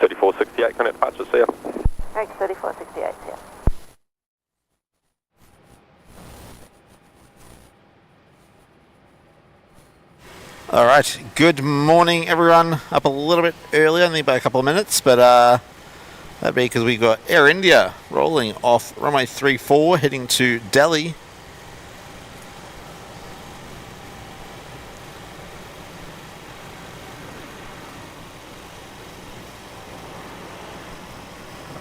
3468, connect departure, see ya. Thanks, 3468, yeah. All right, good morning everyone. Up a little bit early, only by a couple of minutes, but that'd be because we got Air India rolling off runway 34 heading to Delhi.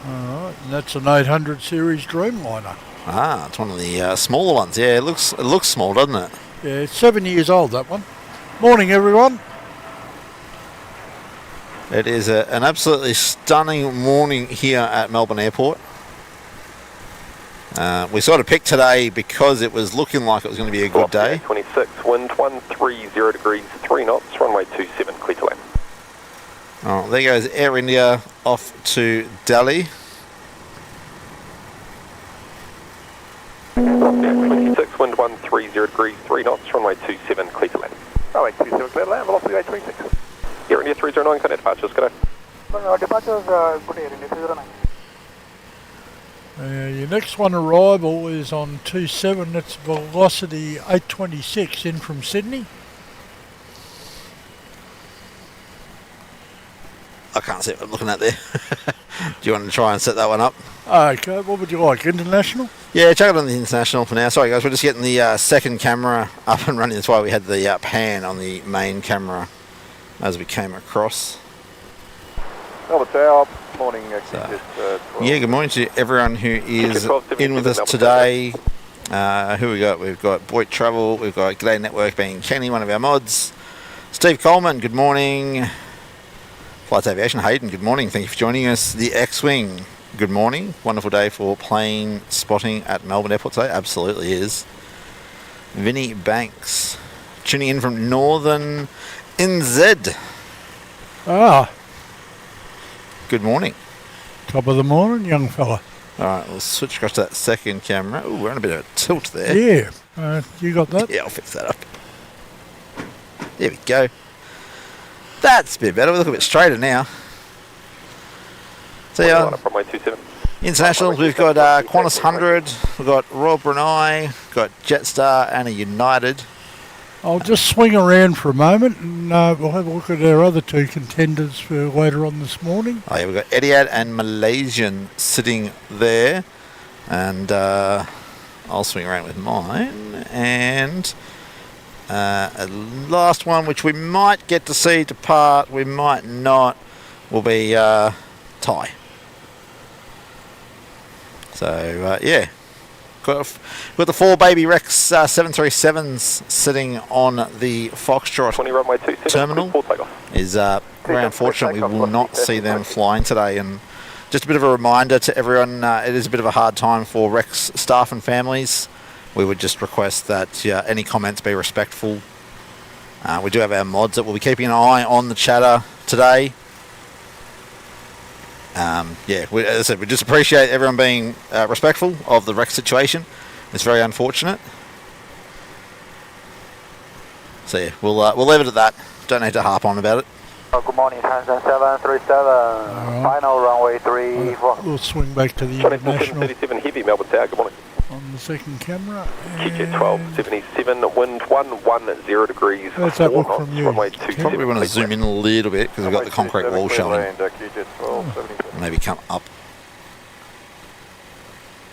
Alright, and that's an 800 series Dreamliner. Ah, it's one of the smaller ones. Yeah, it looks small, doesn't it? Yeah, it's 7 years old, that one. Morning, everyone. It is an absolutely stunning morning here at Melbourne Airport. We sort of picked today because it was looking like it was going to be a good day. 26, wind 130 degrees, 3 knots, runway 27, clear to land. Oh, there goes Air India off to Delhi. 26, wind 130 degrees, 3 knots, runway 27, clear to land. Runway 27, clear to land, velocity 826. Air India 309, connect departures, good day. Departures, good Air India 309. Your next one arrival is on 27, that's velocity 826 in from Sydney. I can't see what I'm looking at there. Do you want to try and set that one up? Okay, what would you like, international? Yeah, check it on the international for now. Sorry guys, we're just getting the second camera up and running. That's why we had the pan on the main camera as we came across. Melbourne Tower, morning. Yeah, good morning to everyone who is in with us today. Who we got? We've got Boyd Travel, we've got G'day Network being Kenny, one of our mods. Steve Coleman, good morning. Flights Aviation, Hayden, good morning. Thank you for joining us. The X-Wing, good morning. Wonderful day for plane spotting at Melbourne Airport today. Absolutely is. Vinny Banks, tuning in from Northern NZ. Ah, good morning. top of the morning, young fella. Alright, we'll switch across to that second camera. Oh, we're on a bit of a tilt there. Yeah, you got that? Yeah, I'll fix that up. There we go. That's a bit better. We look a bit straighter now. So yeah, internationals, we've got Qantas 100, we've got Royal Brunei, we've got Jetstar and a United. I'll just swing around for a moment and we'll have a look at our other two contenders for later on this morning. Oh yeah, we've got Etihad and Malaysian sitting there. And I'll swing around with mine. And a last one, which we might get to see depart, we might not, will be THUR. So yeah, got the 4 baby Rex 737s sitting on the Foxtrot terminal. Is very unfortunate we will not see them flying today. And just a bit of a reminder to everyone, it is a bit of a hard time for Rex staff and families. We would just request that any comments be respectful. We do have our mods that will be keeping an eye on the chatter today. Yeah, as I said, we just appreciate everyone being respectful of the Rex situation. It's very unfortunate. So yeah, we'll leave it at that. Don't need to harp on about it. Good morning, Hansen 737, final runway 34. We'll swing back to the international 37 heavy, Melbourne Tower, good morning. on the second camera. QJ 1277, wind 110 degrees. That's that look from you. Probably want to zoom in a little bit because we've got the concrete wall showing. Maybe come up.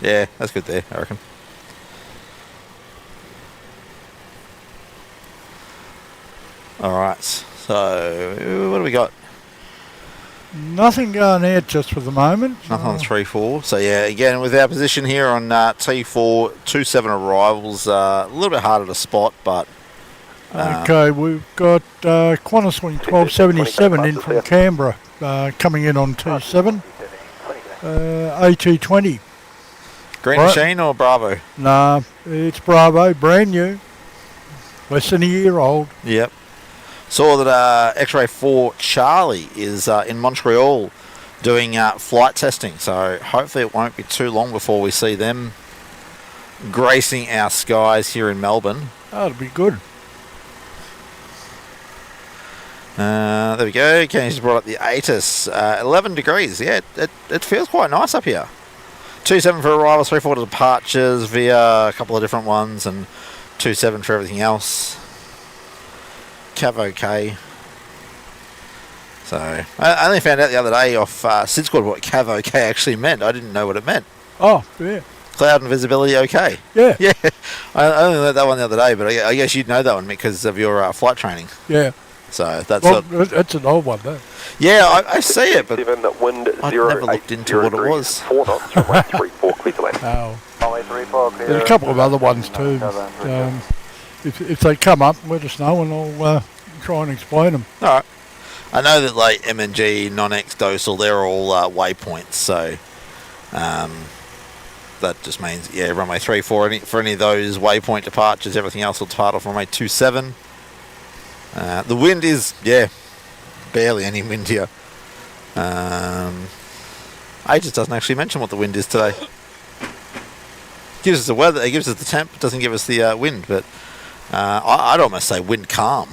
Yeah, that's good there, I reckon. Alright, so what do we got? Nothing going out just for the moment. Nothing on 3-4. So yeah, again with our position here on T4, 2-7 arrivals, a little bit harder to spot, but okay, we've got Qantas Wing 1277 in from Canberra, coming in on 2-7. A220. Green Machine or Bravo? Nah, it's Bravo, brand new. Less than a year old. Yep. Saw that X-Ray 4 Charlie is in Montreal doing flight testing, so hopefully it won't be too long before we see them gracing our skies here in Melbourne. That'll be good. There we go. Kenny's brought up the ATIS. 11 degrees. Yeah, it feels quite nice up here. 27 for arrivals, 34 departures via a couple of different ones, and 27 for everything else. Cav OK. So, I only found out the other day off Sid Squad what Cav OK actually meant. I didn't know what it meant. Oh, yeah. Cloud and visibility OK. Yeah. Yeah. I only learned that one the other day, but I guess you'd know that one because of your flight training. Yeah. So that's that's an old one, though. Yeah, I see it, but wind I've never looked into what it was. 4 knots, runway 34, clear to land. Oh. Runway 34, clear. There's a couple of other ones too. If they come up, let us know and I'll try and explain them. All right. I know that like MNG, non-X, DOSAL, they're all waypoints, so that just means, yeah, runway 34 for any of those waypoint departures, everything else will depart off runway 27. The wind is, yeah, barely any wind here. Aegis doesn't actually mention what the wind is today. Gives us the weather, it gives us the temp, doesn't give us the wind, but I'd almost say wind calm.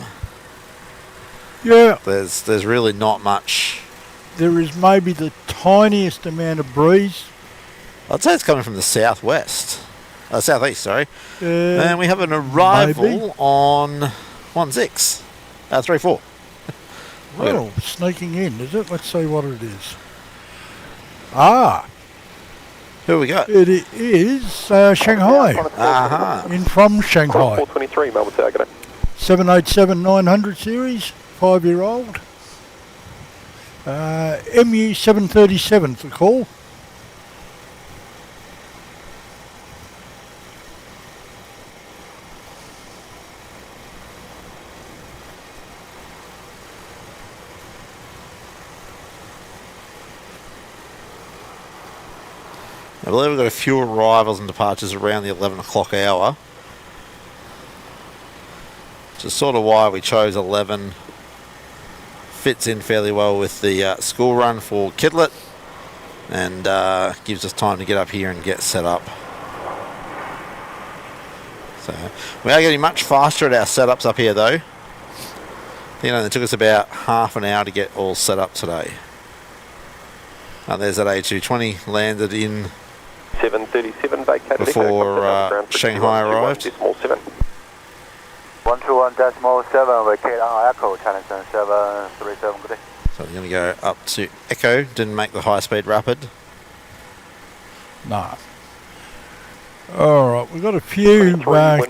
Yeah. There's really not much. There is maybe the tiniest amount of breeze. I'd say it's coming from the southwest. Southeast, sorry. And we have an arrival maybe. on 16. 34. Well, sneaking in, is it? Let's see what it is. Ah. Who we got? It is Shanghai. Aha. In from Shanghai. 423, Melbourne Airport. 787-900 series, 5-year-old. MU 737 for call. I believe we've got a few arrivals and departures around the 11 o'clock hour. Which is sort of why we chose 11. Fits in fairly well with the school run for Kidlet. And gives us time to get up here and get set up. So we are getting much faster at our setups up here though. You know, it took us about half an hour to get all set up today. There's that A220 landed in 737 vacated before Shanghai arrived. 121.7, vacate on Echo, China 737, good day. So we're going to go up to Echo, didn't make the high speed rapid. No. Alright, we've got a few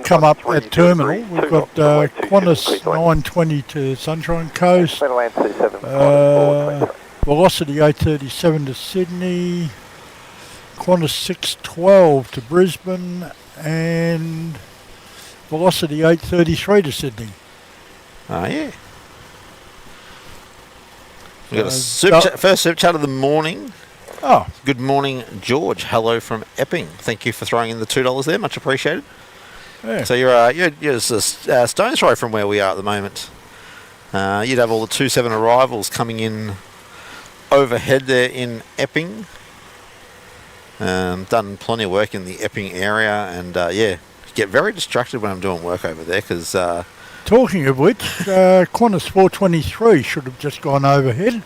come up at terminal. We've got Qantas 920 to Sunshine Coast. Velocity 837 to Sydney. Qantas 612 to Brisbane. And Velocity 833 to Sydney. Oh, yeah. We've got a first super chat of the morning. Oh. Good morning, George. Hello from Epping. Thank you for throwing in the $2 there. Much appreciated. Yeah. So you're a stone's throw from where we are at the moment. You'd have all the 27 arrivals coming in overhead there in Epping. Done plenty of work in the Epping area, and yeah, get very distracted when I'm doing work over there because. Talking of which, Qantas 423 should have just gone overhead.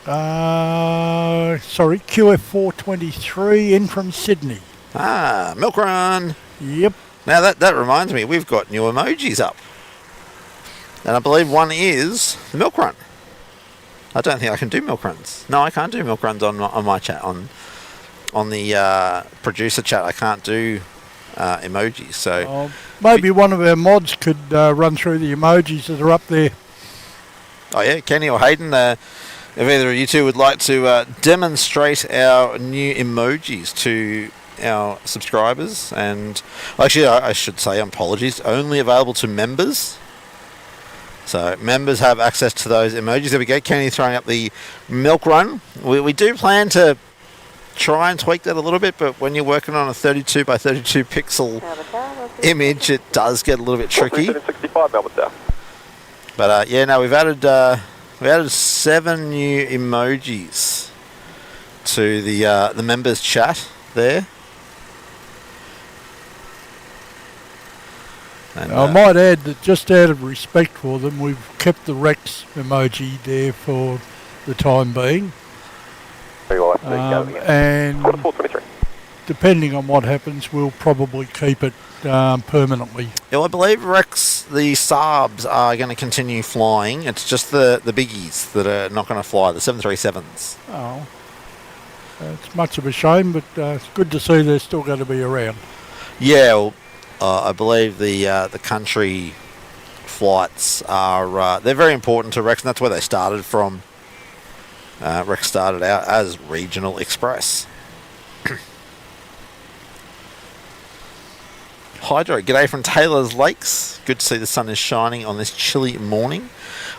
Sorry, QF 423 in from Sydney. Milk run. Yep. Now that reminds me, we've got new emojis up, and I believe one is the milk run. I don't think I can do milk runs. No, I can't do milk runs on my chat on the producer chat. I can't do emojis. So maybe one of our mods could run through the emojis that are up there. Oh yeah, Kenny or Hayden. If either of you two would like to demonstrate our new emojis to our subscribers, and actually I should say apologies, only available to members. So members have access to those emojis. There we go. Kenny throwing up the milk run. We do plan to try and tweak that a little bit, but when you're working on a 32 by 32 pixel image, it does get a little bit tricky. But yeah, no, we've added 7 new emojis to the members chat there. And, I might add that just out of respect for them, we've kept the Rex emoji there for the time being. And depending on what happens, we'll probably keep it permanently. Yeah, well, I believe Rex, the Saabs are going to continue flying. It's just the biggies that are not going to fly, the 737s. Oh, it's much of a shame, but it's good to see they're still going to be around. Yeah, well, I believe the country flights are they're very important to Rex, and that's where they started from. Rex started out as Regional Express. Hydro, g'day from Taylor's Lakes. Good to see the sun is shining on this chilly morning.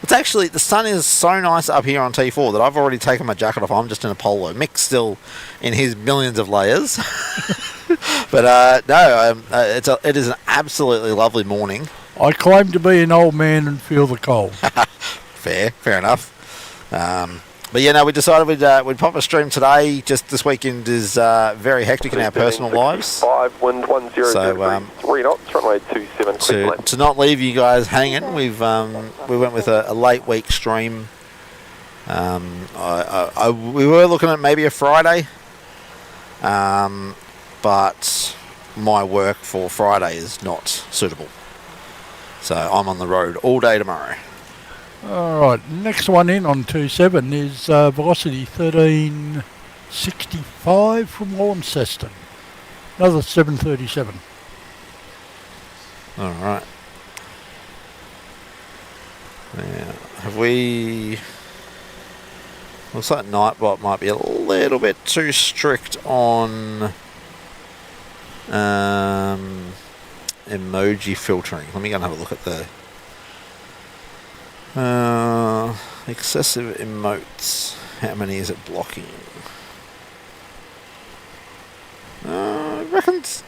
It's actually, the sun is so nice up here on T4 that I've already taken my jacket off. I'm just in a polo. Mick's still in his millions of layers. But no, it is an absolutely lovely morning. I claim to be an old man and feel the cold. Fair enough. But yeah, no, we decided we'd pop a stream today. Just this weekend is very hectic in our personal lives. 5 wind 10 So 3 knots, runway 27. To not leave you guys hanging, we went with a late week stream. We were looking at maybe a Friday, but my work for Friday is not suitable. So I'm on the road all day tomorrow. All right, next one in on 27 is Velocity 1365 from Launceston. Another 737. All right. Now, have we... Looks like Nightbot might be a little bit too strict on emoji filtering. Let me go and have a look at the... excessive emotes. How many is it blocking? Reckons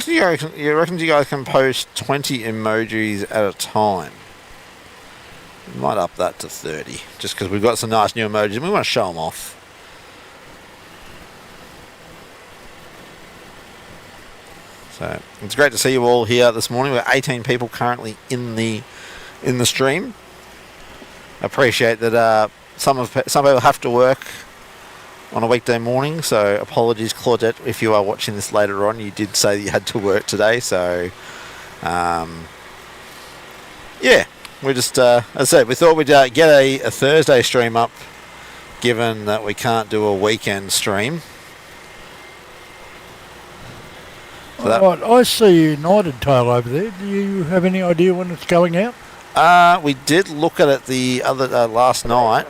you guys can post 20 emojis at a time. We might up that to 30, just because we've got some nice new emojis and we want to show them off. So it's great to see you all here this morning. We've got 18 people currently in the stream. Appreciate that some people have to work on a weekday morning, so apologies, Claudette, if you are watching this later on. You did say that you had to work today, so yeah, we just as I said, we thought we'd get a Thursday stream up, given that we can't do a weekend stream. So right, I see United Tail over there. Do you have any idea when it's going out? We did look at it the other last night.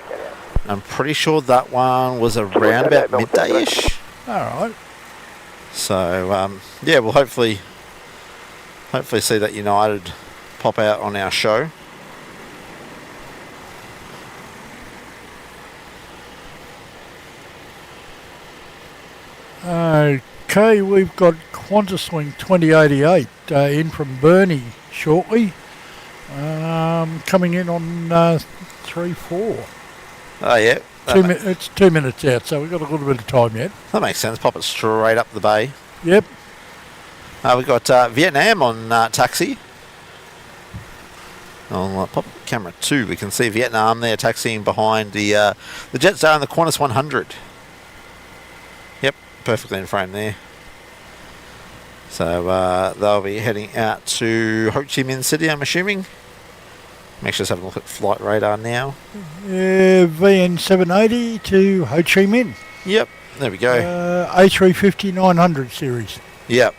I'm pretty sure that one was around about midday-ish. All right. So yeah, we'll hopefully see that United pop out on our show. Okay, we've got Qantas Wing 2088 in from Burnie shortly. Coming in on 3-4. Oh yeah. It's 2 minutes out, so we've got a little bit of time yet. That makes sense. Pop it straight up the bay. Yep. We've got Vietnam on taxi. On pop camera 2, we can see Vietnam there taxiing behind the Jetstar and the Qantas 100. Yep, perfectly in frame there. So they'll be heading out to Ho Chi Minh City, I'm assuming. Make sure to have a look at flight radar now. VN 780 to Ho Chi Minh. Yep, there we go. A350 900 series. Yep.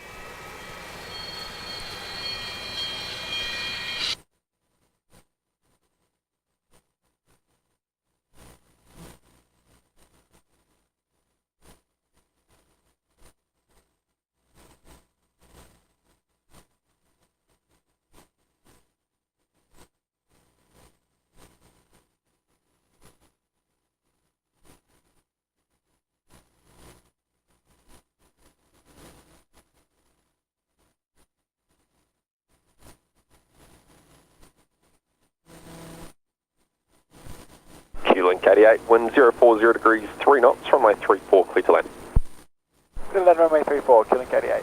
Link 88, wind 040 degrees, 3 knots, runway 34, clear to land. Clear to land, runway 34, Link 88.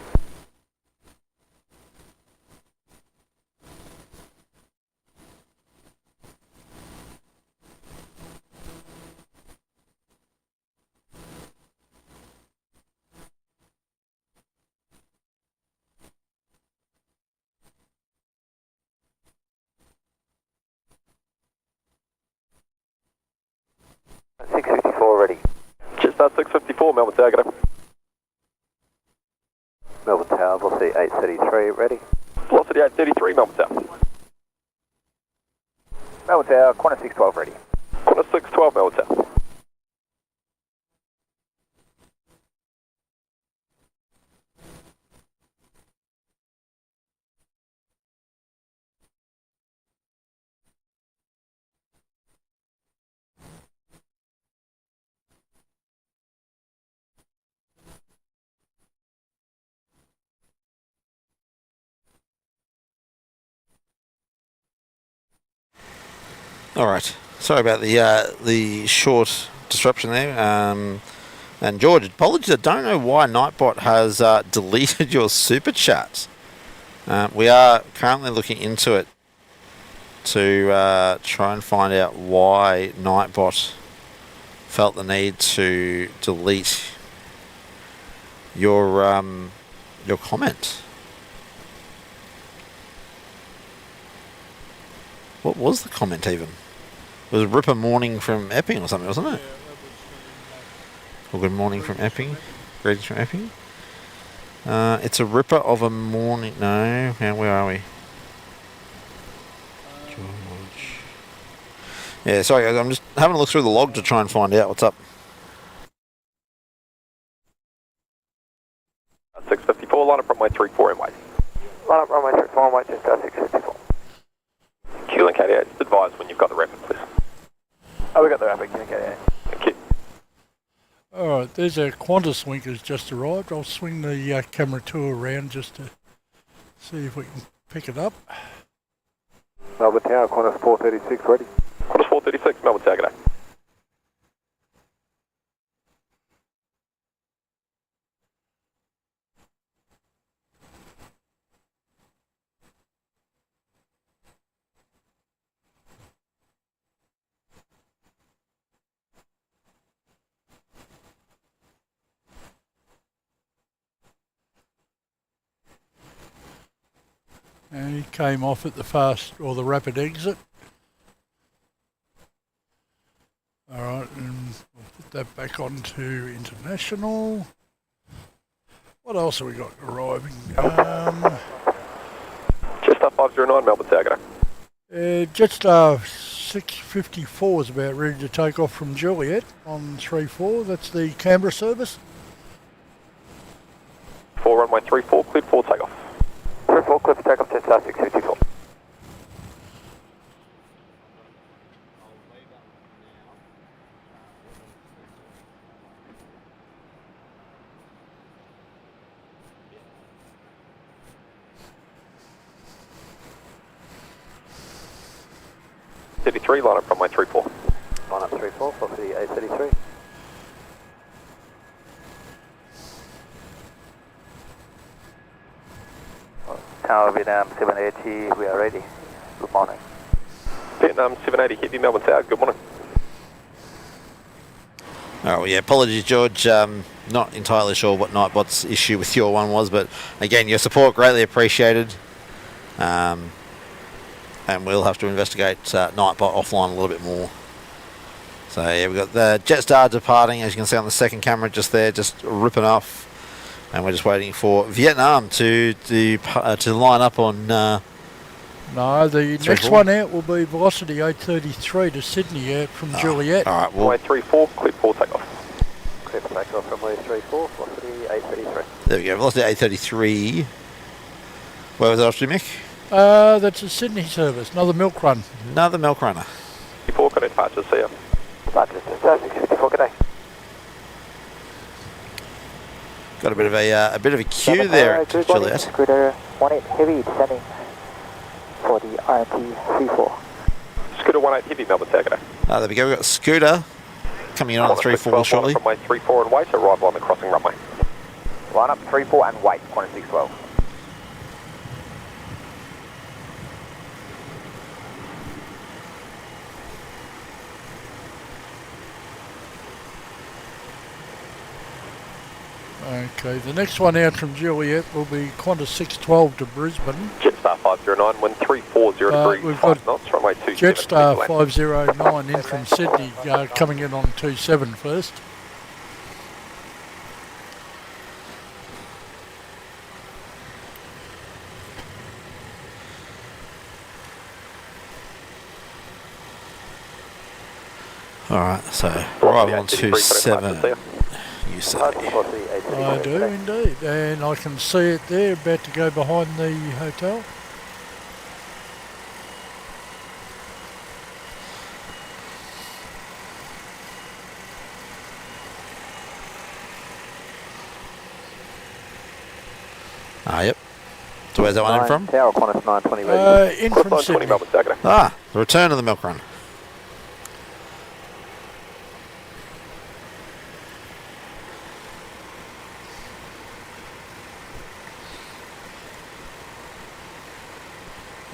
Melbourne Tower, good day. Melbourne Tower, velocity 833, ready. Velocity 833, Melbourne Tower. Melbourne Tower, Qantas 612, ready. Qantas 612, Melbourne Tower. All right. Sorry about the short disruption there. And George, apologies. I don't know why Nightbot has deleted your super chat. We are currently looking into it to try and find out why Nightbot felt the need to delete your comment. What was the comment even? It was Ripper morning from Epping or something, wasn't it? Well, good morning from Epping. Greetings from Epping. It's a Ripper of a morning. No, where are we? George. Yeah, sorry guys, I'm just having a look through the log to try and find out what's up. 654, line up runway 34 and wait. Line up runway 34 and wait, just 654. Q-Link 88, advise when you've got the rapid, please. Oh, we got the rapid, Q-Link 88. Thank you. Alright, there's a Qantas link has just arrived. I'll swing the camera tour around just to see if we can pick it up. Melbourne Tower, Qantas 436, ready. Qantas 436, Melbourne Tower, good day. And he came off at the the rapid exit. Alright, and we'll put that back onto international. What else have we got arriving? Jetstar 509, Melbourne Tower, good day. Jetstar 654 is about ready to take off from Juliet on 34. That's the Canberra service. 4 runway 34, cleared for takeoff. 34, clear for takeoff, Jetstar 654. Line up runway 34. Line up 34, velocity 833. Tower Vietnam 780, we are ready. Good morning. Vietnam 780, Heavy, Melbourne Tower, good morning. Oh yeah, apologies George, not entirely sure what Nightbot's issue with your one was, but again your support greatly appreciated, and we'll have to investigate Nightbot offline a little bit more. So yeah, we've got the Jetstar departing, as you can see on the second camera just there, just ripping off, and we're just waiting for Vietnam to line up on no, the next one out will be velocity 833 to Sydney out from Juliet. Alright, well, runway 34, clear for takeoff. Clear for takeoff, runway 34, velocity 833. there we go, velocity 833. Where was that off to, Mick? That's a Sydney service, another milk run. Another milk runner. 64, got departures, see ya. Departures, Jetstar 654, good day. Got a bit of a queue there at Juliet. Scooter 18 heavy descending for the RT 34. Scooter 18 Heavy, Melbourne Tower, good day. There we go, we've got Scooter coming in on 34 shortly. Runway 34 and wait, arrival on the crossing runway. Line up 34 and wait, Qantas 612. Okay, the next one out from Juliet will be Qantas 612 to Brisbane. Jetstar 509, wind 340 degrees, we've 5 Oh, knots, runway 27. Jetstar 509 in from Sydney, coming in on 27 first. Alright, so arrival on 27, you say. I do indeed, and I can see it there, about to go behind the hotel. Yep. So where's that one in from? Tower, Qantas 920 ready. In from Sydney. Melbourne, Saturday. The return of the milk run.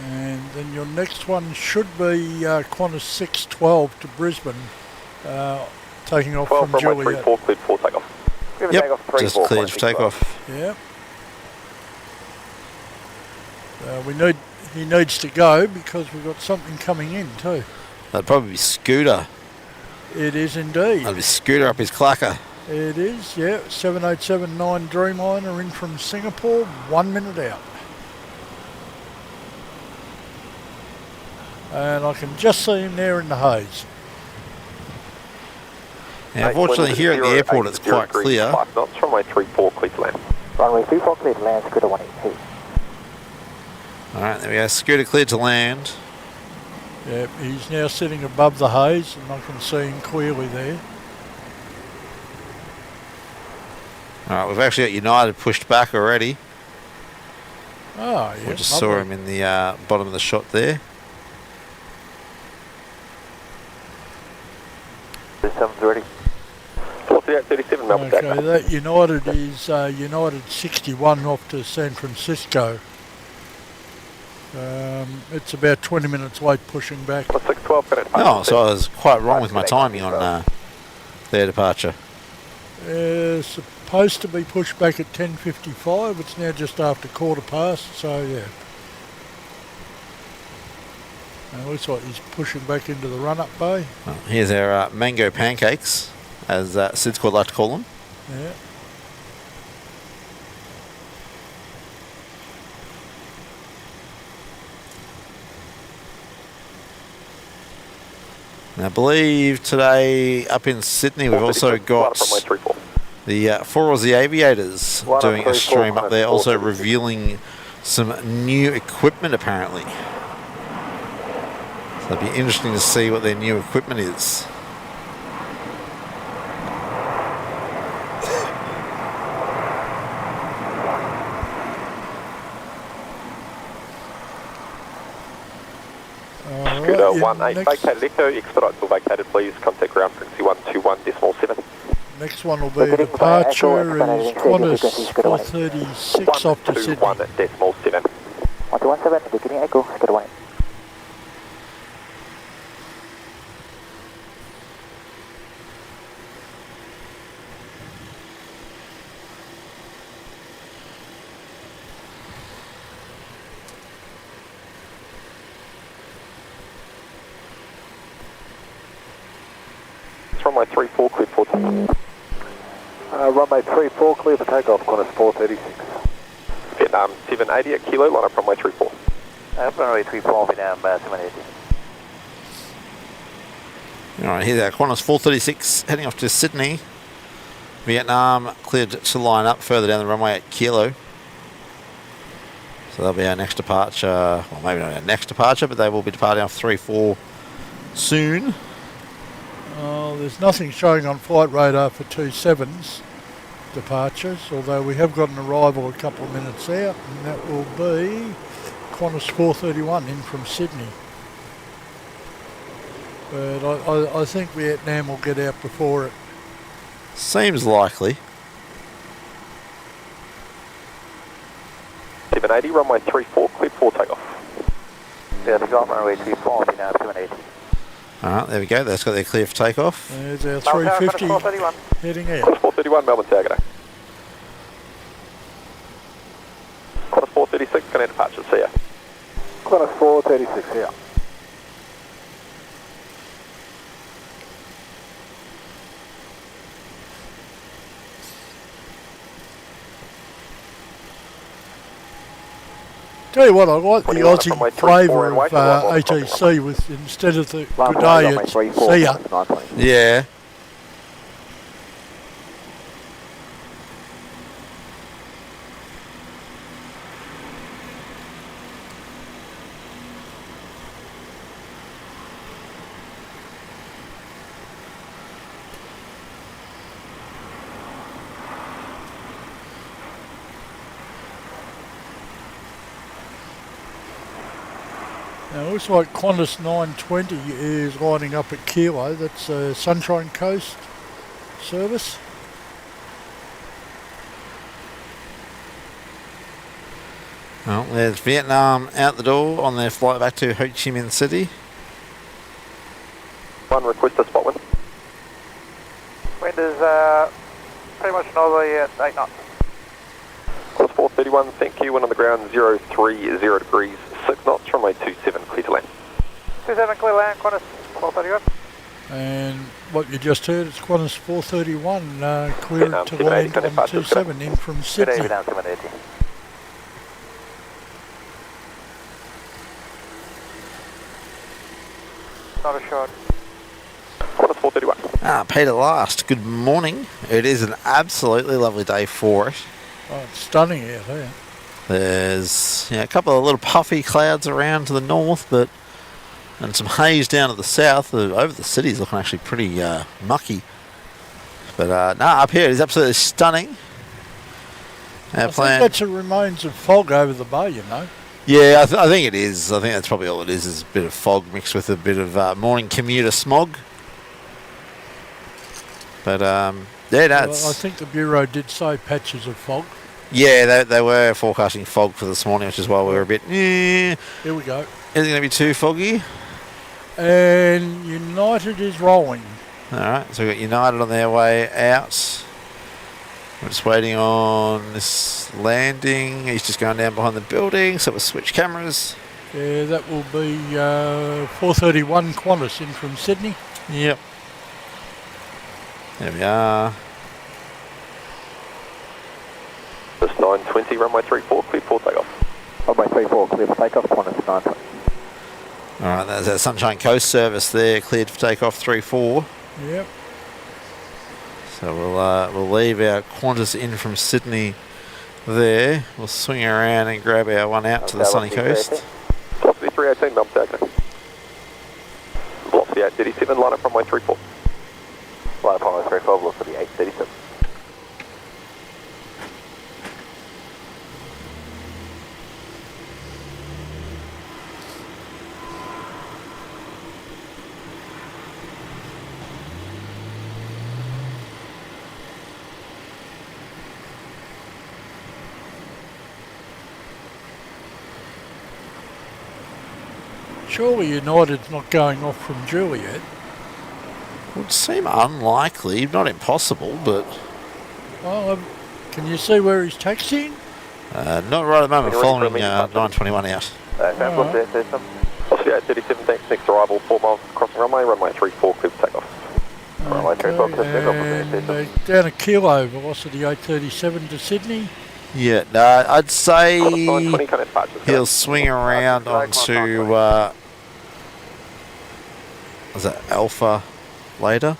And then your next one should be Qantas 612 to Brisbane, taking off 12 from runway Juliet. 34, cleared for takeoff. Yep, just cleared for takeoff. Yep. He needs to go because we've got something coming in too. That'd probably be Scooter. It is indeed. That'd be Scooter up his clacker. It is, yeah. 7879 Dreamliner in from Singapore, 1 minute out. And I can just see him there in the haze. Now, unfortunately, here at the airport, it's quite clear. 5 knots, runway 34, clear to land. Runway 34 clear to land, Scooter 182. Alright, there we go. Scooter cleared to land. Yep, he's now sitting above the haze and I can see him clearly there. Alright, we've actually got United pushed back already. Oh, yeah. We just saw him in the bottom of the shot there. 37's ready. 4837 Melbourne, Okay, Saturday. that United is United 61 off to San Francisco. It's about 20 minutes late pushing back. 612, going to Oh, so I was quite wrong with my timing on their departure. Supposed to be pushed back at 10:55. It's now just after quarter past, so yeah. And it looks like he's pushing back into the run-up bay. Well, here's our mango pancakes, as Sid's quite like to call them. Yeah. And I believe today up in Sydney we've also got the 4 Aussie Aviators doing a stream up there, also revealing some new equipment apparently. So it'll be interesting to see what their new equipment is. Scooter 18 vacated Echo, expedite till vacated please, contact ground frequency 121.7. Next one will be a departure is Qantas 436 off to Sydney. 121.7. 1217, beginning Echo, Scooter 18. Runway 34, clear for takeoff. Runway 34 clear for takeoff, Qantas 436. Vietnam 780 at kilo, line up runway 34. Runway 34, Vietnam 780. Alright, here's our Qantas 436 heading off to Sydney. Vietnam cleared to line up further down the runway at Kilo. So that'll be our next departure. Well, maybe not our next departure, but they will be departing off 34 soon. There's nothing showing on flight radar for 27's departures, although we have got an arrival a couple of minutes out, and that will be Qantas 431 in from Sydney. But I think Vietnam will get out before it. Seems likely. 780, runway 34, clear for takeoff. Yeah, takeoff, runway 34, Vietnam 780. Alright, there we go. That's got their clear for takeoff. There's our 350 heading out. Qantas 431, Melbourne, Saturday. Qantas 436, going to departure, see ya. Qantas 436, yeah. Tell you what, I like the 21 Aussie runway 34 flavour and of wait till one ATC with instead of the Runway, good day, runway it's 34, see ya. Qantas 920. Yeah. Now, it looks like Qantas 920 is lining up at Kilo. That's a Sunshine Coast service. Well, there's Vietnam out the door on their flight back to Ho Chi Minh City. One request to spot wind. Wind is pretty much northerly at 8 knots. Qantas 431, thank you. Wind on the ground 030 degrees, 6 knots, runway 27, clear to land. 27 clear land, Qantas 431. And what you just heard, it's Qantas 431 clear Vietnam, to 780, land Connect on Departures, 27 in from Sydney. Midday down 780. Not a shot. Qantas 431. Peter Last, good morning. It is an absolutely lovely day for it. Oh, it's stunning out there. There's a couple of little puffy clouds around to the north, and some haze down to the south. Over the city's looking actually pretty mucky. But up here it is absolutely stunning. I think that's a remains of fog over the bay, you know. Yeah, I think it is. I think that's probably all it is a bit of fog mixed with a bit of morning commuter smog. But that's... I think the Bureau did say patches of fog. Yeah, they were forecasting fog for this morning, which is why we were a bit... Here we go. Is it going to be too foggy? And United is rolling. Alright, so we've got United on their way out. We're just waiting on this landing. He's just going down behind the building, so we'll switch cameras. Yeah, that will be 431 Qantas in from Sydney. Yep. There we are. Just 920, runway 34, clear for takeoff. Runway 34, clear for takeoff, Qantas 920. Alright, there's that Sunshine Coast service there, cleared for takeoff 34. Yep. So we'll leave our Qantas in from Sydney there. We'll swing around and grab our one out to the sunny coast. Velocity 318, Melbourne Airport. Velocity 837, line up runway 34. Line up runway 34, velocity 837. Surely United's not going off from Juliet. Would seem unlikely, not impossible, but... Well, can you see where he's taxiing? Not right at the moment, following 921 out. Velocity 837, thanks, next arrival, 4 miles crossing runway 34, clear for takeoff. Runway 34, clear for takeoff. Down a kilo, velocity 837 to Sydney. Yeah, no, I'd say he'll swing around onto, was that Alpha later?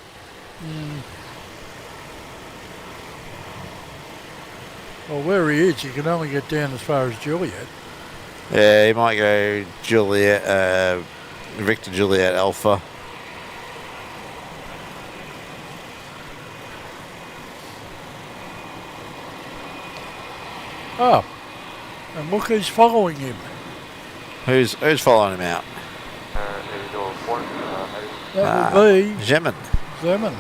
Well, where he is, you can only get down as far as Juliet. Yeah, he might go Juliet, Victor Juliet Alpha. Oh, and look who's following him. Who's following him out? That will be Zeman. Zeman.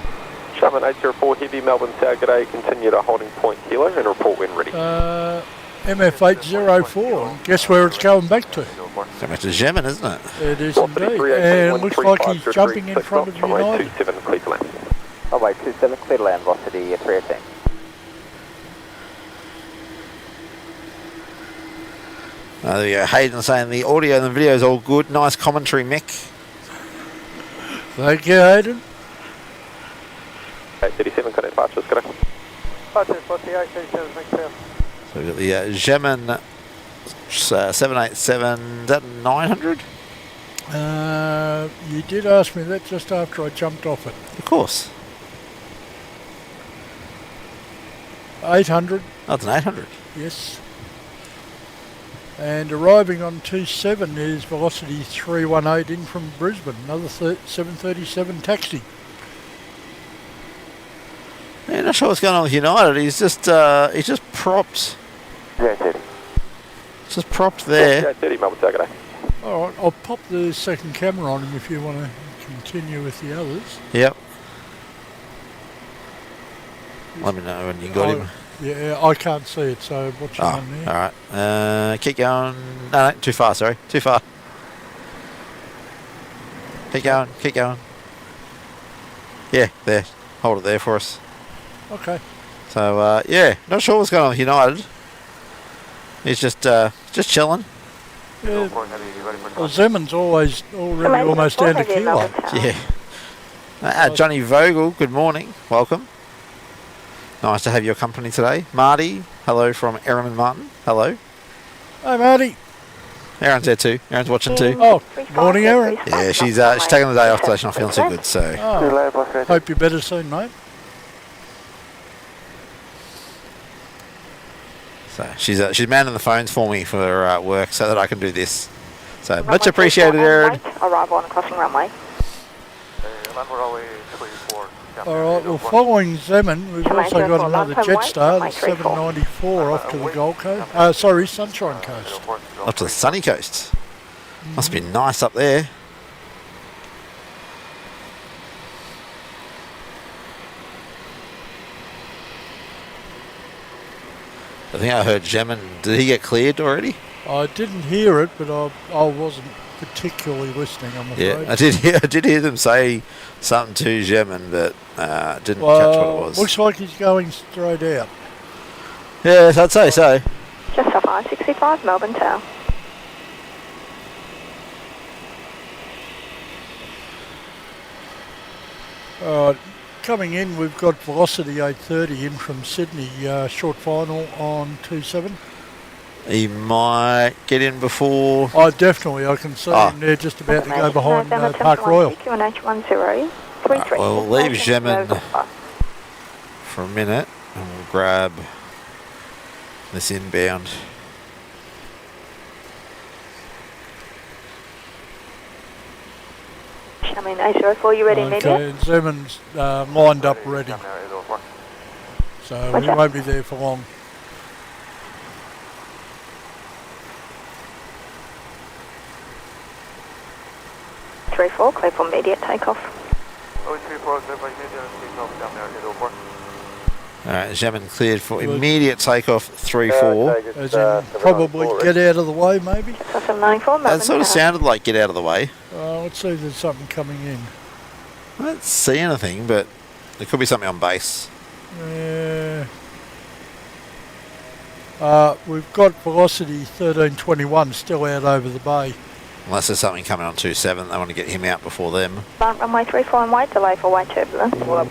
Shaman 804 Heavy, Melbourne Tower, g'day, continue to holding point kilo and report when ready. MF804, guess where it's going back to? Going back to Zeman, isn't it? It is indeed, and it looks like he's jumping in front of United. 27, clear to land. Runway 27, clear to land, velocity 318. There we go. Hayden saying the audio and the video is all good. Nice commentary, Mick. Thank you, Hayden. 837, connect departures, g'day. Departures, velocity 837, thanks, sir. So we've got the Zeman 787, is that 900? You did ask me that just after I jumped off it. Of course. 800. Oh, it's an 800. Yes. And arriving on 27 is Velocity 318 in from Brisbane. Another 737 taxi. Yeah, not sure what's going on with United. He's just propped. Yeah, Teddy. Just propped there. Yeah, 30 Melbourne Target. All right, I'll pop the second camera on him if you want to continue with the others. Yep. Let me know when you got him. Yeah, I can't see it, so what's your name there? All right. Keep going. No, too far, sorry. Too far. Keep going, keep going. Yeah, there. Hold it there for us. Okay. So, yeah, not sure what's going on with United. He's just chilling. Yeah. Well, Zeman's already almost down to kilo. Yeah. Johnny Vogel, good morning. Welcome. Nice to have your company today. Marty, hello from Erin and Martin. Hello. Hey, Marty. Erin's there too. Erin's watching too. Oh, morning, Erin. Yeah, she's taking the day off today. She's not feeling so good, so. Oh, hope you're better soon, mate. So she's manning the phones for me for work so that I can do this. So much appreciated, Erin. Arrival on the crossing runway. All right, well, following Zeman, we've also got another Jetstar, the 794 off to the Gold Coast. Sorry, Sunshine Coast. Up to the sunny coast. Must be nice up there. I think I heard Zeman. Did he get cleared already? I didn't hear it, but I wasn't particularly listening, I'm afraid. Yeah, I did hear them say something to Zeman, but didn't catch what it was. Looks like he's going straight out. Yes, I'd say so. Just off I-65, Melbourne Tower. Coming in, we've got Velocity 830 in from Sydney, short final on 27. He might get in before. Oh, definitely. I can see him there just about to go behind Park Royal. We'll leave Zeman for a minute and we'll grab this inbound. I mean, A04, you ready, Media? Okay, and Zeman's lined up ready. So he won't be there for long. Four, clear for immediate takeoff. Alright, Zeman cleared for immediate takeoff 3-4. As in probably get out of the way, maybe? That sort of sounded like get out of the way. Let's see if there's something coming in. I don't see anything, but there could be something on base. Yeah. We've got Velocity 1321 still out over the bay. Unless there's something coming on 27, they want to get him out before them. Runway 34 and wait, delay for wide turbulence. I've got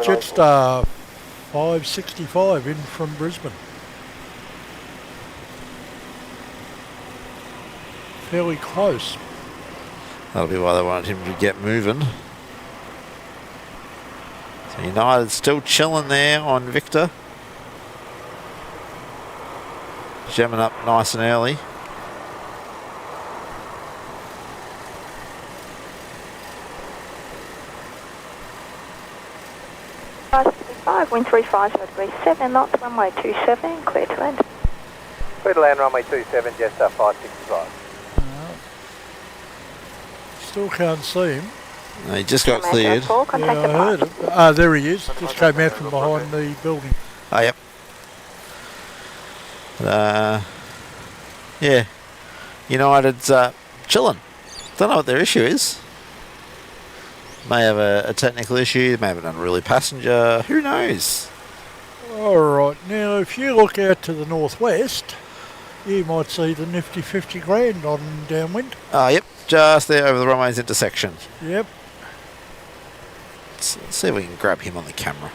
Jetstar 565 in from Brisbane. Fairly close. That'll be why they wanted him to get moving. So United still chilling there on Victor. Jamming up nice and early. Wind 35.7 knots, runway 27, clear to land. Clear to land, runway 27, Jetstar 565. Still can't see him. No, he just got cleared. Yeah, I heard it. There he is. Just came out from behind the building. Oh, yep. Yeah. United's chilling. Don't know what their issue is. May have a technical issue, may have an unruly passenger, who knows? Alright, now if you look out to the northwest, you might see the nifty 50 grand on downwind. Yep, just there over the runway's intersection. Yep. Let's see if we can grab him on the camera.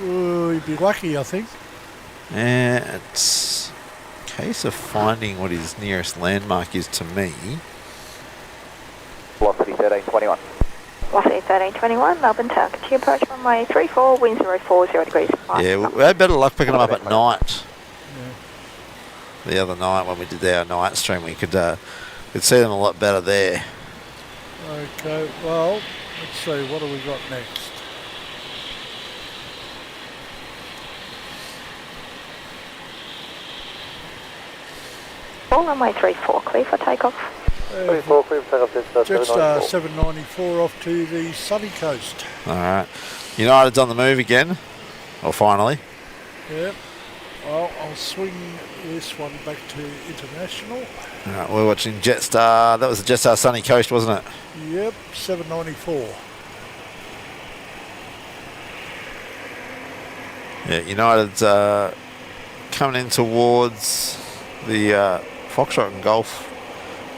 You'd be lucky, I think. Yeah, it's... case of finding what his nearest landmark is to me. Velocity 1321. Velocity 1321, Melbourne Tower. Continue approach runway 34, wind 040 degrees. Yeah, we had better luck picking them up at night. The other night when we did our night stream, we could see them a lot better there. Okay, well, let's see, what have we got next? All runway 34, clear for takeoff. 34, clear for takeoff. Jetstar 794 off to the sunny coast. Alright. United's on the move again. Or finally. Yep. Well, I'll swing this one back to international. Alright, we're watching Jetstar. That was the Jetstar Sunny Coast, wasn't it? Yep, 794. Yeah, United's coming in towards the Foxtrot and Golf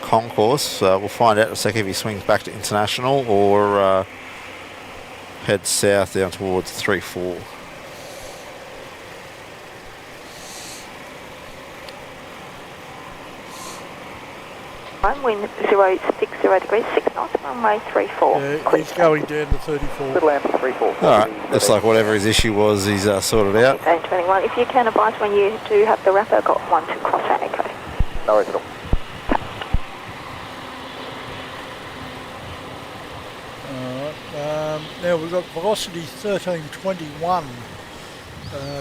concourse. We'll find out in a second if he swings back to international or heads south down towards 3-4. Wind 060 degrees, 6 knots, runway 34. Yeah, he's going down to 34. Good land for 34. Alright, looks like whatever his issue was, he's sorted out. 21. If you can advise when you do have the wrapper, got one to cross that echo. No worries at all. Alright, now we've got velocity 1321,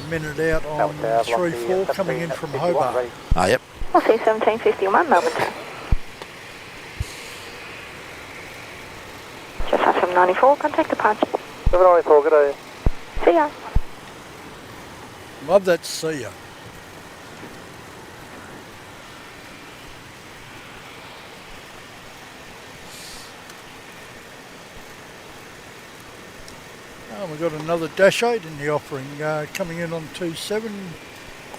minute out on 3-4 coming in from Hobart. Ah, yep. I'll see 1751, Melbourne Town. Just 794, contact departure. 794, good day. See ya. Love that see ya. We've got another Dash 8 in the offering, coming in on 27,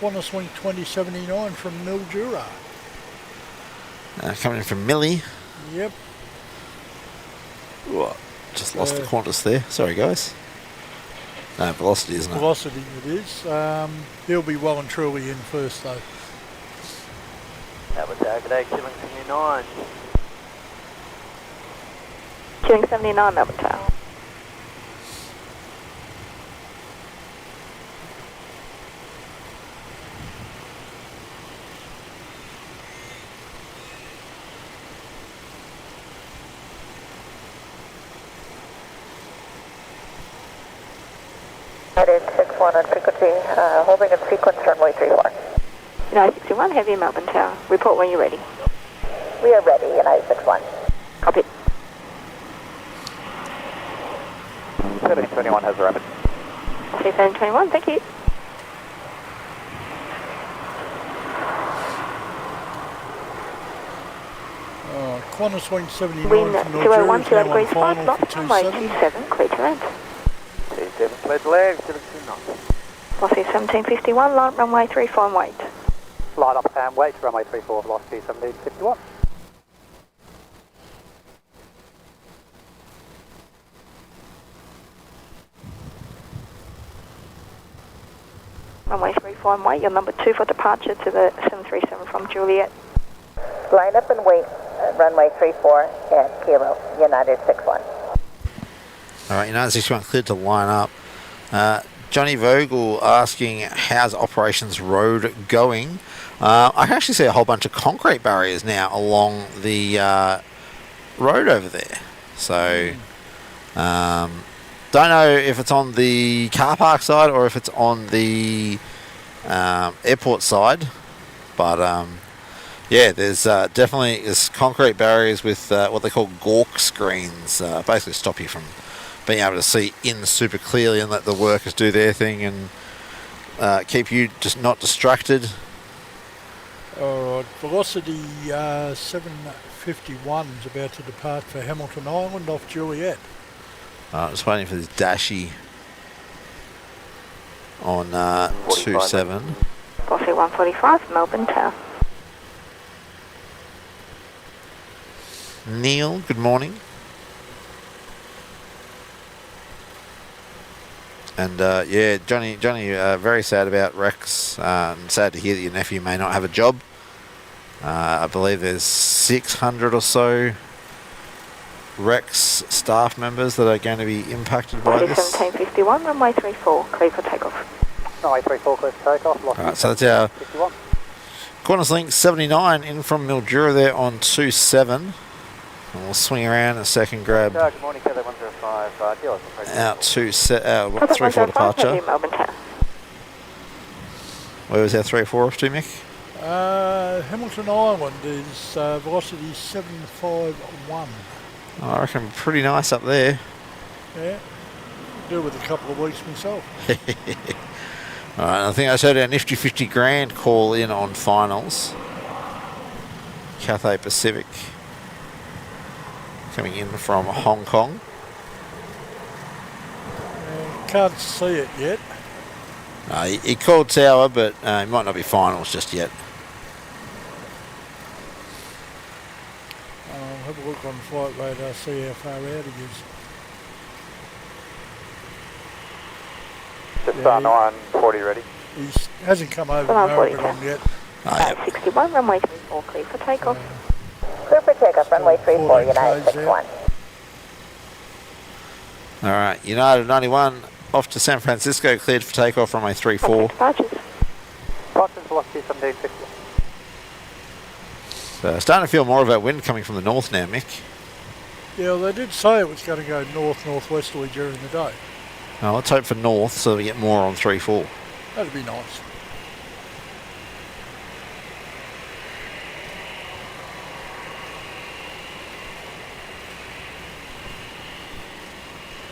Qantas Wing 2079 from Mildura. Coming in from Millie. Yep. Whoa, just lost the Qantas there. Sorry, guys. No, velocity, isn't it? Velocity it is. He'll be well and truly in first, though. That was Garuda, Killing 79. Killing 79, Melbourne Tower. United 61 on frequency, holding in sequence runway 34. United 61, heavy Melbourne Tower. Report when you're ready. We are ready, United 61. Copy. 1321 has a rapid. See 1321, thank you. Qantas Wing 79 Wind from Mildura is now on degrees, 5 final for knots, runway 27. 27, clear to land. 27, clear to land, 17 knots. Velocity 1751, line up runway 35 and wait. Line up and wait, runway 34, velocity 1751. Runway 35 and wait, your number 2 for departure to the 737 from Juliet. Line up and wait, runway 34 at Kilo, United 61. Alright, United 61 cleared to line up. Johnny Vogel asking, how's Operations Road going? I can actually see a whole bunch of concrete barriers now along the road over there. So, don't know if it's on the car park side or if it's on the airport side. But, yeah, there's definitely concrete barriers with what they call gawk screens. Basically stop you from being able to see in super clearly and let the workers do their thing and keep you just not distracted. Alright, velocity 751 is about to depart for Hamilton Island off Juliet. Just waiting for this dashy on 27. Velocity 145, Melbourne Tower. Neil, good morning. And yeah, Johnny, very sad about Rex. Sad to hear that your nephew may not have a job. I believe there's 600 or so Rex staff members that are going to be impacted by this. 1751, runway 34, clear for takeoff. Runway 34, clear for takeoff. Alright, so that's our 51. Qantas Link 79 in from Mildura there on 27. And we'll swing around in a second, grab Good morning, Cathay 105. Deal out 3-4 departure. Melbourne Town. Where was our 3-4 off to, Mick? Hamilton Island is velocity 751. Oh, I reckon pretty nice up there. Yeah, do with a couple of weeks myself. Alright, I think I showed our nifty 50 grand call in on finals. Cathay Pacific coming in from Hong Kong. Can't see it yet. He called tower, but he might not be finals just yet. I'll have a look on flight radar, see how far out it is. Just on 140 ready. He hasn't come over Well, Melbourne yet. Oh, yeah. 61, runway 34, clear for takeoff. Clear for takeoff, runway 34, United 61. Alright, United 91 off to San Francisco, cleared for takeoff, runway 34. Departures. Departures velocity 1760. So starting to feel more of that wind coming from the north now, Mick. Yeah, well, they did say it was going to go north-northwesterly during the day. Now let's hope for north so we get more on 3-4. That'd be nice.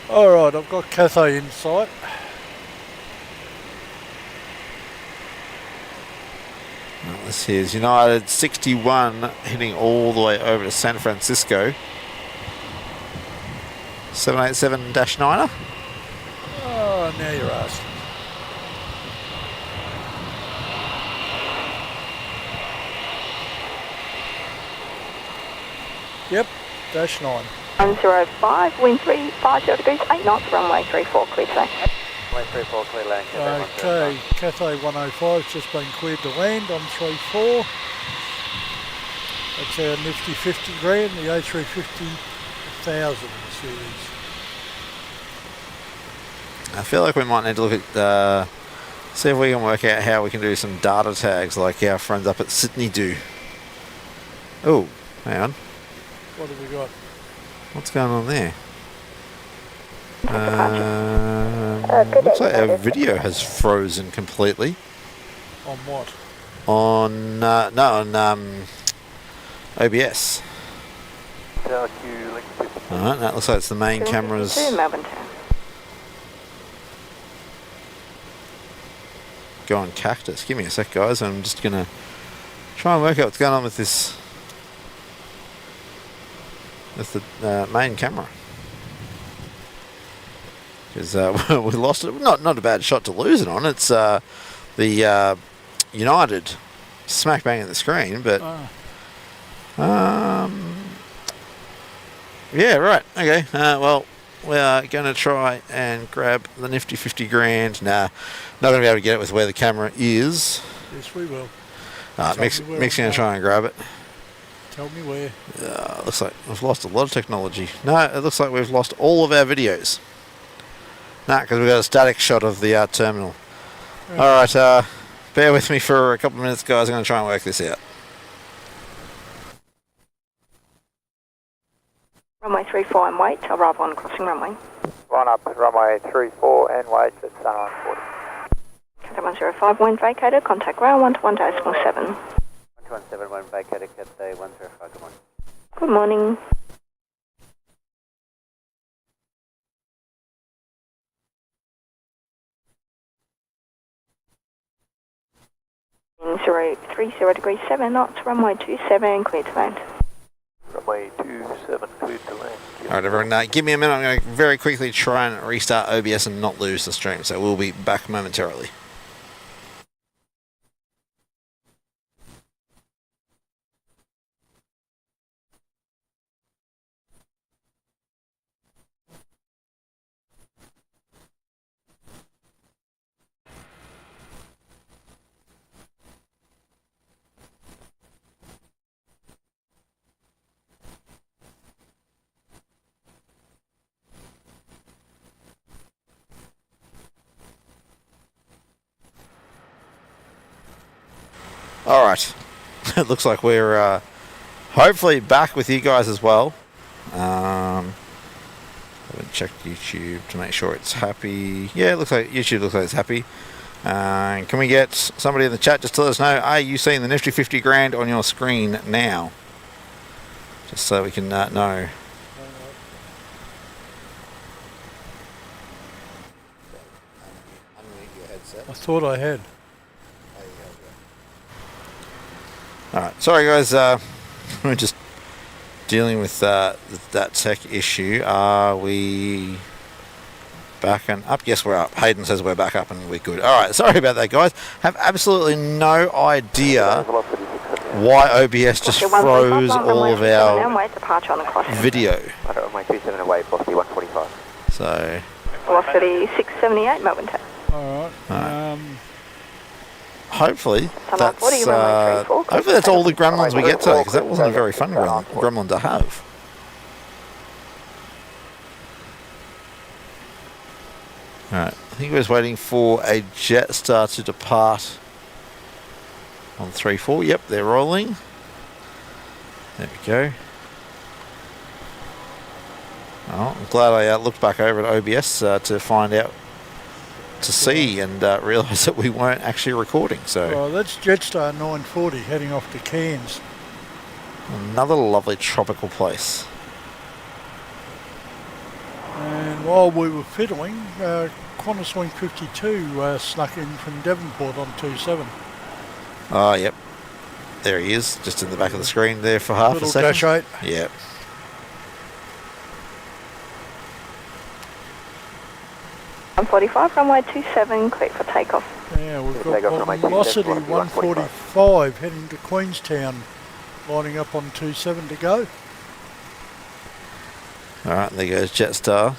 Alright, I've got Cathay in sight. Well, this here's United 61 heading all the way over to San Francisco. 787-9er. Oh, now you're asking. Yep, dash 9. 105, wind 350 degrees, 8 knots, runway 34, clear today. Runway 34, clear land. Okay, Cathay 105 has just been cleared to land on 34. That's our nifty 50 grand, the A350 1000 series. I feel like we might need to look at, see if we can work out how we can do some data tags like our friends up at Sydney do. Oh, hang on. What have we got? What's going on there? Good Looks day, like our United. video has frozen completely. On what? On, on OBS. LQ link 50. Alright, that looks like it's the main cameras. 2 Melbourne Town. Go on cactus. Give me a sec, guys. I'm just going to try and work out what's going on with this. With the main camera. Because we lost it. Not a bad shot to lose it on. It's the United smack bang in the screen, but yeah, right. Okay. Well, we are going to try and grab the nifty 50 grand. Nah, not going to be able to get it with where the camera is. Yes, we will. Mick's going to try and grab it. Tell me where. Looks like we've lost a lot of technology. No, it looks like we've lost all of our videos. Nah, because we've got a static shot of the terminal. Alright, bear with me for a couple of minutes, guys. I'm going to try and work this out. Runway 34 and wait, arrive on crossing runway. Line up runway 34 and wait at sun 140. Cathay 105, wind vacated, contact rail 121.7. 117, one vacated, Cathay 105, good morning. Good morning. In 030 degrees 7 knots, runway 27, clear to land. Runway 27, cleared to land. Alright, everyone, give me a minute. I'm going to very quickly try and restart OBS and not lose the stream, so we'll be back momentarily. Alright. It looks like we're hopefully back with you guys as well. I haven't checked YouTube to make sure it's happy. Yeah, it looks like YouTube looks like it's happy. Can we get somebody in the chat just to let us know, are you seeing the nifty 50 grand on your screen now? Just so we can know. I thought I had. Alright, sorry guys, we're just dealing with that tech issue. Are we back and up? Yes, we're up. Hayden says we're back up and we're good. Alright, sorry about that guys. Have absolutely no idea why OBS just froze all of our video. So Velocity 678, Melbourne Tower. Alright. Hopefully that's all the gremlins we get today, because that wasn't a very fun gremlin to have. Alright, I think we was waiting for a Jetstar to depart on 3-4. Yep, they're rolling. There we go. Oh, I'm glad I looked back over at OBS to find out, to see and realise that we weren't actually recording. So that's Jetstar 940 heading off to Cairns. Another lovely tropical place. And while we were fiddling, Qantas Wing 52 snuck in from Devonport on 27. Oh, yep. There he is, just in the back of the screen there for half a second. Dash 8. Yep. I'm 45, runway 27, clear for takeoff. Yeah, we've got velocity 145 heading to Queenstown, lining up on 27 to go. Alright, there goes Jetstar.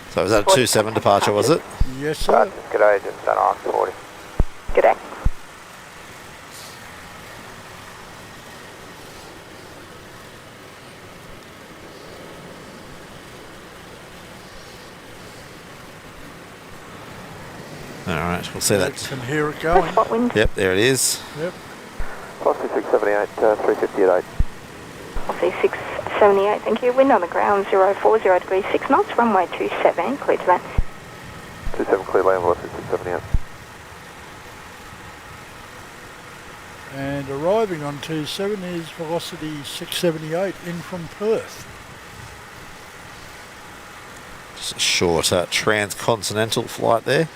So was that a 27 departure, was it? Yes, sir. G'day, Jetstar on 40. G'day. Alright, we'll see that. Can hear it going. Yep, there it is. Yep. Velocity 678, 350 at 8. I'll see 678, thank you. Wind on the ground 040 degrees 6 knots, runway 27, clear to land. 27 clear land, velocity 678. And arriving on 27 is velocity 678 in from Perth. Just a short transcontinental flight there.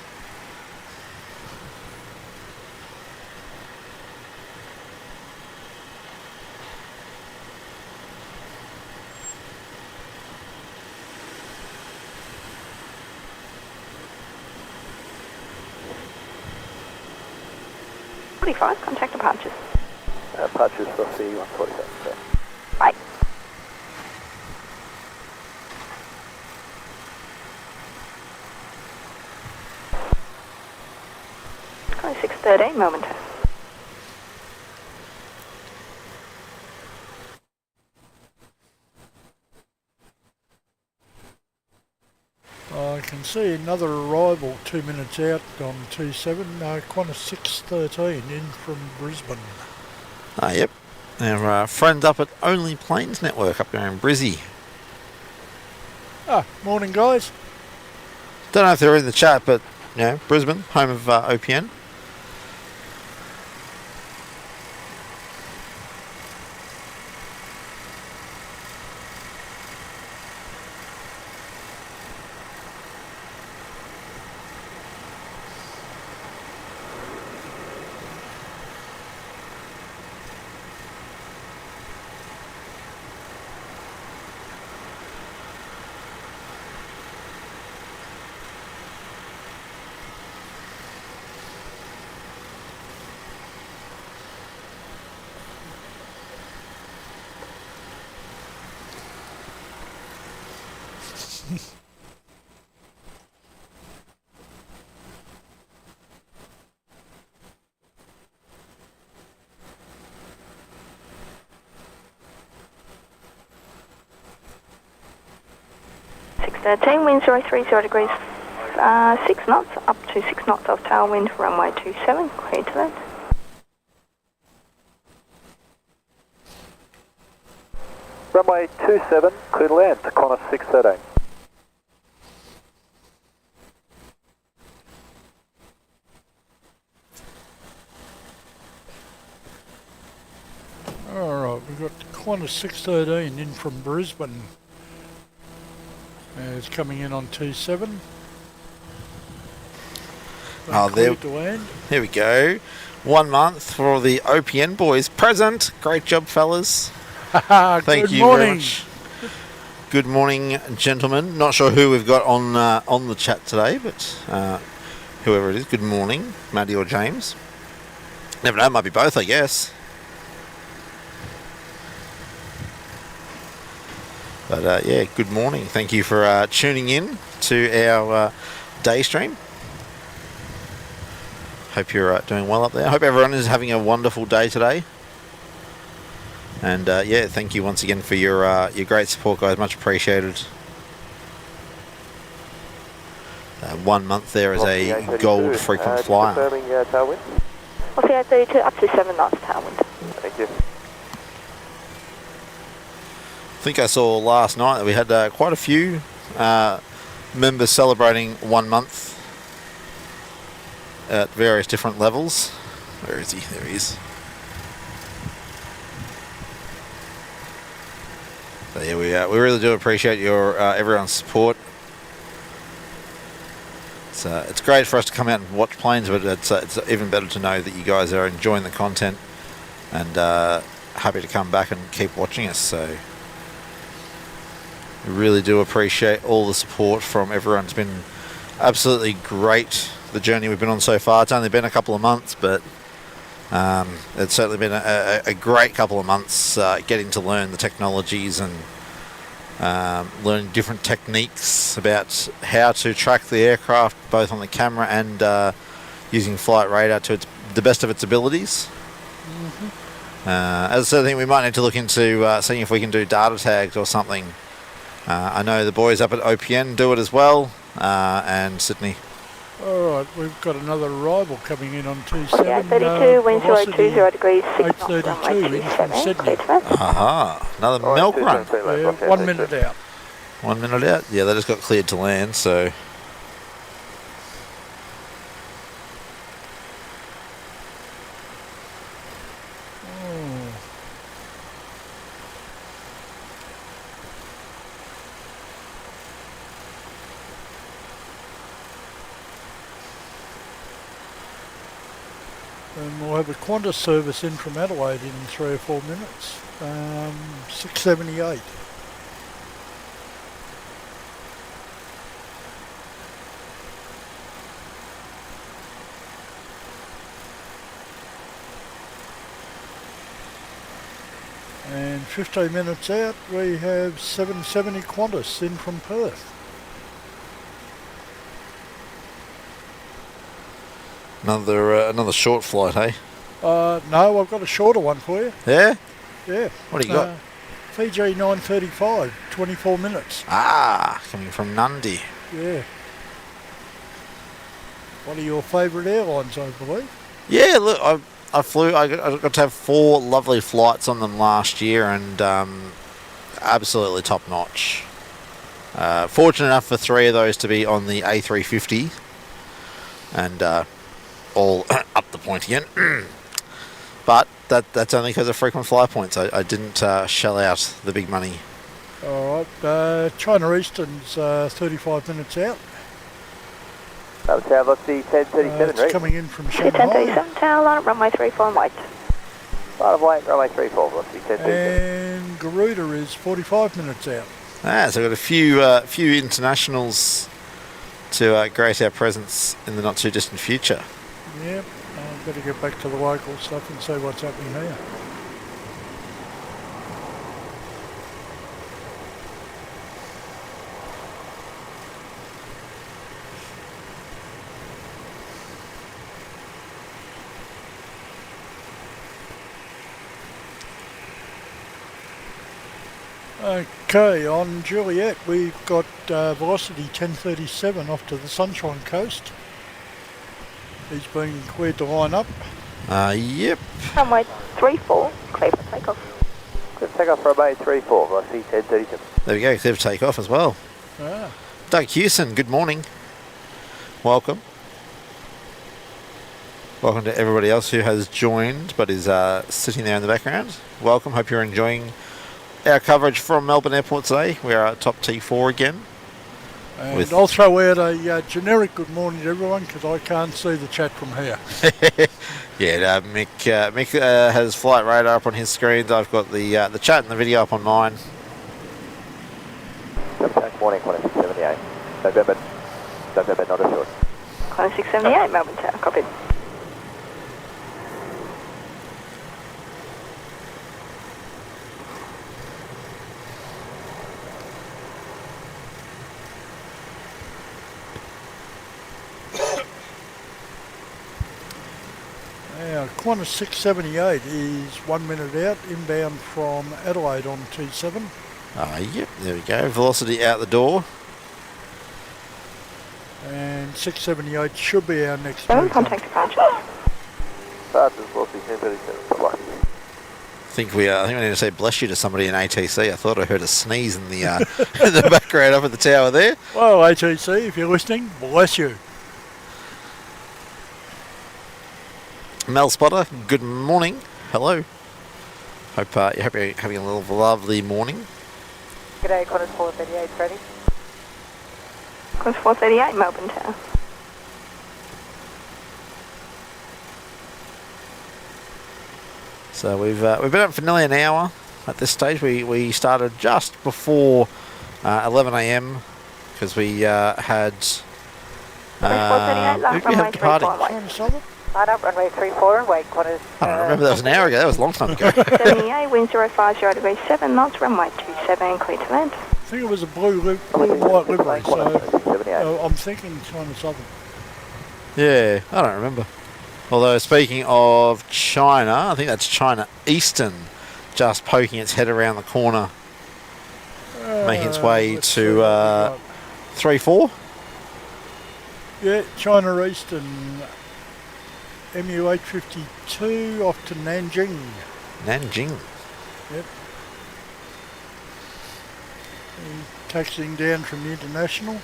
Contact departures. Departures velocity 147. Bye. Go 613, Melbourne Tower. I can see another arrival 2 minutes out on 27, Qantas 613 in from Brisbane. Ah, yep. Our friends up at Only Planes Network up there in Brizzy. Morning guys. Don't know if they're in the chat, but you know, Brisbane, home of OPN. Wind 030 degrees 6 knots, up to 6 knots of tailwind, runway 27, clear to land. Runway 27, clear to land, Qantas 613. Alright, we've got Qantas 613 in from Brisbane. It's coming in on 27. There we go. 1 month for all the OPN boys present. Great job, fellas. Thank you very much. Good morning, gentlemen. Not sure who we've got on the chat today, but whoever it is, good morning, Maddie or James. Never know, might be both, I guess. But yeah, good morning. Thank you for tuning in to our day stream. Hope you're doing well up there. I hope everyone is having a wonderful day today. And yeah, thank you once again for your great support, guys. Much appreciated. 1 month there as a gold frequent flyer. Confirming tailwind. Oscar 32 up to 7 knots tailwind. Thank you. I think I saw last night that we had quite a few members celebrating 1 month at various different levels. Where is he? There he is. So yeah, we really do appreciate your everyone's support. It's great for us to come out and watch planes, but it's even better to know that you guys are enjoying the content and happy to come back and keep watching us. So we really do appreciate all the support from everyone. It's been absolutely great, the journey we've been on so far. It's only been a couple of months, but it's certainly been a great couple of months getting to learn the technologies and learning different techniques about how to track the aircraft both on the camera and using flight radar to the best of its abilities. As I said, I think we might need to look into seeing if we can do data tags or something. I know the boys up at OPN do it as well, and Sydney. Alright, we've got another arrival coming in on 27. Yeah, 32, wind 020 degrees, 6 knots, runway 832 in from 27, Sydney. Aha, another milk run. Yeah, 1 minute out. 1 minute out. Yeah, they just got cleared to land, so. And we'll have a Qantas service in from Adelaide in 3 or 4 minutes. 678. And 15 minutes out, we have 770 Qantas in from Perth. Another short flight, hey? No, I've got a shorter one for you. Yeah? Yeah. What do you got? Fiji 935, 24 minutes. Ah, coming from Nundy. Yeah. One of your favourite airlines, I believe. Yeah, look, I flew. I got to have 4 lovely flights on them last year, and absolutely top notch. Fortunate enough for 3 of those to be on the A350, and all up the point again. But that's only because of frequent flyer points. I didn't shell out the big money. All right. China Eastern's 35 minutes out. That was velocity 1037, it's right? coming in from 1037, tail line, runway 34 and white. Line of white, runway 34, velocity 1037. And Garuda is 45 minutes out. So I've got a few internationals to grace our presence in the not too distant future. Yep. Better get back to the local stuff and see what's happening here. Okay, on Juliet we've got velocity 1037 off to the Sunshine Coast. He's been cleared to line up. Yep. Runway 34, clear for takeoff. Let's take off runway 34, Rossi 1037. There we go, clear for takeoff as well. Ah. Doug Hewson, good morning. Welcome. Welcome to everybody else who has joined but is sitting there in the background. Welcome, hope you're enjoying our coverage from Melbourne Airport today. We are at top T4 again. And I'll throw out a generic good morning to everyone because I can't see the chat from here. Yeah, Mick has flight radar up on his screens. I've got the chat and the video up on mine. Morning, Qantas 678. November, not assured. Qantas 678, Melbourne Tower, copied. Now, Qantas 678 is 1 minute out, inbound from Adelaide on T7. Yep, there we go. Velocity out the door. And 678 should be our next Seven, move. contact departure. Departures, Rossi 1037. Bye-bye. I think we need to say bless you to somebody in ATC. I thought I heard a sneeze in the in the background up at the tower there. Well, ATC, if you're listening, bless you. Mel Spotter, good morning. Hello. Hope you're having a little lovely morning. G'day, Qantas 438, ready? Qantas 438, Melbourne Tower. So we've been up for nearly an hour at this stage. We started just before 11 a.m. because we had. Qantas 438, last runway 34. Line up, runway 34, wait, Qantas. I don't remember, that was an hour ago. That was a long time ago. 78, wind 050 degrees 7 knots, runway 27, clear to land. I think it was a blue white livery, so I'm thinking China Southern. Yeah, I don't remember. Although speaking of China, I think that's China Eastern just poking its head around the corner, making its way to 3-4. Yeah, China Eastern, MU852 off to Nanjing. Nanjing. Yep. Taxiing down from the International.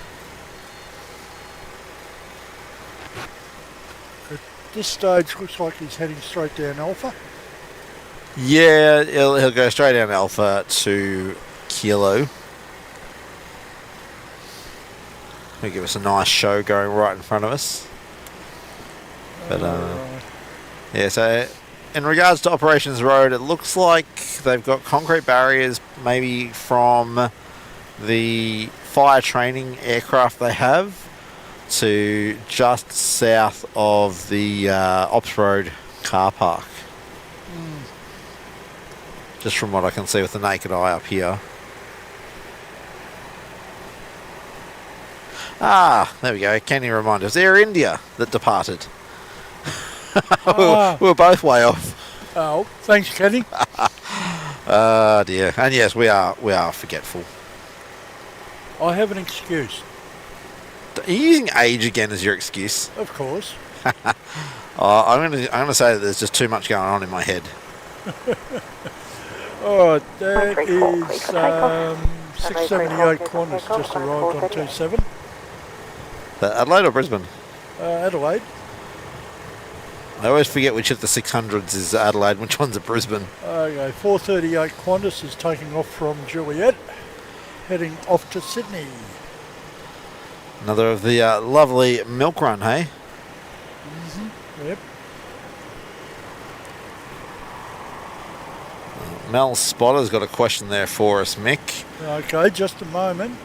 At this stage, looks like he's heading straight down Alpha. Yeah, he'll go straight down Alpha to Kilo. He'll give us a nice show going right in front of us. But yeah, so in regards to Operations Road, it looks like they've got concrete barriers maybe from the fire training aircraft they have to just south of the Ops Road car park. Just from what I can see with the naked eye up here. There we go. Can you remind us? Air India that departed. We were both way off. Oh, thanks, Kenny. Oh dear. And yes, we are forgetful. I have an excuse. Are you using age again as your excuse? Of course. I'm gonna say that there's just too much going on in my head. Oh, that is 678 Qantas just arrived on 27. Adelaide or Brisbane? Adelaide. I always forget which of the 600s is Adelaide and which one's at Brisbane. Okay, 438 Qantas is taking off from Juliet, heading off to Sydney. Another of the lovely milk run, hey? Yep. Mel Spotter's got a question there for us, Mick. Okay, just a moment.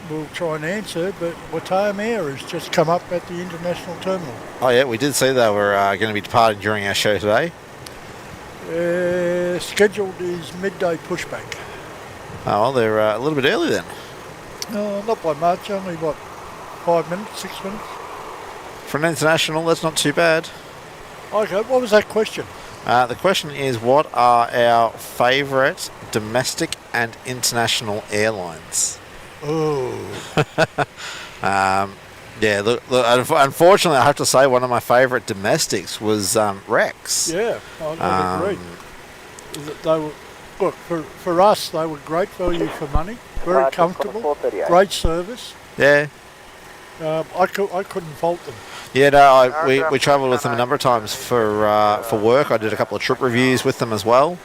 We'll try and answer, but Watam Air has just come up at the international terminal. Oh yeah, we did see they were going to be departing during our show today. Scheduled is midday pushback. Oh well, they're a little bit early then. Not by much, only 5 minutes, 6 minutes. For an international, that's not too bad. Okay, what was that question? The question is, what are our favourite domestic and international airlines? Oh. Yeah, look, unfortunately, I have to say one of my favourite domestics was Rex. Yeah, I agree. Look, for us, they were great value for money, very comfortable, great service. Yeah. I couldn't fault them. Yeah, no, we travelled with them a number of times for work. I did a couple of trip reviews with them as well.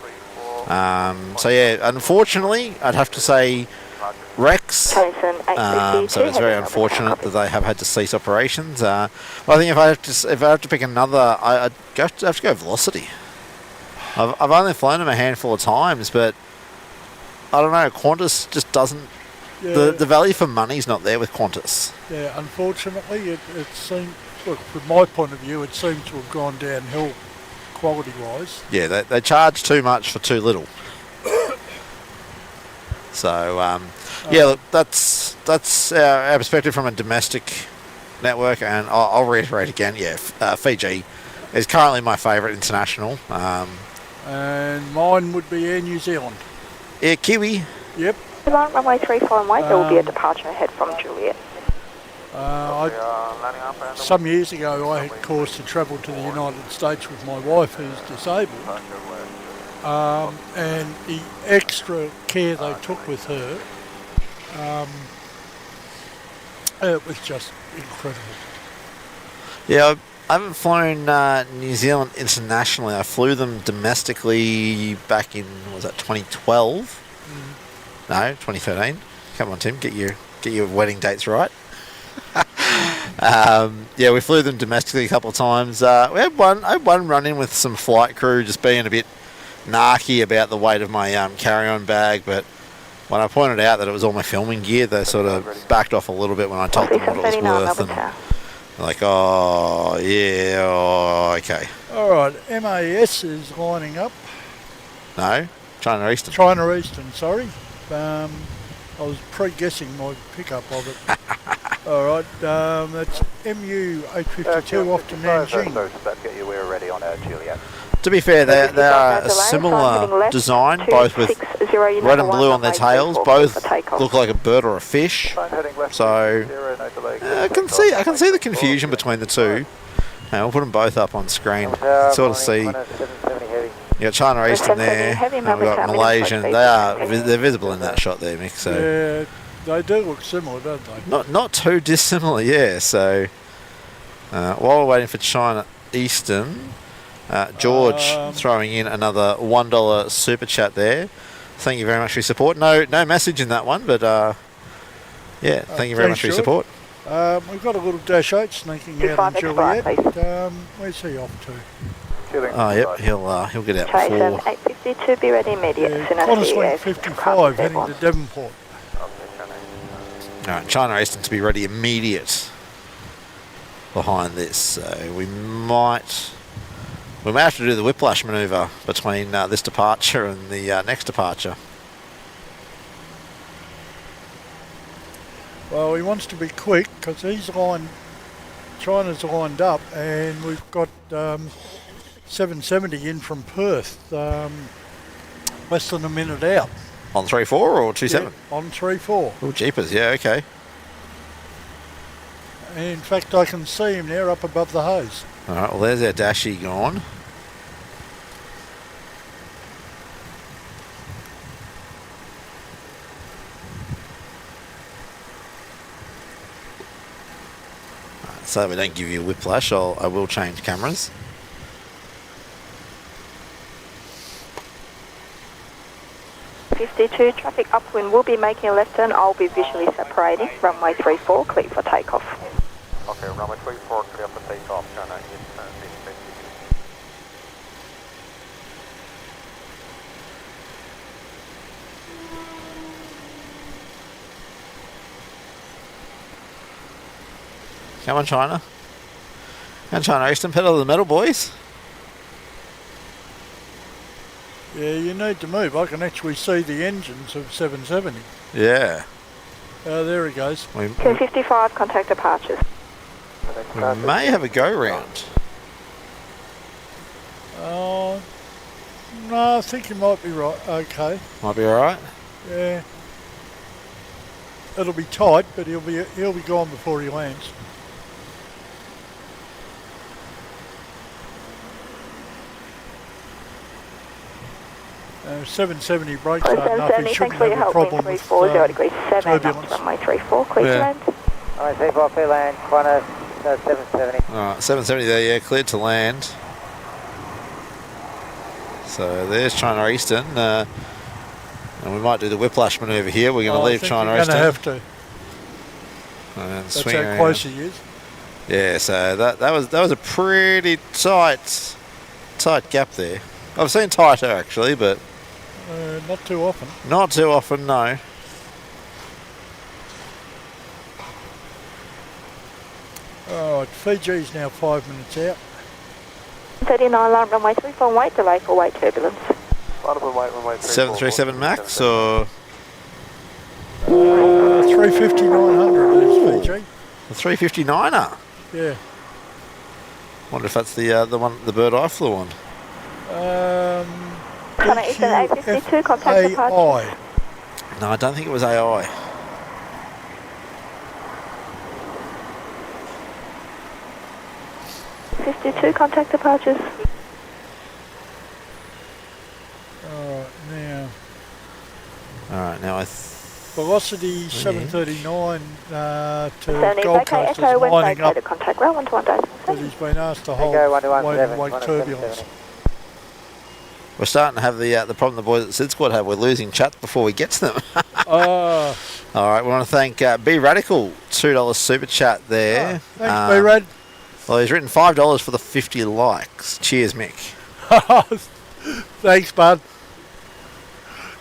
So yeah, unfortunately, I'd have to say Rex. So it's very unfortunate that they have had to cease operations. I think if I have to pick another, I'd have to go Velocity. I've only flown them a handful of times, but I don't know. Qantas just doesn't. Yeah. The value for money's not there with Qantas. Yeah, unfortunately, it seemed. Look, from my point of view, it seemed to have gone downhill quality-wise. Yeah, they charge too much for too little. So, yeah, look, that's our perspective from a domestic network, and I'll reiterate again. Yeah, Fiji is currently my favourite international. And mine would be Air New Zealand. Air Kiwi. Yep. Runway 34 and white, there will be a departure ahead from Juliet. Some years ago, I had cause to travel to the United States with my wife, who's disabled, and the extra care they took with her, it was just incredible. Yeah, I haven't flown New Zealand internationally. I flew them domestically back in, was that 2012? No, 2013. Come on, Tim, get your wedding dates right. Yeah, we flew them domestically a couple of times. I had one run in with some flight crew just being a bit narky about the weight of my carry-on bag, but when I pointed out that it was all my filming gear, they sort of backed off a little bit when I told them what it was worth. And like, oh, yeah, oh, okay. All right, MAS is lining up. No, China Eastern. China Eastern, sorry. I was pre-guessing my pickup of it. All right, that's MU 852 off to Nanjing. Get you where ready on our Juliet. To be fair, they are a similar design, both with red and blue on their tails. Both look like a bird or a fish. So I can see the confusion between the two. And we'll put them both up on screen. Sort of see. You got China Eastern there, and we've got Malaysian. They're visible in that shot there, Mick. So yeah, they do look similar, don't they? Not too dissimilar, yeah. So while we're waiting for China Eastern, George throwing in another $1 super chat there. Thank you very much for your support. No message in that one, but yeah, thank you very much for your support. We've got a little Dash 8 sneaking out in Juliet. Where's he off to? Oh, yep, he'll get out Jason, before. 852, be ready immediate. Yeah, Qantas went 55 heading to Devonport. Alright, China Eastern to be ready immediate behind this. So we might have to do the whiplash manoeuvre between this departure and the next departure. Well, he wants to be quick because China's lined up, and we've got 770 in from Perth, less than a minute out. On 3-4 or 2-7? Yeah, on 3-4. Oh, jeepers, yeah, okay. And in fact, I can see him there up above the hose. All right, well, there's our Dashy gone. Right, so we don't give you a whiplash, I will change cameras. Traffic upwind will be making a left turn. I'll be visually separating. Runway 34, clear for takeoff. Okay, runway 34, clear for takeoff. China Eastern, Come on, China. Come on, China Eastern, pedal to the metal, boys. Yeah, you need to move. I can actually see the engines of 770. Yeah. There he goes. 255, contact departures. We may have a go-round. No, I think you might be right. Okay. Might be alright? Yeah. It'll be tight, but he'll be gone before he lands. 770 brakes are enough. 770, It thanks shouldn't for your have a help. problem Wind with 340 degrees 7 knots, turbulence. runway 34, clear to Yeah. land. Runway 34, clear land, Qantas 770. Alright, 770 there, yeah, cleared to land. So there's China Eastern. And we might do the whiplash manoeuvre here. We're going to leave China Eastern. You're going to have to. And That's swing how around. close he is. Yeah, so that was a pretty tight gap there. I've seen tighter actually, but Not too often. not too often, no. Alright, Fiji's now 5 minutes out. 39 alarm, runway 34, wait delay for wait turbulence. Runway 737 max or 350, 900 is Fiji. the 359er. Yeah. Wonder if that's the one, the bird eye flew on. China Eastern 852, contact departure. AI. No, I don't think it was AI. '52, contact departures. Alright, now. Alright, now Velocity 739 to 70, Gold vacate Coast Echo, is wind lining up, vacated, contact rail 121 but he's been asked to hold Echo wait 117, and wake turbulence. 170. we're starting to have the problem the boys at Sid Squad have. We're losing chat before we get to them. Oh, Alright, we want to thank B Radical, $2 super chat there. thanks, B-Rad. Well, he's written $5 for the 50 likes. Cheers, Mick. Thanks, bud.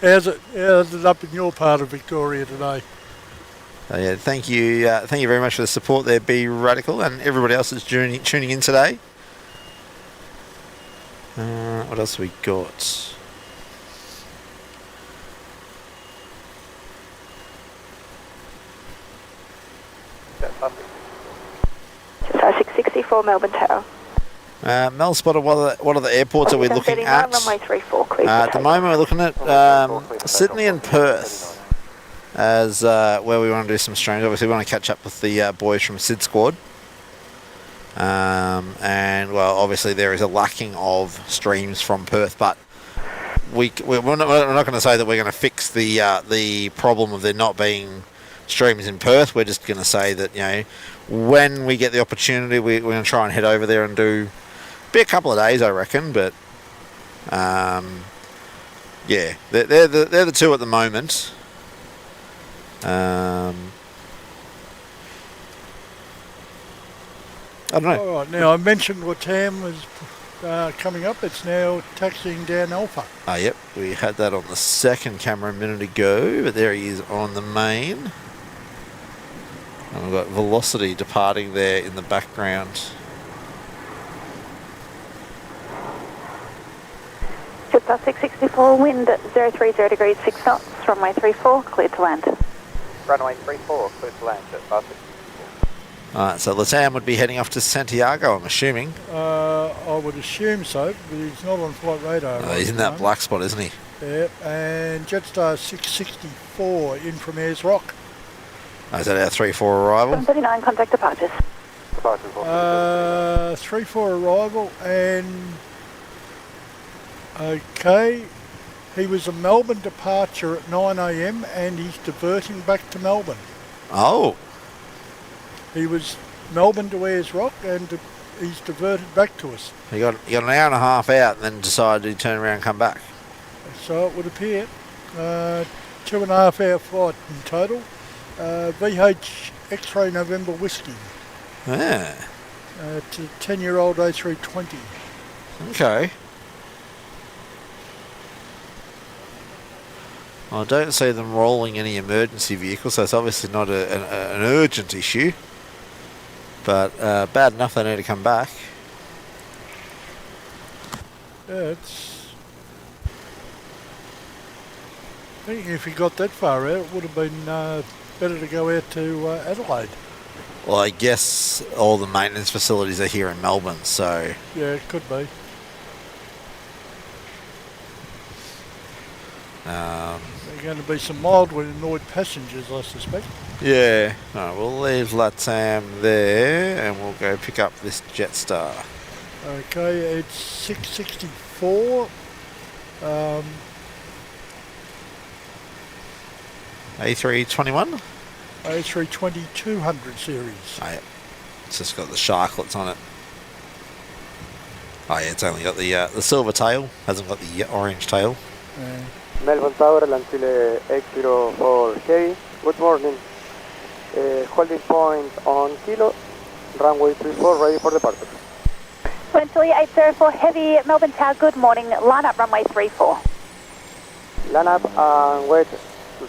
How's it up in your part of Victoria today? Yeah, thank you very much for the support there, B Radical, and everybody else that's tuning in today. What else have we got? Jetstar 664, Melbourne Tower. Mel Spotter, what other airports are we looking 39, at? runway 34, clear to At the take. moment, we're looking at Sydney and Perth as where we want to do some streams. Obviously, we want to catch up with the boys from Sid Squad. And, well, obviously there is a lacking of streams from Perth, but we're not going to say that we're going to fix the problem of there not being streams in Perth. We're just going to say that, you know, when we get the opportunity, we're going to try and head over there and be a couple of days, I reckon, but yeah, they're the two at the moment. I don't know. All right, now I mentioned Latam was coming up. It's now taxiing down Alpha. Yep, we had that on the second camera a minute ago, but there he is on the main. And we've got Velocity departing there in the background. Jetstar 664, wind at 030 degrees 6 knots, runway 34, clear to land. Runway 34, clear to land, Jetstar 664. Alright, so Latam would be heading off to Santiago, I'm assuming. I would assume so, but he's not on flight radar. He's in that black spot, isn't he? Yeah, and Jetstar 664 in from Ayers Rock. Is that our 3-4 arrival? 739, contact departures. 3-4 arrival, and okay, he was a Melbourne departure at 9 a.m. and he's diverting back to Melbourne. Oh, He was Melbourne to Ayers Rock and he's diverted back to us. he got an hour and a half out and then decided to turn around and come back. So it would appear 2.5 hour flight in total. VH X-ray November Whiskey Yeah, to 10-year-old A320. okay. I don't see them rolling any emergency vehicles, so it's obviously not an urgent issue. But bad enough they need to come back. Yeah, I think if he got that far out, it would have been better to go out to Adelaide. Well, I guess all the maintenance facilities are here in Melbourne, so Yeah, it could be. There are going to be some mildly annoyed passengers, I suspect. yeah. Alright, we'll leave Latam there and we'll go pick up this Jetstar. Okay, it's 664. A321? A320-200 series. Oh, yeah. It's just got the sharklets on it. Oh yeah, it's only got the silver tail, hasn't got the orange tail. Melbourne Tower, land Chile 804 Heavy. Good morning. Holding point on Kilo, runway 34, ready for departure. Land Chile 804 Heavy, Melbourne Tower, good morning. Line up runway 34. Line up and wait,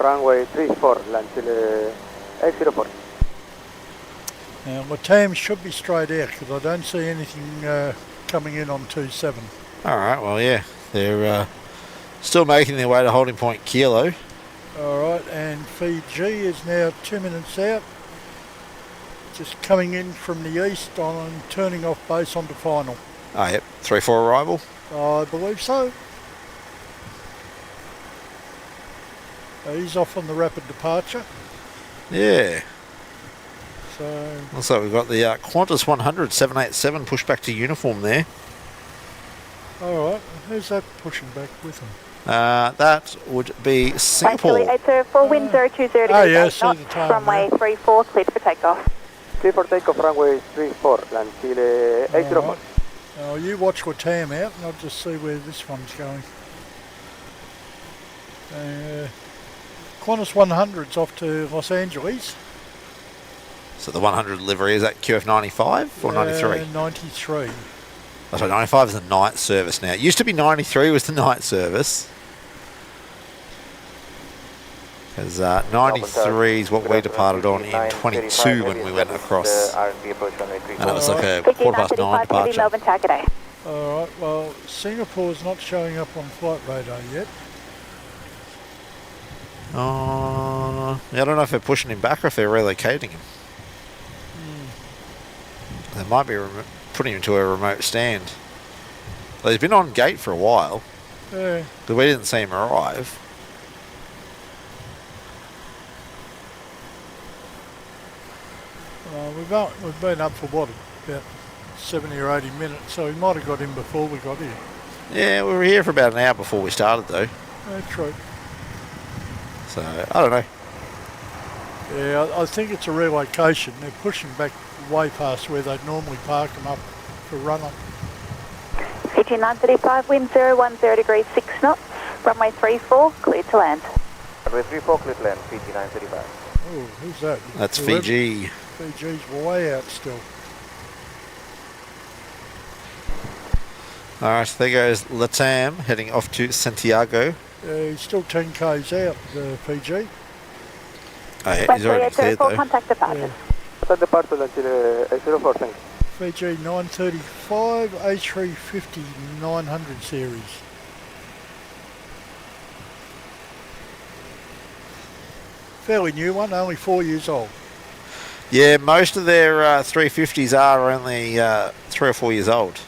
runway 34, land Chile 804. Now, Latam should be straight out because I don't see anything coming in on 27. Alright, well yeah, they're still making their way to holding point Kilo. Alright, and Fiji is now 2 minutes out. Just coming in from the east on turning off base onto final. Oh yep, 3-4 arrival. I believe so. He's off on the rapid departure. Yeah. So Looks like we've got the Qantas 100 787 pushed back to uniform there. alright, who's that pushing back with him? That would be Singapore. Land Chile 804, wind 020 degrees, Oh, yeah, 8 see knots, the time runway 34, cleared for takeoff. Clear for takeoff, runway 34, land Chile 804. Alright. Oh, you watch Latam out and I'll just see where this one's going. Qantas 100's off to Los Angeles. So the 100 livery, is that QF95 or 93? 93. Oh, sorry, 95 is the night service now. It used to be 93 was the night service. Because 93 is what we departed on in 22 when we went across. And it was like a quarter past 9 departure. Melbourne Tower, g'day. Alright, well, Singapore's not showing up on flight radar yet. Yeah, I don't know if they're pushing him back or if they're relocating him. They might be putting him to a remote stand. Well, he's been on gate for a while. Yeah. But we didn't see him arrive. We've been up for what, about 70 or 80 minutes, so we might have got in before we got here. Yeah, we were here for about an hour before we started though. True. So, I don't know. Yeah, I think it's a relocation. They're pushing back way past where they'd normally park them up for run-up. Fiji 935, wind 010 degrees, 6 knots, runway 34, cleared to land. Runway 34, clear to land, Fiji 935. Oh, who's that? That's Whoever- Fiji. Fiji's way out still. Alright, there goes Latam heading off to Santiago. He's still 10 k's out, Fiji. Oh yeah, Land he's Chile already cleared 804, though. contact departure. Yeah. Contact departure, land Chile 804, thank you. Fiji 935, A350 900 series. Fairly new one, only 4 years old. Yeah, most of their 350s are only 3 or 4 years old.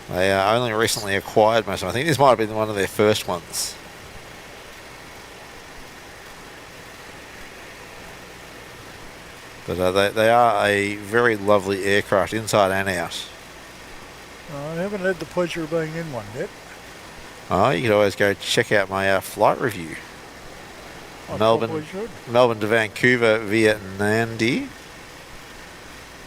They only recently acquired most of them. I think this might have been one of their first ones. But they are a very lovely aircraft inside and out. I haven't had the pleasure of being in one yet. Oh, you could always go check out my flight review. I Melbourne. probably should. Melbourne to Vancouver via Nandi.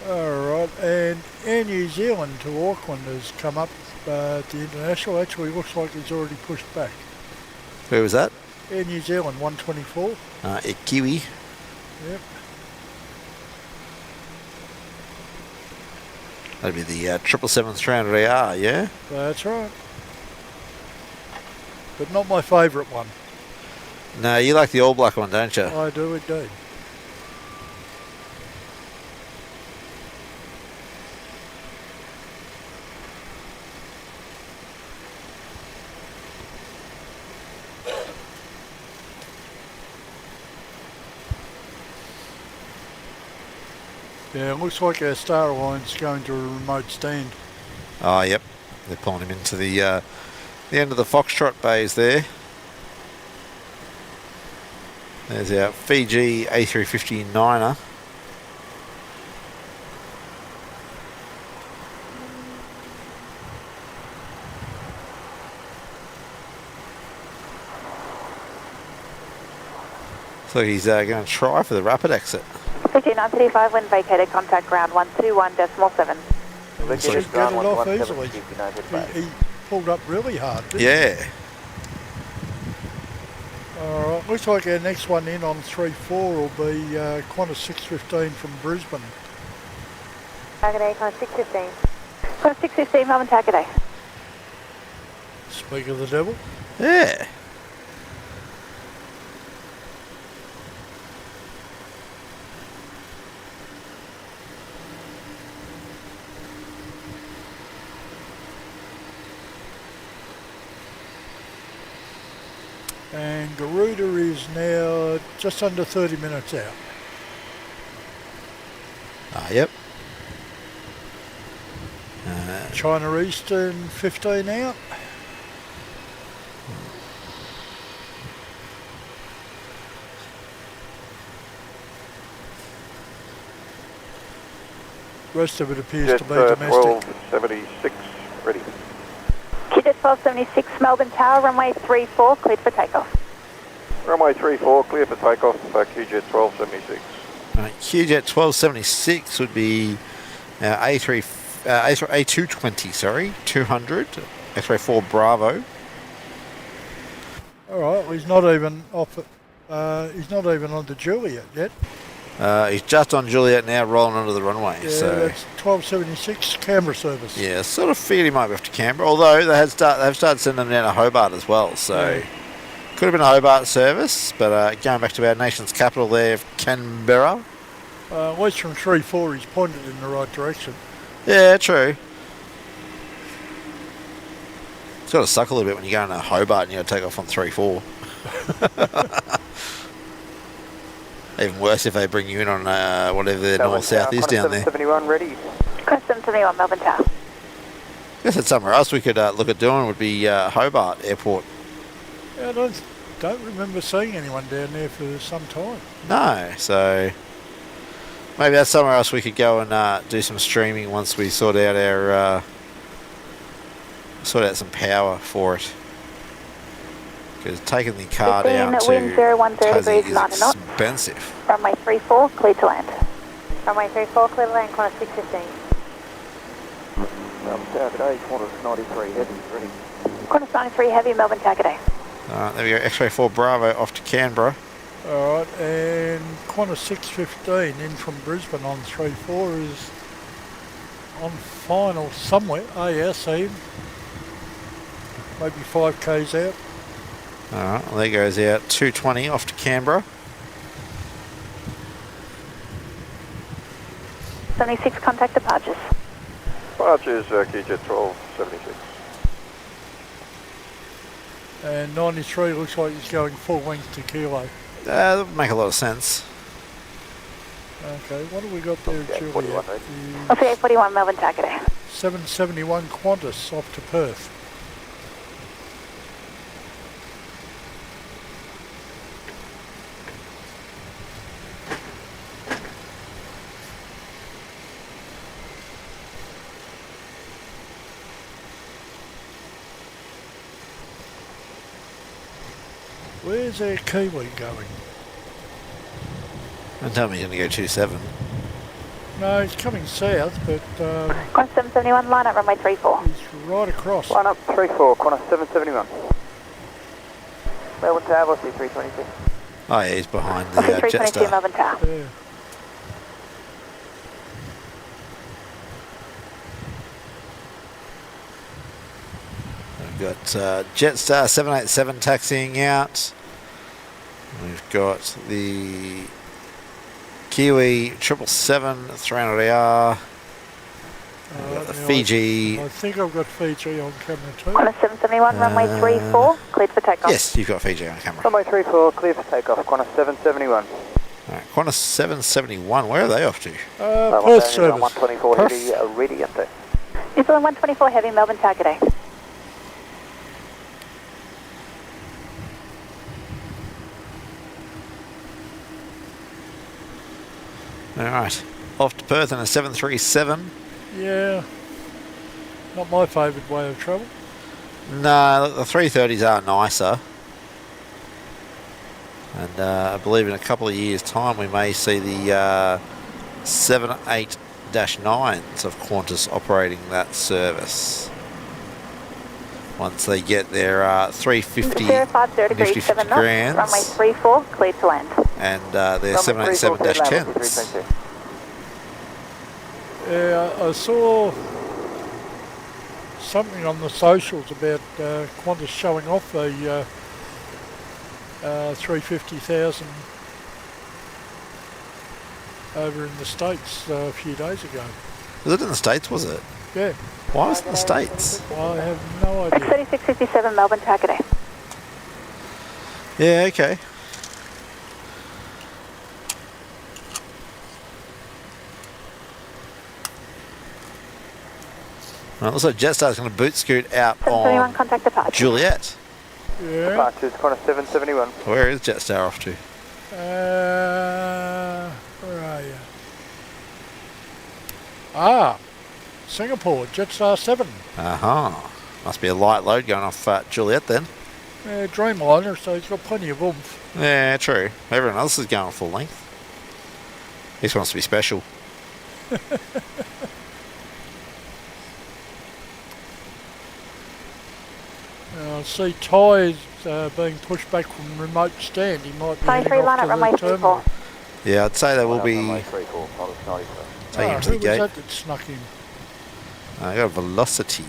Alright, and Air New Zealand to Auckland has come up at the international. Actually looks like it's already pushed back. Who was that? Air New Zealand 124. Kiwi. Yep. That'd be the 777-300AR, yeah? That's right. But not my favourite one. No, you like the all black one, don't you? I do indeed. Yeah, it looks like our Star Alliance is going to a remote stand. Oh, yep. They're pulling him into the end of the Foxtrot bays there. There's our Fiji A350-9er. So he's going to try for the rapid exit. Fiji 935, when vacated, contact ground 121.7. He should get it off easily. He pulled up really hard, didn't he? Yeah. Alright, looks like our next one in on 3-4 will be Qantas 615 from Brisbane. Tagaday, Qantas 615. Qantas 615, Melbourne Tagaday. Speak of the devil. Yeah. And Garuda is now just under 30 minutes out. Yep. China Eastern 15 out. Rest of it appears to be domestic. 1276, ready. QJet 1276, Melbourne Tower, runway 34, cleared for takeoff. Runway 34, clear for takeoff, QJet 1276. Right, QJet 1276 would be A220, sorry, 200, X-ray 4 Bravo. Alright, well, he's not even off it. He's not even on the Juliet yet. He's just on Juliet now, rolling onto the runway. Yeah, so that's 1276 Canberra service. yeah, sort of feel he might be off to Canberra, although they've started sending them down to Hobart as well, so Yeah. could have been a Hobart service, but going back to our nation's capital there, Canberra. At least from 3-4 he's pointed in the right direction. Yeah, true. It's got to suck a little bit when you go into Hobart and you got to take off on 3-4. Even worse if they bring you in on whatever their north-south is down there. 771 ready. Qantas 771, Melbourne Tower. I guess that's somewhere else we could look at doing would be Hobart Airport. Yeah, I don't remember seeing anyone down there for some time. No, so maybe that's somewhere else we could go and do some streaming once we sort out our some power for it. Because taking the car down to wind 010 Tassie degrees, 90 is knots. expensive. Runway 34, cleared to land. Runway 34, clear to land, Qantas 615. Today, Qantas 93 heavy, ready. Qantas 93 heavy, Melbourne Tagaday. Alright, there we go, X-ray 4 Bravo off to Canberra. Alright, and Qantas 615 in from Brisbane on 3-4 is on final somewhere. ASE. Maybe 5k's out. Alright, well, there goes out 220 off to Canberra. 76, contact departures. Departures, QJet 1276. And 93 looks like he's going full length to kilo. That would make a lot of sense. Okay, what have we got there, Juliet? LCA 41, Melbourne Tagaday. 771 Qantas off to Perth. Where's our Kiwi going? Don't tell me he's going to go 27. No, he's coming south, but Qantas 771, line up runway 34. he's right across. Line up 34, Qantas 771. Melbourne Tower, C322. Oh yeah, he's behind the C322, Jetstar. Melbourne Tower. Yeah. We've got Jetstar 787 taxiing out. We've got the Kiwi 777 300AR. We've got the Fiji. I think I've got Fiji on camera too. Qantas 771, runway 34, cleared for takeoff. Yes, you've got Fiji on camera. Runway 34, clear for takeoff, Qantas 771. Alright, Qantas 771, where are they off to? Perth service. 124 heavy, ready up there. New Zealand 124 heavy, Melbourne Tagaday. Alright, off to Perth in a 737. Yeah. Not my favourite way of travel. No, the 330s are nicer. And I believe in a couple of years' time we may see the 78-9s of Qantas operating that service. Once they get their 350 nifty 50 grands runway 34, clear to land. and their 787-10s. Yeah, I saw something on the socials about Qantas showing off a 350,000 over in the States a few days ago. Was it in the States, was it? Yeah. Why was it in the States? I have no idea. 3657 Melbourne, target A. Yeah, okay. Well, it looks like Jetstar's going to boot scoot out 771, on contact departure. Juliet. Yeah. Departures, Qantas 771. Where is Jetstar off to? Where are you? Ah, Singapore, Jetstar 7. Must be a light load going off Juliet then. Dreamliner, so he's got plenty of oomph. Yeah, true. Everyone else is going full length. This wants to be special. I see tyres being pushed back from remote stand. He might be heading 23 line off at to runway the 34. terminal. Yeah, I'd say they will be Runway 34, Qantas 93. taking him to the Who was gate. that snuck in? I got a Velocity.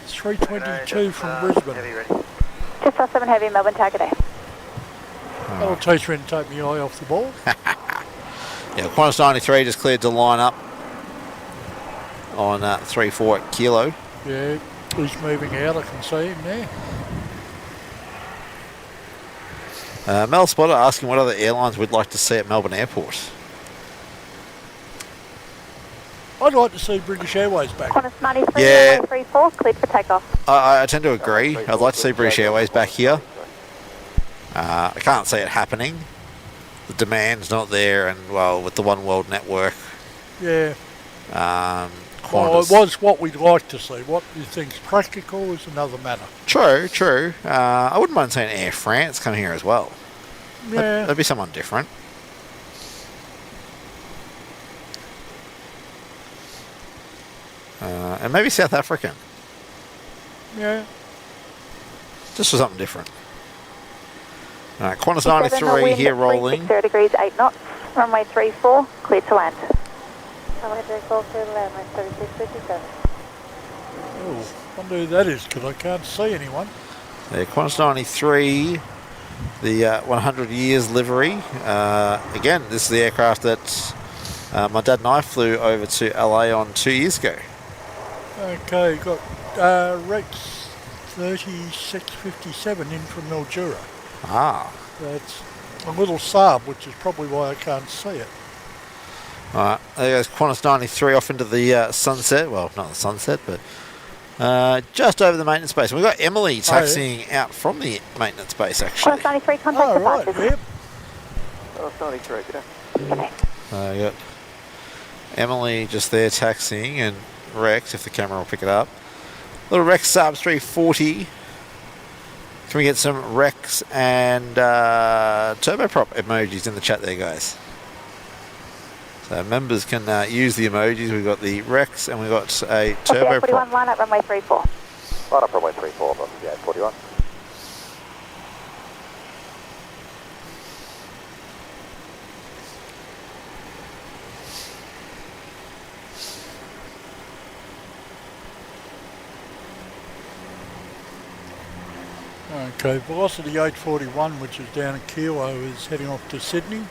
322 from Brisbane. Jetstar 7 Heavy, Melbourne, target A. That'll teach me to take my eye off the ball. Yeah, Qantas 93 just cleared to line up on 34 at Kilo. Yeah, he's moving out. I can see him there. Mel Spotter asking what other airlines we'd like to see at Melbourne Airport. I'd like to see British Airways back. Qantas 93, Yeah. runway 34, cleared for takeoff. I tend to agree. I'd like to see British Airways back here. I can't see it happening. The demand's not there, and well, with the One World network, Yeah. Well, Qantas. it was what we'd like to see. What you think's practical is another matter. True, true. I wouldn't mind seeing Air France come here as well. Yeah. That'd be someone different. And maybe South African, Yeah. just for something different. All right, Qantas 93 here rolling. 30 degrees, 8 knots. Runway 34, clear to land. Runway 34, clear to land, runway 3657. Oh, wonder who that is because I can't see anyone. Yeah, Qantas 93, the 100 years livery. Again, this is the aircraft that my dad and I flew over to LA on 2 years ago. Okay, got Rex 3657 in from Mildura. Ah. That's a little Saab, which is probably why I can't see it. All right, there goes Qantas 93 off into the sunset. Well, not the sunset, but just over the maintenance base. And we've got Emily taxiing out from the maintenance base, actually. Qantas 93, contact Oh, right, departures. yep. Qantas 93, good day. You got Emily just there taxiing, and Rex, if the camera will pick it up. Little Rex Saab 340. Can we get some Rex and turboprop emojis in the chat there, guys? So members can use the emojis. We've got the Rex and we've got a turboprop. 41 line at runway 34. Line up runway 34, yeah, 41. Okay, Velocity 841, which is down at Kilo, is heading off to Sydney.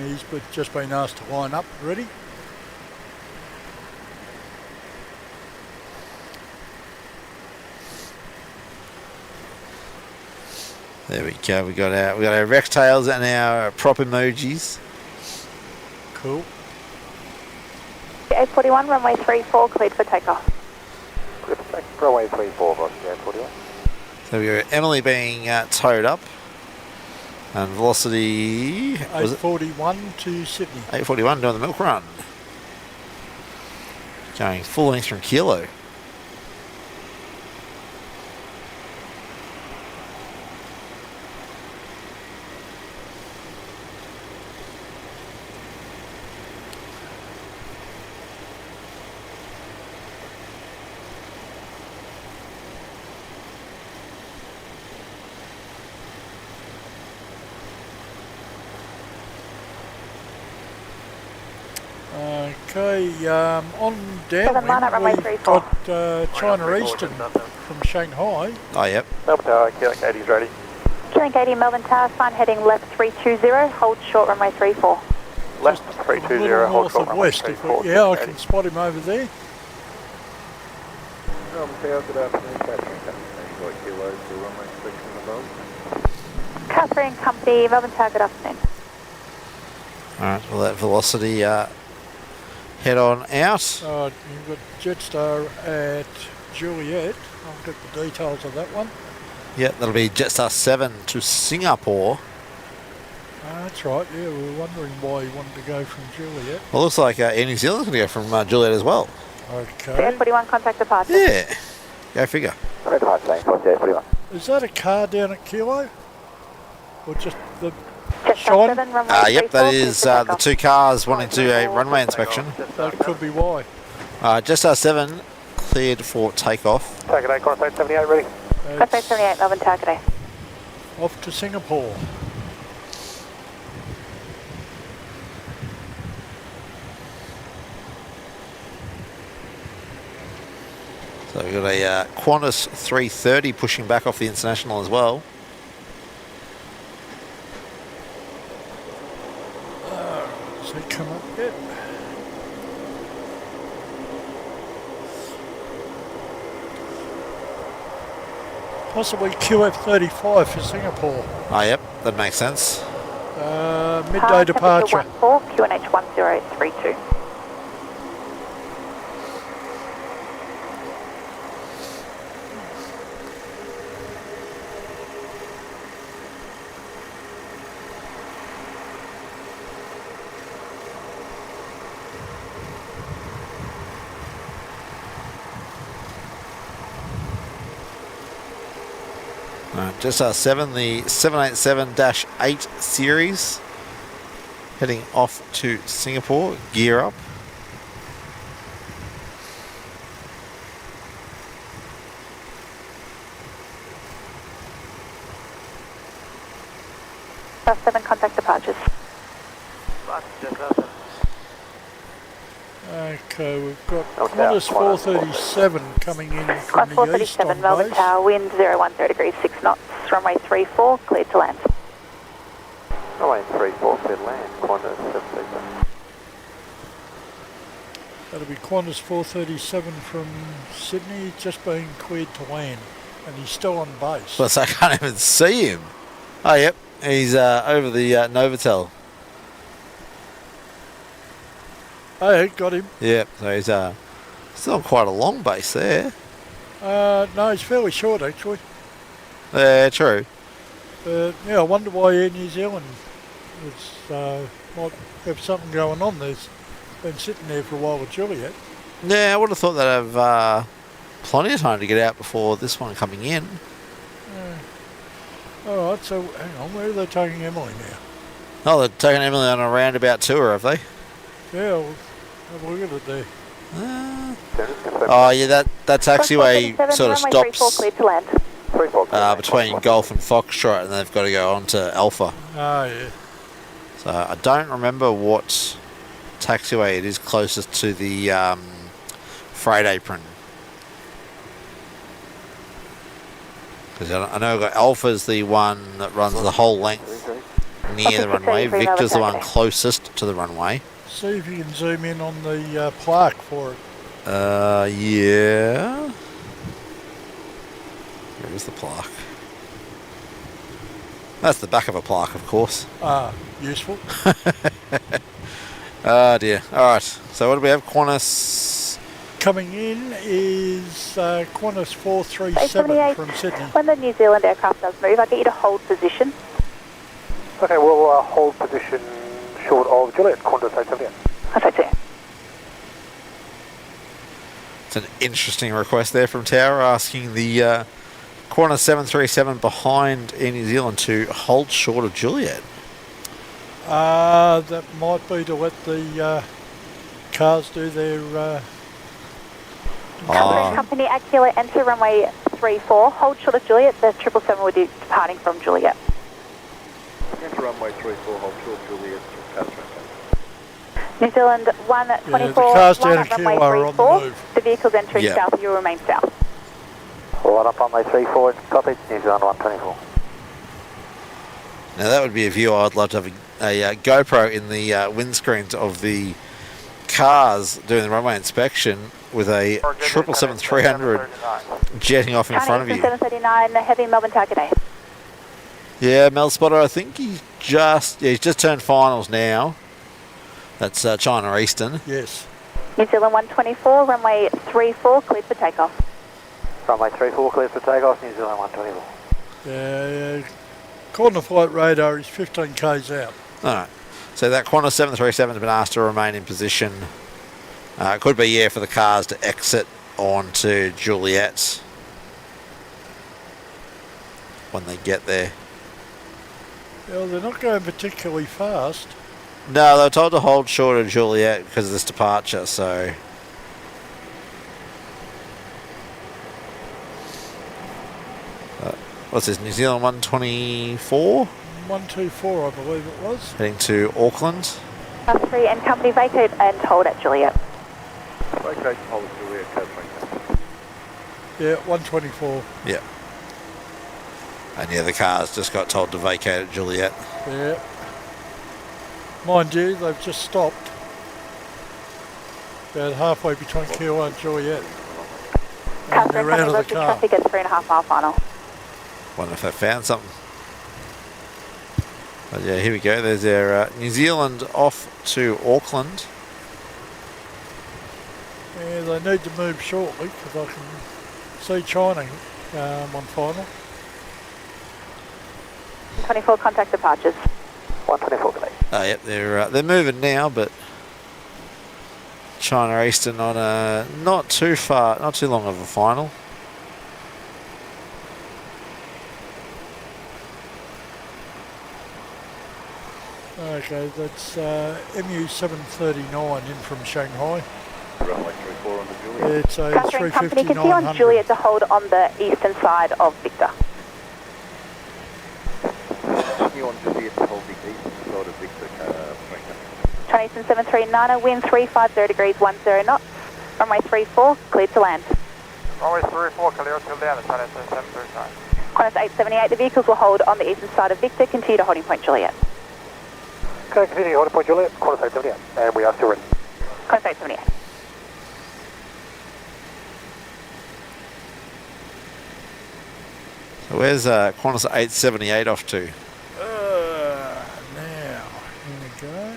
He's just been asked to line up ready. There we go. We got our Rex tails and our prop emojis. Cool. 841, runway 34, cleared for takeoff. Clear for takeoff, runway 34, yeah, 41. So we got Emily being towed up, and Velocity was it 841 to Sydney. 841 doing the milk run, going full length from Kilo. Okay, on Seven line up, runway downwind, we've 34. got China Eastern from Shanghai. Oh, yep. Melbourne Tower, Quebec 80 is ready. Quebec 80, Melbourne Tower, fine heading left 320, hold short runway 34. Left A 320, little hold north short of runway west. 34. Yeah, I can spot him over there. Melbourne Tower, good afternoon, Catherine Company, Kilo to runway 6 and above. Catherine Company, Melbourne Tower, good afternoon. Alright, well that velocity head on out. You've got Jetstar at Juliet. I'll get the details of that one. Yep, that'll be Jetstar 7 to Singapore. That's right, yeah, we were wondering why you wanted to go from Juliet. Well, looks like Air New Zealand's going to go from Juliet as well. Okay. 41 contact departure. Yeah, go figure. Is that a car down at Kilo? Or just the Jetstar Sean? 7, runway Yep, 34, that clear is to the takeoff. two cars wanting to do a runway inspection. That could be why. Jetstar 7 cleared for takeoff. Target 8, Qantas 78 ready. Contact 78, Melbourne Tower, good day. Off to Singapore. So we've got a Qantas 330 pushing back off the international as well. Does he come up yet? Possibly QF35 for Singapore. Oh, yep, that makes sense. Midday departure. 14, QNH 1032. Jetstar 7, the 787-8 series, heading off to Singapore, gear up. Jetstar 7, contact departures. Okay, we've got Qantas 437 coming in from Qantas the east 437, on Melbourne base. Tower, wind 010 degrees, 6 knots, runway 34, cleared to land. Runway 34, clear to land, Qantas 737. That'll be Qantas 437 from Sydney, just being cleared to land, and he's still on base. Plus, I can't even see him. Oh, yep, he's over the Novotel. Oh, got him. Yep, so he's still on quite a long base there. No, he's fairly short actually. Yeah, true. Yeah, I wonder why Air New Zealand might have something going on. There's been sitting there for a while with Juliet. Yeah, I would have thought they'd have plenty of time to get out before this one coming in. All right, so hang on, where are they taking Emily now? Oh, they're taking Emily on a roundabout tour, have they? Yeah, well, have a look at it there. Oh, yeah, that taxiway Qantas 437, sort of runway 34, stops cleared to land. between Golf and Foxtrot, and they've got to go on to Alpha. Oh, yeah. So I don't remember what taxiway it is closest to the freight apron. Because I know Alpha's the one that runs the whole length near the runway. Victor's the one closest to the runway. See if you can zoom in on the plaque for it. Yeah. Where is the plaque? That's the back of a plaque, of course. Ah, useful. Oh dear. Alright, so what do we have? Qantas. Coming in is Qantas 437 from Sydney. When the New Zealand aircraft does move, I'll get you to hold position. Okay, we'll hold position short of Juliet, Qantas 878. Contact there. It's an interesting request there from Tower, asking the Qantas 737 behind Air New Zealand to hold short of Juliet. That might be to let the cars do their... Company at Kilo, enter runway 34, hold short of Juliet, the 777 will be departing from Juliet. Enter runway 34, hold short Juliet from Catherine. New Zealand Yeah, 124, the cars down line in up runway Kiowa are on the 34. move. The vehicle's entering Yeah. south, you will remain south. Line up runway 34, copy, New Zealand 124. Now that would be a view I'd love to have a GoPro in the windscreens of the cars doing the runway inspection with a 777-300 jetting off in front of you. 739, heavy Melbourne Tower, g'day. Yeah, Mel Spotter, I think he's just turned finals now. That's China Eastern. Yes. New Zealand 124, runway 34, cleared for takeoff. Runway 34, clear for takeoff, New Zealand 124. Yeah, according to flight radar, he's 15 k's out. All right. So that Qantas 737 has been asked to remain in position. It could be, for the cars to exit onto Juliet when they get there. Well, they're not going particularly fast. No, they were told to hold short of Juliet because of this departure, so... what's this, New Zealand 124? 124, I believe it was. Heading to Auckland. 3 and company vacate and hold at Juliet. Vacate, hold Juliet, code 27. Yeah, 124. Yeah. And the cars just got told to vacate at Juliet. Yeah. Mind you, they've just stopped about halfway between Kiowa and Juliet. And they're out of the car. Traffic at 3.5 mile final. Wonder if they found something. But yeah, here we go. There's our New Zealand off to Auckland. Yeah, they need to move shortly because I can see China on final. 24 contact departures. 124, please. Oh, yep, they're moving now, but China Eastern on a not too long of a final. Okay, that's MU739 in from Shanghai. Runway 34 on the Juliet. It's a Catherine Company, continue on 350-900. Juliet to hold on the eastern side of Victor. You on Juliet to hold the eastern side of Victor, Chinese 739, wind 350 degrees 10 knots. Runway 34, cleared to land. Runway 34, clear till down, Chinese 739. Qantas 878, the vehicles will hold on the eastern side of Victor. Continue to holding point Juliet. Okay, continue holding point Juliet, Qantas 878, and we are still ready. Qantas 878. So where's Qantas 878 off to? Now, here we go.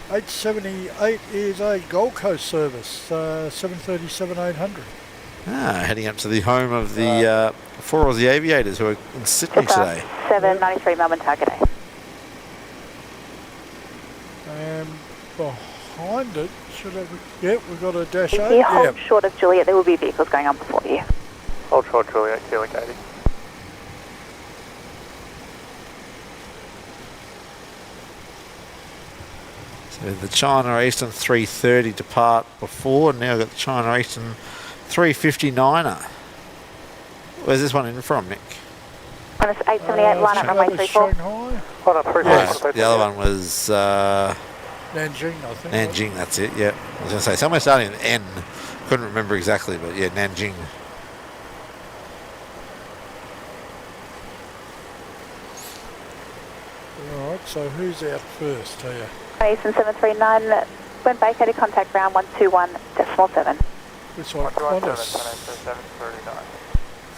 878 is a Gold Coast service, 737-800. Heading up to the home of the 4 Aussie aviators who are in Sydney today. 793 Melbourne Tower, g'day. And behind it, yep, we've got a dash If 8. you hold Yep. short of Juliet, there will be vehicles going on before you. Hold short Juliet, Kilo Katie. So the China Eastern 330 depart before, and now we've got the China Eastern 359er. Where's this one in from, Nick? Qantas 878, line up runway that was 34. Shanghai. Hold on, 34. Yes, the other one was Nanjing, I think. Nanjing, that's it, yep. I was going to say, somewhere starting with N. Couldn't remember exactly, but yeah, Nanjing. Alright, so who's out first here? Eastern 739, when vacated, contact ground 121.7. Looks like Qantas.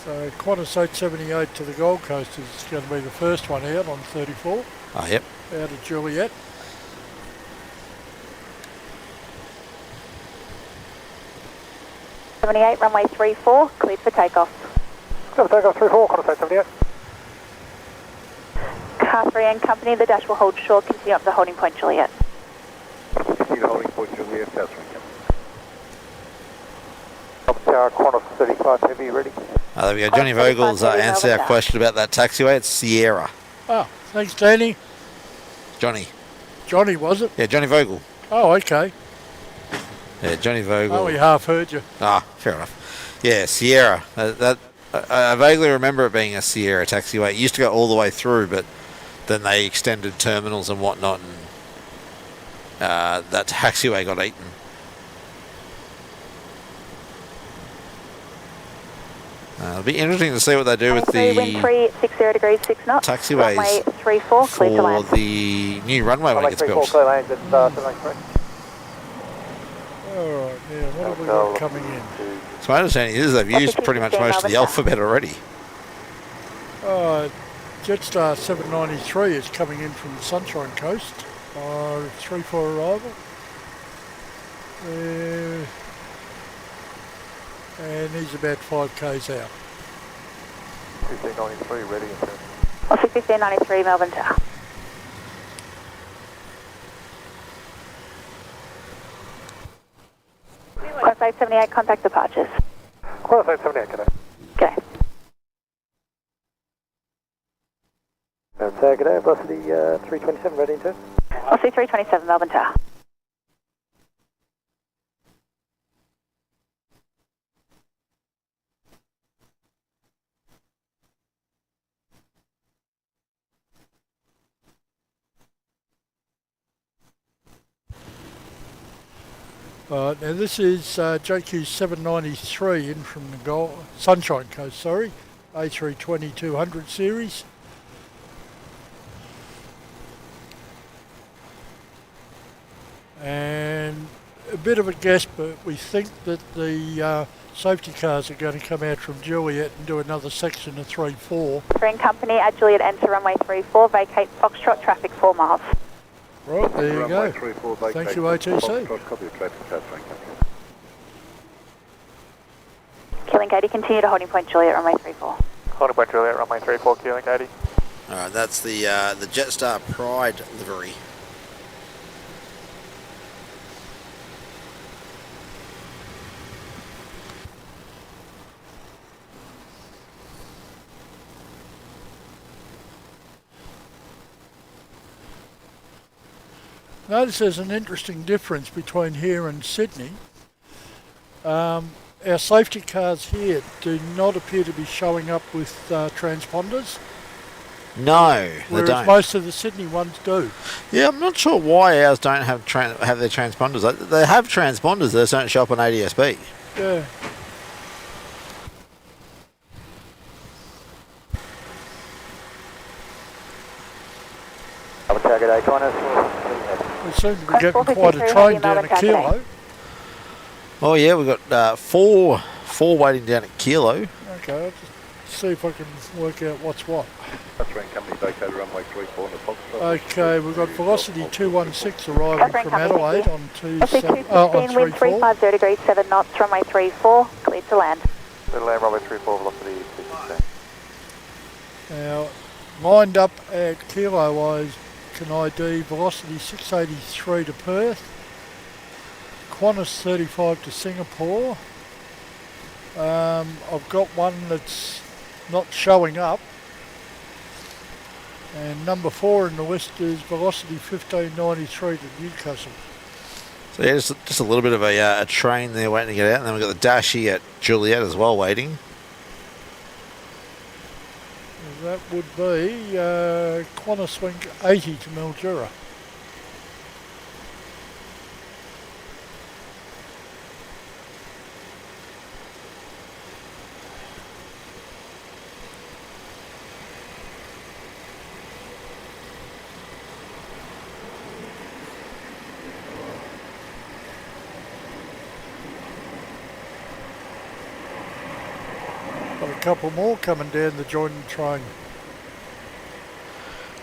So Qantas 878 to the Gold Coast is going to be the first one out on 34, Oh, yep. out of Juliet. Runway 34, cleared for takeoff. Clear for takeoff 34, Qantas 878. Car 3 and company, the dash will hold short, continue up to holding point Juliet. Continue holding point Juliet, Catherine. Qantas 35 heavy, ready? There we go. Johnny Vogel's answered our question about that taxiway. It's Sierra. Oh, thanks, Danny. Johnny. Johnny, was it? Yeah, Johnny Vogel. Oh, okay. Yeah, Johnny Vogel. Oh, we half heard you. Ah, fair enough. Yeah, Sierra. I vaguely remember it being a Sierra taxiway. It used to go all the way through, but then they extended terminals and whatnot, and that taxiway got eaten. It'll be interesting to see what they do with the wind 360 degrees 6 knots. taxiways Runway 34, clear to for land. the new runway when it gets built. Clear land at 793. Alright, now what have we got coming in? So my understanding is they've used pretty much most of the alphabet already. Jetstar 793 is coming in from the Sunshine Coast. 3-4 arrival. And he's about 5 k's out. 1593 ready. 1593 Melbourne THUR. Qantas 578, contact departures. Qantas 578, can I? Okay. Good day, velocity 327 ready into. Velocity 327 Melbourne THUR. Now this is JQ 793 in from the Sunshine Coast, sorry, A320-200 series. And a bit of a guess, but we think that the safety cars are going to come out from Juliet and do another section of 3-4. Green Company at Juliet, enter runway 34, vacate Foxtrot, traffic 4 miles. Right, there you go. Thank you, ATC. Keeling 80, continue to holding point Juliet, runway 34. Holding point Juliet, runway 34, Keeling 80. Alright, that's the Jetstar Pride livery. Notice there's an interesting difference between here and Sydney. Our safety cars here do not appear to be showing up with transponders. No, they whereas don't. Most of the Sydney ones do. Yeah, I'm not sure why ours don't have their transponders. They have transponders, they just don't show up on ADSB. Yeah. We seem to be getting quite a train down at Kilo. Oh yeah, we've got four waiting down at Kilo. Okay, I'll just see if I can work out what's what. Okay, we've got velocity 216 arriving from Adelaide on 350 degrees 7 knots, runway 34, cleared to land. Clear to land, runway 34, velocity 216. Now, lined up at Kilo Eyes can ID velocity 683 to Perth, Qantas 35 to Singapore. I've got one that's not showing up, and number 4 in the list is velocity 1593 to Newcastle. So yeah, just a little bit of a train there waiting to get out, and then we've got the Dashi at Juliet as well waiting. That would be Qantas Link 80 to Mildura. Got a couple more coming down the joining train.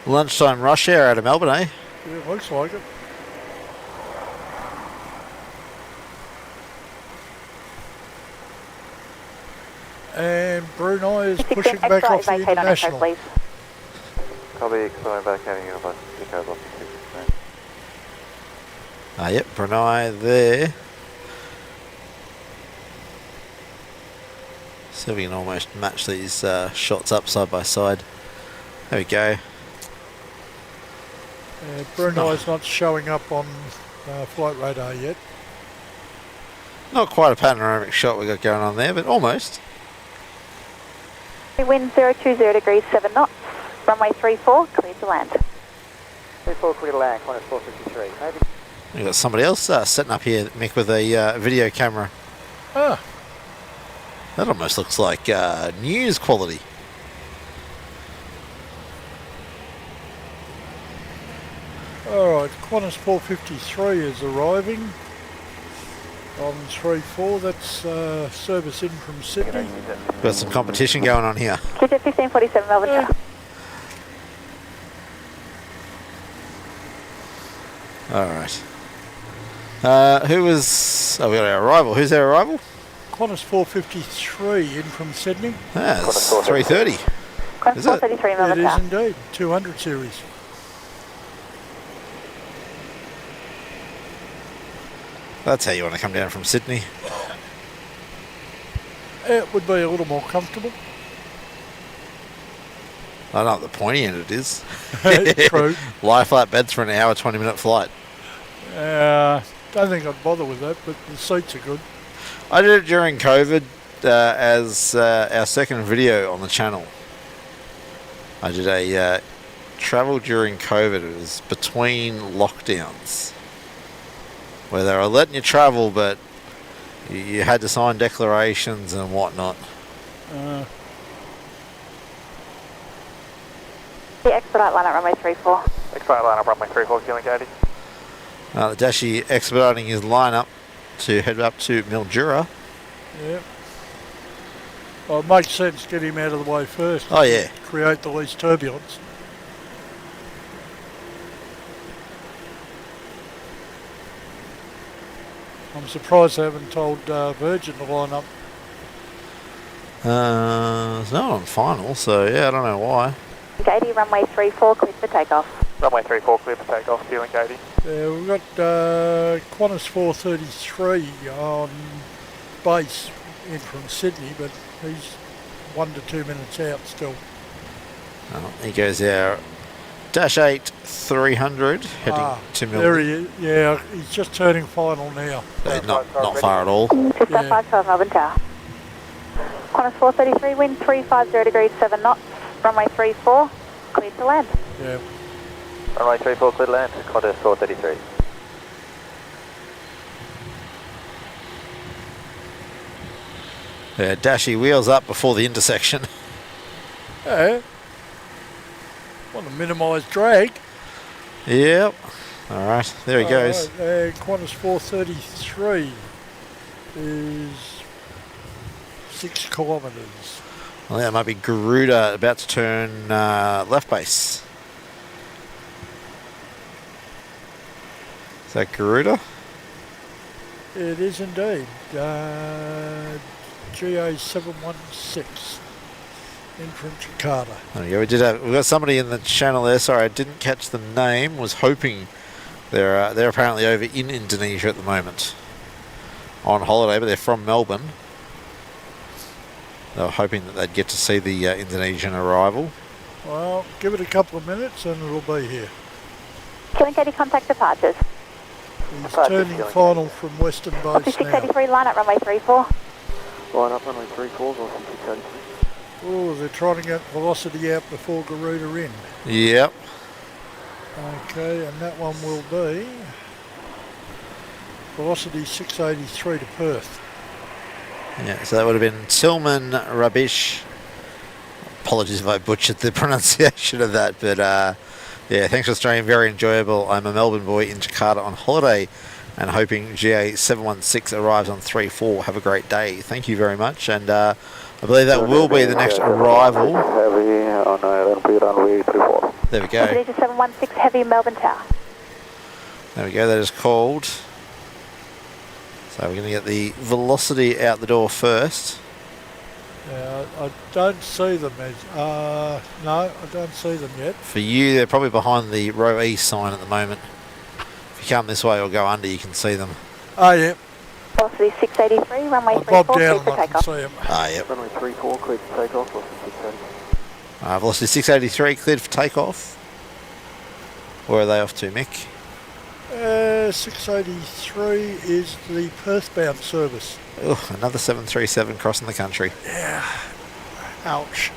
Lunchtime rush hour out of Melbourne, eh? Yeah, it looks like it. And Brunei is pushing back off the international. Copy, explain vacating of us. Yep, Brunei there. So we can almost match these shots up side by side. There we go. Brunei's not showing up on flight radar yet. Not quite a panoramic shot we got going on there, but almost. Wind 020 degrees 7 knots, runway 34, clear to land. 34 clear to land, Qantas 453. Maybe. We've got somebody else setting up here, Mick, with a video camera. Ah, That almost looks like news quality. alright, Qantas 453 is arriving on 3-4. That's service in from Sydney. Got some competition going on here. QJ 1547 Melbourne Tower. Alright. Who was... Oh, we got our arrival. Who's our arrival? Qantas 453 in from Sydney. Ah, it's 3:30. Qantas Is it? 433 It Melbourne is Tower. indeed. 200 series. That's how you want to come down from Sydney. It would be a little more comfortable. I know what the pointy end it is. True. Lie flat beds for an hour, 20-minute flight. Don't think I'd bother with that, but the seats are good. I did it during COVID as our second video on the channel. I did a travel during COVID. It was between lockdowns, where they were letting you travel, but you had to sign declarations and whatnot. The expedite line at runway 34. Expedite line up runway 34, Keeling Katie. The Dashi expediting his lineup to head up to Mildura. Yeah. Well, it makes sense, get him out of the way first. Oh yeah. Create the least turbulence. I'm surprised they haven't told Virgin to line up. It's not on final, so yeah, I don't know why. Katie, runway 34, clear for takeoff. Runway 34, clear for takeoff, Keeling Katie. Yeah, we've got Qantas 433 on base in from Sydney, but he's 1 to 2 minutes out still. Oh, here goes our Dash 8 300 heading to There Mildura. he is. Yeah, he's just turning final now. Not far at all. 2512 Melbourne Tower. Qantas 433, wind 350 degrees 7 knots. Runway 34, clear to land. Yeah. Runway 34, clear to land, Qantas 433. Yeah, Dashi wheels up before the intersection. Yeah. Want to minimise drag. Yep. All right, there he goes. Qantas 433 is 6 kilometres. Well, that might be Garuda about to turn left base. Is that Garuda? It is indeed. GA716 in from Jakarta. There we go. We've got somebody in the channel there. Sorry, I didn't catch the name. Was hoping they're apparently over in Indonesia at the moment on holiday, but they're from Melbourne. They were hoping that they'd get to see the Indonesian arrival. Well, give it a couple of minutes and it'll be here. Keeling Katie, contact departures. He's turning final from Western Base Office now. 683, line at runway 34. Line up runway 34, Office 683. Oh, they're trying to get velocity out before Garuda in. Yep. Okay, and that one will be velocity 683 to Perth. Yeah, so that would have been Tillman Rabish. Apologies if I butchered the pronunciation of that, but yeah, thanks for Australia. Very enjoyable. I'm a Melbourne boy in Jakarta on holiday and hoping GA716 arrives on 3-4. Have a great day. Thank you very much. And I believe that will be the next arrival. Heavy on runway 34. There we go. Passenger 716 Heavy, Melbourne Tower. There we go. That is called. So we're going to get the velocity out the door first. Yeah, I don't see them as, no, I don't see them yet. For you, they're probably behind the row E sign at the moment. If you come this way or go under, you can see them. Oh, yeah. Velocity 683, runway I'll 34, bob clear down for and I can takeoff. see them. Ah, yep. Runway 34, clear for takeoff, Office 683. Velocity 683, cleared for takeoff. Where are they off to, Mick? 683 is the Perth-bound service. Oh, another 737 crossing the country. Yeah. Ouch.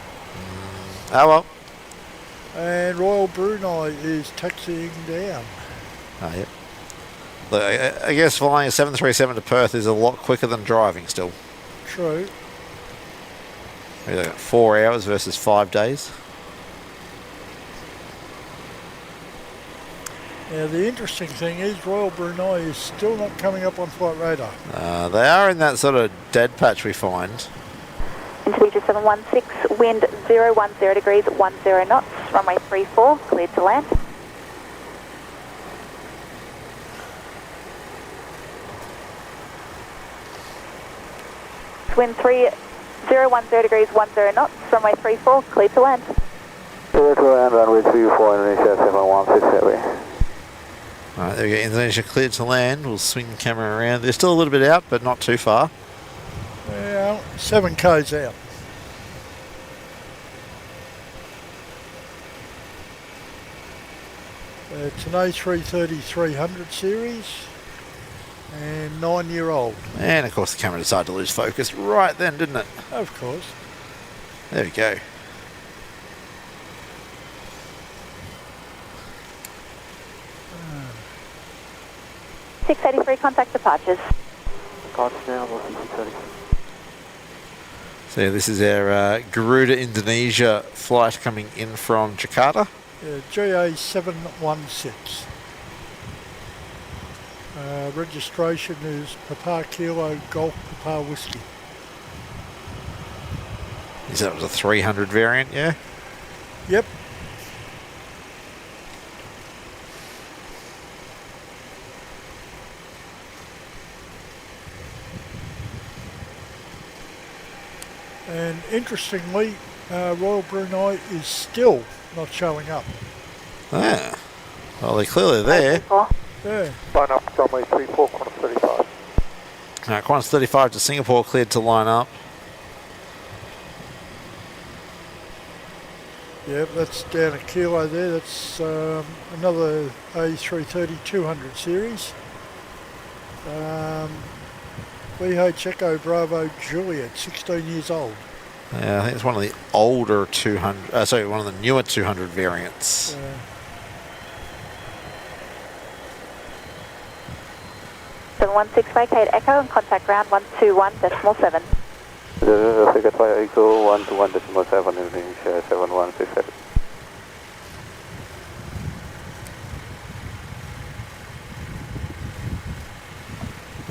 Oh well. And Royal Brunei is taxiing down. Oh, yep. Look, I guess flying a 737 to Perth is a lot quicker than driving still. True. Maybe like 4 hours versus 5 days. Now the interesting thing is Royal Brunei is still not coming up on flight radar. They are in that sort of dead patch we find. Integer 716, wind 010 degrees, 10 knots, runway 34, cleared to land. Wind 010 degrees, 10 knots, runway 34, cleared to land. Clear to land, runway 34, Indonesia 716 heavy. Alright, there we go. Indonesia cleared to land. We'll swing the camera around. They're still a little bit out, but not too far. Well, 7 k's out. It's an A330-300 series and 9-year-old. And of course the camera decided to lose focus right then, didn't it? Of course. There we go. Uh. 683, contact departures. Contact now, 680. So this is our Garuda Indonesia flight coming in from Jakarta. GA716. Registration is Papa Kilo Golf Papa Whiskey. Is that was a 300 variant, yeah? Yep. And interestingly, Royal Brunei is still not showing up. Ah. Well, they're clearly there. Yeah. Line up, runway 34, Qantas 35. Qantas 35 to Singapore, cleared to line up. Yep, that's down a kilo there. That's another A330-200 series. VH Echo Bravo Juliet, 16 years old. Yeah, I think it's one of the older 200, sorry, one of the newer 200 variants. 716, vacate Echo and contact ground 121.7. Figure fire Echo 121.7, Indonesia 716.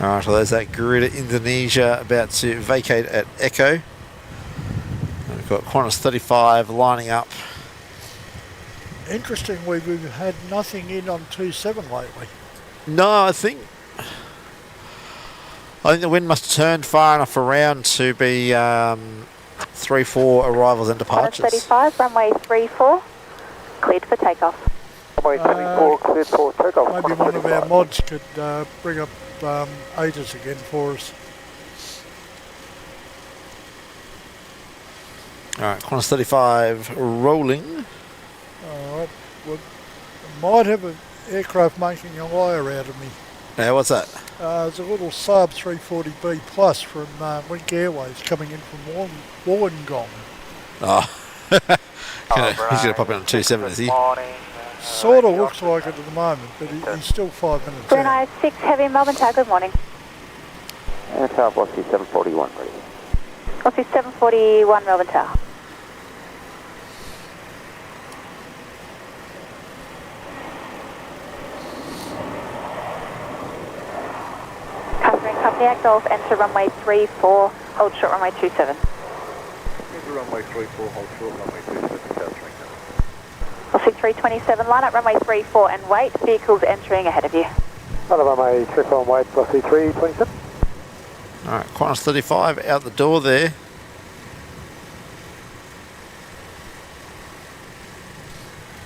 Alright, so there's that Garuda Indonesia about to vacate at Echo. And we've got Qantas 35 lining up. Interestingly, we've had nothing in on 27 lately. No, I think the wind must have turned far enough around to be 3-4 arrivals and departures. Qantas 35, runway 34, cleared for takeoff. Runway 34, cleared for takeoff. Maybe one of our mods could bring up ATIS again for us. Alright, Qantas 35 rolling. Alright, well, might have an aircraft making a liar out of me. Yeah, what's that? There's a little Saab 340B Plus from Wink Airways coming in from Wollongong. Oh. He's going to pop in on 27, is he? Sort of looks like it at the moment, but he's still 5 minutes out. Brunei 6 Heavy Melbourne Tower, good morning. Tower Aussie 741 ready. Aussie 741 Melbourne Tower. Customer and Company Act Golf, enter runway 34, hold short runway 27. Enter runway 34, hold short runway 27, South Spring. Aussie 327, line up runway 34 and wait, vehicles entering ahead of you. Hello, runway 34 and wait, Aussie 327. Alright, Qantas 35 out the door there.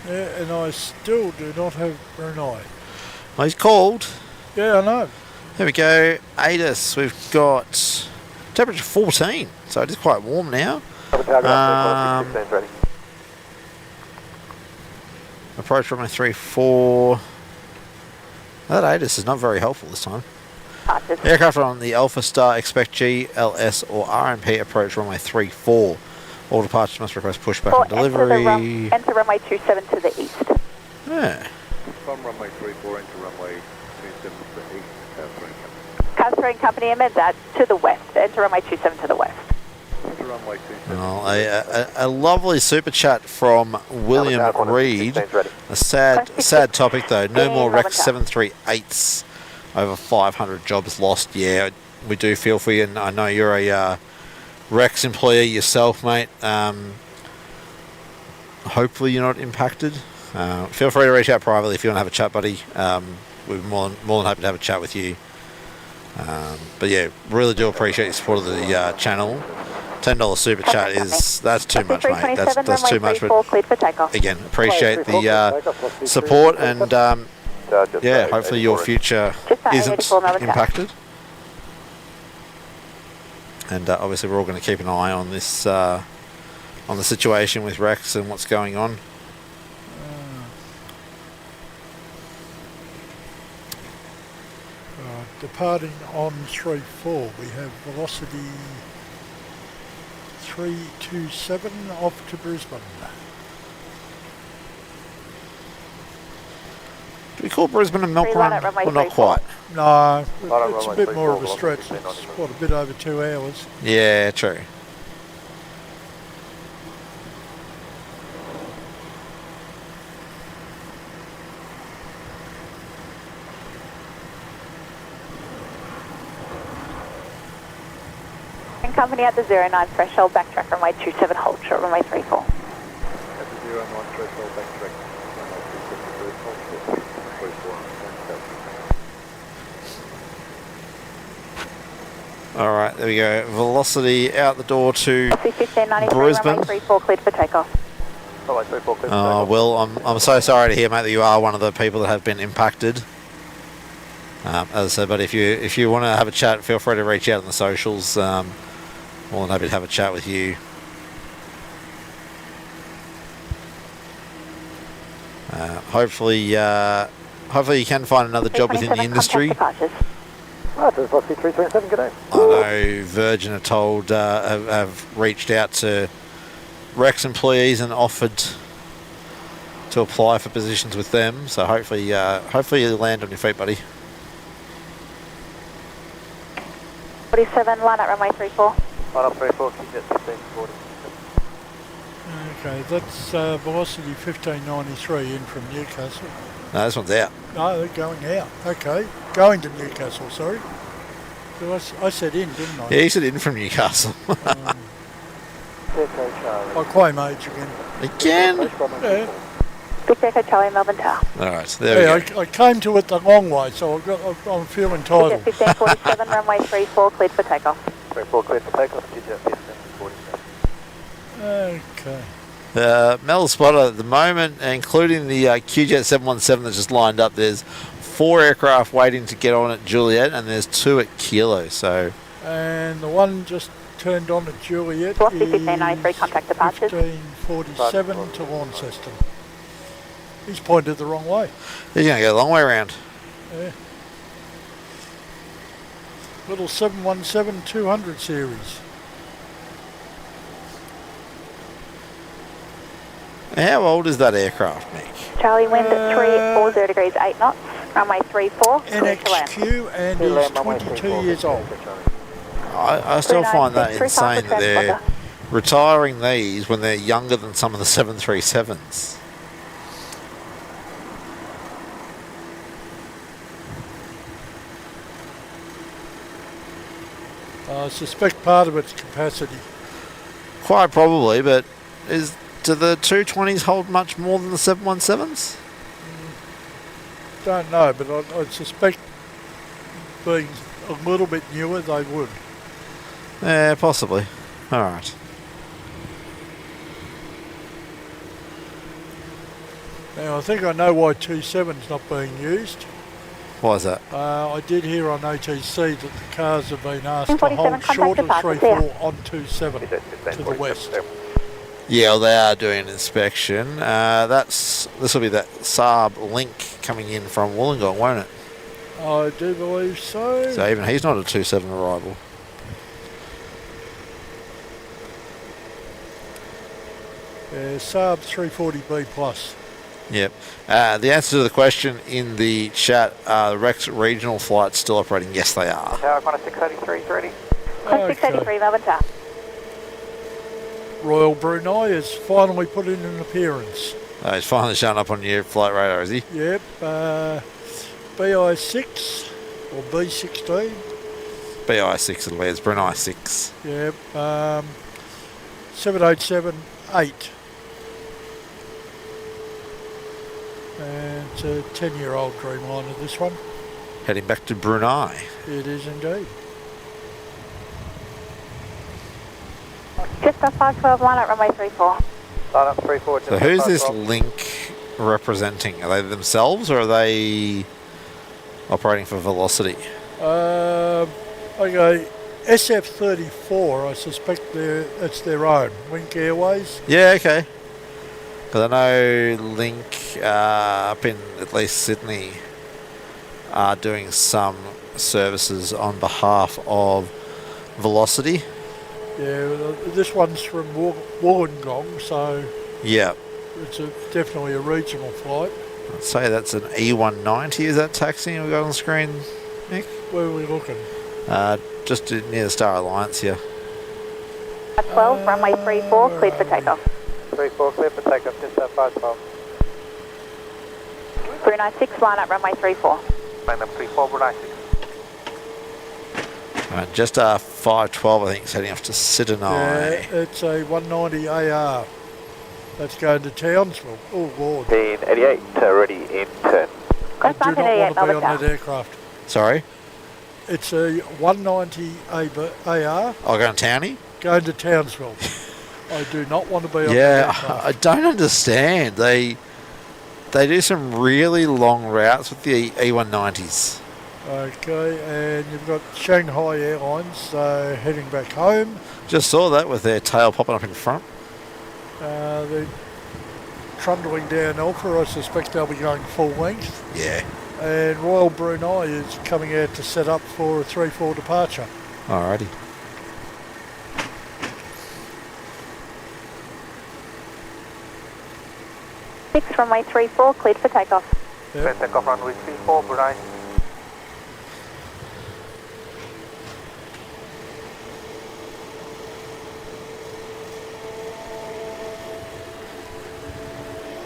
Yeah, and I still do not have Brunei. Well, he's called. Yeah, I know. There we go. ATIS, we've got temperature 14, so it is quite warm now. Approach runway 34. That ATIS is not very helpful this time. Aircraft on the Alpha Star, expect G, LS or RMP, approach runway 34. All departures must request pushback on delivery. Enter runway 27 to the east. Yeah. From runway 34 into runway Customer and Company Emma, that to the west. Enter runway 27 to the west. Well, a lovely super chat from William Reed. A sad topic though. No more Rex 738s. Over 500 jobs lost. Yeah, we do feel for you, and I know you're a Rex employee yourself, mate. Hopefully you're not impacted. Feel free to reach out privately if you want to have a chat, buddy. We're more than happy to have a chat with you. But yeah, really do appreciate your support of the channel. $10 super chat that's too much, mate. That's too much. But again, appreciate the support, and yeah, hopefully your future isn't impacted. And obviously we're all going to keep an eye on this, on the situation with Rex and what's going on. Departing on 34, we have velocity 327 off to Brisbane. Do we call Brisbane a milk run? Well, not quite. No, it's a bit more of a stretch. It's what, a bit over 2 hours. Yeah, true. Company at the 09 threshold, backtrack runway 27, hold short runway 34. At the 09 threshold, backtrack runway 27, hold short. Alright, there we go. Velocity out the door to Brisbane. Runway 34 cleared for takeoff. Oh, Will, I'm so sorry to hear, mate, that you are one of the people that have been impacted. As I said, but if you want to have a chat, feel free to reach out on the socials. More than happy to have a chat with you. Hopefully you can find another job within the industry. I know Virgin are told have reached out to Rex employees and offered to apply for positions with them. So hopefully you land on your feet, buddy. 47, line at runway 34. Line up 34, keep it 1540. Okay, that's velocity 1593 in from Newcastle. No, this one's out. No, they're going out. Okay, going to Newcastle, sorry. So I said in, didn't I? Yeah, you said in from Newcastle. Quame age again. Again? Yeah. Big Echo Charlie, Melbourne Tower. Alright, so there we go. I came to it the long way, so I'm feeling tired. 1547, runway 34, cleared for takeoff. 34 cleared for takeoff, QJet 1547. Okay. Mel spotter at the moment, including the QJet 717 that's just lined up. There's 4 aircraft waiting to get on at Juliet, and there's 2 at Kilo. So, and the one just turned on at Juliet Velocity is 1593, contact departures. 1547 to Launceston. He's pointed the wrong way. he's going to go a long way around. Yeah. Little 717-200 series. How old is that aircraft, Nick? Charlie, wind at 340 degrees, 8 knots, runway 34, clear to land. NXQ, and he's 22 years old. I still find that insane that they're retiring these when they're younger than some of the 737s. I suspect part of it's capacity. Quite probably, but do the 220s hold much more than the 717s? Don't know, but I suspect being a little bit newer, they would. Yeah, possibly. Alright. Now, I think I know why 27's not being used. Why is that? I did hear on OTC that the cars have been asked to 47, hold short of contact 34 on 27 to the west. Yeah, well, they are doing an inspection. This will be that Saab Link coming in from Wollongong, won't it? I do believe so. So even he's not a 27 arrival. Saab 340B plus. Yep. The answer to the question in the chat, the Rex regional flights still operating? Yes, they are. Tower Qantas 683 is ready. Qantas 683, Melbourne Tower. Royal Brunei has finally put in an appearance. He's finally shown up on your flight radar, is he? Yep. BI6 or B16. BI6 it'll be. It's Brunei 6. Yep. 787-8. And it's a 10-year-old Dreamliner, this one. Heading back to Brunei. It is indeed. Just a 512 line up runway 34. Line up 34. So who's this link representing? Are they themselves or are they operating for Velocity? Okay, SF34, I suspect it's their own. Wink Airways. Yeah, okay. Because I know Link up in at least Sydney are doing some services on behalf of Velocity. Yeah, this one's from Wollongong, so Yeah. it's definitely a regional flight. I'd say that's an E190. Is that taxiing we've got on the screen, Nick? Where are we looking? Just near the Star Alliance here. At 12, runway 34, cleared for takeoff. 34, clear for takeoff, just 512. Brunei 6, line up runway 34. Line up 34, Brunei 6. Just 512, I think, is heading off to Sydney. Yeah, it's a 190 AR. That's going to Townsville. Oh, Lord. 88, ready in turn. I Qantas do not 988, want to be Melbourne on Tower. that aircraft. Sorry? It's a 190 AR Oh, going to Townie? going to Townsville. I do not want to be on that Yeah, aircraft. I don't understand. They do some really long routes with the E190s. Okay, and you've got Shanghai Airlines heading back home. Just saw that with their tail popping up in front. They're trundling down Alpha. I suspect they'll be going full length. Yeah. And Royal Brunei is coming out to set up for a 3-4 departure. Alrighty. Six, runway 34, cleared for takeoff. Yep. Takeoff runway 34, Brunei.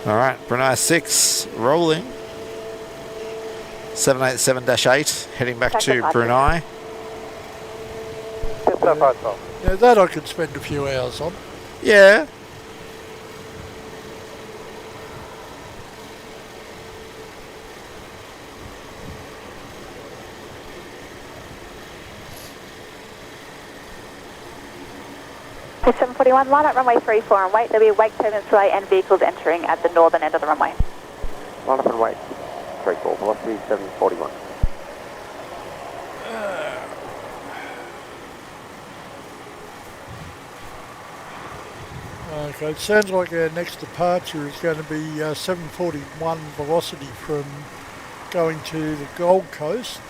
Alright, Brunei 6 rolling. 787-8 heading back to Brunei. Just 512. Now that I could spend a few hours on. Yeah. To 741, line up runway 34 and wait. There'll be wake turbulence delay and vehicles entering at the northern end of the runway. Line up and wait. 34, velocity 741. Okay, it sounds like our next departure is going to be 741 velocity from going to the Gold Coast.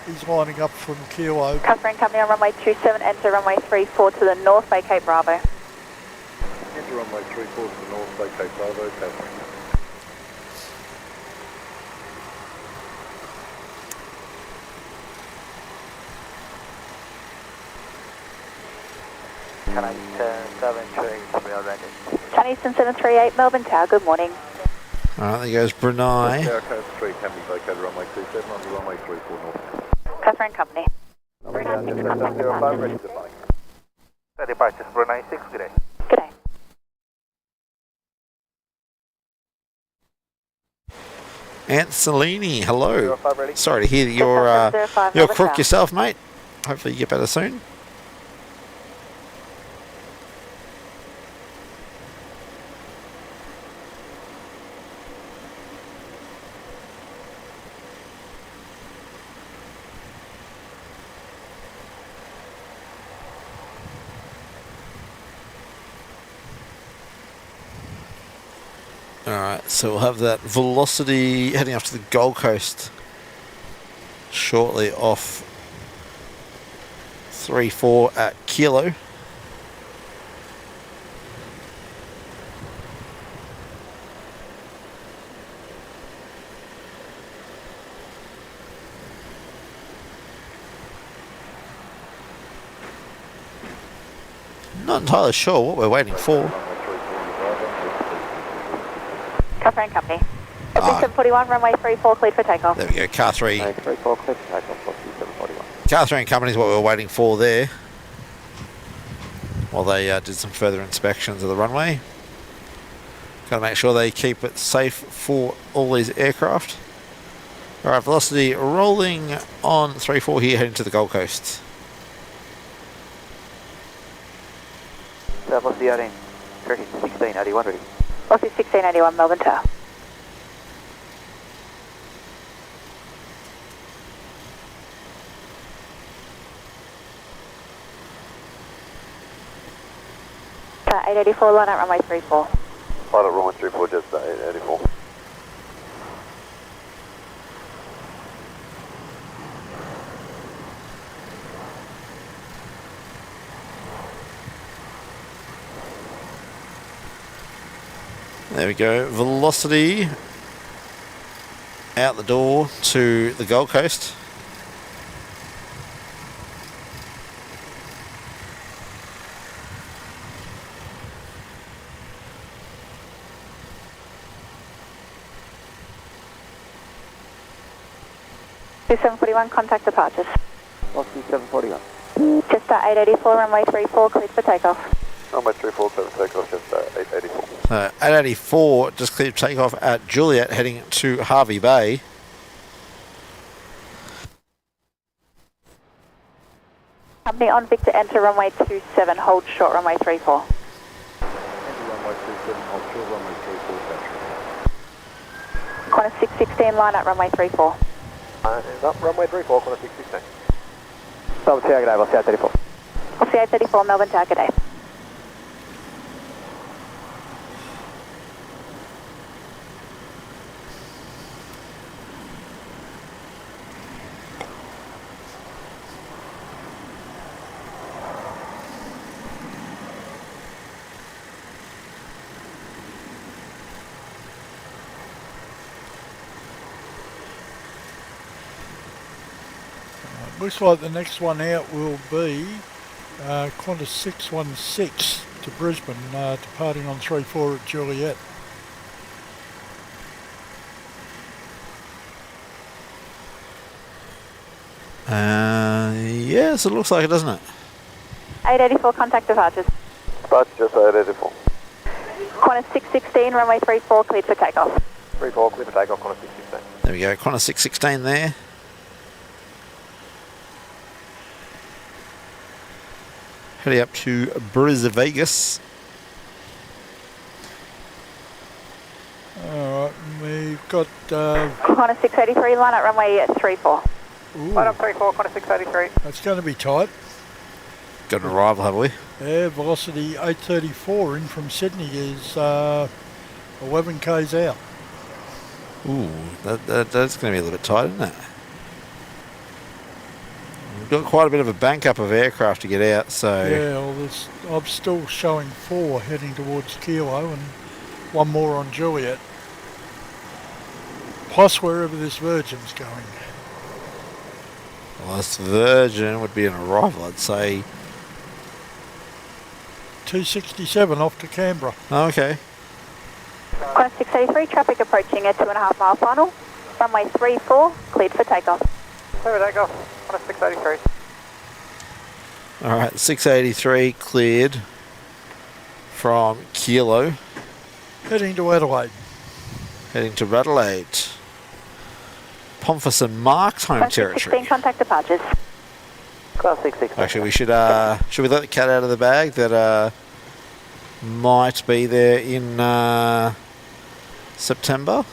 He's lining up from Kilo. Customer and company on runway 27, enter runway 34 to the north, vacate Bravo. Enter runway 34 to the north, vacate Bravo, okay. Chinese 738, we are ready. Chinese 738, Melbourne Tower, good morning. Alright, there goes Brunei. Tower Coast 3 can be vacated runway 27 under runway 34 north. Customer and company. Number down, just 705, ready to fly. Departures Brunei 6, good day. Good day. Ancelini, hello. 05 ready. Sorry to hear that you're crook yourself, mate. Hopefully you get better soon. Alright, so we'll have that velocity heading off to the Gold Coast shortly off 3-4 at Kilo. Not entirely sure what we're waiting for. Car and company. 741, runway 34, cleared for takeoff. There we go, car 3. 34, clear for takeoff, 741. Car 3 and company is what we were waiting for there. While they did some further inspections of the runway. Got to make sure they keep it safe for all these aircraft. Alright, velocity rolling on 34 here, heading to the Gold Coast. Velocity 18, 1681 ready. Velocity 1681, Melbourne Tower. Tower 884, line out runway 34. Line up runway 34, just 884. There we go, velocity out the door to the Gold Coast. Two 741, contact departures. Velocity 741. Jetstar 884, runway 34, cleared for takeoff. Runway 34, clear for takeoff, just 884. 884 just cleared takeoff at Juliet, heading to Harvey Bay. Company on Victor, enter runway 27, hold short runway 34. Enter runway 27, hold short, runway 34, taxi. Qantas 616, line up runway 34. And up runway 34, Qantas 616. South Sea, velocity 834. Velocity 834, Melbourne Tower, good day. Looks like the next one out will be Qantas 616 to Brisbane, departing on 34 at Juliet. Yes, it looks like it, doesn't it? 884, contact departures. Departure, just 884. Qantas 616, runway 34, cleared for takeoff. 34, clear for takeoff, Qantas 616. There we go, Qantas 616 there. Heading up to Vegas. Alright, we've got... Qantas 683, line up runway 34. Line up 34, Qantas 683. That's going to be tight. Got an arrival, have we? Yeah, velocity 834 in from Sydney is 11 k's out. Ooh, that's going to be a little bit tight, isn't it? We've got quite a bit of a bank up of aircraft to get out, so... Yeah, well, I'm still showing 4 heading towards Kilo and 1 more on Juliet. Plus wherever this Virgin's going. Well, this Virgin would be an arrival, I'd say. 267 off to Canberra. Oh, okay. Qantas 683, traffic approaching a 2.5 mile final. Runway 34, cleared for takeoff. Clear for takeoff, Qantas 683. Alright, 683 cleared from Kilo. Heading to Adelaide. Heading to Adelaide. Pomfus and Mark's home Qantas territory. 16, contact departures. Qantas 616. Actually, we should we let the cat out of the bag that might be there in September?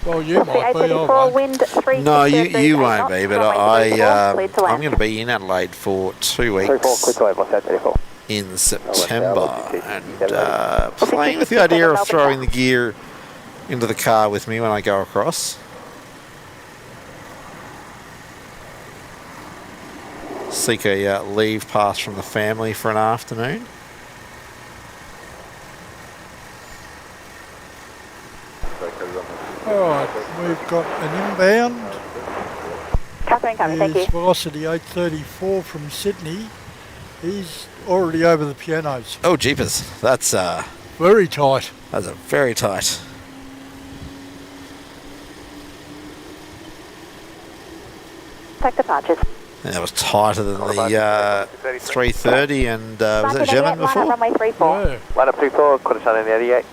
Well, you might be. 834, wind 3. No, you won't be, but I'm going to be in Adelaide for 2 weeks 34, clear to velocity 834. in September, and playing with the idea of throwing the gear into the car with me when I go across. Seek a leave pass from the family for an afternoon. Alright, we've got an inbound. Car Afternoon coming, thank you. is velocity 834 from Sydney. He's already over the pianos. Oh, jeepers. That's Very tight. a very tight. Take departures. And that was tighter than the 330 and was that German before? Runway 34. Yeah. Line up 34, Qantas and 88.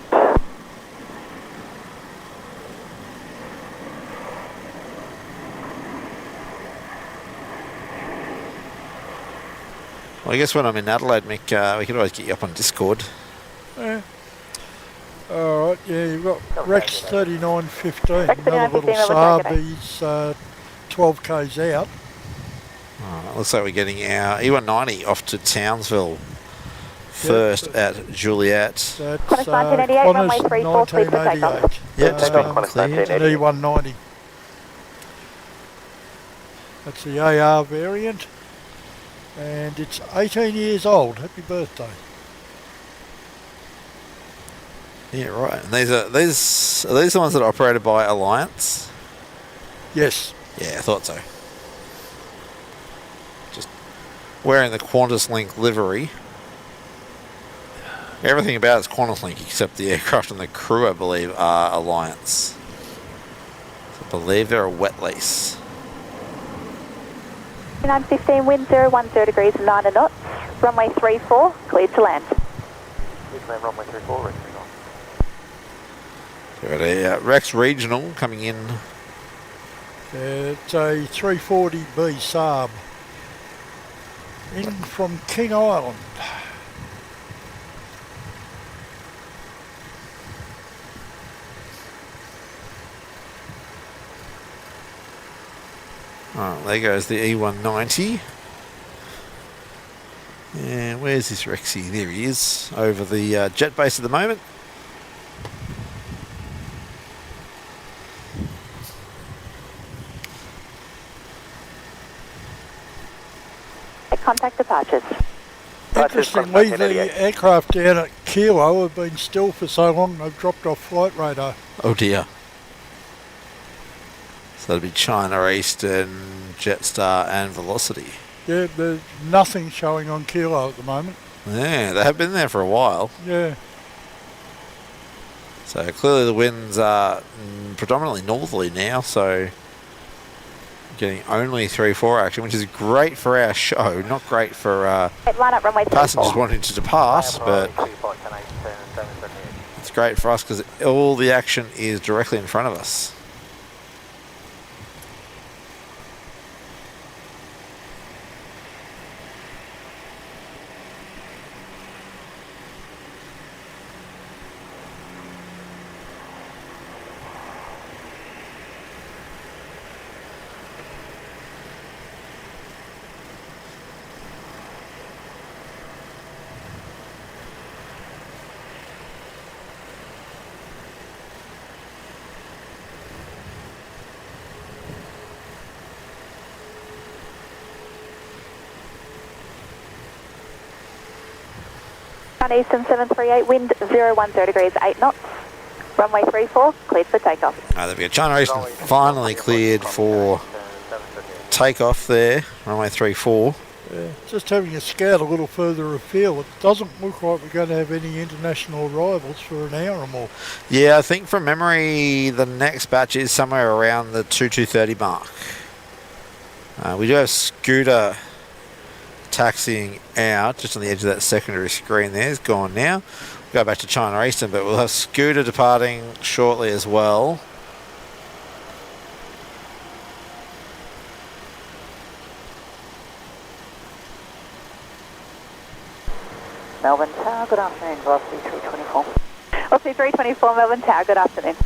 Well, I guess when I'm in Adelaide, Mick, we could always get you up on Discord. Yeah. All right, yeah, you've got Rex 3915, Rex another little 3915, Saab. okay. He's 12 k's out. Oh, looks like we're getting our E190 off to Townsville first at Juliet. That's Qantas 1988, runway Qantas 34, clear for takeoff. 1988. Yep, it's been Qantas cleared. 1988. An E190. That's the AR variant. And it's 18 years old. Happy birthday. Yeah, right. And these are these the ones that are operated by Alliance? Yes. Yeah, I thought so. Just wearing the Qantas Link livery. Everything about it's Qantas Link except the aircraft and the crew, I believe, are Alliance. So I believe they're a wet lease. 915, wind 010 degrees 9 knots. Runway 34, cleared to land. Please land runway 34, Rex 39. We've got a Rex Regional coming in. It's a 340B Saab. In from King Island. Oh, there goes the E190. And where's this Rexy? There he is, over the jet base at the moment. Contact departures. Interestingly, the aircraft down at Kilo have been still for so long they've dropped off flight radar. Oh dear. So that'll be China Eastern, Jetstar and Velocity. Yeah, there's nothing showing on Kilo at the moment. Yeah, they have been there for a while. Yeah. So clearly the winds are predominantly northerly now, so getting only 3-4 action, which is great for our show, not great for Line up runway 34. passengers wanting to depart, but it's great for us because all the action is directly in front of us. Eastern 738, wind 010 degrees 8 knots. Runway 34, cleared for takeoff. There we go. China Eastern finally cleared for takeoff there, runway 34. Yeah, just having a scout a little further afield, it doesn't look like we're going to have any international arrivals for an hour or more. Yeah, I think from memory the next batch is somewhere around the 2230 mark. We do have Scooter taxiing out just on the edge of that secondary screen there. It's gone now. We'll go back to China Eastern, but we'll have Scooter departing shortly as well. Melbourne Tower, good afternoon. Velocity 324. Velocity 324, Melbourne Tower, good afternoon.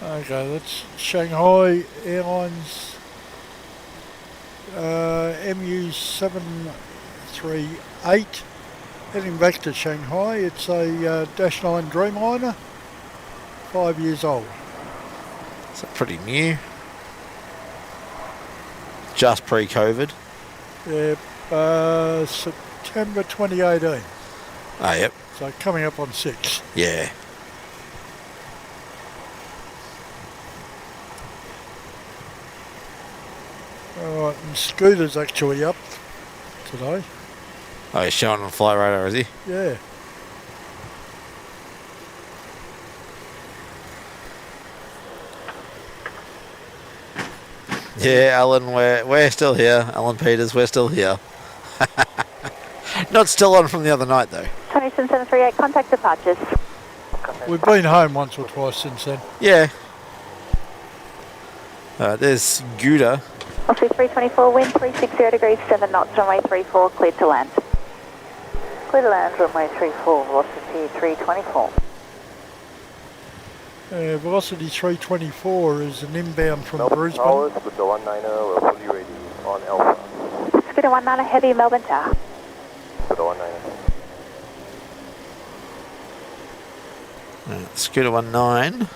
Okay, that's Shanghai Airlines MU738 heading back to Shanghai. It's a Dash 9 Dreamliner, 5 years old. Is that pretty new? Just pre-COVID? Yeah, September 2018. Oh, yep. So coming up on 6. Yeah. Alright, and Scooter's actually up today. Oh, he's showing on flight radar, is he? Yeah. Yeah, Alan, we're still here. Alan Peters, we're still here. Not still on from the other night, though. Qantas 738, contact departures. We've been home once or twice since then. Yeah. There's Garuda. Officer 324, wind 360 degrees, 7 knots, runway 34, cleared to land. Cleared to land, runway 34, velocity 324. Velocity 324 is an inbound from Melbourne Brisbane. Towers with the 190, we're fully ready on Alpha. Scooter 19, heavy, Melbourne Tower. For the 190. Scooter 19.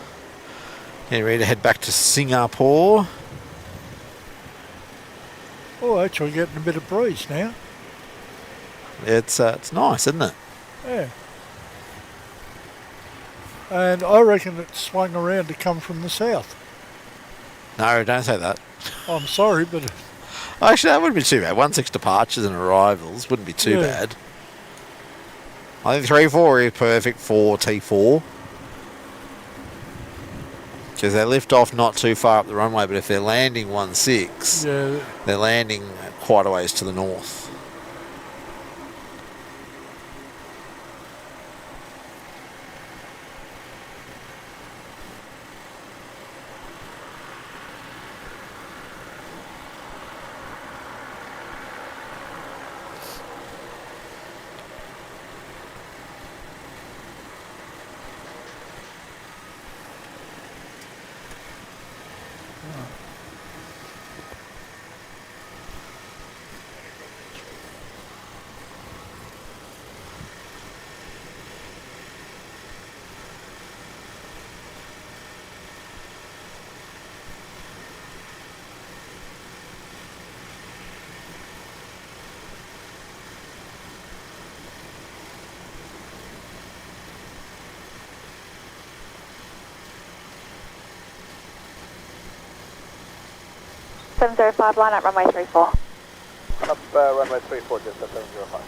Getting ready to head back to Singapore. Oh, actually getting a bit of breeze now. It's nice, isn't it? Yeah. And I reckon it swung around to come from the south. No, don't say that. I'm sorry, but Actually, that wouldn't be too bad. 16 departures and arrivals wouldn't be too Yeah. bad. I think 3-4 is perfect for T4. Because they lift off not too far up the runway, but if they're landing 16, yeah, they're landing quite a ways to the north. Seven 705, line up runway 34. Up runway 34, just at 705.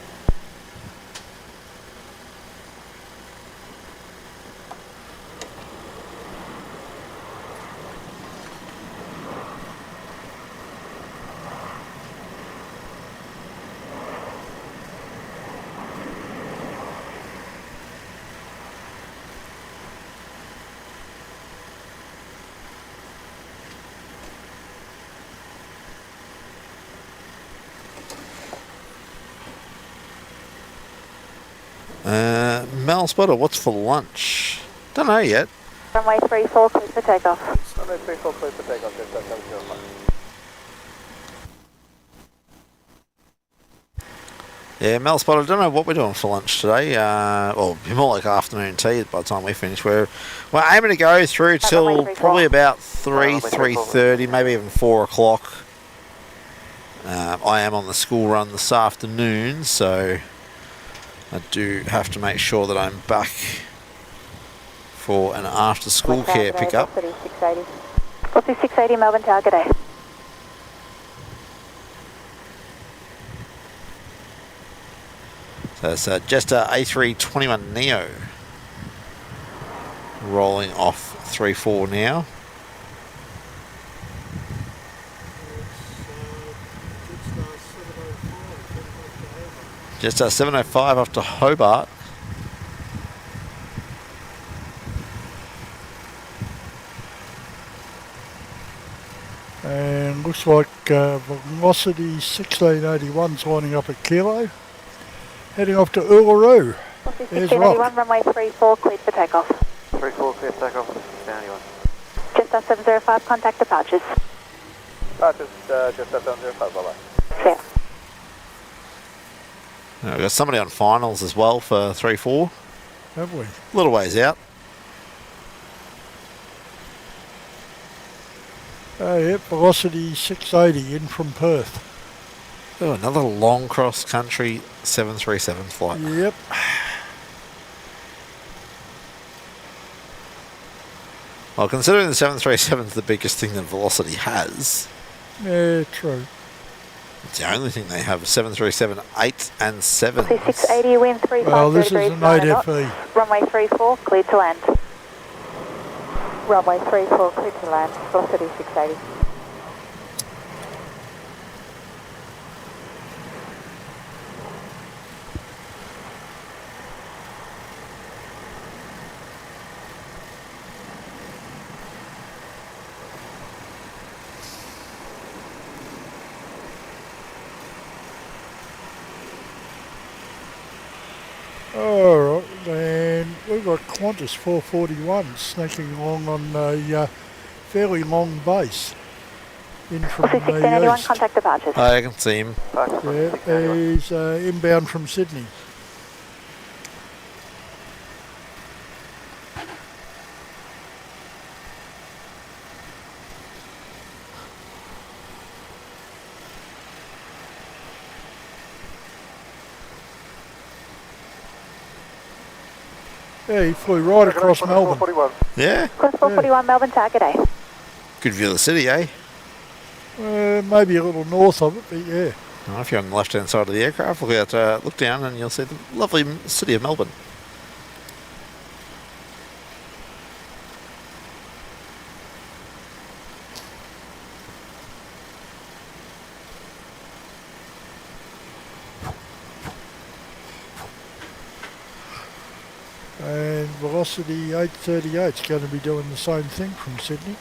Mel Spotter, what's for lunch? Don't know yet. Runway 34, clear for takeoff. Runway 34, clear for takeoff, just at 705. Yeah, Mel Spotter, I don't know what we're doing for lunch today. Well, it'll be more like afternoon tea by the time we finish. We're aiming to go through till probably about 3:30, maybe even 4 o'clock. I am on the school run this afternoon, so I do have to make sure that I'm back for an after school care pickup. 680. 680 Melbourne Tower, good day. So it's Jetstar A321 Neo rolling off 3-4 now. Jetstar 705 off to Hobart. and looks like velocity 1681's lining up at Kilo. Heading off to Uluru. There's Rock. Runway 34, cleared for takeoff. 34, clear for takeoff, 91. Jetstar 705, contact departures. Just Jetstar 705, bye-bye. See ya. We've got somebody on finals as well for 3-4. Have we? A little ways out. Oh, yep, velocity 680 in from Perth. Oh, another long cross-country 737 flight. Yep. Well, considering the 737 is the biggest thing that Velocity has, Yeah, true. It's the only thing they have, 737, 8 and 7. C680, wind 35 Well, this is degrees, an 9 8 knots. FE. Runway 34, clear to land. Runway 34, clear to land, velocity 680. Alright, and we've got Qantas 441 snaking along on a fairly long base in from the C1681, east. contact departures. I can see him. Yeah, he's inbound from Sydney. Yeah, he flew right across Melbourne. 441. Yeah, Qantas 441, Melbourne, target A. good view of the city, eh? Maybe a little north of it, but yeah. Well, if you're on the left-hand side of the aircraft, look down and you'll see the lovely city of Melbourne. And velocity 838 is going to be doing the same thing from Sydney.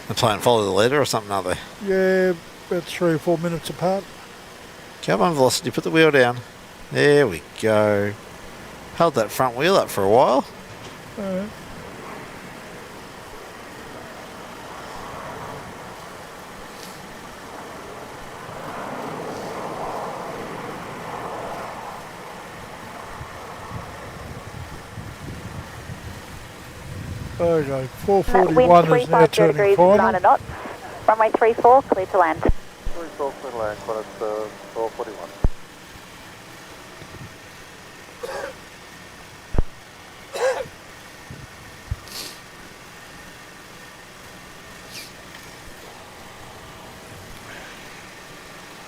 They're playing follow the leader or something, are they? Yeah, about 3 or 4 minutes apart. Come on, velocity, put the wheel down. There we go. Held that front wheel up for a while. Okay, Wind 441 is now 35 turning degrees, final. 9 knots. Runway 34, clear to land. 34 clear land, Qantas 441.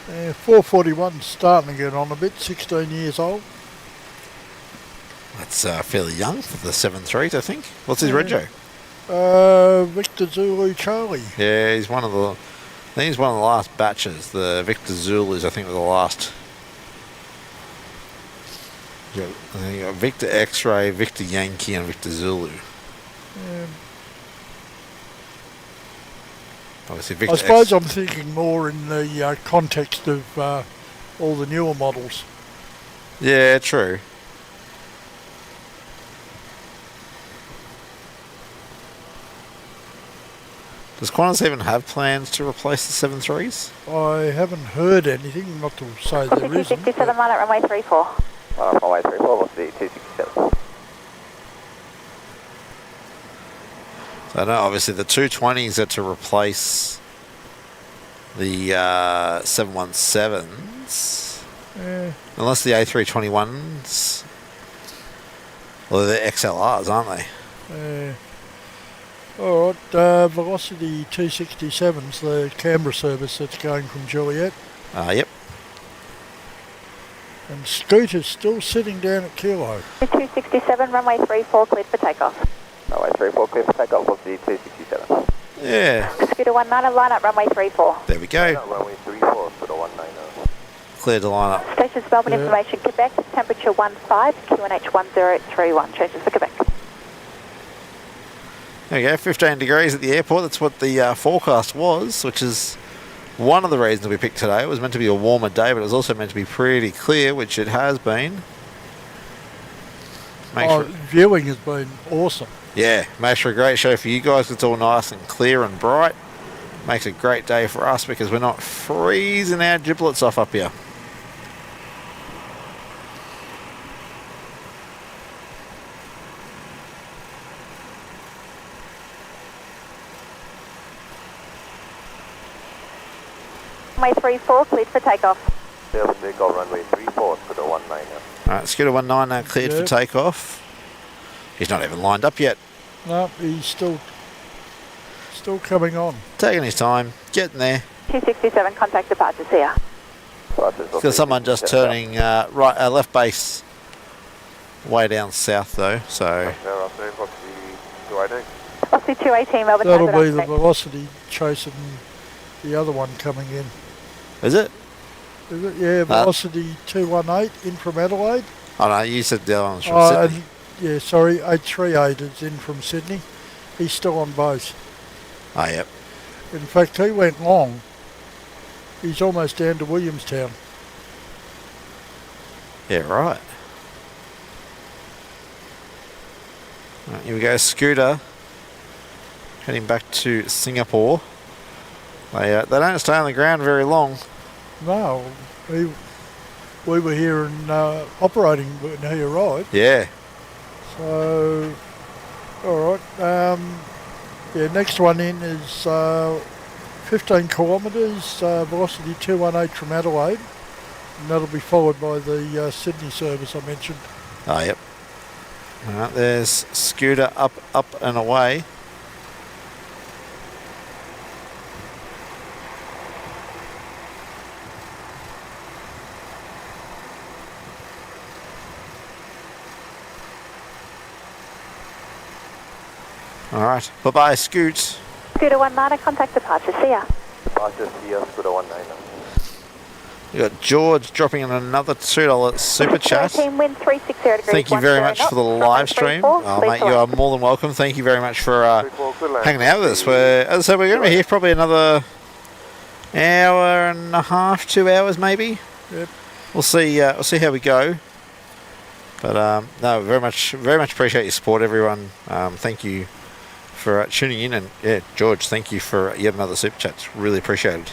Yeah, 441 starting to get on a bit, 16 years old. That's fairly young for the 7.3s, I think. What's his rego? Victor Zulu Charlie. Yeah, he's one of the. I think he's one of the last batches. The Victor Zulus, I think, were the last. You got Victor X-Ray, Victor Yankee, and Victor Zulu. Obviously, Victor I suppose I'm thinking more in the context of all the newer models. Yeah, true. Does Qantas even have plans to replace the 7.3s? I haven't heard anything, not to say there isn't. 267 mile at runway 34. Runway 34, velocity 267. So no, obviously the 220s are to replace the 717s. Yeah. Unless the A321s. Well, they're XLRs, aren't they? Alright, Velocity 267's the Canberra service that's going from Juliet. Yep. And Scooter's still sitting down at Kilo. 267, runway 34, cleared for takeoff. Runway 34, clear for takeoff, velocity 267. Yeah. Scooter 19, line up, runway 34. There we go. Runway 34, Scooter 19. Cleared the line up. Station's Melbourne Information, Quebec, temperature 15, QNH 1031, changes for Quebec. There we go, 15 degrees at the airport. That's what the forecast was, which is one of the reasons we picked today. It was meant to be a warmer day, but it was also meant to be pretty clear, which it has been. Viewing has been awesome. Yeah, makes for a great show for you guys. It's all nice and clear and bright. Makes a great day for us because we're not freezing our giblets off up here. Runway 34, cleared for takeoff. Melbourne Airport, runway 34, Scooter 19. Alright, Scooter 19 now cleared for takeoff. He's not even lined up yet. No, he's still Still coming on. Taking his time, getting there. 267, contact departure, see ya. Got someone just turning left base way down south though, so. What's the ID? Velocity 218, Melbourne. That'll be the velocity chasing the other one coming in. Is it? Is it? Yeah, velocity 218 in from Adelaide. Oh no, you said the other one's from Sydney. And, yeah, sorry, 838 is in from Sydney. He's still on base. Oh, yep. In fact, he went long. He's almost down to Williamstown. Yeah, right. Right, here we go, Scooter. Heading back to Singapore. They don't stay on the ground very long. No, we were here and operating when he arrived. Yeah. So, all right. Yeah, next one in is 15 kilometres, velocity 218 from Adelaide. And that'll be followed by the Sydney service I mentioned. Oh, yep. All right, there's Scooter up and away. All right, bye-bye, Scoot. Scooter 19, contact departure, see ya. Departure, see ya, Scooter 19. You got George dropping in another $2 super chat. Team wind 360 degrees. Thank you very much for the live stream. Oh, mate, you are more than welcome. Thank you very much for hanging out with us. As I said, we're going to be here probably another hour and a half, 2 hours maybe. Yep. We'll see how we go. But no, very much appreciate your support, everyone. Thank you for tuning in, and yeah, George, thank you for yet another super chat. It's really appreciated.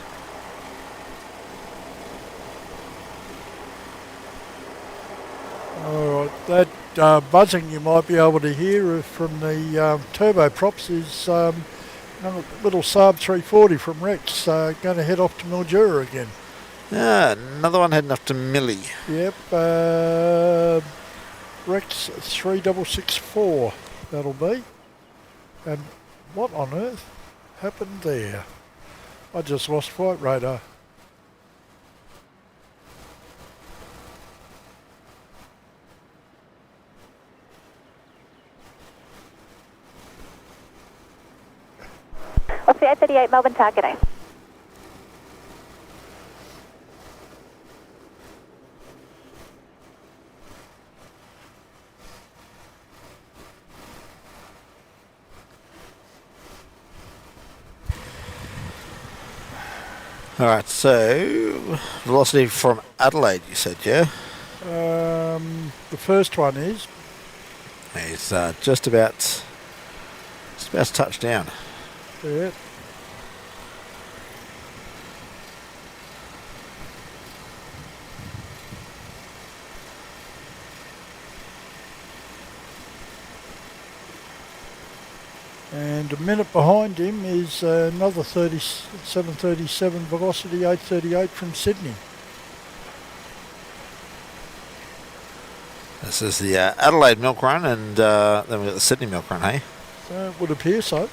All right, that buzzing you might be able to hear from the turboprops is another little Saab 340 from Rex going to head off to Mildura again. Yeah, another one heading off to Millie. Yep, Rex 3664 that'll be. And what on earth happened there? I just lost flight radar. What's the 838 Melbourne targeting? All right, so velocity from Adelaide, you said, yeah? The first one is? It's just about to touch down. Yeah. And a minute behind him is another 737 velocity 838 from Sydney. This is the Adelaide milk run, and then we've got the Sydney milk run, hey? It would appear so.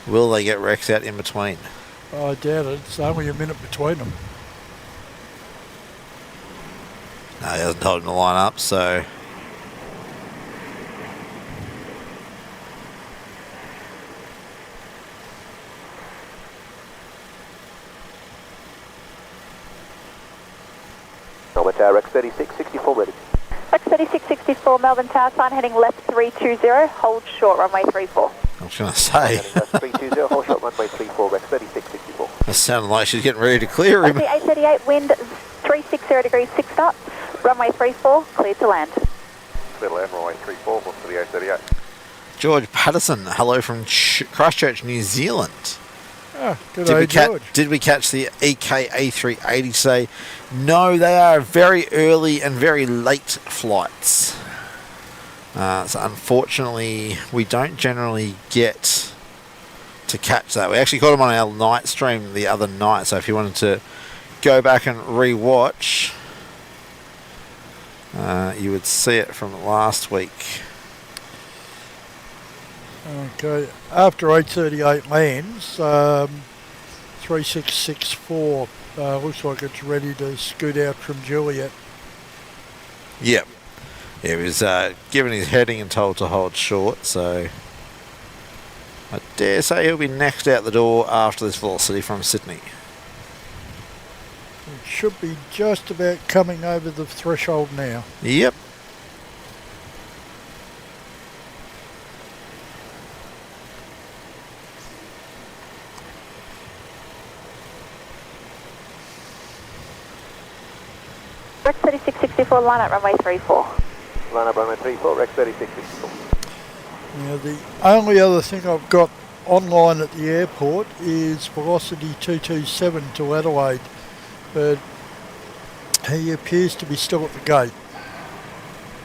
Will they get Rex out in between? I doubt it. It's only a minute between them. No, he hasn't told him to line up, so... Melbourne Tower, Rex 3664 ready. Rex 3664, Melbourne Tower, sign heading left 320, hold short, runway 34. I was going to say. Left 320, hold short, runway 34, Rex 3664. That sounded like she's getting ready to clear him. The 838, wind 360 degrees 6 knots, runway 34, cleared to land. Clear to land, runway 34, what's for the 838? George Patterson, hello from Christchurch, New Zealand. Ah, good day, George. Did we catch the EK A380 today? No, they are very early and very late flights. So unfortunately, we don't generally get to catch that. We actually caught them on our night stream the other night, so if you wanted to go back and re-watch, you would see it from last week. Okay, after 8:38 lands, 3664 looks like it's ready to scoot out from Juliet. Yep. He was given his heading and told to hold short, so I dare say he'll be next out the door after this velocity from Sydney. It should be just about coming over the threshold now. Yep. Rex 3664, line up runway 34. Line up runway 34, Rex 3664. Now the only other thing I've got online at the airport is velocity 227 to Adelaide, but he appears to be still at the gate.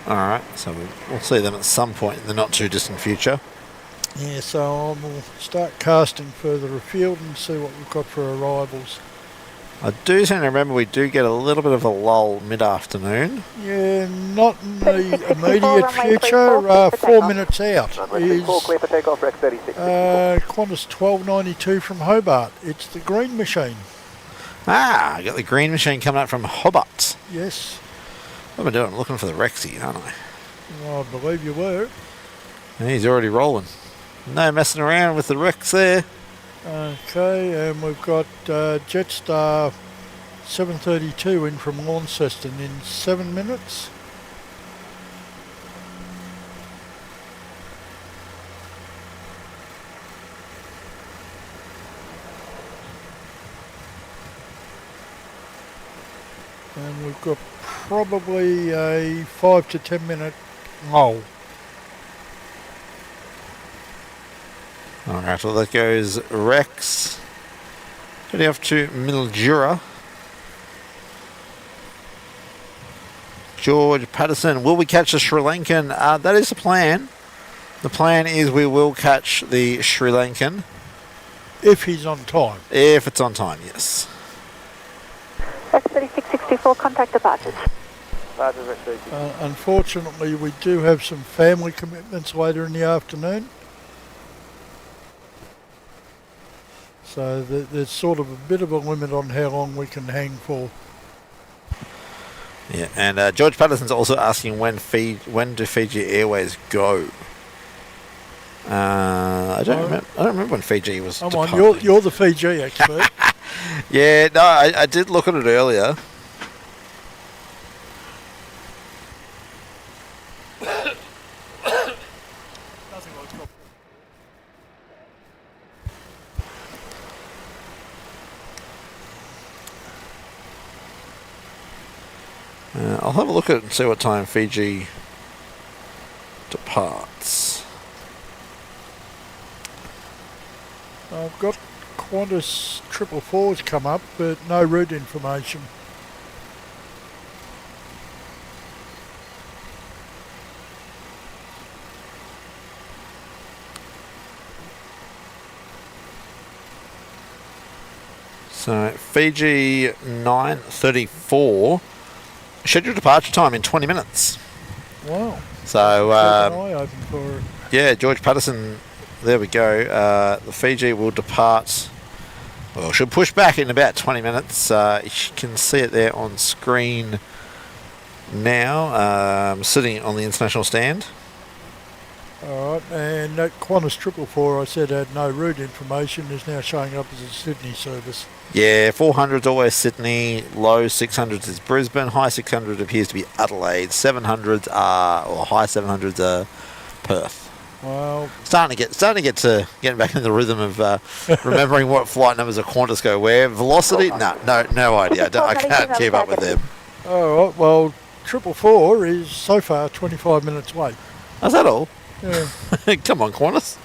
Alright, so we'll see them at some point in the not too distant future. Yeah, so we'll start casting further afield and see what we've got for arrivals. I do seem to remember we do get a little bit of a lull mid-afternoon. Yeah, not in the immediate future. 4 minutes out is clear for takeoff, Rex 36. Qantas 1292 from Hobart. It's the green machine. Ah, I got the green machine coming up from Hobart. Yes. What am I doing? I'm looking for the Rexy, aren't I? Well, I believe you were. He's already rolling. No messing around with the Rex there. Okay, and we've got Jetstar 732 in from Launceston in 7 minutes. And we've got probably a 5 to 10 minute lull. Alright, well that goes Rex. Heading off to Mildura. George Patterson, will we catch the Sri Lankan? That is the plan. The plan is we will catch the Sri Lankan. If he's on time. If it's on time, yes. Rex 3664, contact departures. Unfortunately, we do have some family commitments later in the afternoon. So there's sort of a bit of a limit on how long we can hang for. Yeah, and George Patterson's also asking when do Fiji Airways go? I don't remember when Fiji was. Come on, you're the Fiji expert. Yeah, no, I did look at it earlier. I'll have a look at it and see what time Fiji departs. I've got Qantas 444s come up, but no route information. So Fiji 9:34. Scheduled departure time in 20 minutes. Wow. So, keep an eye open for it. Yeah, George Patterson, there we go. The Fiji will depart, well, should push back in about 20 minutes. You can see it there on screen now, sitting on the international stand. Alright, and that Qantas 444 I said had no route information is now showing up as a Sydney service. Yeah, 400's always Sydney, low 600s is Brisbane, high 600 appears to be Adelaide, 700s are, or high 700s are Perth. Well, starting to get to getting back in the rhythm of remembering what flight numbers of Qantas go where. Velocity, no idea. I can't keep up with them. Alright, well, 444 is so far 25 minutes late. Is that all? Yeah. Come on, Qantas.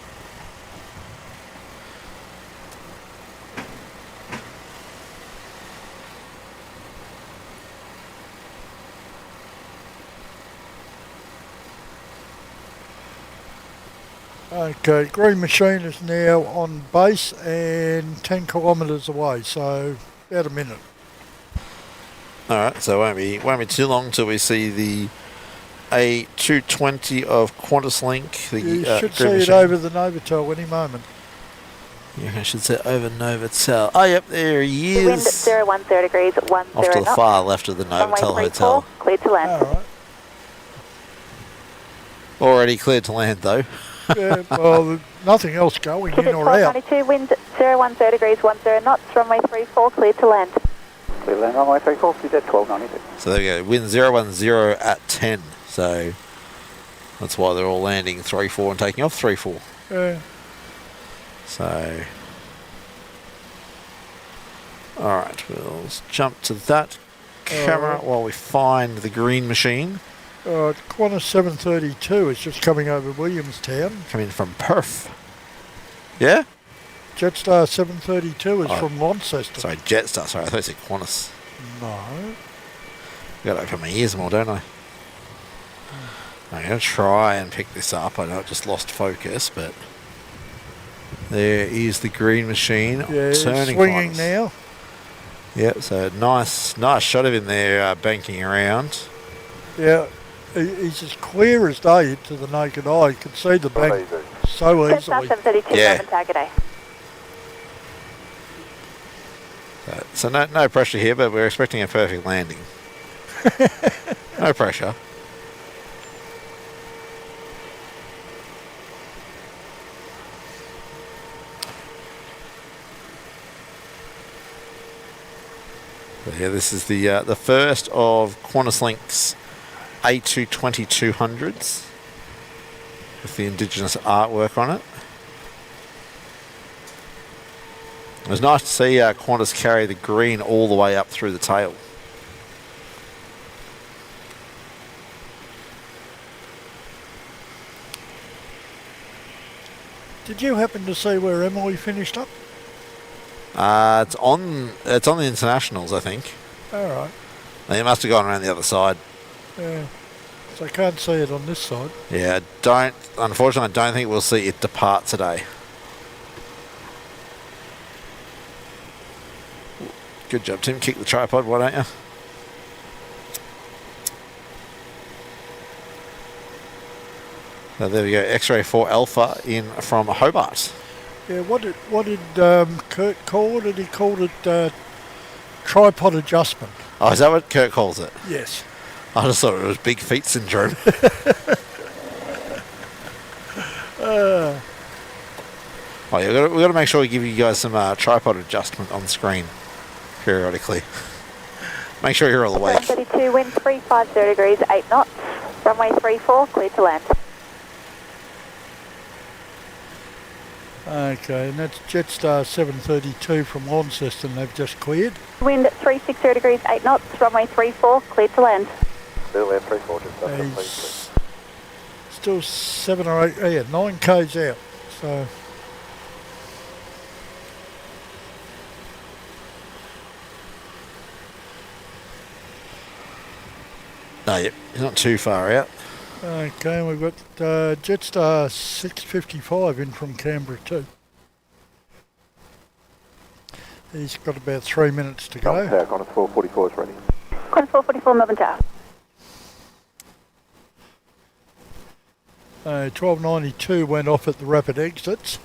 Okay, green machine is now on base and 10 kilometres away, so about a minute. All right, so it won't be too long till we see the A220 of Qantas Link. You should see it over the Novotel any moment. Yeah, I should say over Novotel. Oh, yep, there he is. Wind 010 degrees, 10 knots. Off to the far left of the Novotel Hotel. Cleared to land. All right. Already cleared to land, though. Yeah, well, nothing else going in or out. 92, wind 010 degrees, 10 knots, runway 34, cleared to land. Clear land, runway 34, Fiji 1292. So there we go, wind 010 at 10. So that's why they're all landing 3-4 and taking off 3-4. Yeah. So, alright, we'll jump to that camera while we find the green machine. Qantas 732 is just coming over Williamstown. Coming from Perth. Yeah? Jetstar 732 is from Launceston. Sorry, Jetstar. Sorry, I thought you said Qantas. No. Got to open my ears more, don't I? I'm going to try and pick this up. I know it just lost focus, but there is the green machine. Yeah, turning swinging Qantas. now. Yep, so nice shot of him there banking around. Yeah, he's as clear as day to the naked eye. You can see the bank so easily. 732, Yeah. target A. So no pressure here, but we're expecting a perfect landing. No pressure. But yeah, this is the first of Qantas Link's A220 200s with the indigenous artwork on it. It was nice to see Qantas carry the green all the way up through the tail. Did you happen to see where Emily finished up? It's on the internationals, I think. All right. They must have gone around the other side. Yeah. So I can't see it on this side. Yeah, unfortunately, I don't think we'll see it depart today. Good job, Tim. Kick the tripod, why don't you? So there we go. X-ray 4 Alpha in from Hobart. Yeah. What did Kurt call it? He called it tripod adjustment. Oh, is that what Kurt calls it? Yes. I just thought it was big feet syndrome. Oh, yeah, we've got to make sure we give you guys some tripod adjustment on screen periodically. Make sure you're all awake. 32, wind 350 degrees, 8 knots, runway 34, cleared to land. Okay, and that's Jetstar 732 from Launceston. They've just cleared. Wind 360 degrees, 8 knots, runway 34, cleared to land. Clear land 34, just up He's still 7 or 8, 9 k's out. So No, yep, he's not too far out. okay, we've got Jetstar 655 in from Canberra too. He's got about 3 minutes to go. Qantas 444 is ready. Qantas 444, Melbourne Tower. 1292 went off at the rapid exits.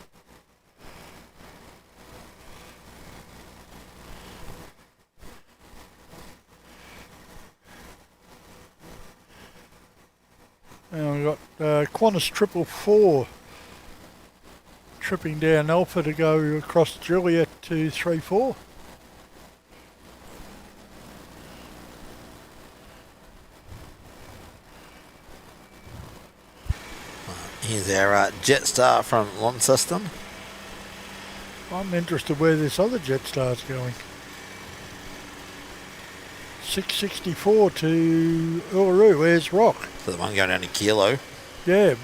And we've got Qantas 444 tripping down Alpha to go across Juliet to 34. Here's our Jetstar from Launceston. I'm interested where this other Jetstar's going. 664 to Uluru, Ayers Rock. So the one going down to Kilo. Yeah,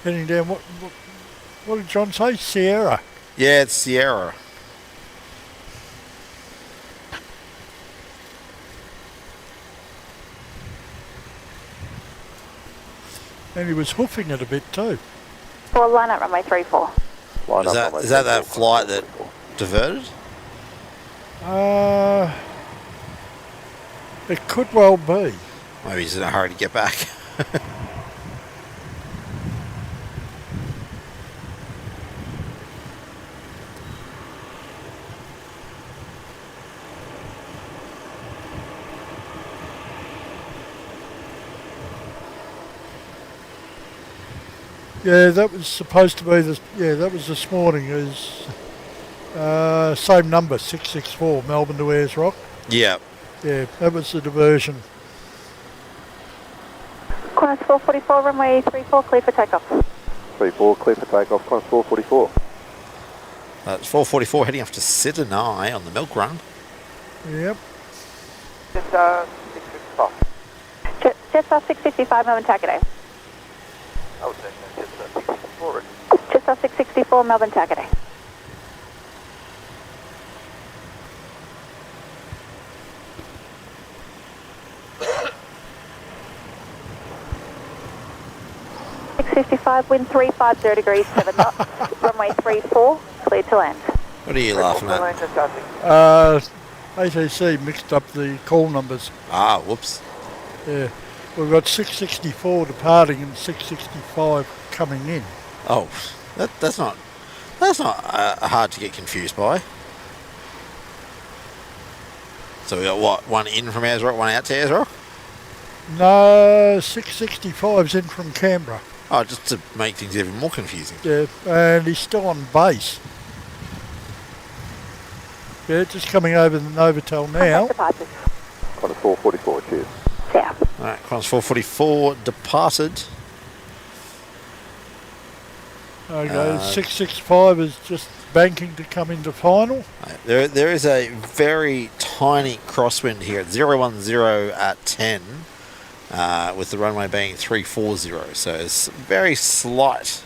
heading down, what did John say? Sierra. Yeah, it's Sierra. And he was hoofing it a bit too. Well, line up runway 34. Is that flight that diverted? It could well be. Maybe he's in a hurry to get back. Yeah, that was supposed to be this. Yeah, that was this morning. Is same number, 664, Melbourne to Ayers Rock. Yeah. Yeah, that was the diversion. Qantas 444, runway 34, clear for takeoff. 34, clear for takeoff, Qantas 444. It's 4:44 heading off to Sydney on the milk run. Yep. Jetstar 655. Jetstar 655, Melbourne Tagaday. Oh, Jetstar 664. Jetstar 664, Melbourne Tagaday. wind 350 degrees 7 knots, runway 34, clear to land. What are you laughing at? ATC mixed up the call numbers. Ah, whoops. Yeah, we've got 664 departing and 665 coming in. Oh, that's not hard to get confused by. So we got what? One in from Ayers Rock, one out to Ayers Rock? No, 665's in from Canberra. Oh, just to make things even more confusing. Yeah, and he's still on base. Yeah, just coming over the Novotel now. Departures. Qantas 444, cheers. South. Alright, Qantas 444 departed. Okay, 665 is just banking to come into final. There is a very tiny crosswind here at 010 at 10, with the runway being 340. So it's very slight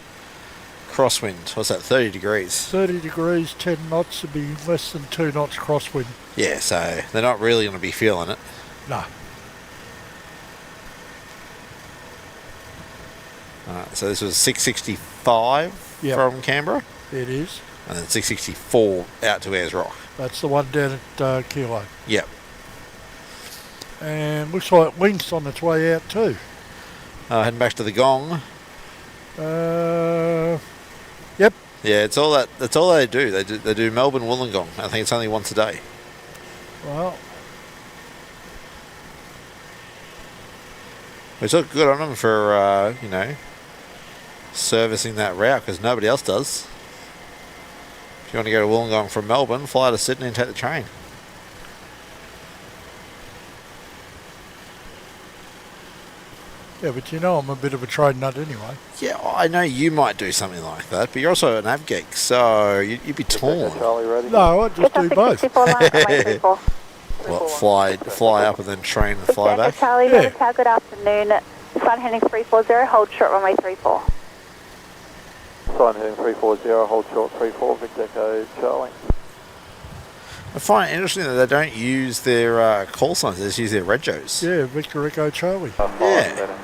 crosswind. What's that, 30 degrees? 30 degrees, 10 knots would be less than 2 knots crosswind. Yeah, so they're not really going to be feeling it. No. Alright, so this was 665 from Canberra, It is. and then 664 out to Ayers Rock. That's the one down at Kilo. Yep. And looks like Link's on its way out too. Heading back to the Gong. Yep. Yeah, it's all that. That's all they do. They do Melbourne Wollongong. I think it's only once a day. Well, Which look good on them for servicing that route, because nobody else does. If you want to go to Wollongong from Melbourne, fly to Sydney and take the train. yeah, but you know I'm a bit of a trade nut anyway. Yeah, I know you might do something like that, but you're also an avgeek, so you'd be torn. Charlie, ready? No, I just do both. What, fly up and then train and fly back? Charlie, Yeah. good afternoon. Sun heading 340, hold short runway 34. Sign heading 340, hold short 34, Victor Echo, Charlie. I find it interesting that they don't use their call signs, they just use their regos. Yeah, Victor Echo Charlie. Yeah.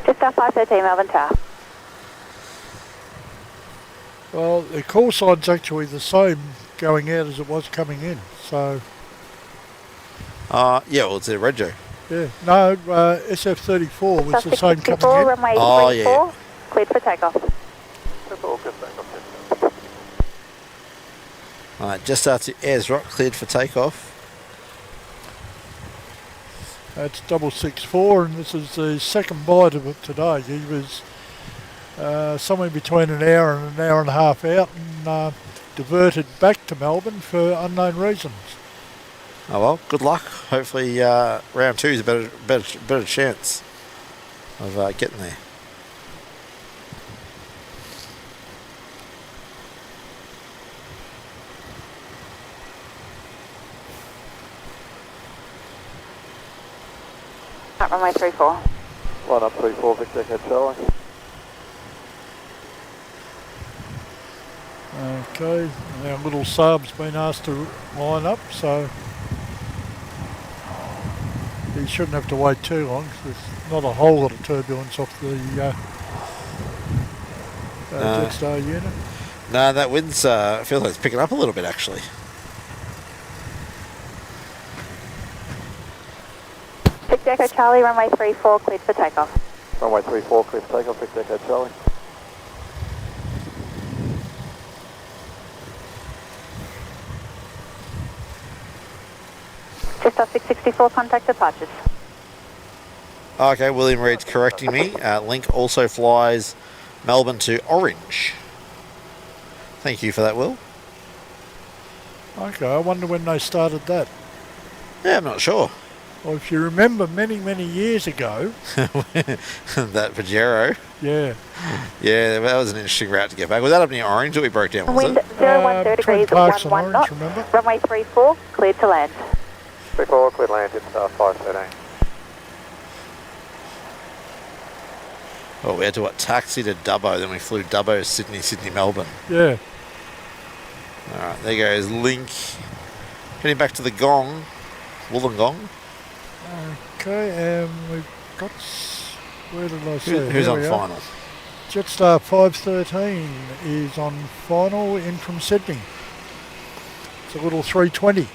Just off 513 Melbourne Tower. Well, the call sign's actually the same going out as it was coming in, so... Yeah, well, it's their rego. Yeah, no, SF34 was the same coming in. Runway 34, yeah. cleared for takeoff. Alright, just after Ayers Rock, cleared for takeoff. That's 664, and this is the second bite of it today. He was somewhere between an hour and a half out, and diverted back to Melbourne for unknown reasons. Oh well, good luck. Hopefully round 2 is a better chance of getting there. Runway 34. Line up 34, Victor Echo, Charlie. Okay, and our little sub's been asked to line up, so he shouldn't have to wait too long, 'cause there's not a whole lot of turbulence off the Jetstar unit. No, that wind's feels like it's picking up a little bit actually. Victor Echo Charlie, runway 34, cleared for takeoff. Runway 34, clear for takeoff, Victor Echo, Charlie. Just off 664, contact departures. Okay, William Reed's correcting me. Link also flies Melbourne to Orange. Thank you for that, Will. Okay, I wonder when they started that. Yeah, I'm not sure. Well, if you remember many, many years ago... that Pajero. Yeah. Yeah, that was an interesting route to get back. Was that up near Orange that we broke down, was Wind it? 010 degrees, Parks 11 and knots. Orange, remember? Runway 34, cleared to land. 34, clear land, it's 513. Oh, we had to, taxi to Dubbo, then we flew Dubbo, Sydney, Sydney, Melbourne. Yeah. Alright, there goes Link. Heading back to the Gong, Wollongong. Okay, and we've got... Where did I see? Who's Here on we are. final? Jetstar 513 is on final in from Sydney. It's a little 320.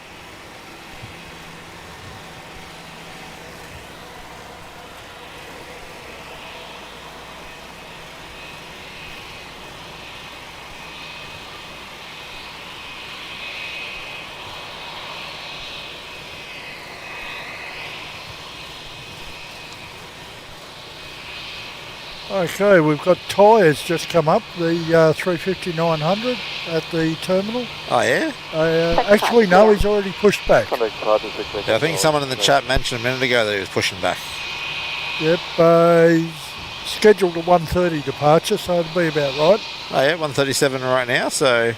Okay, we've got tyres just come up, the 350-900 at the terminal. Oh, yeah? Actually, no, he's already pushed back. Yeah, I think someone in the chat mentioned a minute ago that he was pushing back. Yep, he's scheduled a 1:30 departure, so it'll be about right. Oh, yeah, 1:37 right now, so...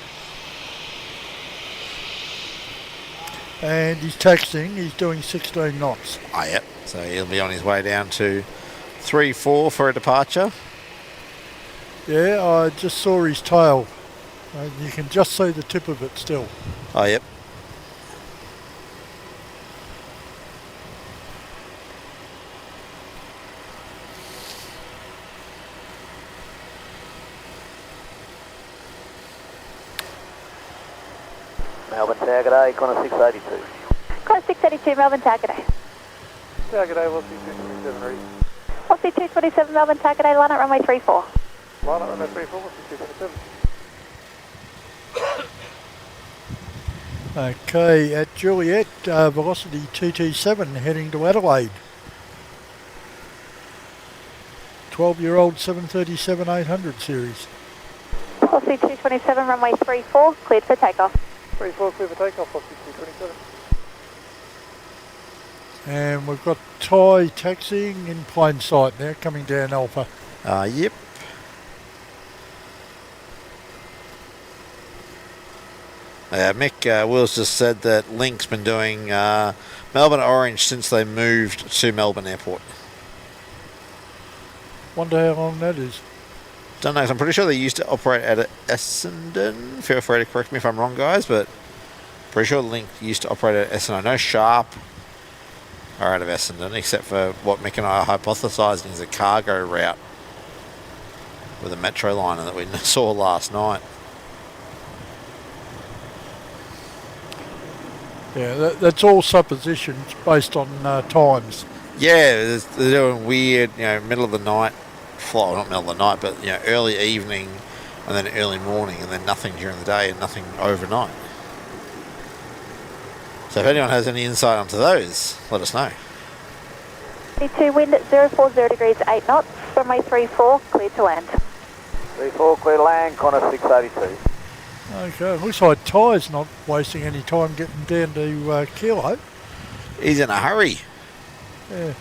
And he's taxiing, he's doing 16 knots. Oh, yep. So he'll be on his way down to 3-4 for a departure. Yeah, I just saw his tail. You can just see the tip of it still. Oh, yep. Melbourne Tower, g'day, Qantas 682. Qantas 682, Melbourne Tower, g'day. Tower, g'day, what's the 227 reason? What's the 227 Melbourne Tower, g'day, line at runway 34. Line up runway 34, what's the 227? Okay, at Juliet, velocity TT7 heading to Adelaide. 12-year-old 737-800 series. What's the 227 runway 34, cleared for takeoff. 34, clear for takeoff, what's the 227? And we've got Thai taxiing in plain sight now, coming down Alpha. Yep. Mick Wills just said that Link's been doing Melbourne Orange since they moved to Melbourne Airport. Wonder how long that is. Don't know, 'cause I'm pretty sure they used to operate out of Essendon. Feel free to correct me if I'm wrong, guys, but pretty sure Link used to operate out of Essendon. I know Sharp are out of Essendon, except for what Mick and I are hypothesising is a cargo route with a metro liner that we saw last night. Yeah, that's all suppositions based on times. Yeah, they're doing weird, middle of the night, well, not middle of the night, but early evening and then early morning, and then nothing during the day and nothing overnight. So if anyone has any insight onto those, let us know. 32 wind at 040 degrees 8 knots, runway 34, cleared to land. 34, clear to land, Qantas 682. Okay, looks like Ty's not wasting any time getting down to Kilo. He's in a hurry. Yeah.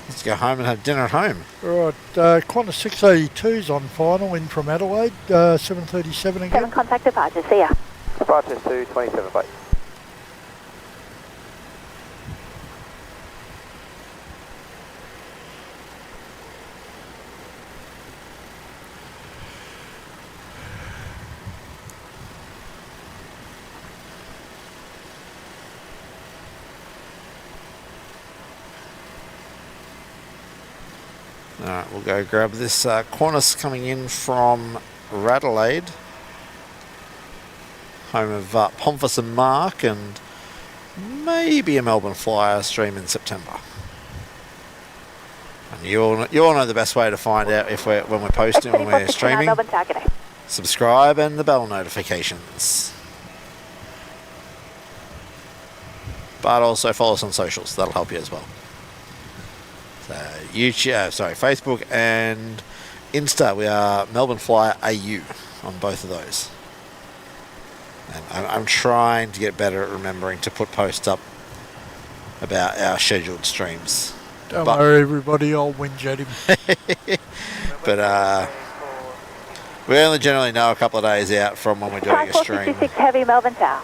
Let's go home and have dinner at home. Right, Qantas 682's on final in from Adelaide, 737 again. 7 contact departure, see ya. Departure to 27 base. Alright, we'll go grab this Qantas coming in from Radelaide, home of Pomfus and Mark, and maybe a Melbourne Flyer stream in September. And you all know the best way to find out when we're posting, when we're streaming. Subscribe and the bell notifications. But also follow us on socials, that'll help you as well. So Facebook and Insta, we are Melbourne Flyer AU on both of those. And I'm trying to get better at remembering to put posts up about our scheduled streams. Don't worry, everybody, I'll whinge at him. But we only generally know a couple of days out from when we're doing a stream. 5466 Heavy, Melbourne Tower.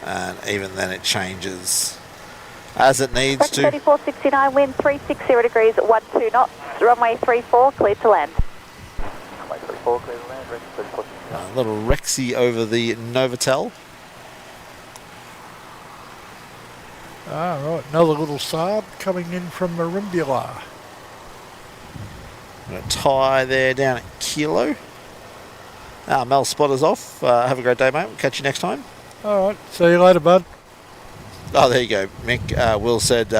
And even then it changes as it needs to. 3469, wind 360 degrees, 12 knots, runway 34, cleared to land. Runway 34, clear to land, ready 3469. A little Rexy over the Novotel. Right, another little Saab coming in from Merimbula. A tie there down at Kilo. Mel spotters off. Have a great day, mate. We'll catch you next time. All right, see you later, bud. Oh, there you go. Mick, Will said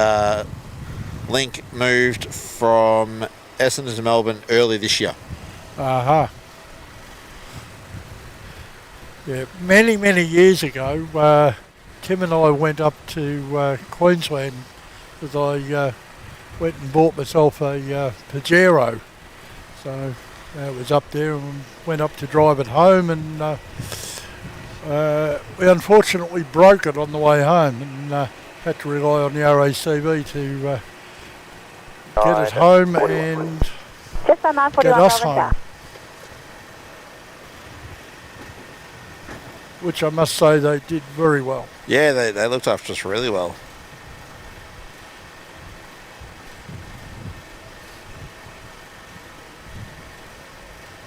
Link moved from Essendon to Melbourne early this year. Aha. Yeah, many years ago, Tim and I went up to Queensland because I went and bought myself a Pajero. So it was up there and went up to drive it home, and we unfortunately broke it on the way home and had to rely on the RACV to get us home and Just on 941 get us Melbourne home. Tower. Which I must say they did very well. Yeah, they looked after us really well.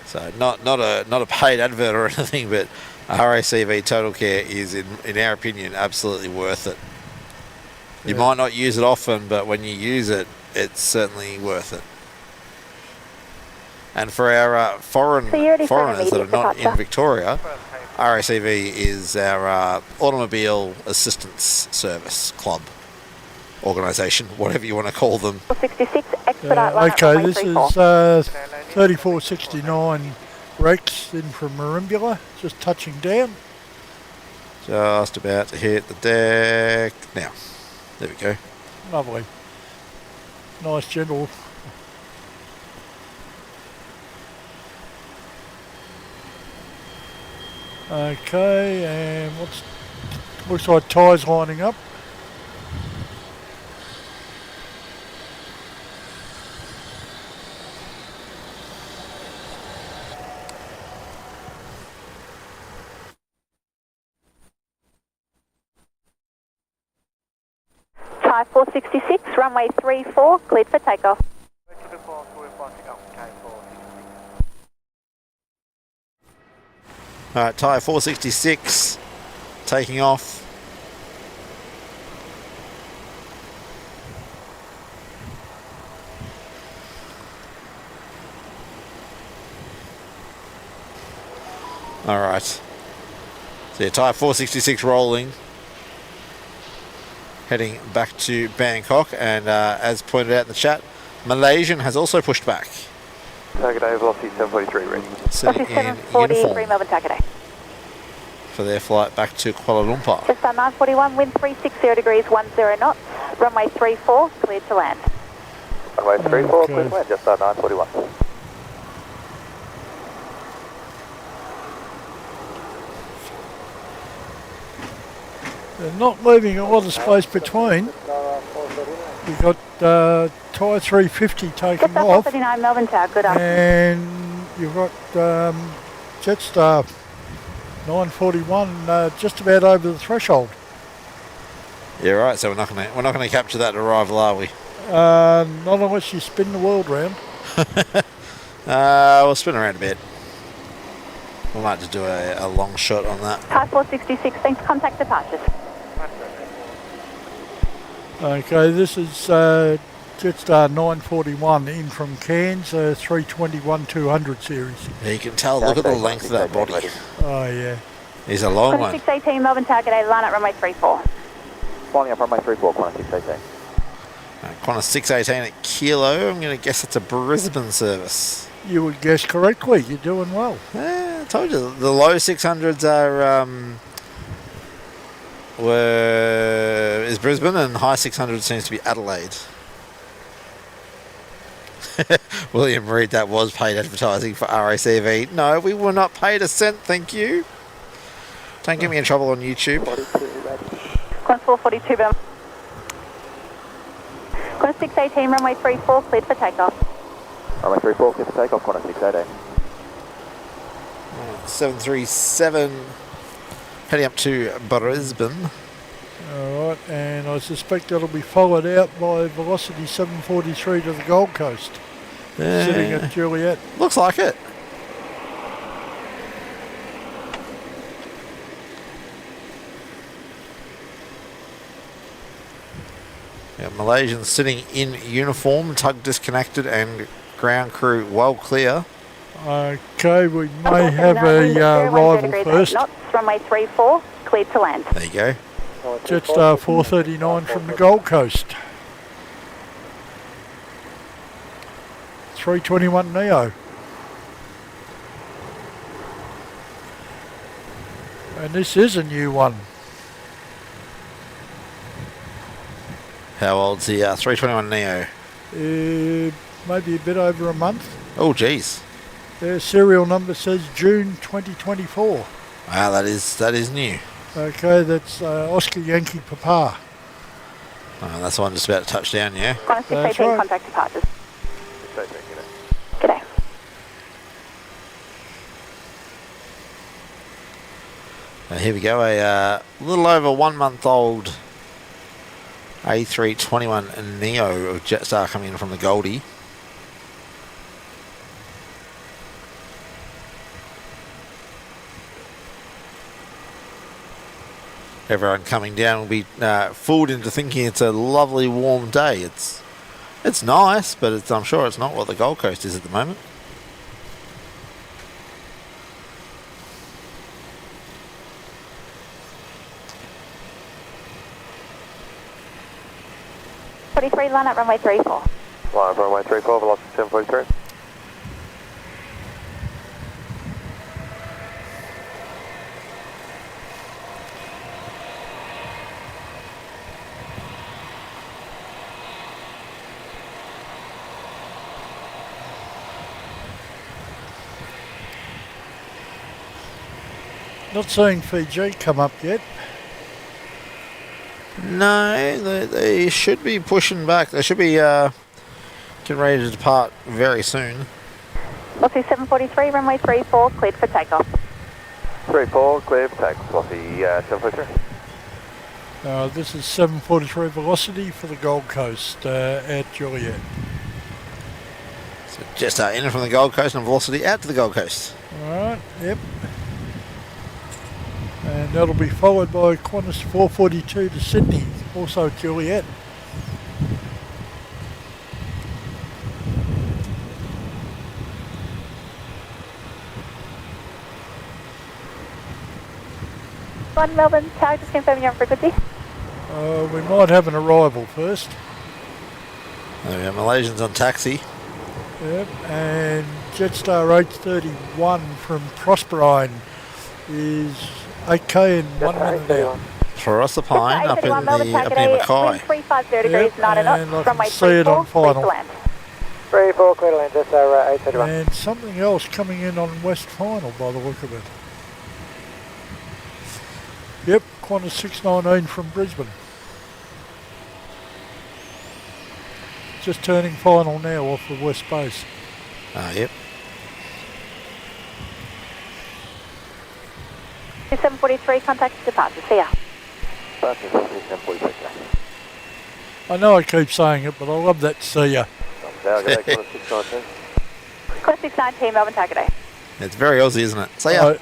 So not a paid advert or anything, but RACV Total Care is, in our opinion, absolutely worth it. You might not use it often, but when you use it, it's certainly worth it. And for our foreigners that are not in Victoria, RACV is our Automobile Assistance Service Club organisation, whatever you want to call them. 66, expedite line Okay, runway this 34. is 3469 Rex in from Merimbula, just touching down. Just about to hit the deck now. There we go. Lovely. Nice gentle. Okay, and looks like tyres lining up. Thai 466, runway 34, cleared for takeoff. Alright, tyre 466 taking off. Alright. So yeah, tyre 466 rolling. Heading back to Bangkok, and as pointed out in the chat, Malaysian has also pushed back. Target A, velocity 743 ready. Sitting in 743 uniform Melbourne Target A. for their flight back to Kuala Lumpur. Just on 941, wind 360 degrees, 10 knots, runway 34, cleared to land. Runway 34, Okay. clear to land, just on 941. They're not leaving a lot of space between. You've got tyre 350 taking Just on off, 439 Melbourne Tower, good afternoon. and you've got Jetstar 941 just about over the threshold. Yeah, right. So we're not gonna capture that arrival, are we? Not unless you spin the world round. We'll spin around a bit. We might just do a long shot on that. Thai 466, thanks, contact departures. Okay, this is Jetstar 941 in from Cairns, 321-200 series. Yeah, you can tell. Look at the length of that body. Oh yeah. He's a long one. 618 Melbourne Target A, line at runway 34. Flying up runway 34, Qantas 618. Qantas 618 at Kilo. I'm going to guess it's a Brisbane service. You would guess correctly. You're doing well. I told you the low 600s are is Brisbane, and high 600 seems to be Adelaide. William Reid, that was paid advertising for RACV. No, we were not paid a cent, thank you. Don't get me in trouble on YouTube. Qantas 442, but Qantas 618, runway 34, cleared for takeoff. Runway 34, clear for takeoff, Qantas 618. 737, heading up to Brisbane. Alright, and I suspect that'll be followed out by Velocity 743 to the Gold Coast. Sitting at Juliet. Looks like it. Yeah, Malaysians sitting in uniform, tug disconnected and ground crew well clear. Okay, we may have a rival first. Knots, runway 34, cleared to land. There you go. Jetstar 439 from the Gold Coast. 321 Neo. And this is a new one. How old's the 321 Neo? Maybe a bit over a month. Oh, geez. Their serial number says June 2024. Wow, that is new. Okay, that's Oscar Yankee Papa. Oh, that's the one just about to touch down, yeah? Qantas 618, right. contact departures. 618, G'day. Here we go, a little over 1 month old A321 Neo of Jetstar coming in from the Goldie. Everyone coming down will be fooled into thinking it's a lovely warm day. It's nice, but I'm sure it's not what the Gold Coast is at the moment. Line up runway 34. Line up runway 34, velocity 743. Not seeing Fiji come up yet. No, they should be pushing back. They should be getting ready to depart very soon. Velocity 743, runway 34, cleared for takeoff. 34, clear for takeoff, velocity 743. This is 743 Velocity for the Gold Coast at Juliet. So just in from the Gold Coast and Velocity out to the Gold Coast. Alright, yep. And that'll be followed by Qantas 442 to Sydney, also at Juliet. One Melbourne Tower, just confirming your frequency. We might have an arrival first. There we go, Malaysians on taxi. Yep, and Jetstar 831 from Proserpine is 8k in 1 minute now. Proserpine up in the Mackay. 350 degrees, not enough. And I Runway can see it on 34, clear to final. land. 34, clear to land, Jetstar 831. And something else coming in on West Final by the look of it. Yep, Qantas 619 from Brisbane. Just turning final now off the west base. Ah, yep. 743, contact departure. See ya. Departure, 743. I know I keep saying it, but I love that see ya. Qantas 619. Qantas 619, Melbourne Tower, g'day. It's very Aussie, isn't it? See ya.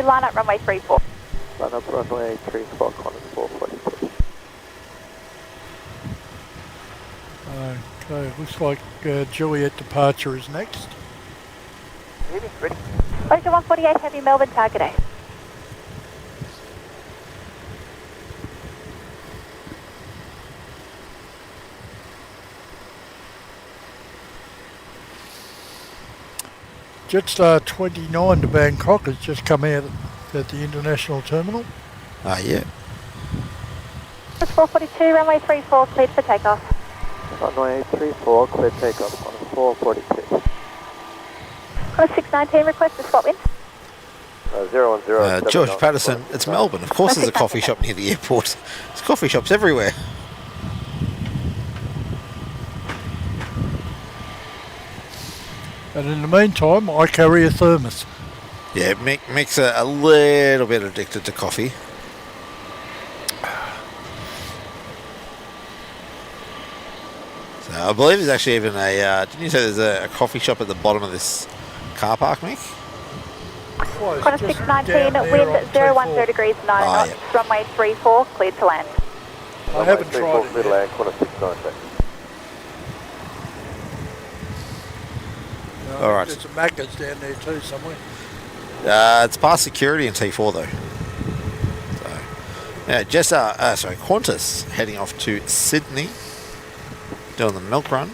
442, line up runway 34. Line up runway 34, Qantas 442. Okay, looks like Juliet departure is next. Ready. Ocean 148, heavy Melbourne, target A. Jetstar 29 to Bangkok has just come out at the international terminal. Ah, yeah. 442, runway 34, cleared for takeoff. Runway 34, clear takeoff on 442. Qantas 619, request to spot wind. 010. George Patterson, it's Melbourne. Of course there's a coffee shop near the airport. There's coffee shops everywhere. And in the meantime, I carry a thermos. Yeah, Mick's a little bit addicted to coffee. So I believe there's actually even a... didn't you say there's a coffee shop at the bottom of this car park, Mick? Qantas 619, wind 010 degrees 9 knots, yeah. runway 34, cleared to land. I haven't tried it Middle yet. land, Qantas 619. All right. There's some Maccas down there too somewhere. It's past security in T4 though. So, yeah, Qantas heading off to Sydney, doing the milk run.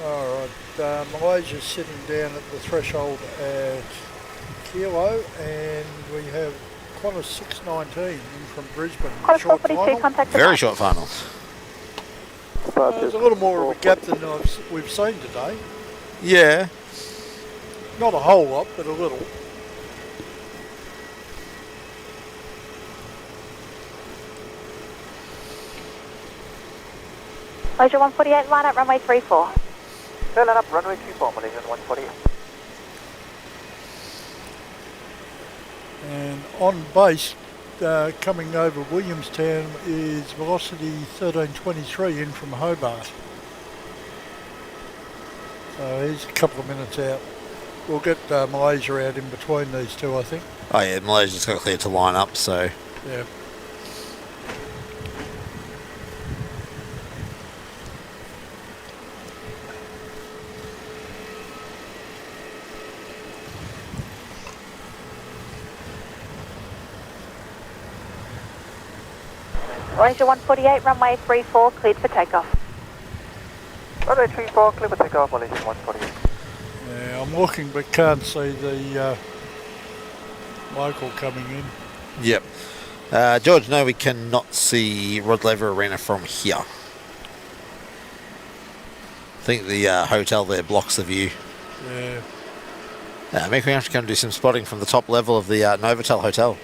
Alright, Malaysia's sitting down at the threshold at Kilo, and we have Qantas 619 in from Brisbane. Qantas Short 442, final. contact the Very line. short final. There's a little more of a gap than we've seen today. Yeah. Not a whole lot, but a little. Malaysia 148, line up runway 34. Line up runway 34, Malaysian 148. And on base, coming over Williamstown is velocity 1323 in from Hobart. So he's a couple of minutes out. We'll get Malaysia out in between these two, I think. Oh yeah, Malaysia's got clear to line up, so... Yeah. Malaysia 148, runway 34, cleared for takeoff. Runway 34, clear for takeoff, Malaysian 148. Yeah, I'm looking but can't see the local coming in. Yep. George, no, we cannot see Rod Laver Arena from here. I think the hotel there blocks the view. Yeah. Maybe we have to come do some spotting from the top level of the Novotel Hotel.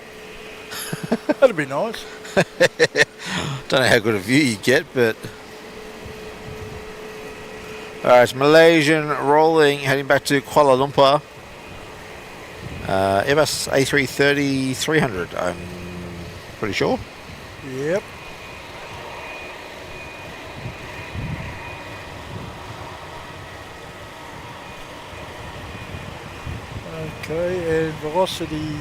That'd be nice. Don't know how good a view you get, but... Alright, Malaysian rolling, heading back to Kuala Lumpur. Airbus A330-300, I'm pretty sure. Yep. Okay, and velocity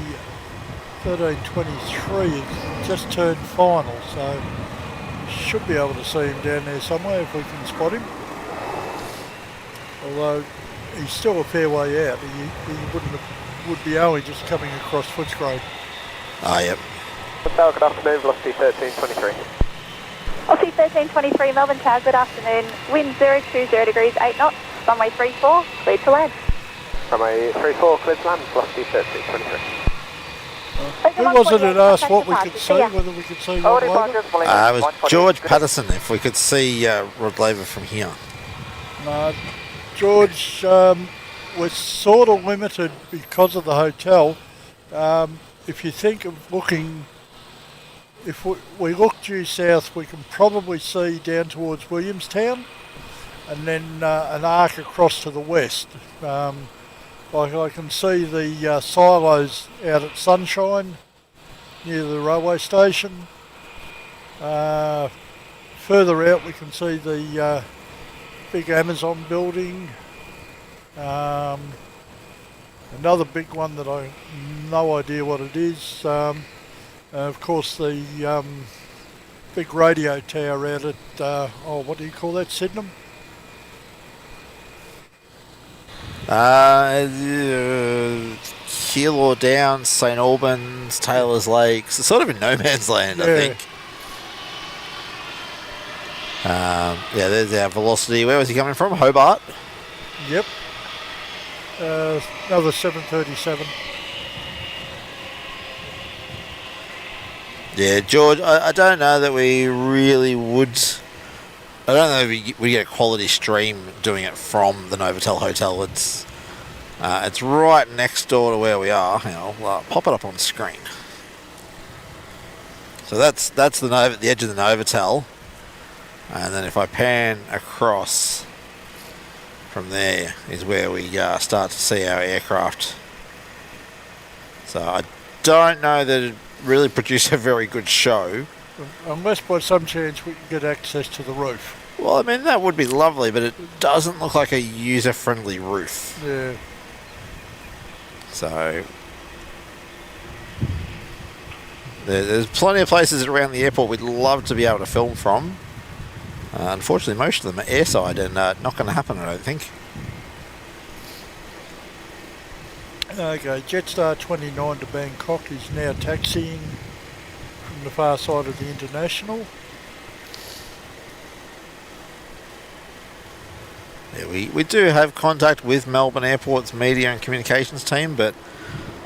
1323 just turned final, so we should be able to see him down there somewhere if we can spot him. Although he's still a fair way out, would be only just coming across Footscray. Ah, yep. Tower, good afternoon, velocity 1323. Aussie 1323, Melbourne Tower, good afternoon. Wind 020 degrees 8 knots, runway 34, cleared to land. Runway 34, cleared to land, velocity 1323. Who was it that asked what we could see, whether we could see Rod Laver? It was George Patterson, if we could see Rod Laver from here. No, George, we're sort of limited because of the hotel. If you think of looking, if we look due south, we can probably see down towards Williamstown, and then an arc across to the west. Like I can see the silos out at Sunshine near the railway station. further out we can see the big Amazon building. Another big one that I no idea what it is. Of course the big radio tower out at, what do you call that, Sydenham? Keilor Downs, St Albans, Taylor's Lakes. It's sort of in no man's land, I think. There's our velocity. Where was he coming from? Hobart? Yep. Another 737. Yeah, George, I don't know that we really would. I don't know if we get a quality stream doing it from the Novotel Hotel. It's right next door to where we are. Hang on, I'll pop it up on screen. So that's the edge of the Novotel, and then if I pan across from there is where we start to see our aircraft. So I don't know that it really produced a very good show. Unless by some chance we can get access to the roof. Well, I mean, that would be lovely, but it doesn't look like a user-friendly roof. Yeah. So there's plenty of places around the airport we'd love to be able to film from. Unfortunately, most of them are airside and not going to happen, I don't think. Okay, Jetstar 29 to Bangkok is now taxiing from the far side of the International. Yeah, we do have contact with Melbourne Airport's media and communications team, but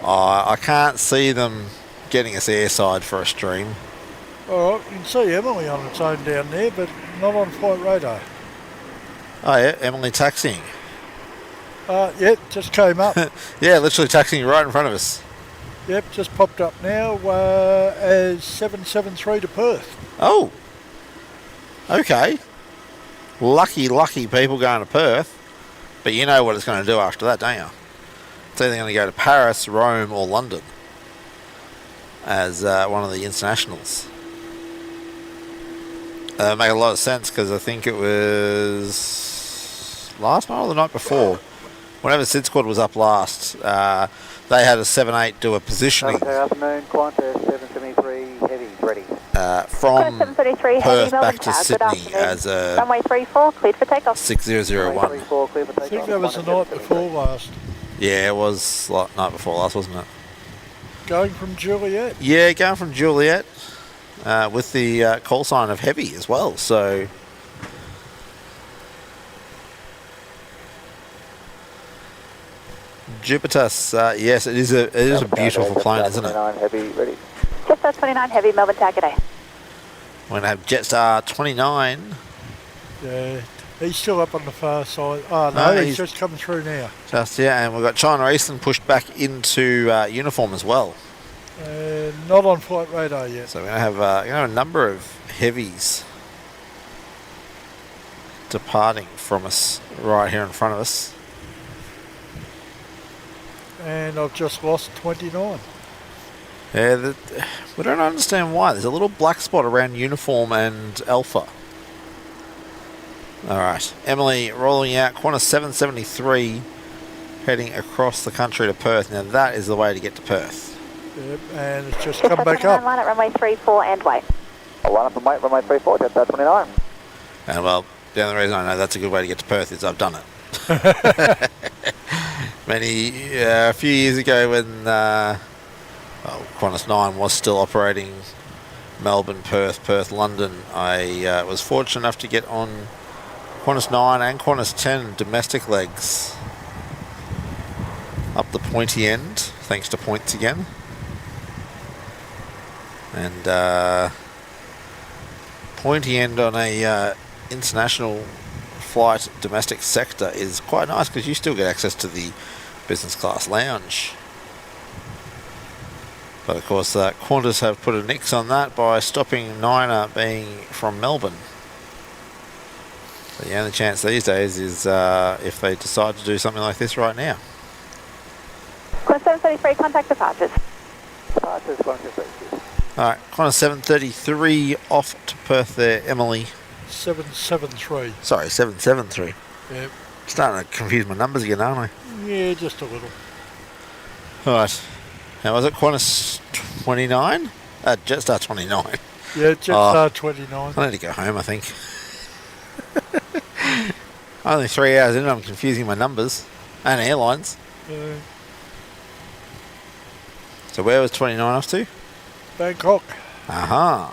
I can't see them getting us airside for a stream. Alright, you can see Emily on its own down there, but not on flight radar. Oh yeah, Emily taxiing. Yep, just came up. Yeah, literally taxiing right in front of us. Yep, just popped up now as 773 to Perth. Oh, okay. Lucky people going to Perth, but you know what it's going to do after that, don't you? It's either going to go to Paris, Rome, or London as one of the internationals. Make a lot of sense because I think it was last night or the night before. Whenever Sid Squad was up last, they had a 7-8 do a positioning. Okay, afternoon, Qantas 773 heavy, ready. From 733 Perth heavy, back to Sydney as a runway 34, cleared for takeoff. 6001. I think that was the night before last. Yeah, it was night before last, wasn't it? Going from Juliet? Yeah, going from Juliet with the call sign of heavy as well, so... Jupiter's, yes, it is a beautiful plane, isn't it? Heavy, ready. Jetstar 29 heavy, Melbourne tag today. We're going to have Jetstar 29. Yeah, he's still up on the far side. Oh no, he's just coming through now. Just, yeah, and we've got China Eastern pushed back into uniform as well. Not on flight radar yet. So we're going to have a number of heavies departing from us right here in front of us. And I've just lost 29. Yeah, we don't understand why. There's a little black spot around uniform and Alpha. Alright, Emily rolling out Qantas 773 heading across the country to Perth. Now that is the way to get to Perth. Yep, and it's just come back up. Line at runway 34 and wait. Line up and wait, runway 34, Jetstar 29. And well, the only reason I know that's a good way to get to Perth is I've done it. A few years ago when Qantas 9 was still operating Melbourne, Perth, London, I was fortunate enough to get on Qantas 9 and Qantas 10 domestic legs up the pointy end, thanks to points again. And pointy end on a international flight domestic sector is quite nice because you still get access to the business class lounge. But of course Qantas have put a nix on that by stopping Niner being from Melbourne. But the only chance these days is if they decide to do something like this right now. Qantas 733, contact departures. Departures, Qantas 733. Alright, Qantas 733 off to Perth there, Emily. 773. Sorry, 773. Yeah, Starting to confuse my numbers again, aren't yeah, just a little. I? Alright. How was it? Qantas 29? Jetstar 29. Yeah, Jetstar 29. I need to go home, I think. Only 3 hours in, I'm confusing my numbers. And airlines. So where was 29 off to? Bangkok. Aha.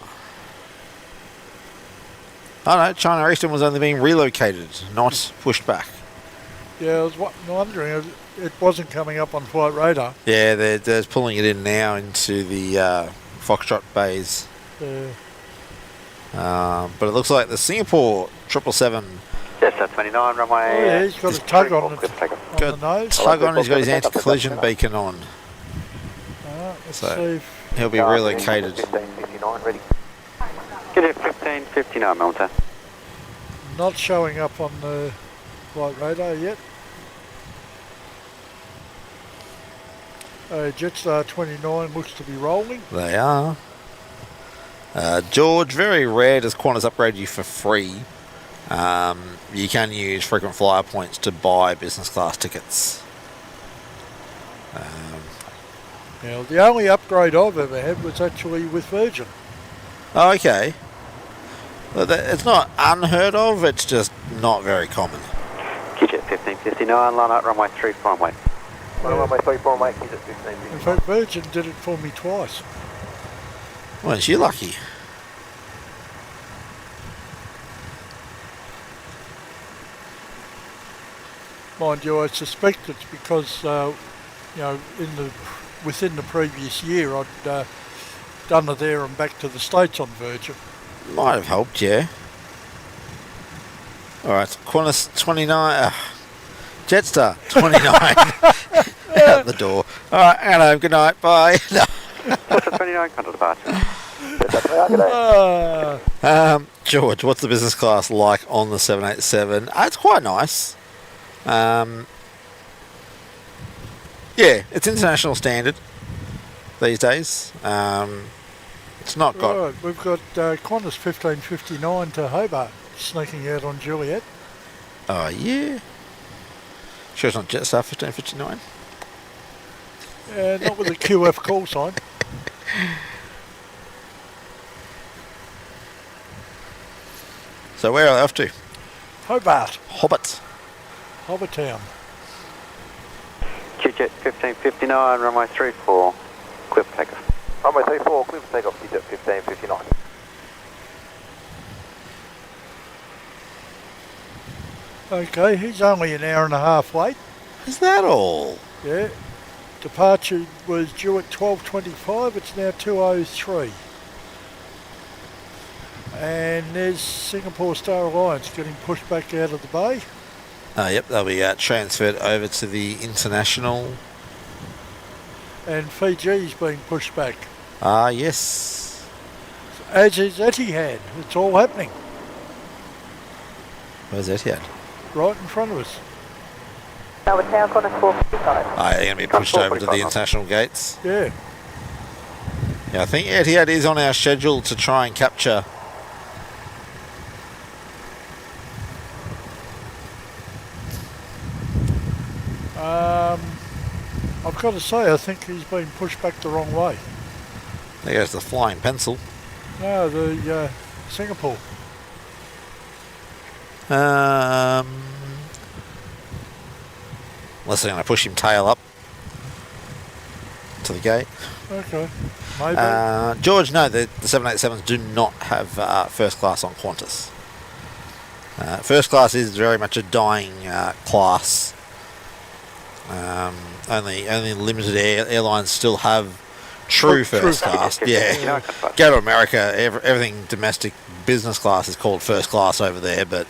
Oh no, China Eastern was only being relocated, not pushed back. Yeah, I was wondering, it wasn't coming up on flight radar. Yeah, they're pulling it in now into the Foxtrot bays. But it looks like the Singapore 777. Jetstar 29, runway. Oh, yeah, he's got a tug on the nose. Tug on, he's got his anti-collision beacon on. Let's So see if he'll be relocated. 1559, ready. Get it 1559, Melbourne. not showing up on the flight radar yet. Jetstar 29 looks to be rolling. They are. George, very rare does Qantas upgrade you for free. You can use frequent flyer points to buy business class tickets. Now, the only upgrade I've ever had was actually with Virgin. Oh, okay. Well, it's not unheard of, it's just not very common. QJet 1559, line up, runway 34 and wait. Runway 34 and wait, QJet 1559. In fact, Virgin did it for me twice. Weren't you lucky? Mind you, I suspect it's because, within the previous year, I'd done it there and back to the States on Virgin. Might have helped, yeah. Alright, Qantas 29, Jetstar 29. Out the door. Alright, hello, good night, bye. No. Jetstar 29, contact departure. George, what's the business class like on the 787? It's quite nice. Yeah, it's international standard these days. It's not got... Right, we've got Qantas 1559 to Hobart sneaking out on Juliet. Oh, yeah. Sure it's not Jetstar 1559? Not with a QF call sign. So where are they off to? Hobart. Hobbit. Hobart-town. QJet 1559, runway 34, clear for takeoff. Runway 34, clear for takeoff, QJet 1559. Okay, he's only an hour and a half late. Is that all? Yeah. Departure was due at 12:25, it's now 2:03. And there's Singapore Star Alliance getting pushed back out of the bay. Yep, they'll be transferred over to the international. And Fiji's being pushed back. Yes. As is Etihad. It's all happening Where's Etihad? right in front of us. Melbourne Town, Qantas 455. They're going to be pushed over to the international gates. Yeah. Yeah, I think Etihad is on our schedule to try and capture. I've got to say, I think he's been pushed back the wrong way. There goes the flying pencil. No, the Singapore. Unless they're going to push him tail up to the gate. Okay, maybe. George, no, the 787s do not have first class on Qantas. First class is very much a dying class. Only limited airlines still have true first class. Yeah, go to America, everything domestic business class is called first class over there, but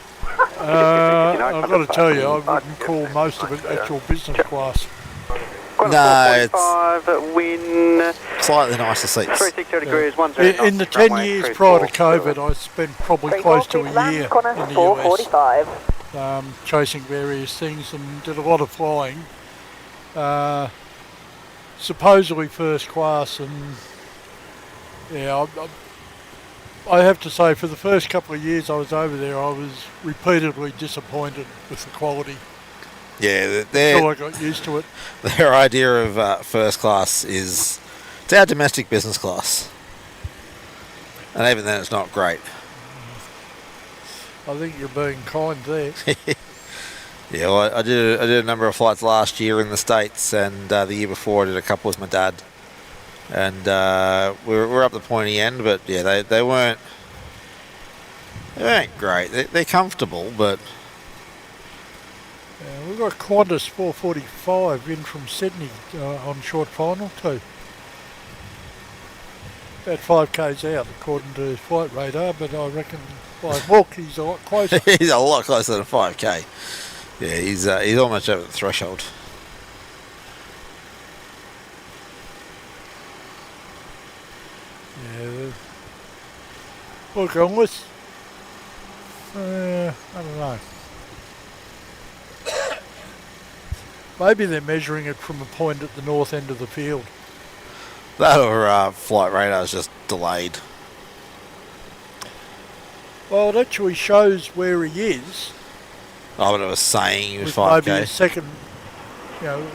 I've got to tell you, I wouldn't call most of it actual business class. no, it's Win slightly nicer seats. 360 degrees, 10 In the 10 years prior to COVID, I spent probably close to a year in the US, chasing various things and did a lot of flying. Supposedly first class, and yeah, I have to say, for the first couple of years I was over there, I was repeatedly disappointed with the quality. Yeah, Until I got used to it. Their idea of first class is it's our domestic business class, and even then, it's not great. I think you're being kind there. Yeah, well, I did a number of flights last year in the States, and the year before I did a couple with my dad. And we're up the pointy end, but yeah, they weren't great. They're comfortable, but we've got Qantas 445 in from Sydney on short final too. About 5k's out according to flight radar, but I reckon by walk he's a lot closer. He's a lot closer than 5k. Yeah, he's almost over the threshold. Yeah. Look, unless I don't know. Maybe they're measuring it from a point at the north end of the field. That or flight radar's just delayed. Well, it actually shows where he is. Oh, but it was saying he was with 5k. maybe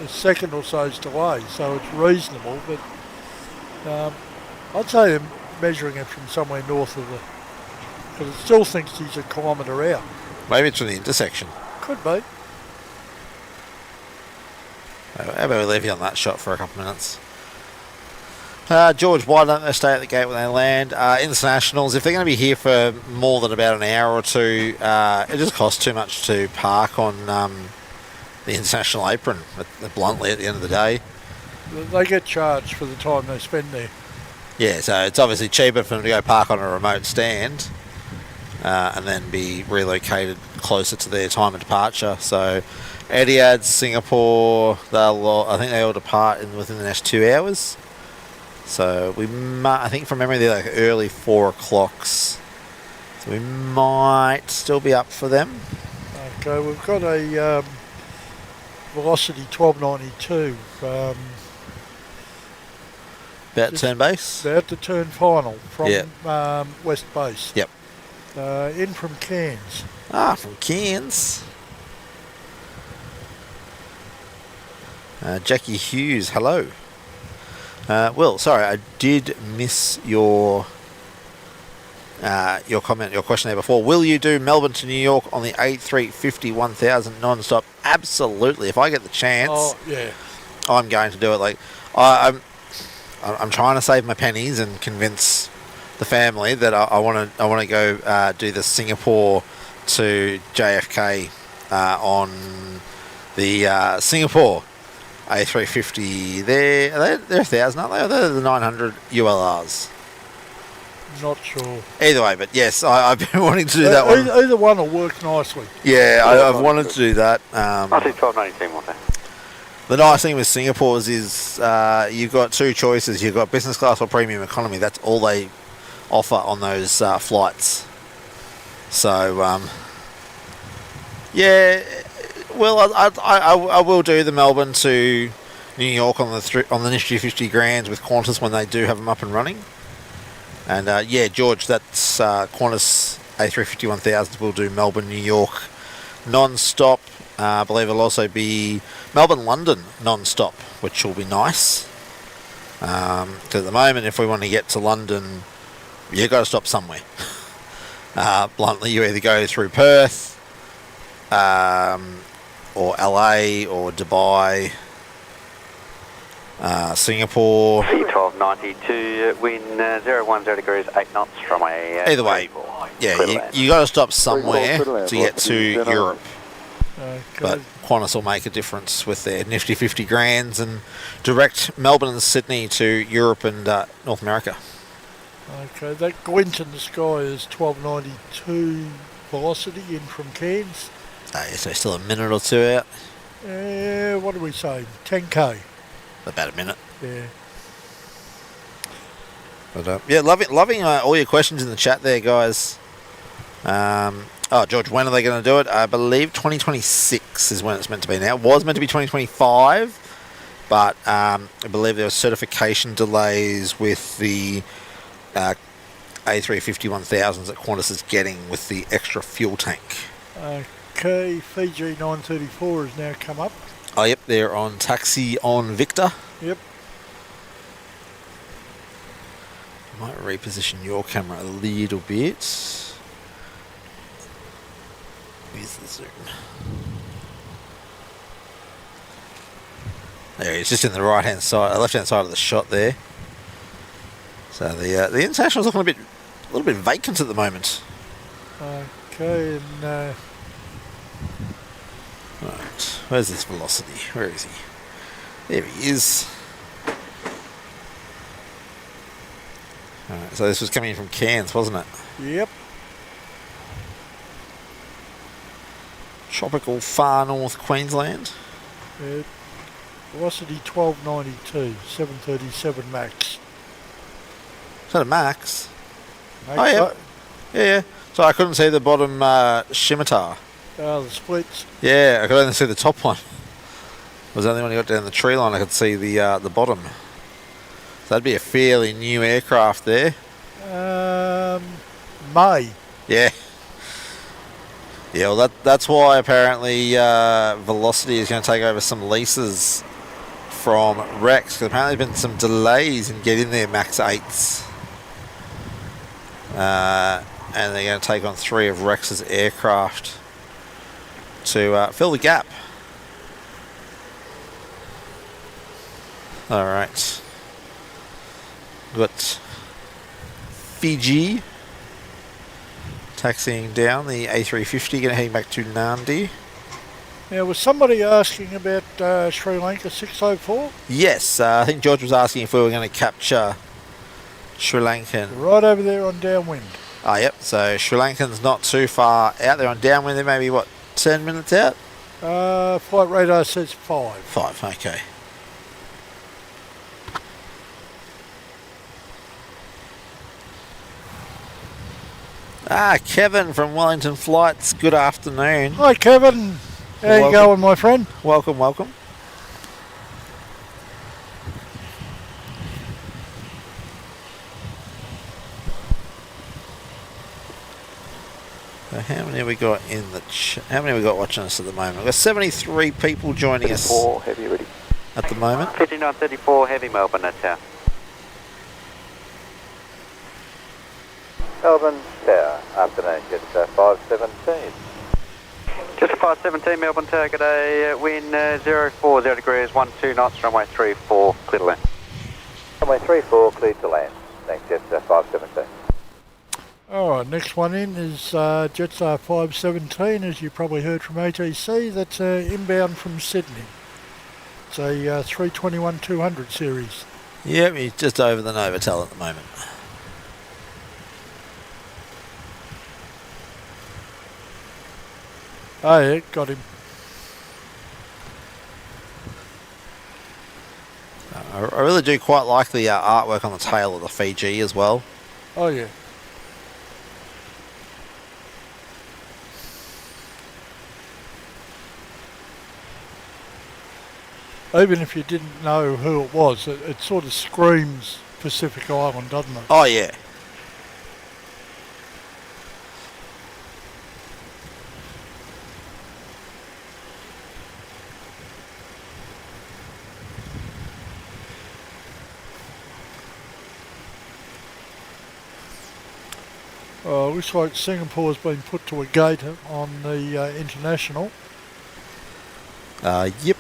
a second or so's delay, so it's reasonable. But I'd say they're measuring it from somewhere north of the, because it still thinks he's a kilometre out. Maybe it's from the intersection. Could be. How about we leave you on that shot for a couple of minutes? George, why don't they stay at the gate when they land? Internationals, if they're going to be here for more than about an hour or two, it just costs too much to park on the international apron, bluntly, at the end of the day. They get charged for the time they spend there. Yeah, so it's obviously cheaper for them to go park on a remote stand and then be relocated closer to their time of departure. So Etihad, Singapore, I think they all depart within the next 2 hours. So I think from memory they're like early 4 o'clocks. So we might still be up for them. Okay, we've got a Velocity 1292. About to turn base? About to turn final from Yep. West Base. Yep. In from Cairns. From Cairns. Jackie Hughes, hello. Will, sorry, I did miss your comment, your question there before. Will you do Melbourne to New York on the A350 1000 non-stop? Absolutely. If I get the chance, I'm going to do it. Like I'm trying to save my pennies and convince the family that I want to go do the Singapore to JFK on the Singapore A350. They're 1,000, aren't they? Or they're the 900 ULRs. Not sure. Either way, but yes, I've been wanting to do that one. Either one will work nicely. Yeah, I've wanted to do that. I think 1292 more there. The nice thing with Singapore's is you've got two choices. You've got business class or premium economy. That's all they offer on those flights. So, yeah, well, I will do the Melbourne to New York on the Nifty 50 Grands with Qantas when they do have them up and running. And yeah, George, that's Qantas A350 1000 will do Melbourne, New York non-stop. I believe it'll also be Melbourne-London non-stop, which will be nice. Because at the moment, if we want to get to London, you've got to stop somewhere. Bluntly, you either go through Perth, or LA, or Dubai, Singapore. C1292, wind 010 degrees, 8 knots from a... Either way, yeah, you got to stop somewhere to get to Europe. Okay. But Qantas will make a difference with their Nifty 50 Grands and direct Melbourne and Sydney to Europe and North America. Okay, that glint in the sky is 1292 velocity in from Cairns. So still a minute or two out. What do we say? 10k. About a minute. Yeah. But yeah, loving all your questions in the chat there, guys. George, when are they going to do it? I believe 2026 is when it's meant to be now. It was meant to be 2025, but I believe there were certification delays with the A350-1000s that Qantas is getting with the extra fuel tank. Okay, Fiji 934 has now come up. Oh, yep, they're on taxi on Victor. Yep. Might reposition your camera a little bit. Where's the zoom? There he is, just in the right-hand side, left-hand side of the shot there. So the international's looking a little bit vacant at the moment. Okay, and right, where's this Velocity? Where is he? There he is. Alright, so this was coming in from Cairns, wasn't it? yep. Tropical far north Queensland. Velocity 1292, 737 max. Is that a max? Max Oh, yeah. Yeah. So I couldn't see the bottom scimitar. The splits. Yeah, I could only see the top one. It was only when I got down the tree line I could see the bottom. So that'd be a fairly new aircraft there. May. Yeah. Yeah, well that's why apparently Velocity is going to take over some leases from Rex, because apparently there's been some delays in getting their MAX 8s. And they're going to take on 3 of Rex's aircraft to fill the gap. Alright. We've got Fiji taxiing down the A350, going to head back to Nandi. Now, was somebody asking about Sri Lanka 604? Yes, I think George was asking if we were going to capture Sri Lankan. Right over there on downwind. Oh, yep, so Sri Lankan's not too far out there on downwind. They're maybe, what, 10 minutes out? Flight radar says 5. 5, okay. Kevin from Wellington Flights, good afternoon. Hi, Kevin. How you going, my friend? Welcome, welcome. So how many have we got in the how many have we got watching us at the moment? We've got 73 people joining us heavy ready. at the moment. 5934 heavy Melbourne at THUR. Melbourne Tower, afternoon, Jetstar 517. Just 517 Melbourne THUR, good day, wind 040 degrees, 12 knots, runway 34, clear to land. Runway 34, clear to land. Thanks, Jetstar 517. Alright, next one in is Jetstar 517, as you probably heard from ATC. That's inbound from Sydney. It's a 321-200 series. Yep, he's just over the Novotel at the moment. Oh yeah, got him. I really do quite like the artwork on the tail of the Fiji as well. Oh yeah. Even if you didn't know who it was, it sort of screams Pacific Island, doesn't it? Oh yeah. Looks like Singapore's been put to a gate on the international. Yep.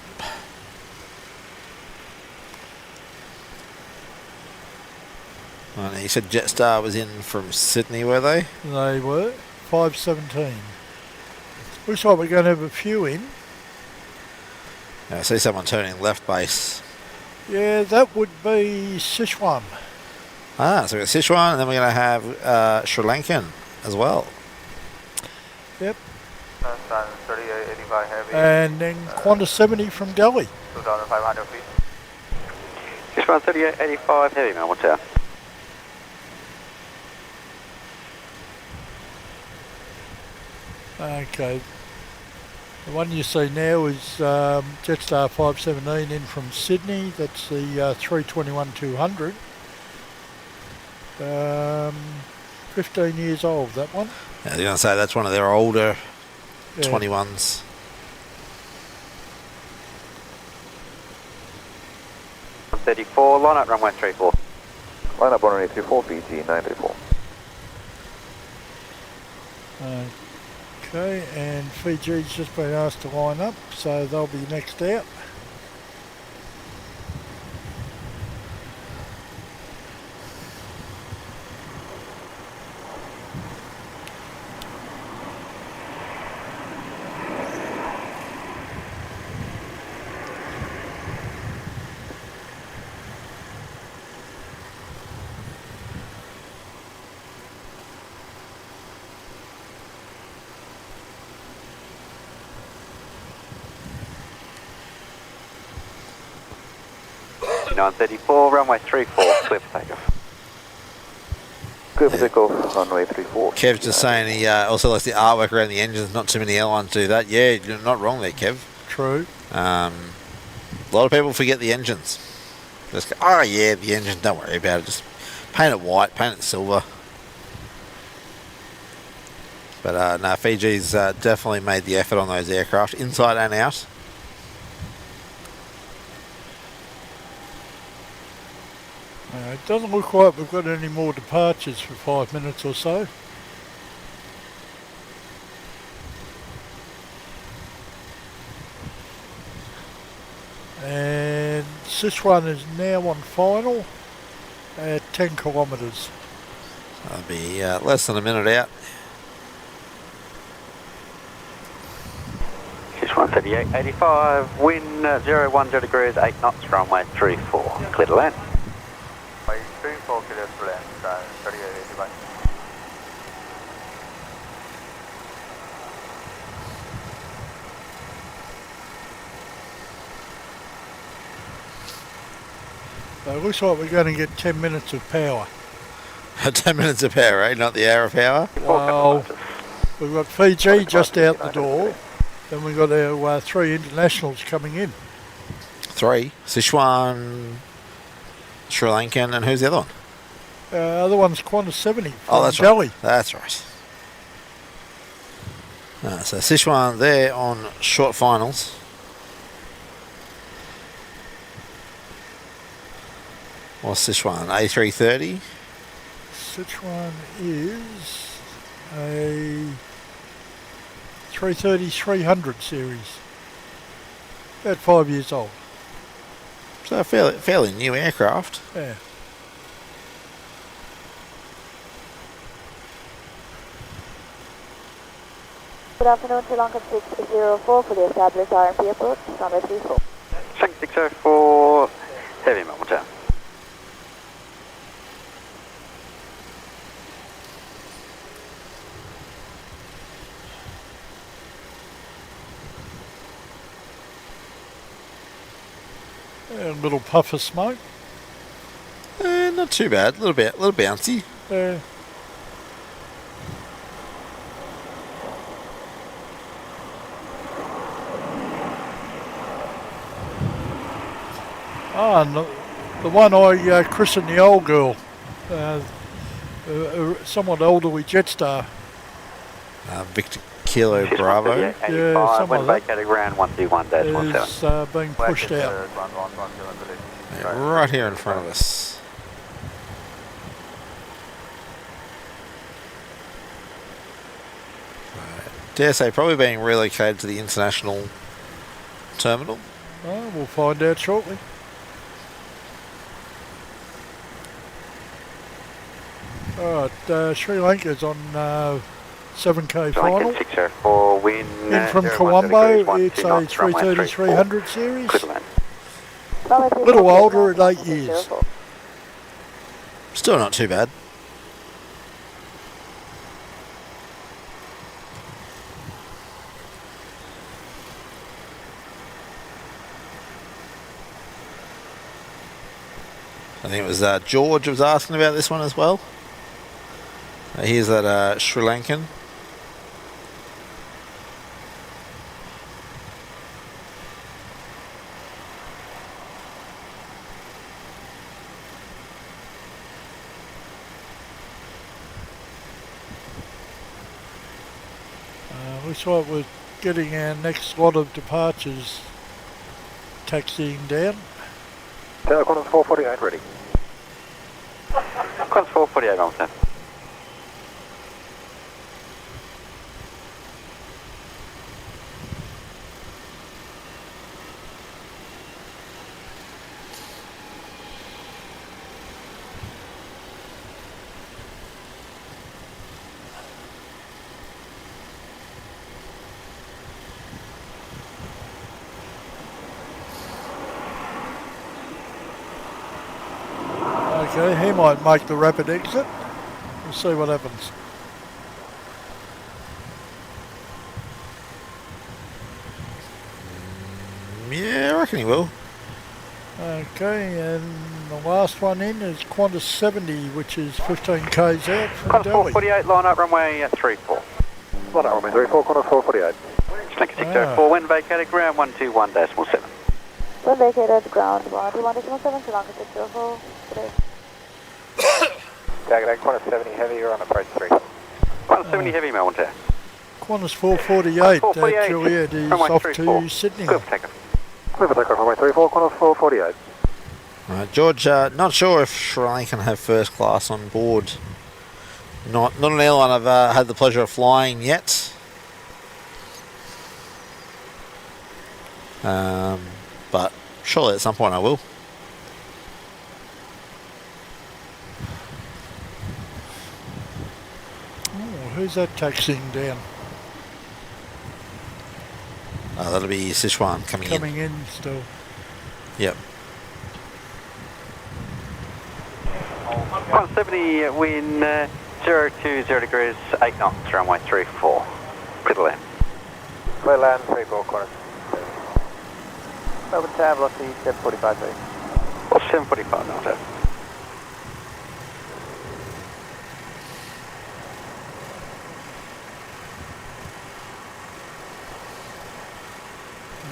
And he said Jetstar was in from Sydney, were they? They were. 517. Looks like we're going to have a few in. I see someone turning left base. Yeah, that would be Sichuan. So we've got Sichuan, and then we're going to have Sri Lankan as well. Yep. And then Qantas 70 from Delhi. 2,500 feet. Just 13885 heavy Melbourne THUR. Okay. The one you see now is Jetstar 517 in from Sydney. That's the 321-200. 15 years old, that one. Yeah, I was going to say that's one of their older 21s. Yeah. 34, line up runway 34. Line up runway 34, Fiji 934. Okay, and Fiji's just been asked to line up, so they'll be next out. Nine 34, runway 34, clear for takeoff. Clear for takeoff, runway 34. Kev's just saying he also likes the artwork around the engines. Not too many airlines do that. Yeah, you're not wrong there, Kev. True. A lot of people forget the engines. Just go, oh yeah, the engine, don't worry about it. Just paint it white, paint it silver. But no, Fiji's definitely made the effort on those aircraft, inside and out. It doesn't look like we've got any more departures for 5 minutes or so. And Sichuan is now on final at 10 kilometres. That'll be less than a minute out. Sichuan 38, 85, wind 010 degrees, 8 knots, runway 34, clear to land. 34 clear to land, 38, 85. So it looks like we're going to get 10 minutes of power. 10 minutes of power, eh? Not the hour of power. Well, we've got Fiji just out the door. Then we've got our 3 internationals coming in. 3. Sichuan, Sri Lankan, and who's the other one? Other one's Qantas 70 from Oh, that's Delhi. right. That's right. So Sichuan, they're on short finals. What's Sichuan? A330? Sichuan is a 330-300 series. About 5 years old. So a fairly new aircraft. Yeah. Good afternoon, Sri Lanka 604 for the established RMP approach, runway 34. 604, heavy Melbourne Tower. A little puff of smoke. Not too bad. A little bouncy. Yeah. And the one I christened the old girl, somewhat older with Jetstar. Victor Kilo Bravo. Yeah, something when like that. vacated ground 121-17. Is being pushed out. Yeah, right here in front of us. Dare say probably being relocated to the international terminal. Oh, we'll find out shortly. Alright, Sri Lanka's on 7K final. 604, wind In from Colombo, it's a 330-300 series. A little older at 8 years. Still not too bad. I think it was George was asking about this one as well. Here's that Sri Lankan. Looks like we're getting our next lot of departures taxiing down. Tower Qantas 448 ready. Qantas 448, Melbourne Tower. Okay, he might make the rapid exit. We'll see what happens. Yeah, I reckon he will. Okay, and the last one in is Qantas 70, which is 15 k's out from Qantas Delhi. 448, line up runway 34. Line up runway 34, Qantas 448. Snake 604, wind vacated, ground 121.7. Wind vacated, ground 121.7, Sri Lanka 604. Garuda, Qantas 70 heavy, you're on approach 3. Qantas 70 heavy, Melbourne Tower. Qantas 448, 448, Juliet is runway off 34. to Sydney. Clear for takeoff. Clear for takeoff, runway 34, Qantas 448. Right, George, not sure if Sri Lanka can have first class on board. Not an airline I've had the pleasure of flying yet. But surely at some point I will. Oh, who's that taxiing down? That'll be Sichuan coming in still. Yep. 170, wind 020 degrees, 8 knots, runway 34. Clear to land. Clear land, 34, Qantas. Melbourne Tower, velocity 745 please. Or 745, Melbourne Tower.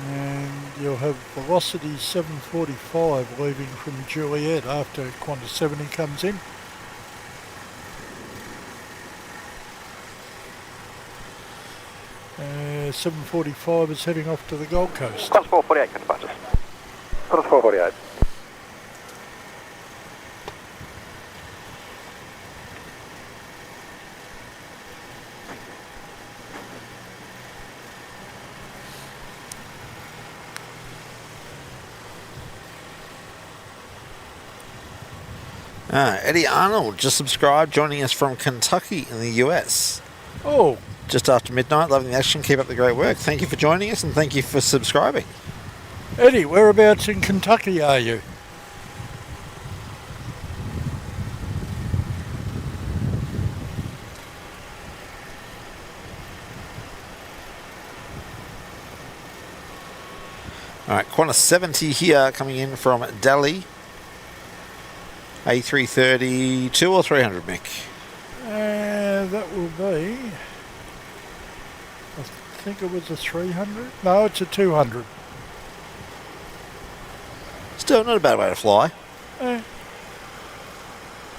And you'll have velocity 745 leaving from Juliet after Qantas 70 comes in. Uh, 745 is heading off to the Gold Coast. Qantas 448, can departures. Qantas 448. Eddie Arnold just subscribed, joining us from Kentucky in the US. Oh, Just after midnight, loving the action, keep up the great work. Thank you for joining us and thank you for subscribing. Eddie, whereabouts in Kentucky are you? Alright, Qantas 70 here coming in from Delhi. A330, 2 or 300 Mick? That will be, I think it was a 300? No, it's a 200. Still not a bad way to fly.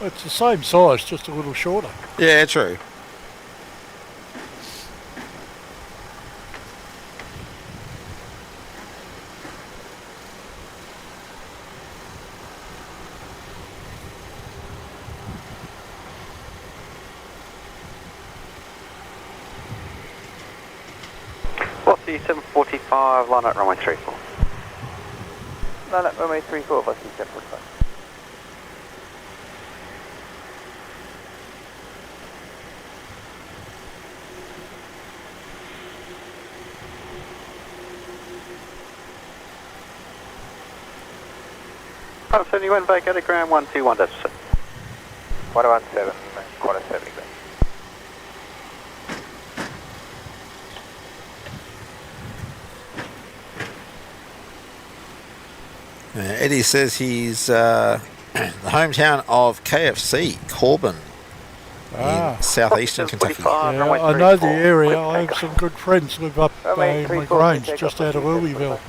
It's the same size, just a little shorter. Yeah, true. Velocity 745, line up runway 34. Line up runway 34, velocity 745. Qantas 70, wind vacated, ground 121.7. 117, Qantas 70. Eddie says he's the hometown of KFC, Corbin, in southeastern Kentucky. Yeah, I know the area. I have some good friends live up in LaGrange, just out of Louisville.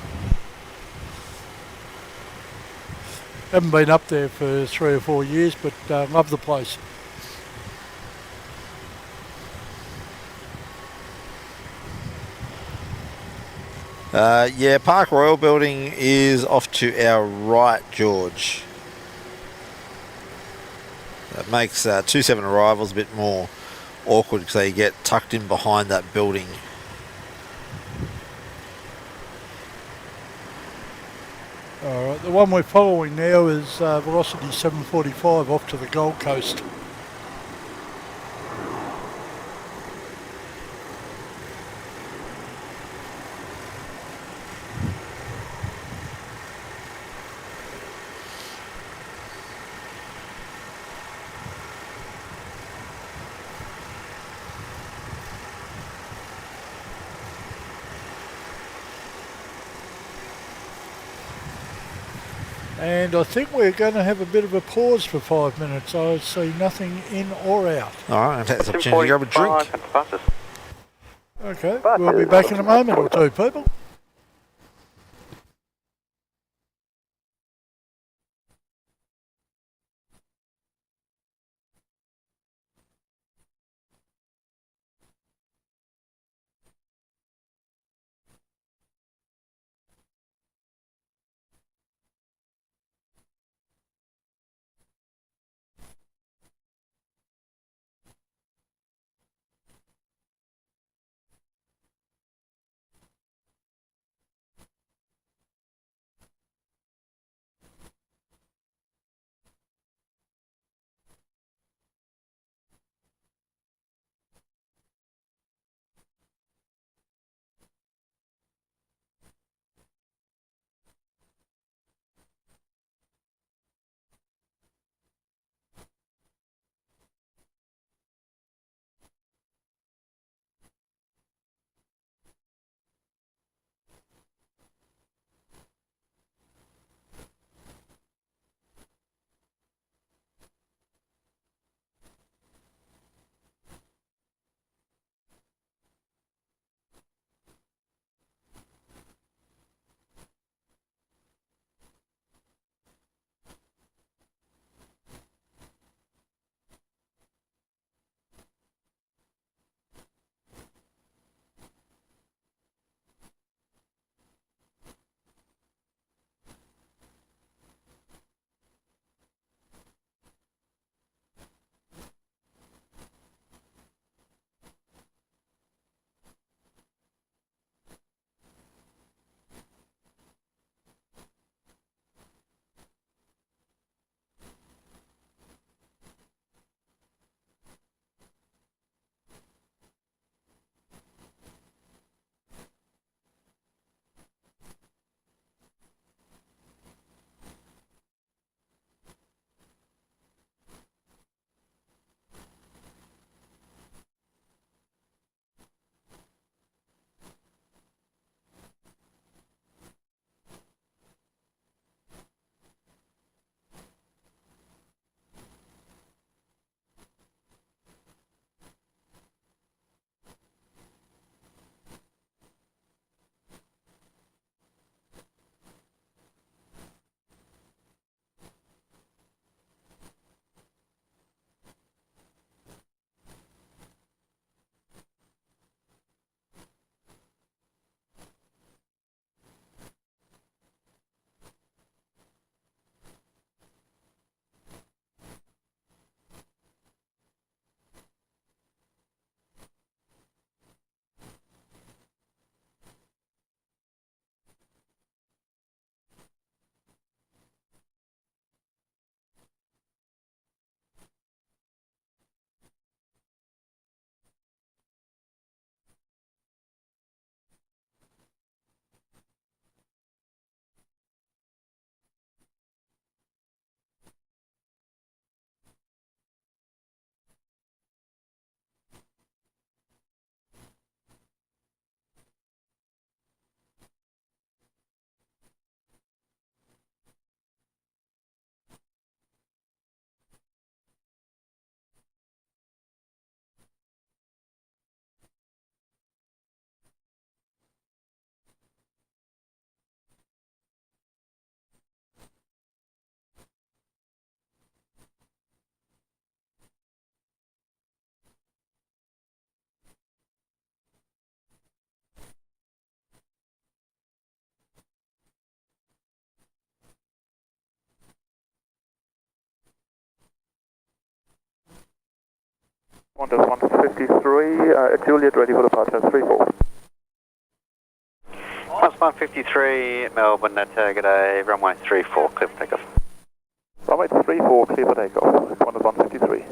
Haven't been up there for 3 or 4 years, but love the place. Yeah, Park Royal Building is off to our right, George. That makes 27 arrivals a bit more awkward because they get tucked in behind that building. Alright, the one we're following now is velocity 745 off to the Gold Coast. And I think we're going to have a bit of a pause for 5 minutes. I see nothing in or out. Alright, take this opportunity to grab a drink. Okay, we'll be back in a moment or two, people. Qantas 153, Juliet ready for departure, 34. Qantas 153, Melbourne, good day, runway 34, clear for takeoff. Runway 34, clear for takeoff, Qantas 153.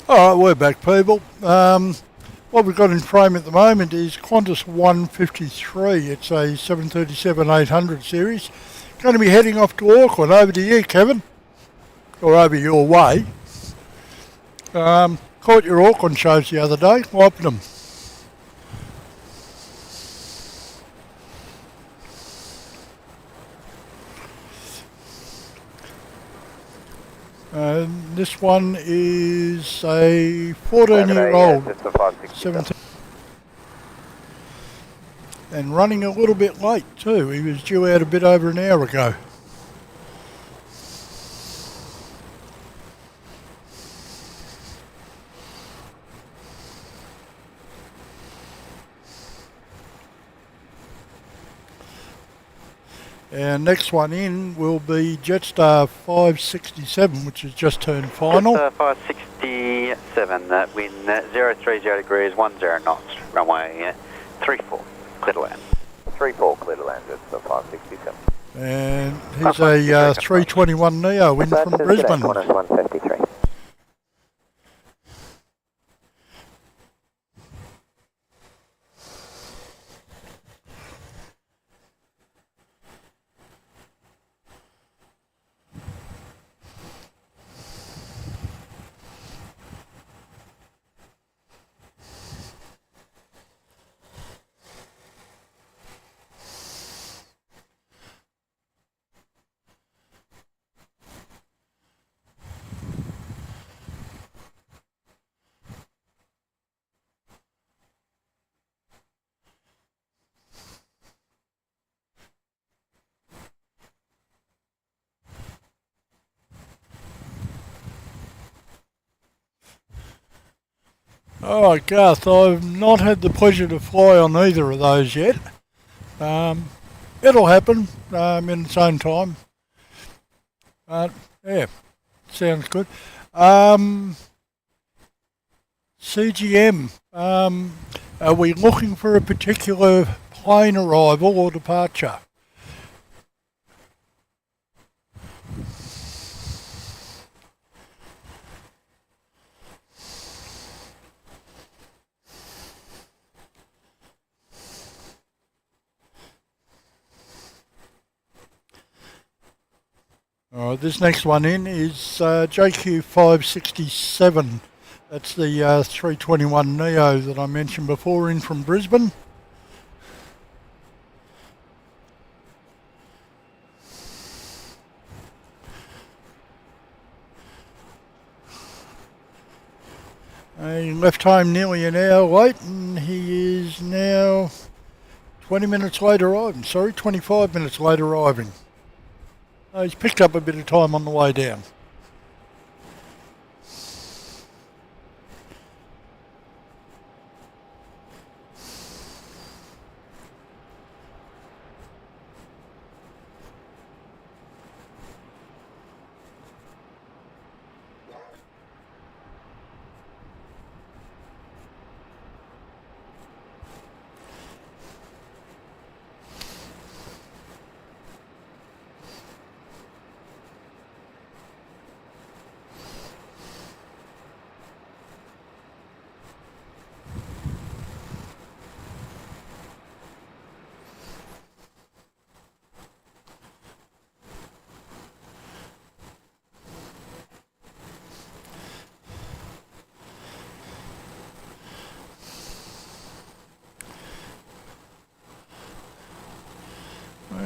Alright, we're back, people. What we've got in frame at the moment is Qantas 153. It's a 737-800 series. Going to be heading off to Auckland. Over to you, Kevin. Or over your way. Caught your Auckland shows the other day. Wiping them. This one is a 14-year-old, 17, and running a little bit late too. He was due out a bit over an hour ago. And next one in will be Jetstar 567, which has just turned final. Jetstar 567, wind 030 degrees, 10 knots, runway 34, clear to land. 34, clear to land, Jetstar 567. And here's a 321 Neo in from Brisbane. Qantas 153. Oh, Garth, I've not had the pleasure to fly on either of those yet. It'll happen in its own time. Yeah, sounds good. CGM, are we looking for a particular plane arrival or departure? Alright, this next one in is JQ 567. That's the 321 Neo that I mentioned before, in from Brisbane. He left home nearly an hour late, and he is now 20 minutes late arriving. Sorry, 25 minutes late arriving. He's picked up a bit of time on the way down.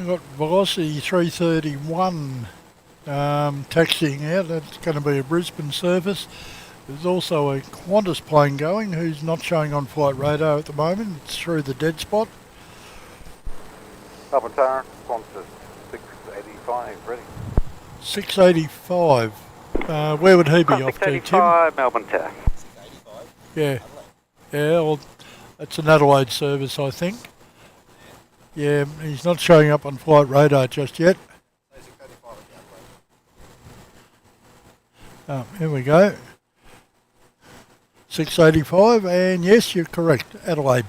We've got Velocity 331 taxiing out. That's going to be a Brisbane service. There's also a Qantas plane going who's not showing on flight radar at the moment. It's through the dead spot. Melbourne Tower, Qantas 685, ready. 685. Where would he be off to, Tim? 685, Melbourne Tower. Yeah. Yeah, well, that's an Adelaide service, I think. Yeah, he's not showing up on flight radar just yet. Here we go. 685, and yes, you're correct, Adelaide.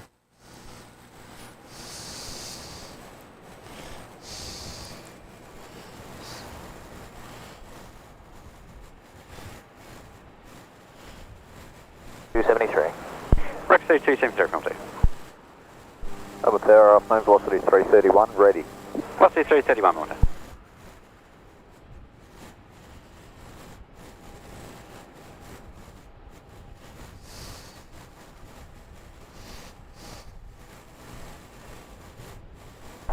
Rex 273, come to. Melbourne Tower, main velocity 331, ready. Velocity 331, Melbourne Tower.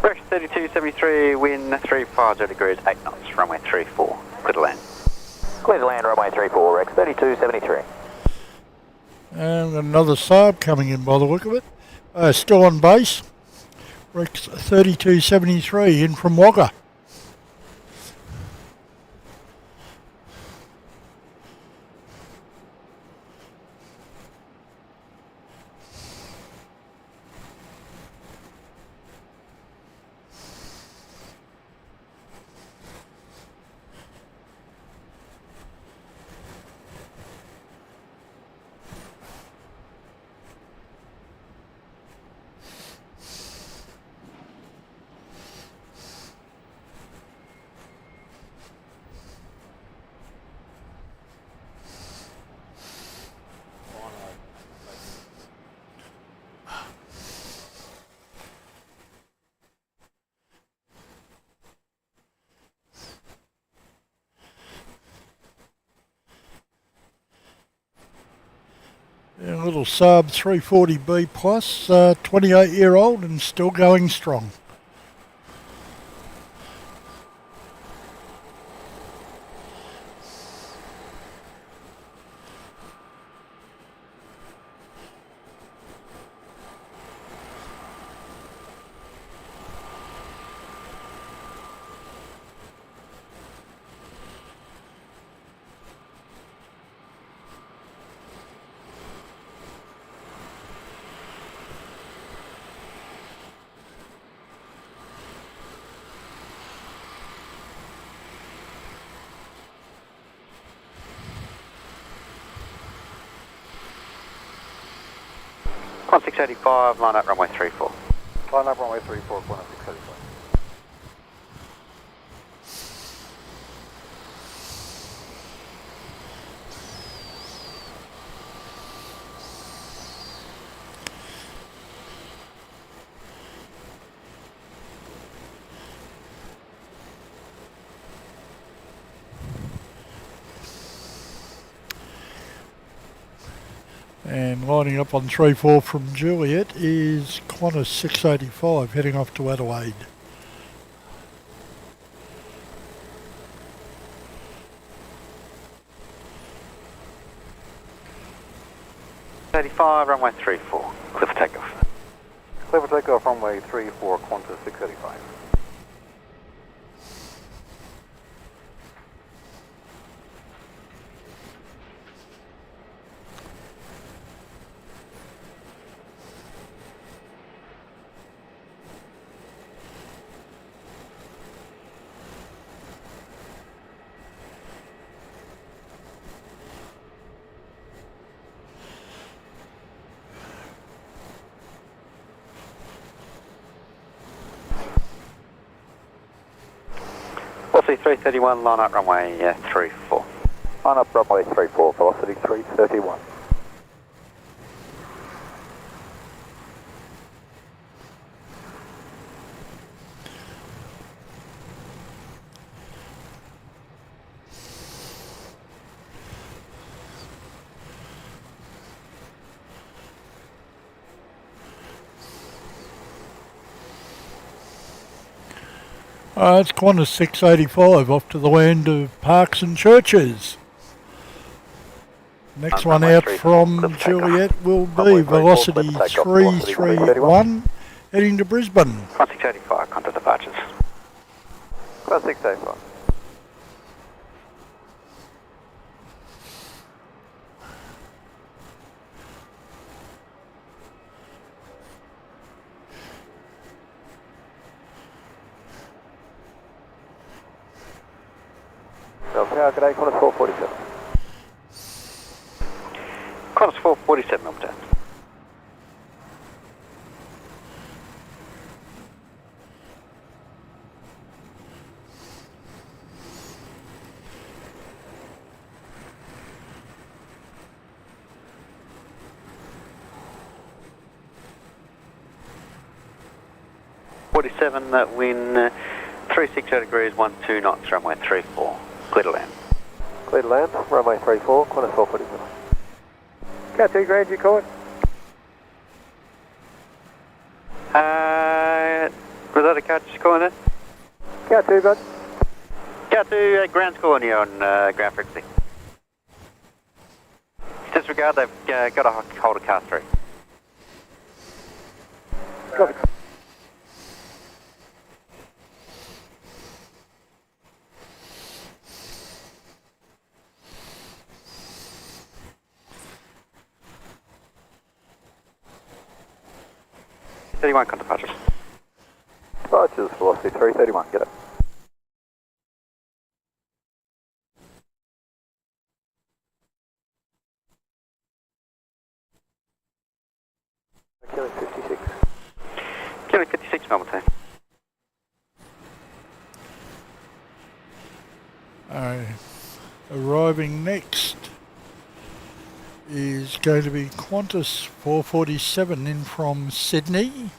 Rex 3273, wind 350 degrees, 8 knots, runway 34, clear to land. Clear to land, runway 34, Rex 3273. And we've got another Saab coming in by the look of it. Still on base. Rex 3273 in from Wagga. A little Saab 340B plus, 28-year-old and still going strong. Qantas 685, line up runway 34. Line up runway 34, Qantas 685. And lining up on 34 from Juliet is Qantas 685 heading off to Adelaide. Runway 34, clear for takeoff. Clear for takeoff, runway 34, Qantas 685. Velocity 331, line up runway 34. Line up runway 34, velocity 331. It's Qantas 685 off to the land of parks and churches. Next one out from Juliet will be Velocity 331 heading to Brisbane. Qantas 685, contact departures. Qantas 685. G'day, Qantas 447. Qantas 447, Melbourne Tower. Wind 360 degrees, 12 knots, runway 34. Clear to land. Clear to land, runway 34, Qantas 447. Cat2 Grand, you call it? Was that a cat just calling it? Cat2, bud. Cat2, ground score on you on ground frequency. Disregard, they've got to hold a car 3. Copy. Contact departures. Departures, Velocity 331, get it. Killing 56. Killing 56, Melbourne Tower. Arriving next is going to be Qantas 447 in from Sydney.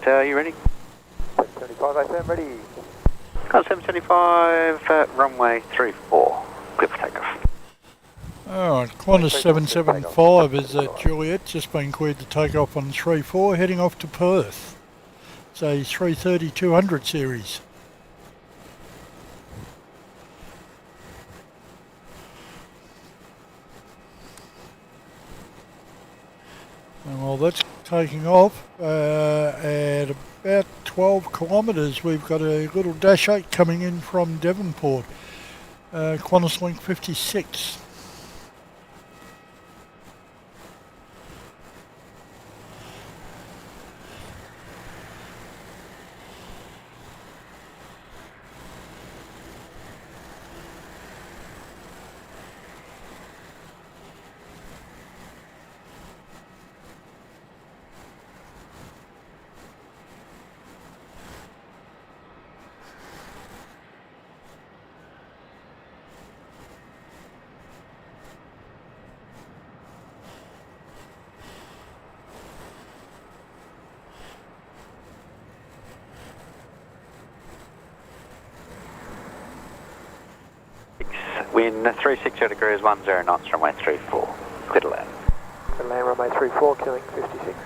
Tower, you ready? 775, AFM, ready. Qantas 775, runway 34. Clear for takeoff. Alright, Qantas 775 is at Juliet, just been cleared to take off on 34, heading off to Perth. It's a 330-200 series. And while that's taking off at about 12 kilometres, we've got a little Dash 8 coming in from Devonport, Qantas Link 56. Wind 360 degrees, 10 knots, runway 34. Clear to land. Clear to land, runway 34, killing 56.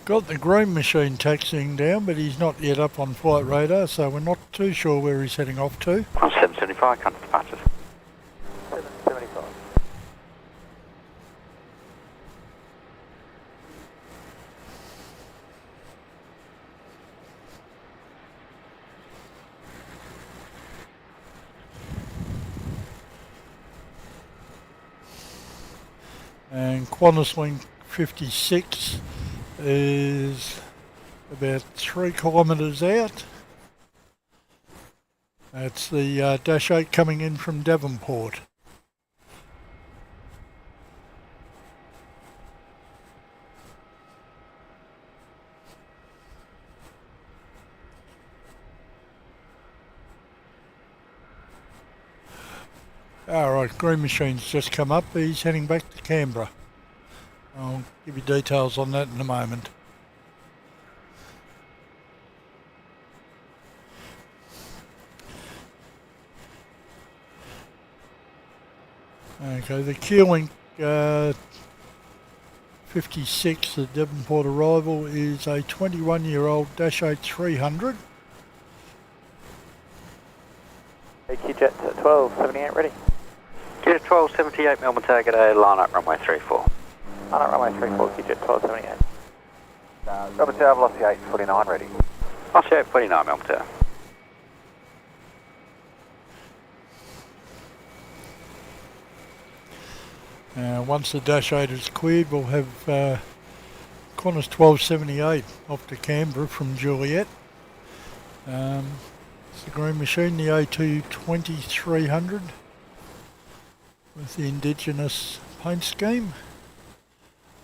got the green machine taxiing down, but he's not yet up on flight radar, so we're not too sure where he's heading off to. On 775, Qantas departures. 775. And Qantas Link 56 is about 3 kilometres out. That's the Dash 8 coming in from Devonport. Alright, green machine's just come up. He's heading back to Canberra. I'll give you details on that in a moment. Okay, the Q-Link 56, the Devonport arrival, is a 21-year-old Dash 8 300. QJet 1278 ready. QJet 1278, Melbourne Tower, g'day, line up runway 34. Line up runway 34, QJet 1278. Melbourne Tower, velocity 849 ready. Velocity 849, Melbourne Tower. Once the Dash 8 is cleared, we'll have Qantas 1278 off to Canberra from Juliet. It's the green machine, the A2 2300 with the indigenous paint scheme.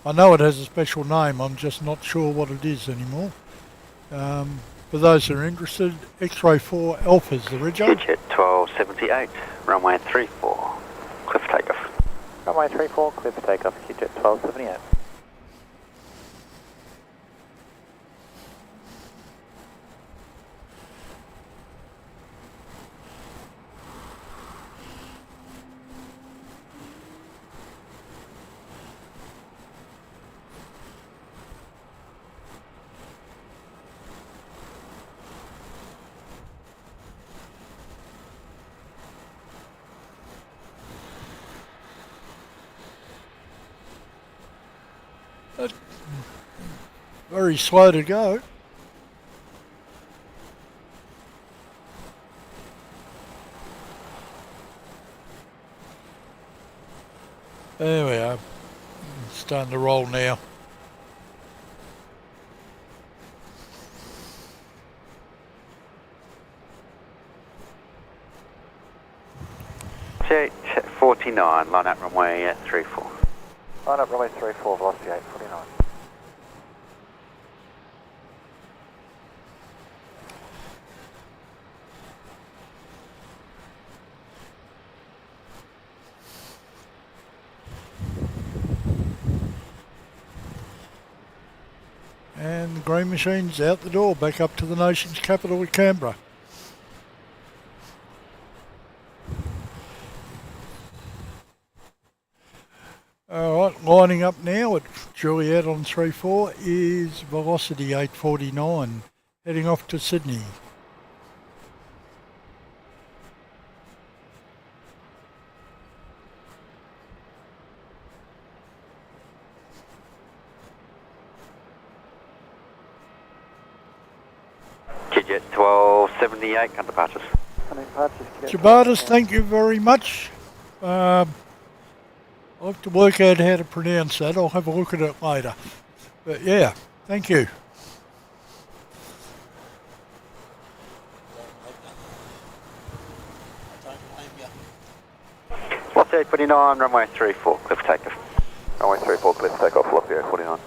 I know it has a special name, I'm just not sure what it is anymore. For those who are interested, X-Ray 4 Alpha's the Ridgeo. QJet 1278, runway 34, clear for takeoff. Runway 34, clear for takeoff, QJet 1278. Very slow to go. There we are. It's starting to roll now. Jet 49, line up runway 34. Line up runway 34, velocity 849. And the green machine's out the door, back up to the nation's capital of Canberra. Alright, lining up now at Juliet on 34 is Velocity 849, heading off to Sydney. QJet 1278, cut departures. Jabatas, thank you very much. I'll have to work out how to pronounce that. I'll have a look at it later. But yeah, thank you. Velocity 849, runway 34, clear for takeoff. Runway 34, clear for takeoff, velocity 849.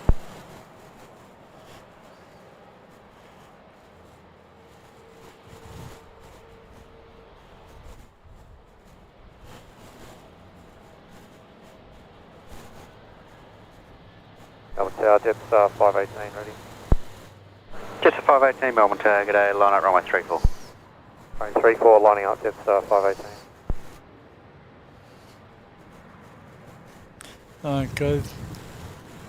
Jetstar 518 ready. Jetstar 518, Melbourne Tower, g'day, line up runway 34. Runway 34, lining up Jetstar 518. Okay,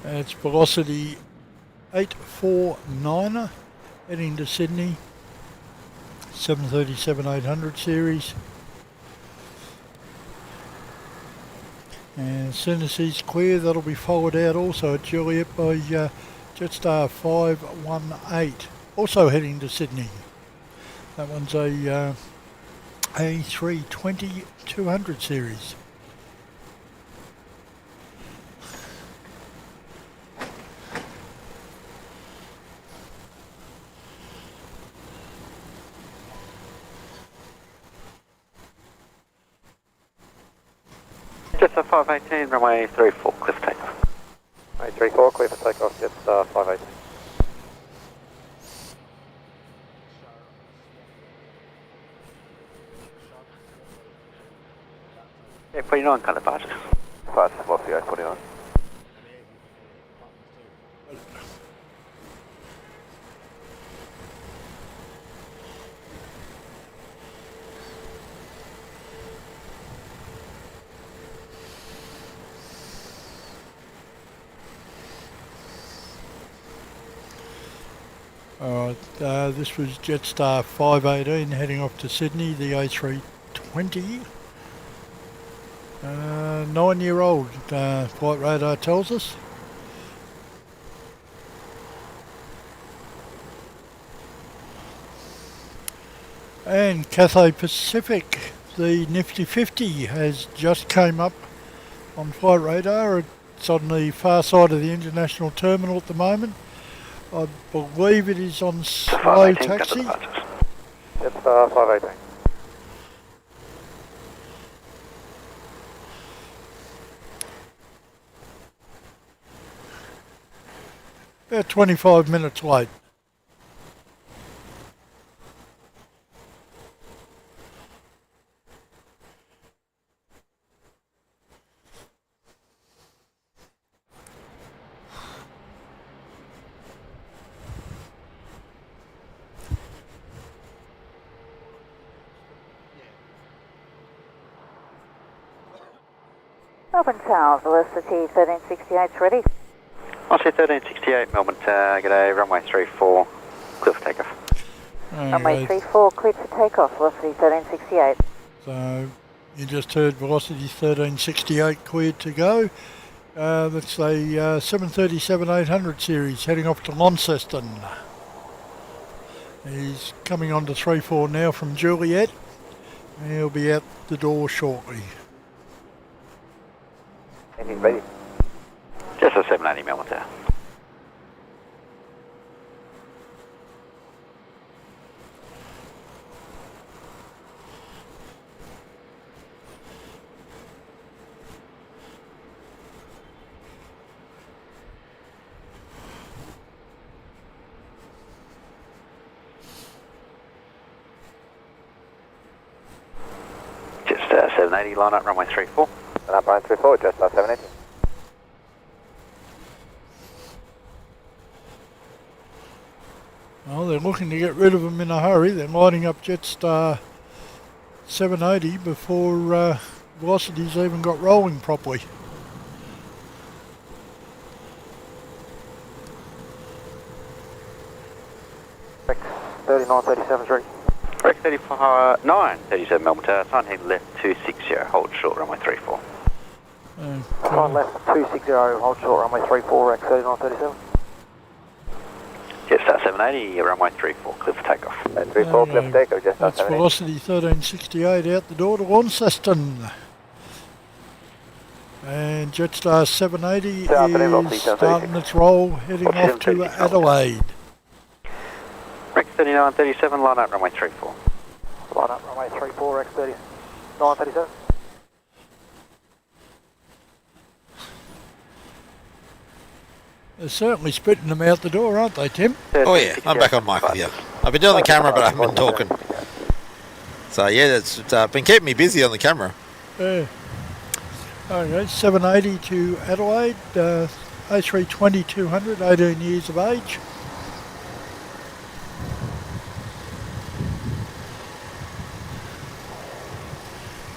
it's Velocity 849er heading to Sydney, 737-800 series. And as soon as he's clear, that'll be followed out also at Juliet by Jetstar 518, also heading to Sydney. That one's a A320-200 series. Jetstar 518, runway 34, clear for takeoff. Runway 34, clear for takeoff, Jetstar 518. Yeah, 29 kind of departures. Fast velocity 849. Alright, this was Jetstar 518 heading off to Sydney, the A320. 9-year-old, flight radar tells us. And Cathay Pacific, the Nifty 50 has just came up on flight radar. It's on the far side of the international terminal at the moment. I believe it is on slow taxi. Jetstar 518. About 25 minutes late. Melbourne Tower, velocity 1368 ready. I'll say 1368, Melbourne Tower, g'day, runway 34, clear for takeoff. Runway 34, clear for takeoff, velocity 1368. So you just heard velocity 1368 cleared to go. That's a 737-800 series heading off to Launceston. He's coming on to 34 now from Juliet. He'll be out the door shortly. Engine ready. Just a 780, Melbourne Tower. Just 780, line up, runway 34. And up runway 34, Jetstar 780. Well, they're looking to get rid of them in a hurry. They're lining up Jetstar 780 before velocity's even got rolling properly. Rex 3937 3. Rex 35, 937, Melbourne Tower, sign head left 260, hold short, runway 34. Sign left 260, hold short, runway 34, Rex 3937. Jetstar 780, runway 34, clear for takeoff. 34, clear for takeoff, Jetstar That's 780. velocity 1368 out the door to Launceston. And Jetstar 780 is starting its roll heading off to Adelaide. Rex 3937, line up, runway 34. Line up, runway 34, Rex 3937. They're certainly spitting them out the door, aren't they, Tim? Oh yeah, I'm back on mic with you. I've been doing the camera, but I haven't been talking. So yeah, it's been keeping me busy on the camera. Yeah. Okay, 780 to Adelaide, A320-200, 18 years of age.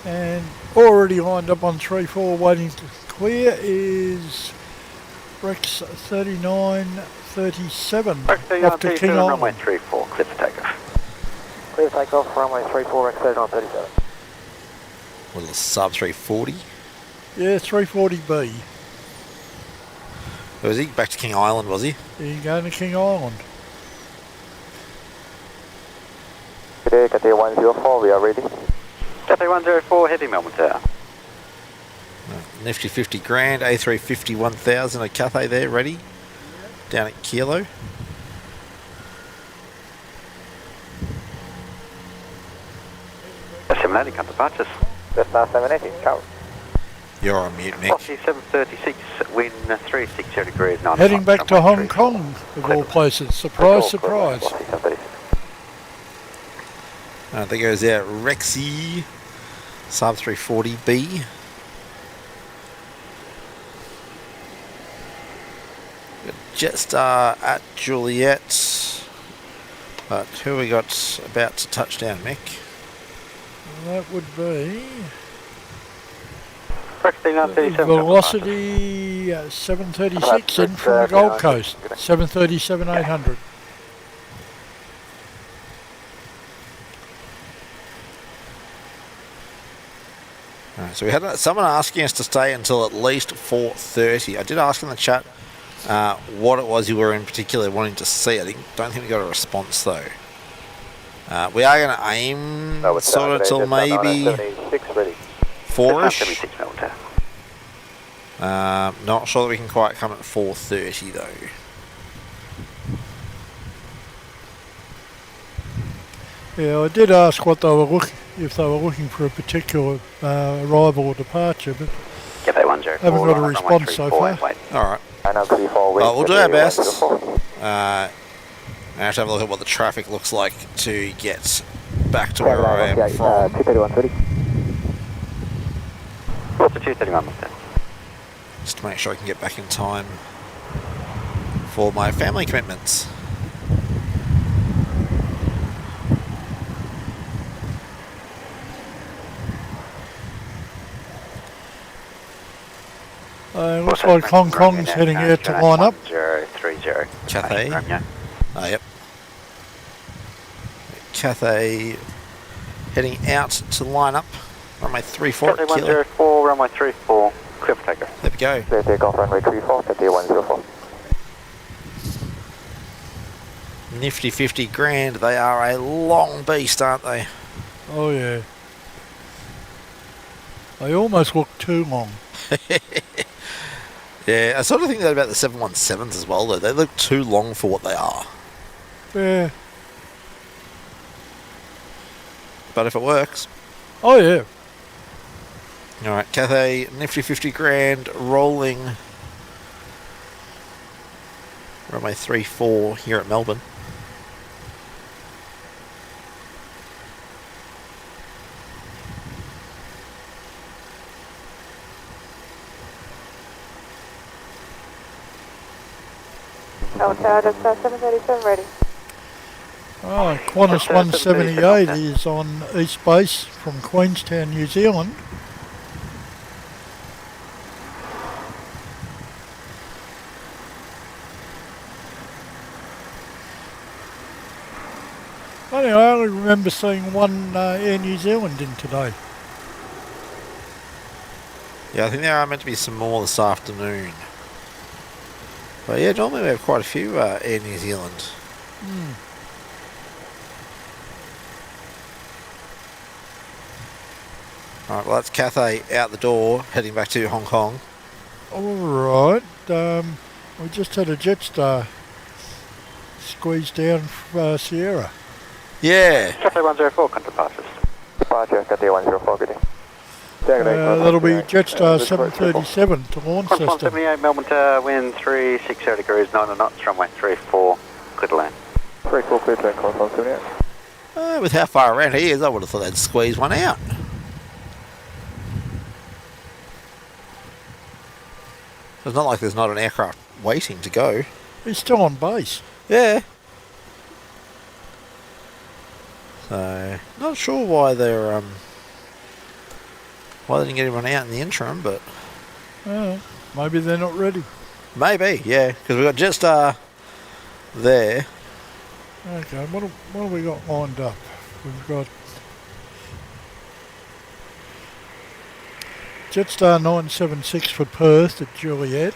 And already lined up on 34 waiting to clear is Rex 3937 Rex off to King Island. runway 34, clear for takeoff. Clear takeoff, runway 34, Rex 3937. Little sub 340. Yeah, 340B. Was he back to King Island, was he? He going to King Island. Midday, Cathay 104, we are ready. Cathay 104, heavy Melbourne Tower. Nifty 50 grand, A350 1000, a Cathay there, ready. Down at Kilo. Simulating on departures. Jetstar 780, ciao. You're on mute, Mick. Velocity 736, wind 360 degrees, 9 Heading back to Hong 34. Kong, of all places. Surprise, surprise. There goes our Rexy sub 340B. Jetstar at Juliet. But who we got about to touch down, Mick? That would be Velocity. Velocity 736 in from the Gold Coast. 737 800. Alright, so we had someone asking us to stay until at least 4:30. I did ask in the chat what it was you were in particular wanting to see. I don't think we got a response though. We are going to aim sort of till maybe 4-ish. Not sure that we can quite come at 4:30 though. Yeah, I did ask what they were if they were looking for a particular arrival or departure, but haven't got a response so far. Alright. Well, we'll do our best. I have to have a look at what the traffic looks like to get back to where I am from. 23130. What's the 231? Just to make sure I can get back in time for my family commitments. Looks like Hong Kong's heading out to line up. 030. Cathay. Yep. Cathay heading out to line up. Runway 34 Cathay 104, runway 34, clear for takeoff. There we go. Clear takeoff, runway 34, Cathay 104. Nifty 50 grand. They are a long beast, aren't they? Oh yeah. They almost look too long. Yeah, I sort of think that about the 717s as well, though. They look too long for what they are. Yeah. But if it works. Oh yeah. Alright, Cathay, nifty 50 grand, rolling. Runway 34 here at Melbourne. Tower, Jetstar 737 ready. Oh, Qantas 178 is on East Base from Queenstown, New Zealand. I only remember seeing one Air New Zealand in today. Yeah, I think there are meant to be some more this afternoon. But yeah, normally we have quite a few Air New Zealand. Alright, well that's Cathay out the door, heading back to Hong Kong. Alright, we just had a Jetstar squeeze down Sierra. Yeah. Cathay 104, country departures. Departure, Cathay 104, good day. That'll be Jetstar 737 to launch system. 178, Melbourne Tower, wind 360 degrees, 9 knots, runway 34, clear to land. 34, clear to land, call 178. With how far around he is, I would have thought they'd squeeze one out. It's not like there's not an aircraft waiting to go. He's still on base. Yeah. So, not sure why they're why they didn't get everyone out in the interim, but Maybe they're not ready. Maybe, yeah, because we've got Jetstar there. Okay, what have we got lined up? We've got Jetstar 976 for Perth at Juliet.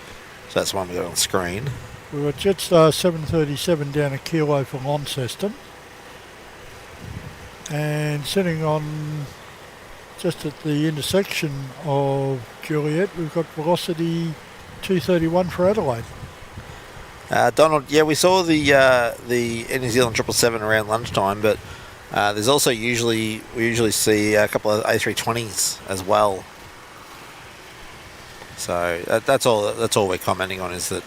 So that's the one we got on the screen. We've got Jetstar 737 down at Kilo for Launceston. And sitting on just at the intersection of Juliet, we've got Velocity 231 for Adelaide. Donald, yeah, we saw the Air New Zealand 777 around lunchtime, but there's also we usually see a couple of A320s as well. So that's all we're commenting on, is that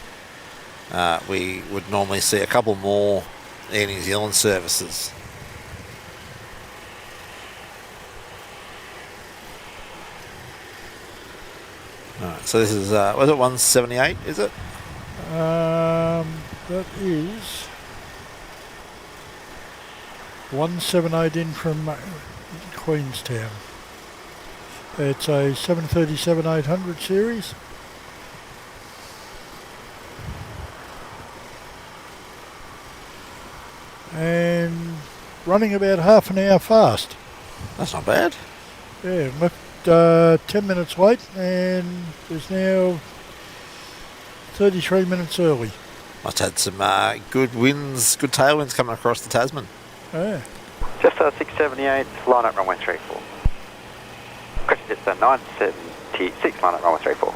we would normally see a couple more Air New Zealand services. Alright, so this is, was it 178, is it? That is 178 in from Queenstown. It's a 737-800 series. And running about half an hour fast. That's not bad. Yeah, left 10 minutes late and is now 33 minutes early. Must have had some good winds, good tailwinds coming across the Tasman. Yeah. Just 678, line up runway 34. Question just 976, line up runway 34.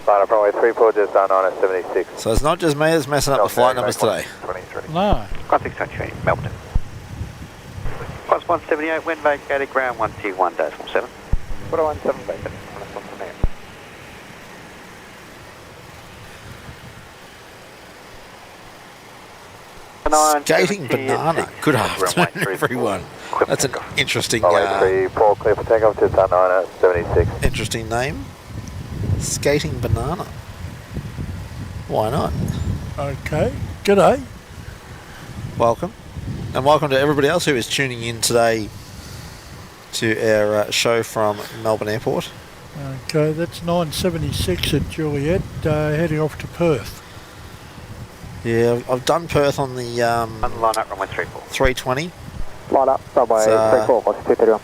Line up runway 34, just down on at 76. So it's not just me that's messing up the flight numbers today. 23. No. Qantas and Jetstar, Melbourne. Qantas 178, wind vacated, ground 121-17. What a 17 vacated, Qantas 178. Skating banana. Good afternoon, everyone. That's an interesting. Runway 34, clear for takeoff. Just down on at 76. Interesting name. Skating banana. Why not? Okay. G'day. Welcome, and welcome to everybody else who is tuning in today to our show from Melbourne Airport. Okay, that's 976 at Juliet, heading off to Perth. Yeah, I've done Perth on the line up runway 34. 320. Line up, runway 34, what's 231?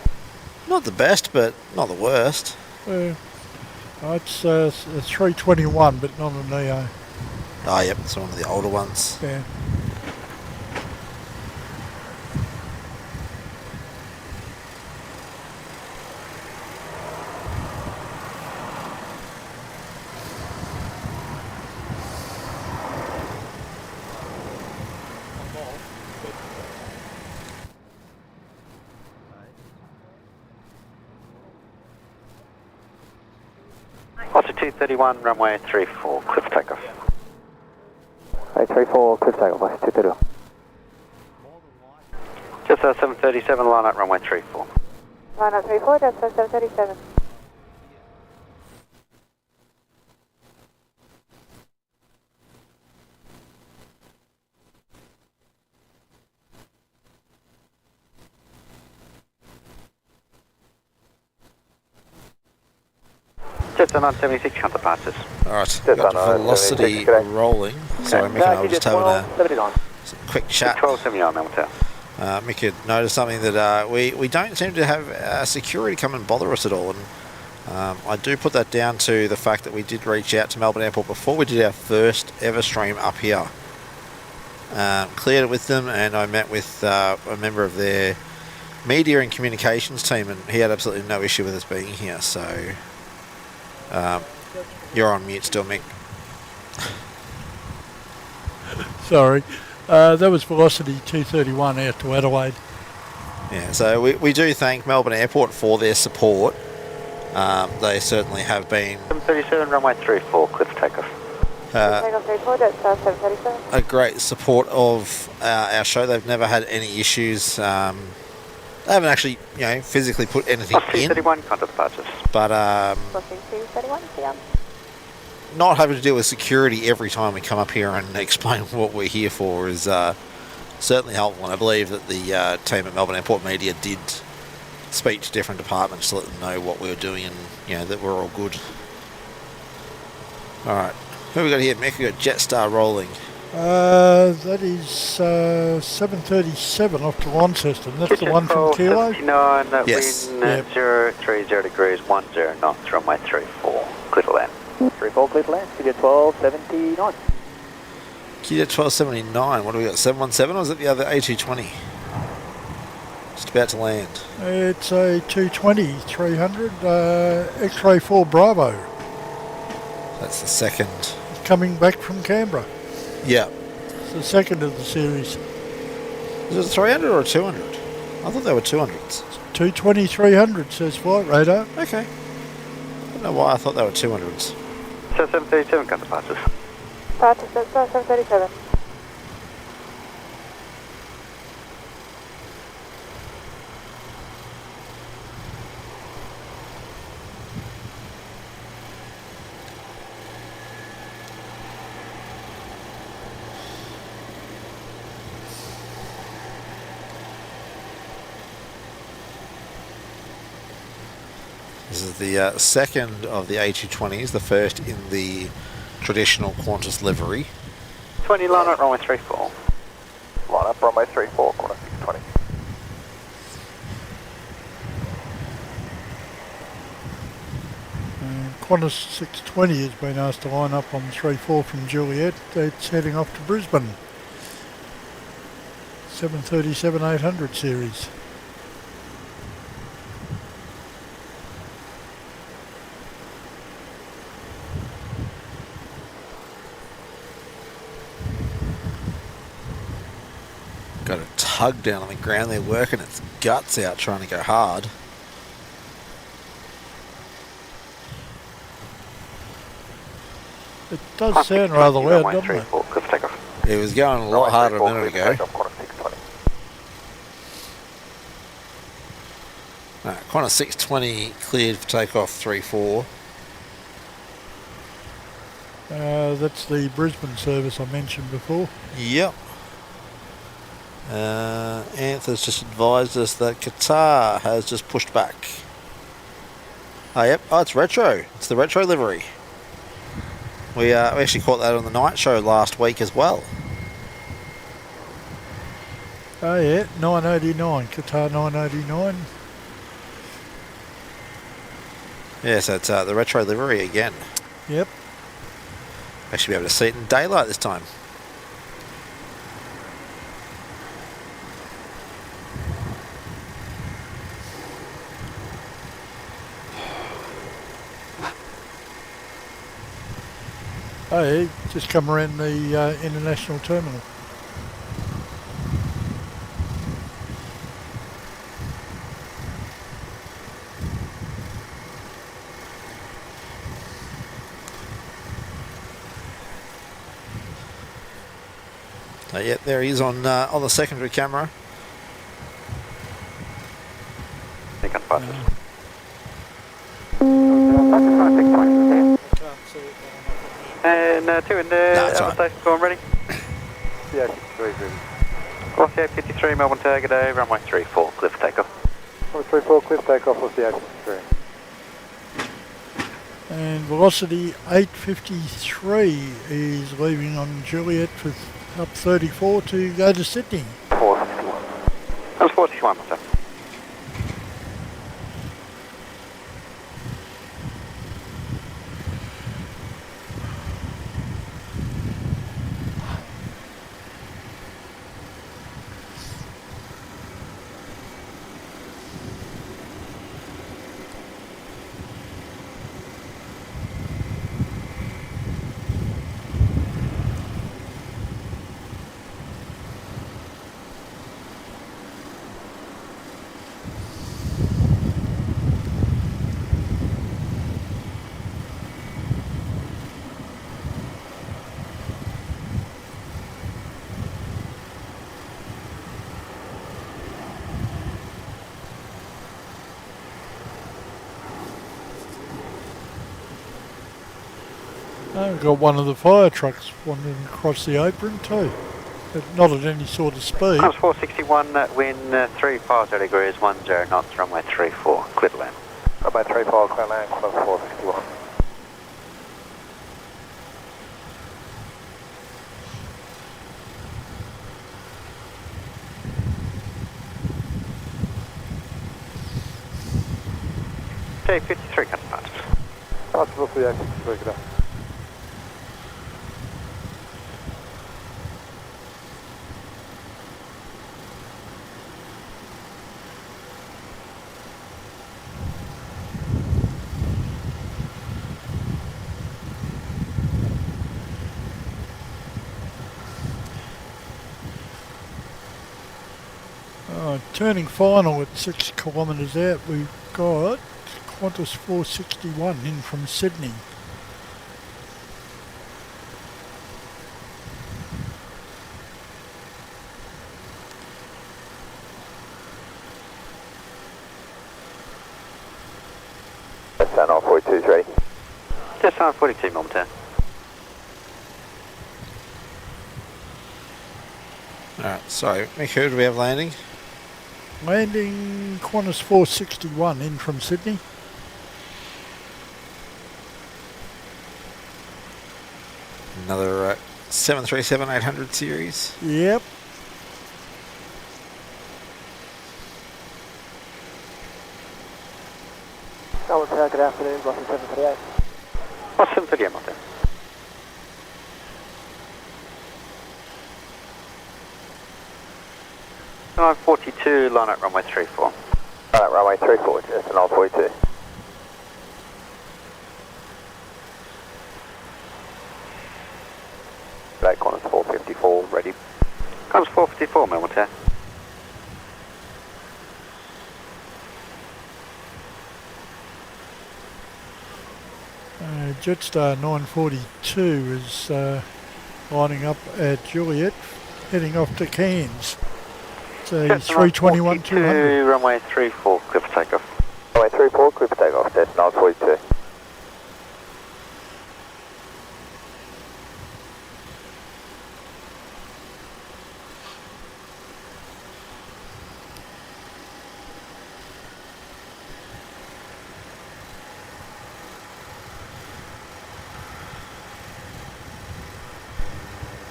Not the best, but not the worst. It's a 321, but not a Neo. Oh, yep, it's one of the older ones. Yeah. Oscar 231, runway 34, clear for takeoff. 34, clear for takeoff, 231. Just 737, line up runway 34. Line up 34, just 737. Just 976, count departures. Alright, we've got the velocity rolling. Sorry, Mick and I were just having a quick chat. 1279, Melbourne Tower. Mick had noticed something that we don't seem to have security come and bother us at all, and I do put that down to the fact that we did reach out to Melbourne Airport before we did our first ever stream up here. Cleared it with them, and I met with a member of their media and communications team, and he had absolutely no issue with us being here, so you're on mute still, Mick. Sorry. That was Velocity 231 out to Adelaide. Yeah, so we do thank Melbourne Airport for their support. They certainly have been 737, runway 34, clear for takeoff. Takeoff 34, that's 737. a great support of our show. They've never had any issues. They haven't actually, physically put anything in. 231, count departures. But 231, yeah. not having to deal with security every time we come up here and explain what we're here for is certainly helpful. And I believe that the team at Melbourne Airport Media did speak to different departments to let them know what we were doing and, that we're all good. All right. Who have we got here, Mick? We've got Jetstar rolling. That is 737 off to Launceston. That's the one from Kilo? 59, Yes. wind 030 degrees, 10 knots, runway 34, clear to land. 34, clear to land, QJ 1279. QJ 1279, what do we got, 717 or is it the other A220? Just about to land. It's a 220, 300, X-Ray 4 Bravo. That's the second. It's coming back from Canberra. Yeah. It's the second of the series. Is it a 300 or a 200? I thought they were 200s. 220, 300 says flight radar. Okay. I don't know why I thought they were 200s. So 737 cut departures. Departures, 737. This is the second of the A220s, the first in the traditional Qantas livery. 20 line up, runway 34. Line up, runway 34, corner 620. Qantas 620 has been asked to line up on 34 from Juliet. It's heading off to Brisbane. 737-800 series. Got a tug down on the ground there working its guts out trying to go hard. It does sound rather loud, doesn't it? It was going a lot harder a minute ago. Right, Qantas 620 cleared for takeoff 34. That's the Brisbane service I mentioned before. Yep. Anthony's just advised us that Qatar has just pushed back. Oh, yep. Oh, it's retro. It's the retro livery. We actually caught that on the night show last week as well. Oh, yeah. 989. Qatar 989. Yeah, so it's the retro livery again. Yep. Actually be able to see it in daylight this time. Oh, yeah, just come around the international terminal. Yeah, there he is on the secondary camera. And 2 in the station, going ready? Yeah, 3 Rossi 53, Melbourne target A, runway 34, clear for takeoff. Runway 34, clear for takeoff, Rossi 53. And velocity 853 is leaving on Juliet for up 34 to go to Sydney. 461. That's 41, sir. We've got one of the fire trucks wandering across the apron too, but not at any sort of speed. Comes 461, wind 350 degrees, 10 knots, runway 34, clear to land. Runway 34, clear land, Qantas 461. CA 53, cut departures. Possible CA 53, good day. Turning final at 6 kilometres out, we've got Qantas 461 in from Sydney. Jetstar 42 is ready. Jetstar 42, Melbourne Tower. Alright, sorry, Mick, who do we have landing? Landing Qantas 461 in from Sydney. Another 737-800 series. Yep. Melbourne Tower, good afternoon, Boston 738. Boston 738, Melbourne Tower. Line 42, line up runway 34. Line up runway 34, Jetstar 42. Black Qantas 454, ready. Qantas 454, Melbourne Tower. Jetstar 942 is lining up at Juliet, heading off to Cairns. So 321 200. Runway 34, clear for takeoff. Runway 34, clear for takeoff, Jetstar 42.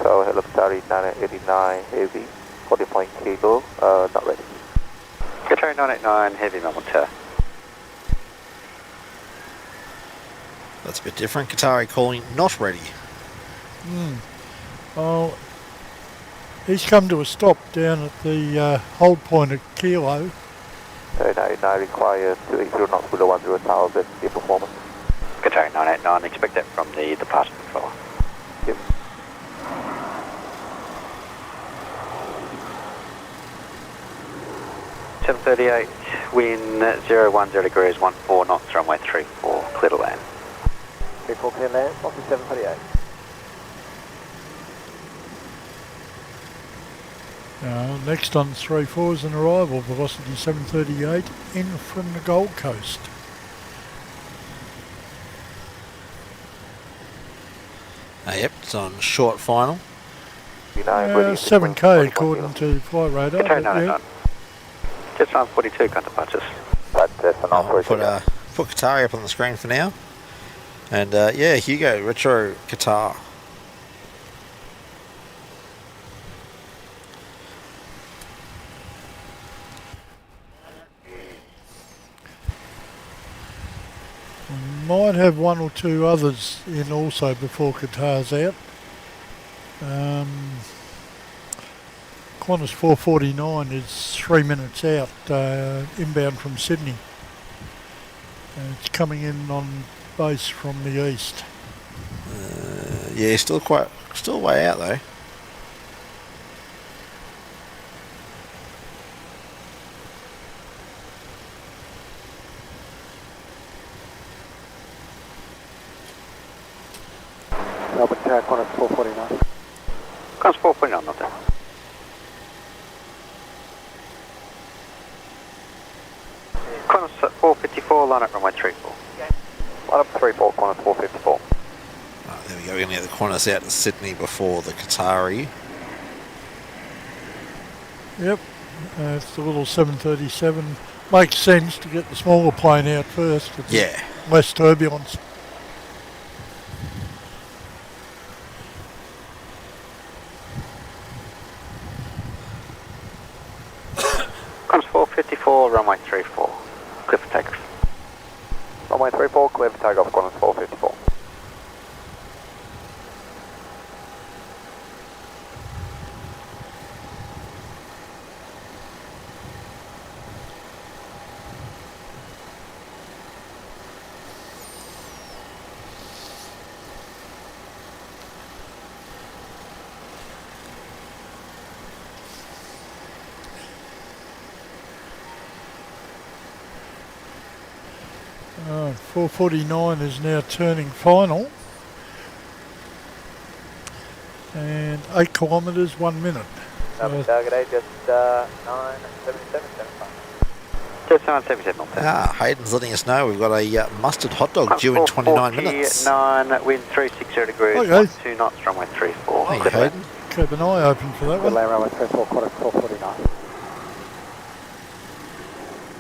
So helicopter 989 heavy, 40 point kilo, not ready. Qatari 989, heavy Melbourne Tower. That's a bit different. Qatari calling not ready. Oh, he's come to a stop down at the hold point at Kilo. 989 requires 280 knots below 10 tower, best speed performance. Qatari 989, expect that from the departure controller. Yep. .738, wind 010 degrees, 14 knots, runway 34, clear to land. 34 clear land, Boston 738. Next on 34 is an arrival, velocity 738, in from the Gold Coast. Yep, it's on short final. 7k according to flight radar. Qatari 989. Jetstar 42, cut departures. I'll put Qatari up on the screen for now. And yeah, Hugo, Retro Qatar. Might have one or two others in also before Qatar's out. Qantas 449 is 3 minutes out, inbound from Sydney. It's coming in on base from the east. Yeah, still way out though. Melbourne Tower, Qantas 449. Qantas 449, not there. Qantas 454, line up runway 34. Line up 34, Qantas 454. Right, there we go. We're going to get the Qantas out to Sydney before the Qatari. Yep, it's the little 737. Makes sense to get the smaller plane out first. Yeah. Less turbulence. Qantas 454, runway 34, clear for takeoff. Runway 34, clear for takeoff, Qantas 454. Oh, 449 is now turning final. And 8 kilometres, 1 minute. Target A, just 977.75. Just 977. Hayden's letting us know we've got a mustard hot dog due in 29 minutes. 9, wind 360 degrees, Okay. 2 knots, runway 34. Hey, Hayden. Keep an eye open for that one. runway 34, Qantas 449.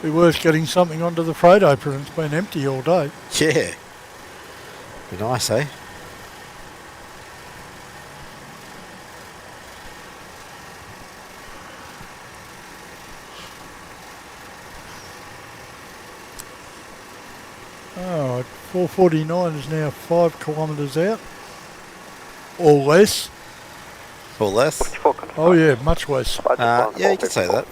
Be worth getting something onto the freight apron. It's been empty all day. Yeah. Be nice, eh? Oh, 449 is now 5 kilometres out. Or less. Or less. 54 Oh yeah, much less. Yeah, you could say that.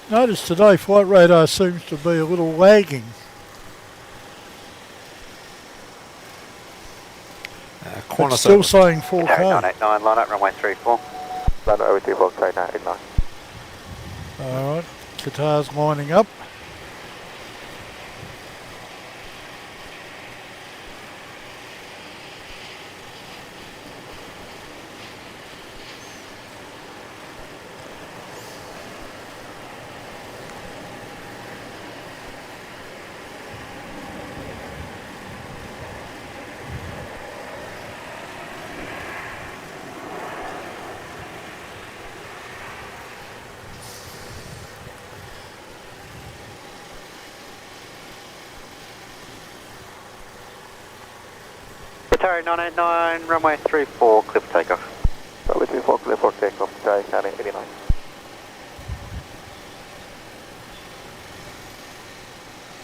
Notice today flight radar seems to be a little lagging. Qantas It's still saying 4K. 989, line up, runway 34. Runway over 34, clear 989. Alright, Qatar's lining up. Qatari 989, runway 34, clear for takeoff. Runway 34, clear for takeoff, Qatari counting 89.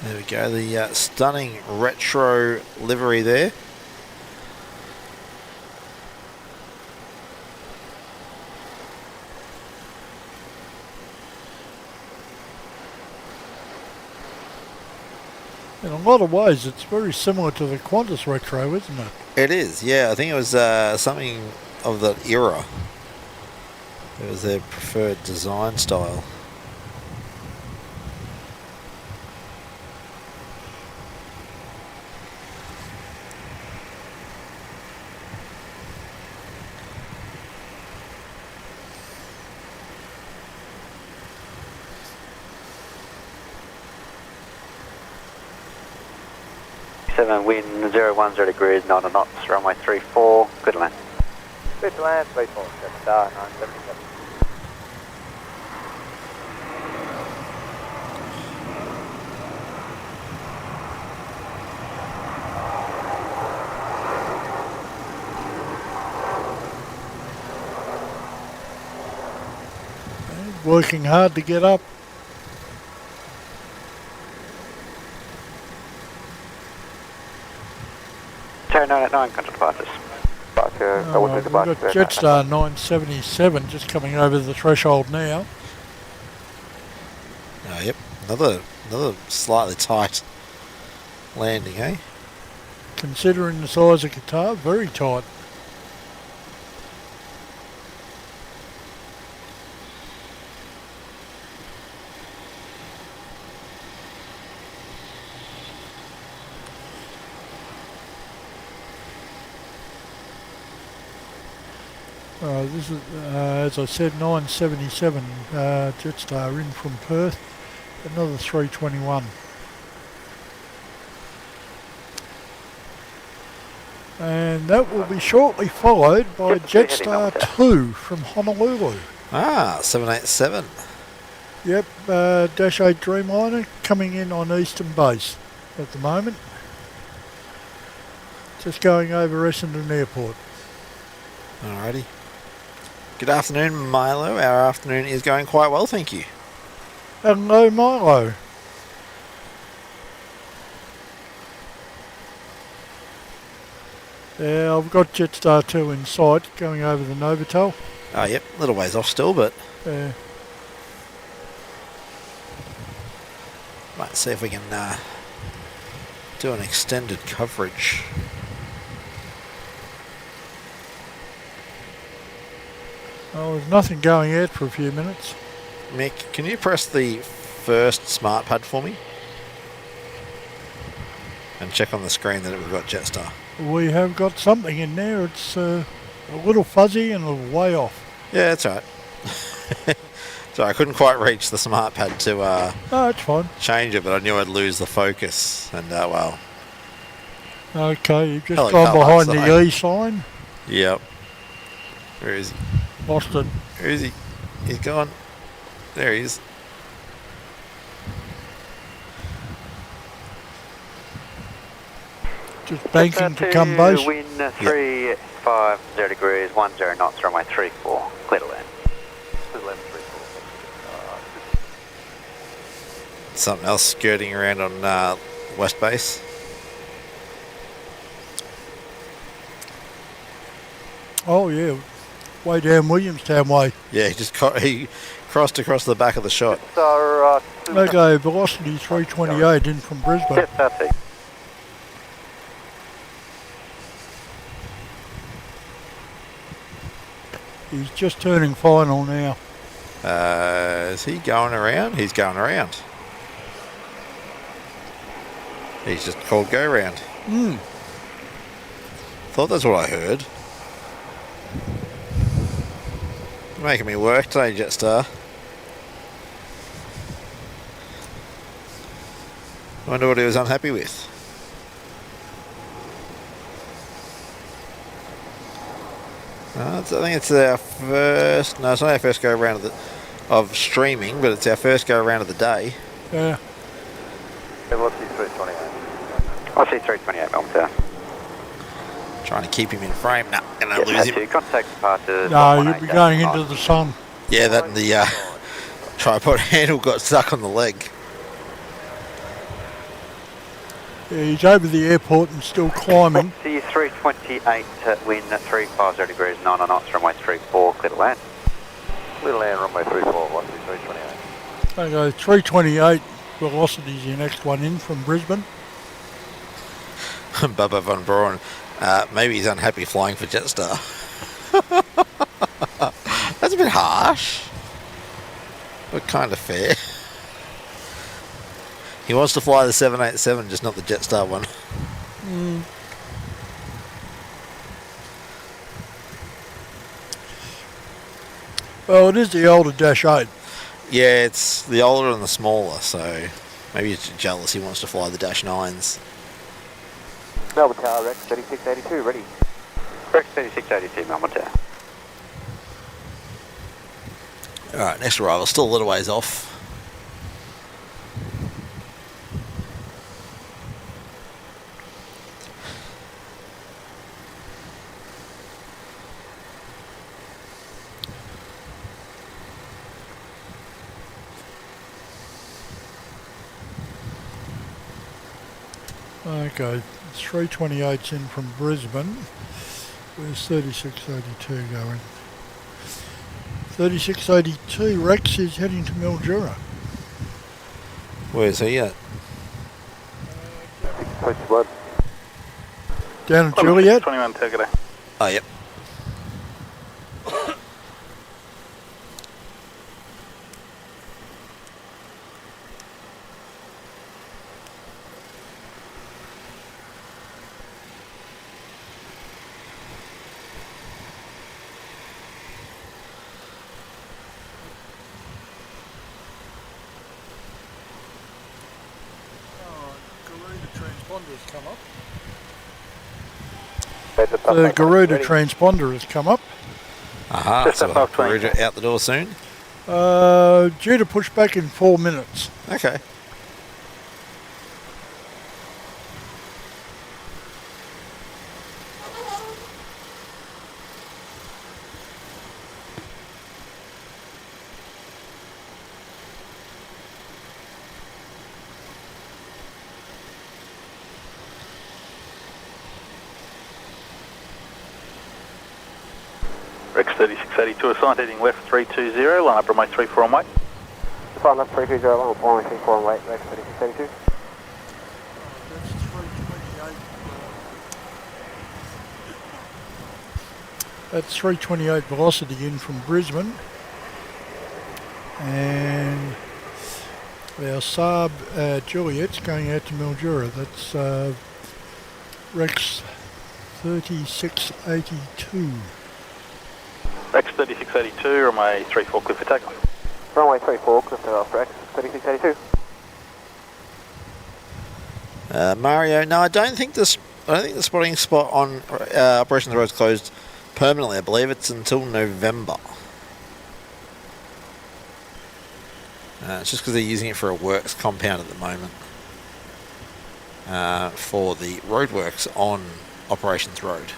There we go, the stunning retro livery there. In a lot of ways, it's very similar to the Qantas retro, isn't it? It is, yeah. I think it was something of that era. It was their preferred design style. Wind 010 degrees, 9 knots, runway 34, good to land. Good to land, 34, Jetstar 977. Working hard to get up. Qatari 989, contact departures. We've got Jetstar 977 just coming over the threshold now. Oh, yep, another slightly tight landing, eh? Considering the size of Qatar, very tight. This is, as I said, 977 Jetstar in from Perth, another 321. And that will be shortly followed by Jetstar 2 from Honolulu. 787. Yep, Dash 8 Dreamliner coming in on Eastern Base at the moment. Just going over Essendon Airport. Alrighty. Good afternoon, Milo. Our afternoon is going quite well, thank you. Hello, Milo. Yeah, I've got Jetstar 2 in sight going over the Novotel. Oh, yep, a little ways off still, but Yeah. might see if we can do an extended coverage. Oh, there's nothing going out for a few minutes. Mick, can you press the first smart pad for me? And check on the screen that we've got Jetstar. We have got something in there. It's a little fuzzy and a little way off. Yeah, that's right. Sorry, I couldn't quite reach the smart pad to No, it's fine. change it, but I knew I'd lose the focus. And, well... Okay, you've just Hello, gone car behind park the sign. E sign. Yep. Where is he? Lost it. Where is he? He's gone. There he is. Just banking to come base. Wind 350 degrees, 10 knots, runway 34, clear to land. Clear to land 34. Something else skirting around on west base. Oh, yeah. Way down Williamstown way. Yeah, he crossed across the back of the shot. Okay, velocity 328 in from Brisbane. Yes, that's it. He's just turning final now. Is he going around? He's going around. He's just called go round. Thought that's what I heard. You're making me work today, Jetstar. I wonder what he was unhappy with. I think it's our first... No, it's not our first go around of streaming, but it's our first go around of the day. Yeah. Velocity 328. I see 328, Melbourne Tower. Trying to keep him in frame. No, and I Yes, lose that's him. it. Contact departure. No, you'll be going into the sun. Yeah, that and the tripod handle got stuck on the leg. Yeah, he's over the airport and still climbing. See 328, wind 350 degrees, 9 knots, runway 34, clear to land. Clear to land, runway 34, velocity 328. Okay, 328 velocity's your next one in from Brisbane. Bubba Von Braun. Maybe he's unhappy flying for Jetstar. That's a bit harsh, but kind of fair. He wants to fly the 787, just not the Jetstar one. Well, it is the older Dash 8. Yeah, it's the older and the smaller, so maybe he's jealous he wants to fly the Dash 9s. Melbourne Tower, Rex 3682, ready. Rex 3682, Melbourne Tower. Alright, next arrival, still a little ways off. Okay, 328's in from Brisbane. Where's 3682 going? 3682, Rex is heading to Mildura. Where's he at? Down at Juliet? 21 Tagada. Oh, yep. Garuda transponder has come up. The The Garuda transponder has come up. Aha, Just so above 20. Garuda out the door soon. Due to push back in 4 minutes. Okay. X3682 assigned heading left 320, line up runway 34 on weight. Fine left 320, line up runway 34 on weight, Rex 3682. That's 328 velocity in from Brisbane. And our Saab Juliet's going out to Mildura. That's Rex 3682. Rex 3682, runway 34 clear for takeoff. Runway 34 clear for takeoff, Rex 3682. Mario, no, I don't think the spotting spot on Operations Road is closed permanently. I believe it's until November. It's just because they're using it for a works compound at the moment for the roadworks on Operations Road.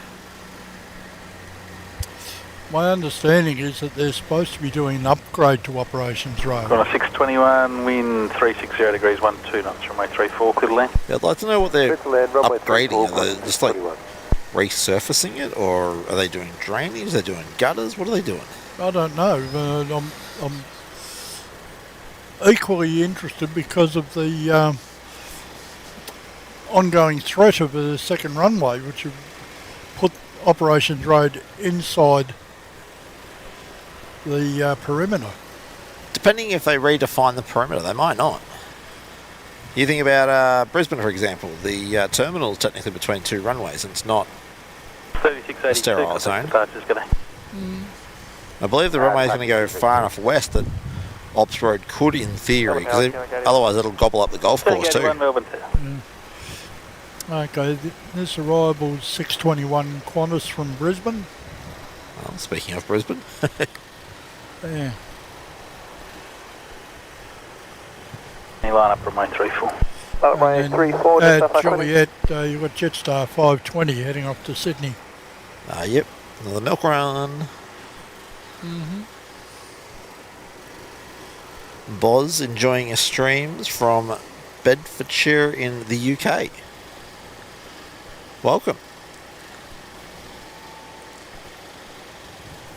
My understanding is that they're supposed to be doing an upgrade to Operations Road. On a 621, wind 360 degrees, 12 knots, runway 34, clear to land. Yeah, I'd like to know what they're upgrading. Are they just like resurfacing it, or are they doing drainage? Are they doing gutters? What are they doing? I don't know. I'm equally interested because of the ongoing threat of a second runway, which would put Operations Road inside the perimeter. Depending if they redefine the perimeter, they might not. You think about Brisbane, for example. The terminal is technically between two runways, and it's not a sterile zone. I believe the runway is going to go far enough west that Ops Road could, in theory, because otherwise it'll gobble up the golf course too. Okay, this arrival is 621 Qantas from Brisbane. Well, speaking of Brisbane. Yeah. Line up runway 34. Runway 34, Jetstar Juliet, you've got Jetstar 520 heading off to Sydney. Yep, another milk run. Boz enjoying his streams from Bedfordshire in the UK. Welcome.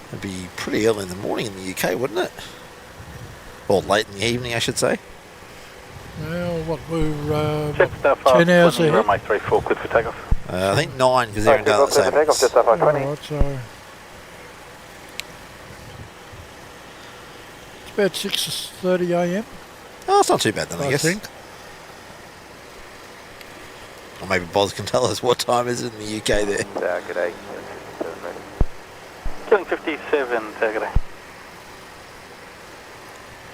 It'd be pretty early in the morning in the UK, wouldn't it? Or late in the evening, I should say. Well, what, we're 10 hours ahead? Runway 34, clear for takeoff. I think 9, because they're in daylight savings. Alright, so it's about 6:30 a.m. Oh, it's not too bad then, I guess. think. Or maybe Boz can tell us what time is it in the UK there. G'day. Killing 57, g'day.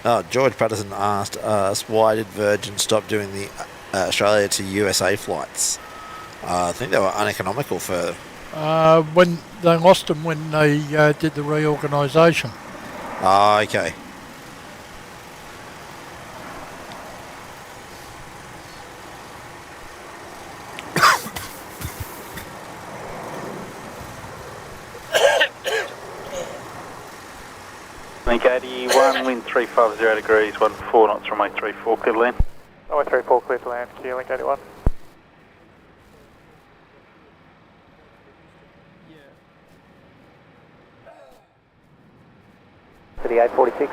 Oh, George Patterson asked us, why did Virgin stop doing the Australia to USA flights? I think they were uneconomical for... When they lost them when they did the reorganisation. Ah, okay. Link 81, wind 350 degrees, 14 knots, runway 34, clear to land. Runway 34, clear to land, Q, Link 81. To the 846.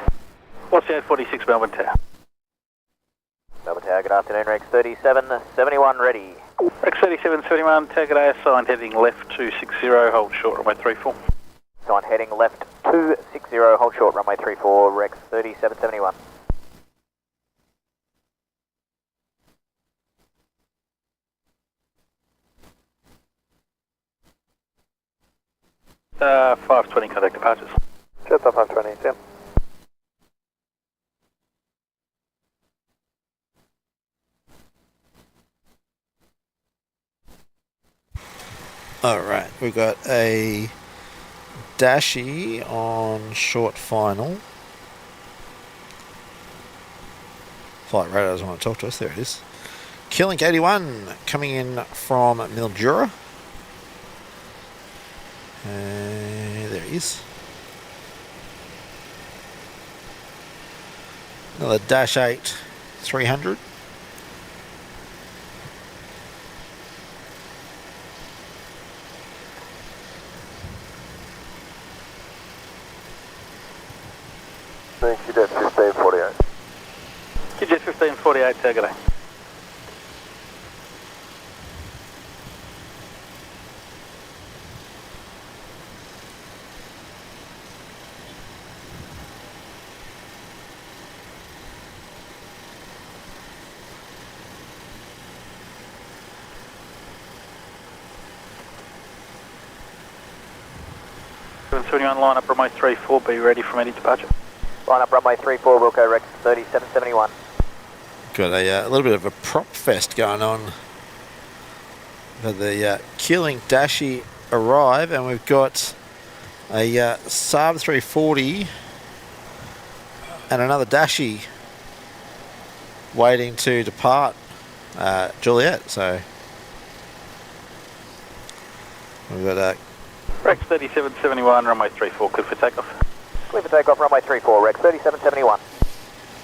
What's the 846 Melbourne Tower? Melbourne Tower, good afternoon, Rex 3771 ready. Rex 3771, g'day, assigned heading left 260, hold short, runway 34. On heading left 260, hold short, runway 34, Rex 3771. Uh, 520 contact departures. Jetstar 520, Tim. Alright, we've got a Dashi on short final. Flight radar doesn't want to talk to us. There it is. Killing 81 coming in from Mildura. There he is. Another Dash 8 300. Thank you, Jet 1548. QJ 1548, good day. Line up runway 34, be ready for any departure. Line up runway 34, Wilco Rex 3771. Got a little bit of a prop fest going on. But the Keeling Dashi arrive, and we've got a Saab 340 and another Dashi waiting to depart Juliet. So we've got Rex 3771, runway 34, clear for takeoff. Clear for takeoff, runway 34, Rex 3771.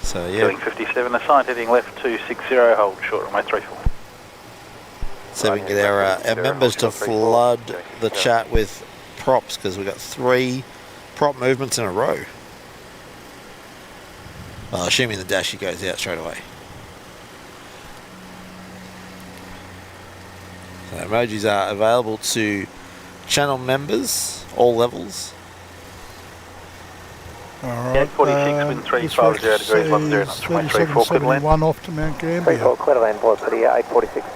So yeah. Keeling 57, assigned heading left 260, hold short, runway 34. So we can get our members to flood the chat with props, because we've got 3 prop movements in a row. Well, assuming the Dashi goes out straight away. So emojis are available to channel members, all levels. Alright, 46, wind 350 degrees, 10 knots, runway 34, clear to land. 3771 off to Mount Gambier. 34, clear to land, velocity 846.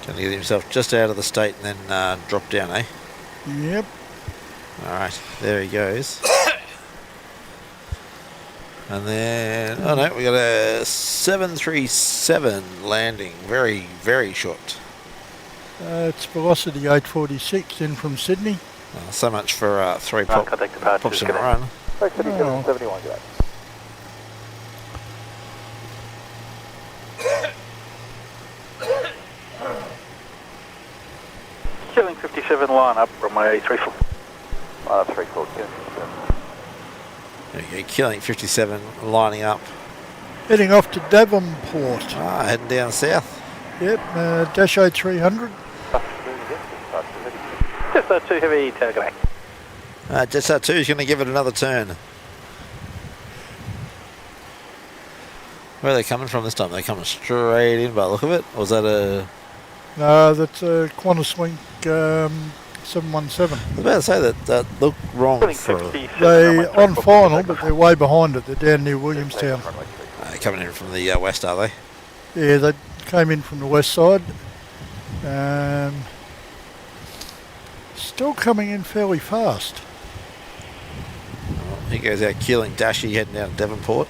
Going to get himself just out of the state and then drop down, eh? Yep. Alright, there he goes. And then, oh no, we got a 737 landing, very, very short. It's velocity 846 in from Sydney. So much for 3 props in a run. Rex 3771, go. Keeling 57, line up, runway 34. Line up 34, Keeling 57. There we go, Keeling 57 lining up. Heading off to Devonport. Heading down south. Yep, Dash 300. Jetstar 2 heavy, target. Jetstar 2 is going to give it another turn. Where are they coming from this time? They're coming straight in by the look of it? Or was that a... No, that's a Qantas Link 717. I was about to say that looked wrong for... They're on final, but they're way behind it. They're down near Williamstown. Coming in from the west, are they? Yeah, they came in from the west side. Still coming in fairly fast. Well, here goes our Keeling Dashi heading down to Devonport.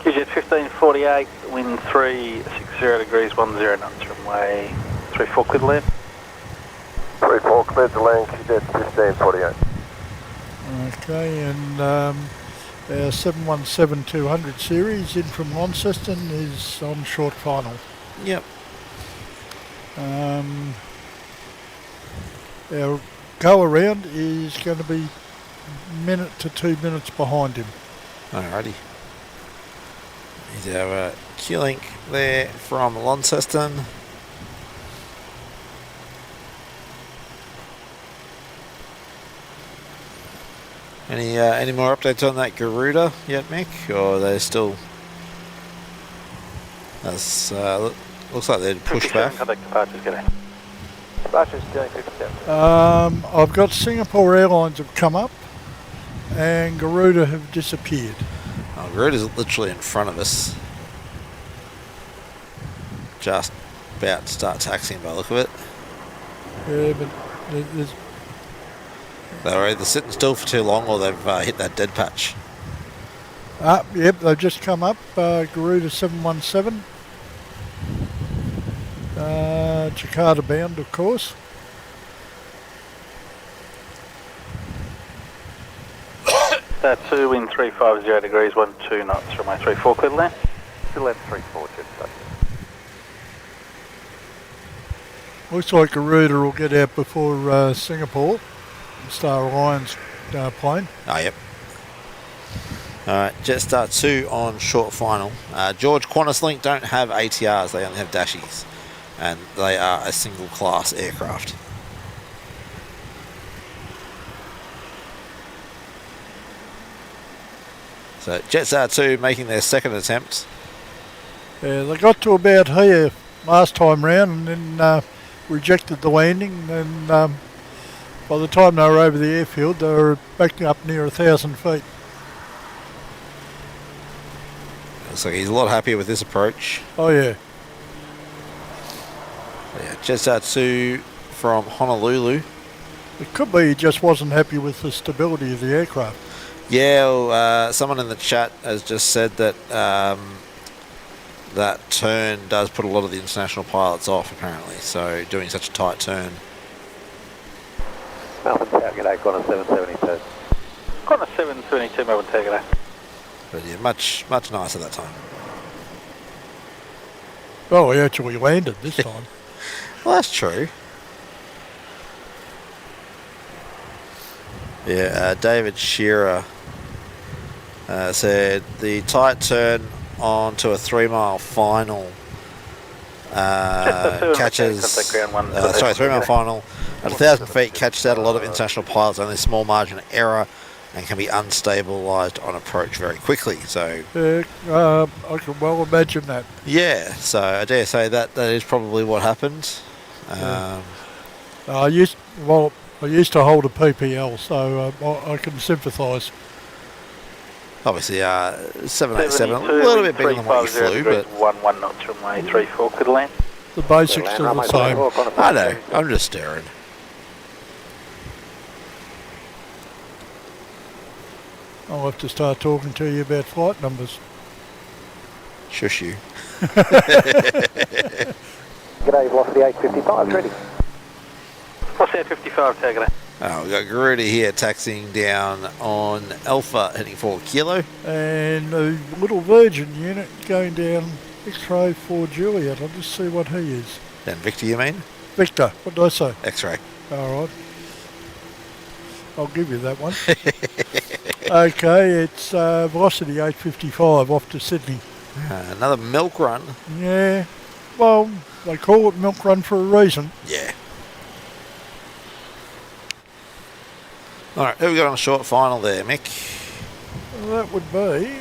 QJ 1548, wind 360 degrees, 10 knots, runway 34, clear to land. 34, cleared to land, QJ 1548. Okay, and our 717-200 series in from Launceston is on short final. Yep. Our go around is going to be minute to 2 minutes behind him. Alrighty. Here's our Keeling there from Launceston. Any more updates on that Garuda yet, Mick? Or are they still... That's, looks like they'd push back. Contact departures, get out. Departures, Keeling 57. I've got Singapore Airlines have come up and Garuda have disappeared. Oh, Garuda's literally in front of us. Just about to start taxiing by the look of it. Yeah, but there's... They were either sitting still for too long or they've hit that dead patch. Yep, they've just come up. Garuda 717. Jakarta bound, of course. That 2, wind 350 degrees, 12 knots, runway 34, clear to land. Clear to land 34, Jetstar. Looks like Garuda will get out before Singapore. Star Alliance plane. Oh, yep. Alright, Jetstar 2 on short final. George, Qantas Link don't have ATRs, they only have dashies. And they are a single class aircraft. So Jetstar 2 making their second attempt. Yeah, they got to about here last time round and then rejected the landing, and by the time they were over the airfield they were back up near 1,000 feet. Looks like he's a lot happier with this approach. Oh yeah. Yeah, Jetstar 2 from Honolulu. It could be he just wasn't happy with the stability of the aircraft. Yeah, well, someone in the chat has just said that that turn does put a lot of the international pilots off, apparently. So doing such a tight turn. Melbourne Tower, g'day, Qantas 772. Qantas 772, Melbourne Tower, g'day. But yeah, much nicer that time. Oh, he actually landed this time. Well, that's true. Yeah, David Shearer said the tight turn onto a 3 mile final catches. 3 mile final at 1,000 feet catches out a lot of international pilots, only a small margin of error, and can be unstabilised on approach very quickly. So I can well imagine that. Yeah, so I dare say that is probably what happened. I used to hold a PPL, so I can sympathise. Obviously, 787, a little bit bigger than what you flew, but 11 knots from way 34 could land. The basics are the same. I know, I'm just staring. I'll have to start talking to you about flight numbers. Shush you. G'day, velocity 855, ready. Velocity 855, take it. Oh, we've got Garuda here taxiing down on Alpha, heading for Kilo. And a little Virgin unit going down X-ray for Juliet. I'll just see what he is. Then Victor, you mean? Victor, what did I say? X-ray. All right. I'll give you that one. Okay, it's velocity 855 off to Sydney. Another milk run. Yeah, well, they call it milk run for a reason. Yeah. All right, who we got on a short final there, Mick? Well, that would be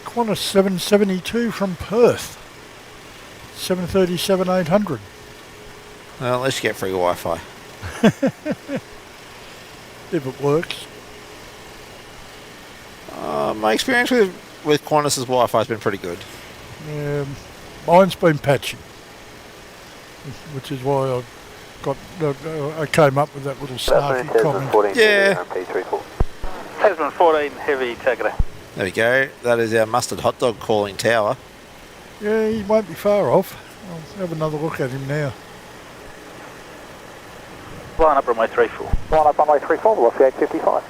Qantas 772 from Perth. 737-800. Well, let's get free Wi-Fi. If it works. My experience with Qantas's Wi-Fi has been pretty good. Mine's been patchy, which is why I came up with that little snarky comment. Yeah. Tasman 14 heavy, take it. There we go. That is our mustard hot dog calling tower. Yeah, he won't be far off. I'll have another look at him now. Line up runway 34. Line up runway 34, velocity 855.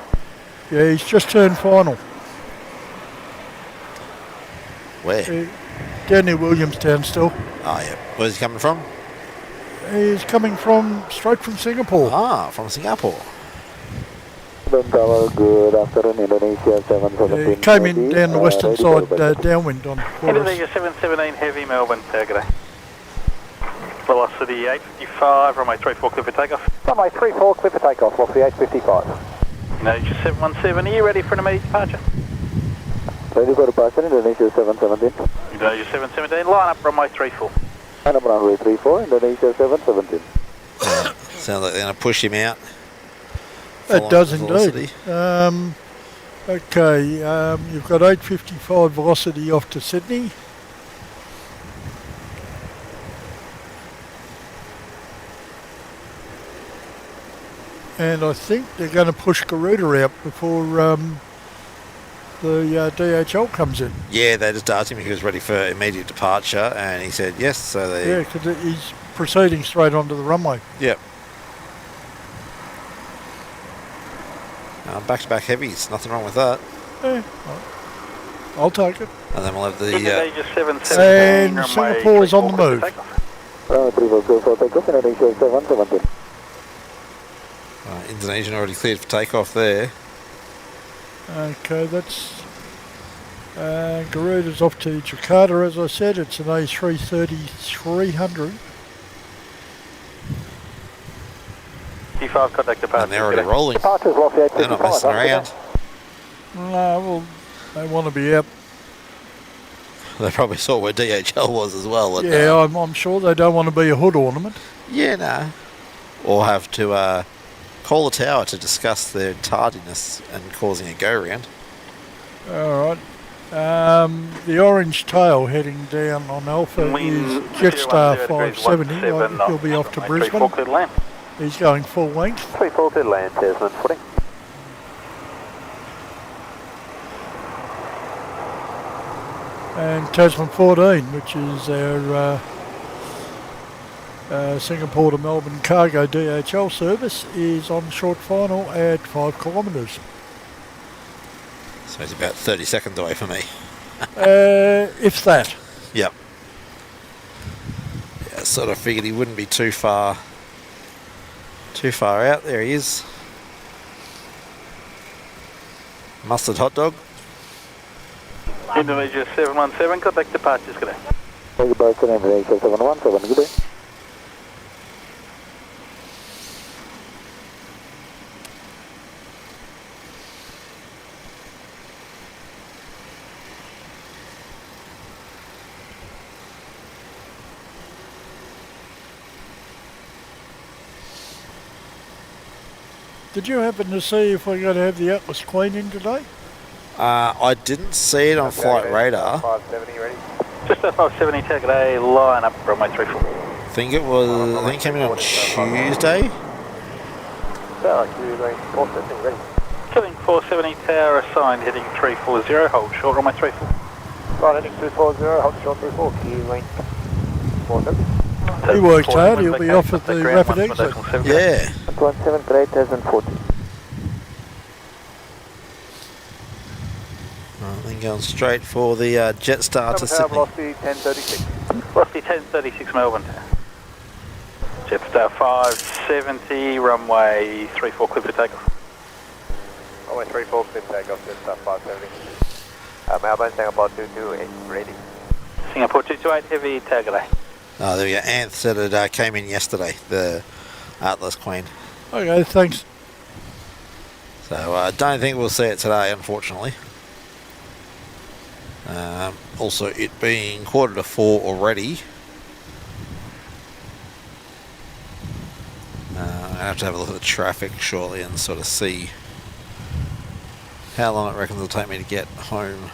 Yeah, he's just turned final. Where? Down near Williamstown still. Oh, yeah. Where's he coming from? He's coming straight from Singapore. Ah, from Singapore. Good afternoon, Indonesia 717. He came in down the western side, downwind on Chorus. Indonesia 717 heavy, Melbourne, take it. Velocity 855, runway 34, clear for takeoff. Runway 34, clear for takeoff, velocity 855. Indonesia 717, are you ready for an immediate departure? Ready for departure, Indonesia 717. Indonesia 717, line up runway 34. Line up runway 34, Indonesia 717. Sounds like they're going to push him out. It does indeed. Okay, you've got 855 velocity off to Sydney. And I think they're going to push Garuda out before the DHL comes in. Yeah, they just asked him if he was ready for immediate departure, and he said yes. So they. Yeah, because he's proceeding straight onto the runway. Yep. Back-to-back heavies, nothing wrong with that. Yeah, I'll take it. And then we'll have the... Indonesia 717, and Singapore's on the move. 34, go for takeoff, Indonesia 717. Indonesian already cleared for takeoff there. Okay, that's Garuda's off to Jakarta, as I said. It's an A330-300. T5 contact departure. And they're already rolling. Departures lost the They're not messing around. No, well, they want to be out. They probably saw where DHL was as well. And, Yeah, I'm sure they don't want to be a hood ornament. yeah, no. Or have to call the tower to discuss their tardiness and causing a go-round. All right. The orange tail heading down on Alpha is Jetstar 570. He'll be off to Brisbane. He's going full length. 34 clear to land, Tasman footing. And Tasman 14, which is our Singapore to Melbourne cargo DHL service, is on short final at 5 kilometres. So he's about 30 seconds away from me. If that. Yep. Yeah, I sort of figured he wouldn't be too far out. There he is. Mustard hot dog. Indonesia 717, contact departures, good day. Thank you, Boston, Indonesia 717, good day. Did you happen to see if we're going to have the Atlas Queen in today? I didn't see it on flight radar. 570 ready. Just a 570, take it A, line up, runway 34. I think it came in on Tuesday. Tower Q lane 470 ready. Killing 470, tower assigned, heading 340, hold short, runway 34. Right, heading 240, hold short 34, Q lane 470. He worked hard, he'll be off at the rapid exit. Yeah. 17 great, 1040. Then going straight for the Jetstar to Sydney. Velocity 1036. Velocity 1036 Melbourne. Jetstar 570, runway 34 clear for takeoff. Runway 34 clear for takeoff, Jetstar 570. Melbourne, Singapore 228 ready. Singapore 228, heavy target A. Oh, there we go. Anth said it came in yesterday, the Atlas Queen. Okay, thanks. So I don't think we'll see it today, unfortunately. Also, it being 3:45 already. I have to have a look at the traffic shortly and sort of see how long it reckons it'll take me to get home.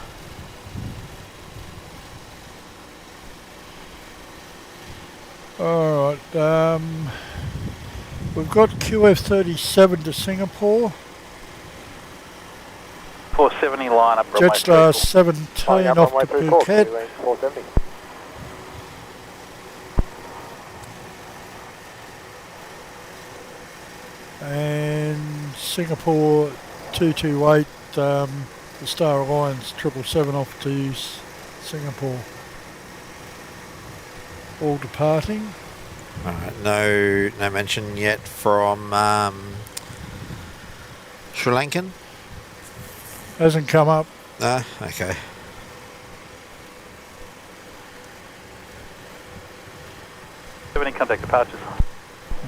Alright, we've got QF37 to Singapore. 470 line up, runway Jetstar 34. 17 off to Phuket. 470. And Singapore 228, the Star Alliance 777 off to Singapore. All departing. Alright, no mention yet from Sri Lankan? Hasn't come up. Ah, okay. Any contact departures?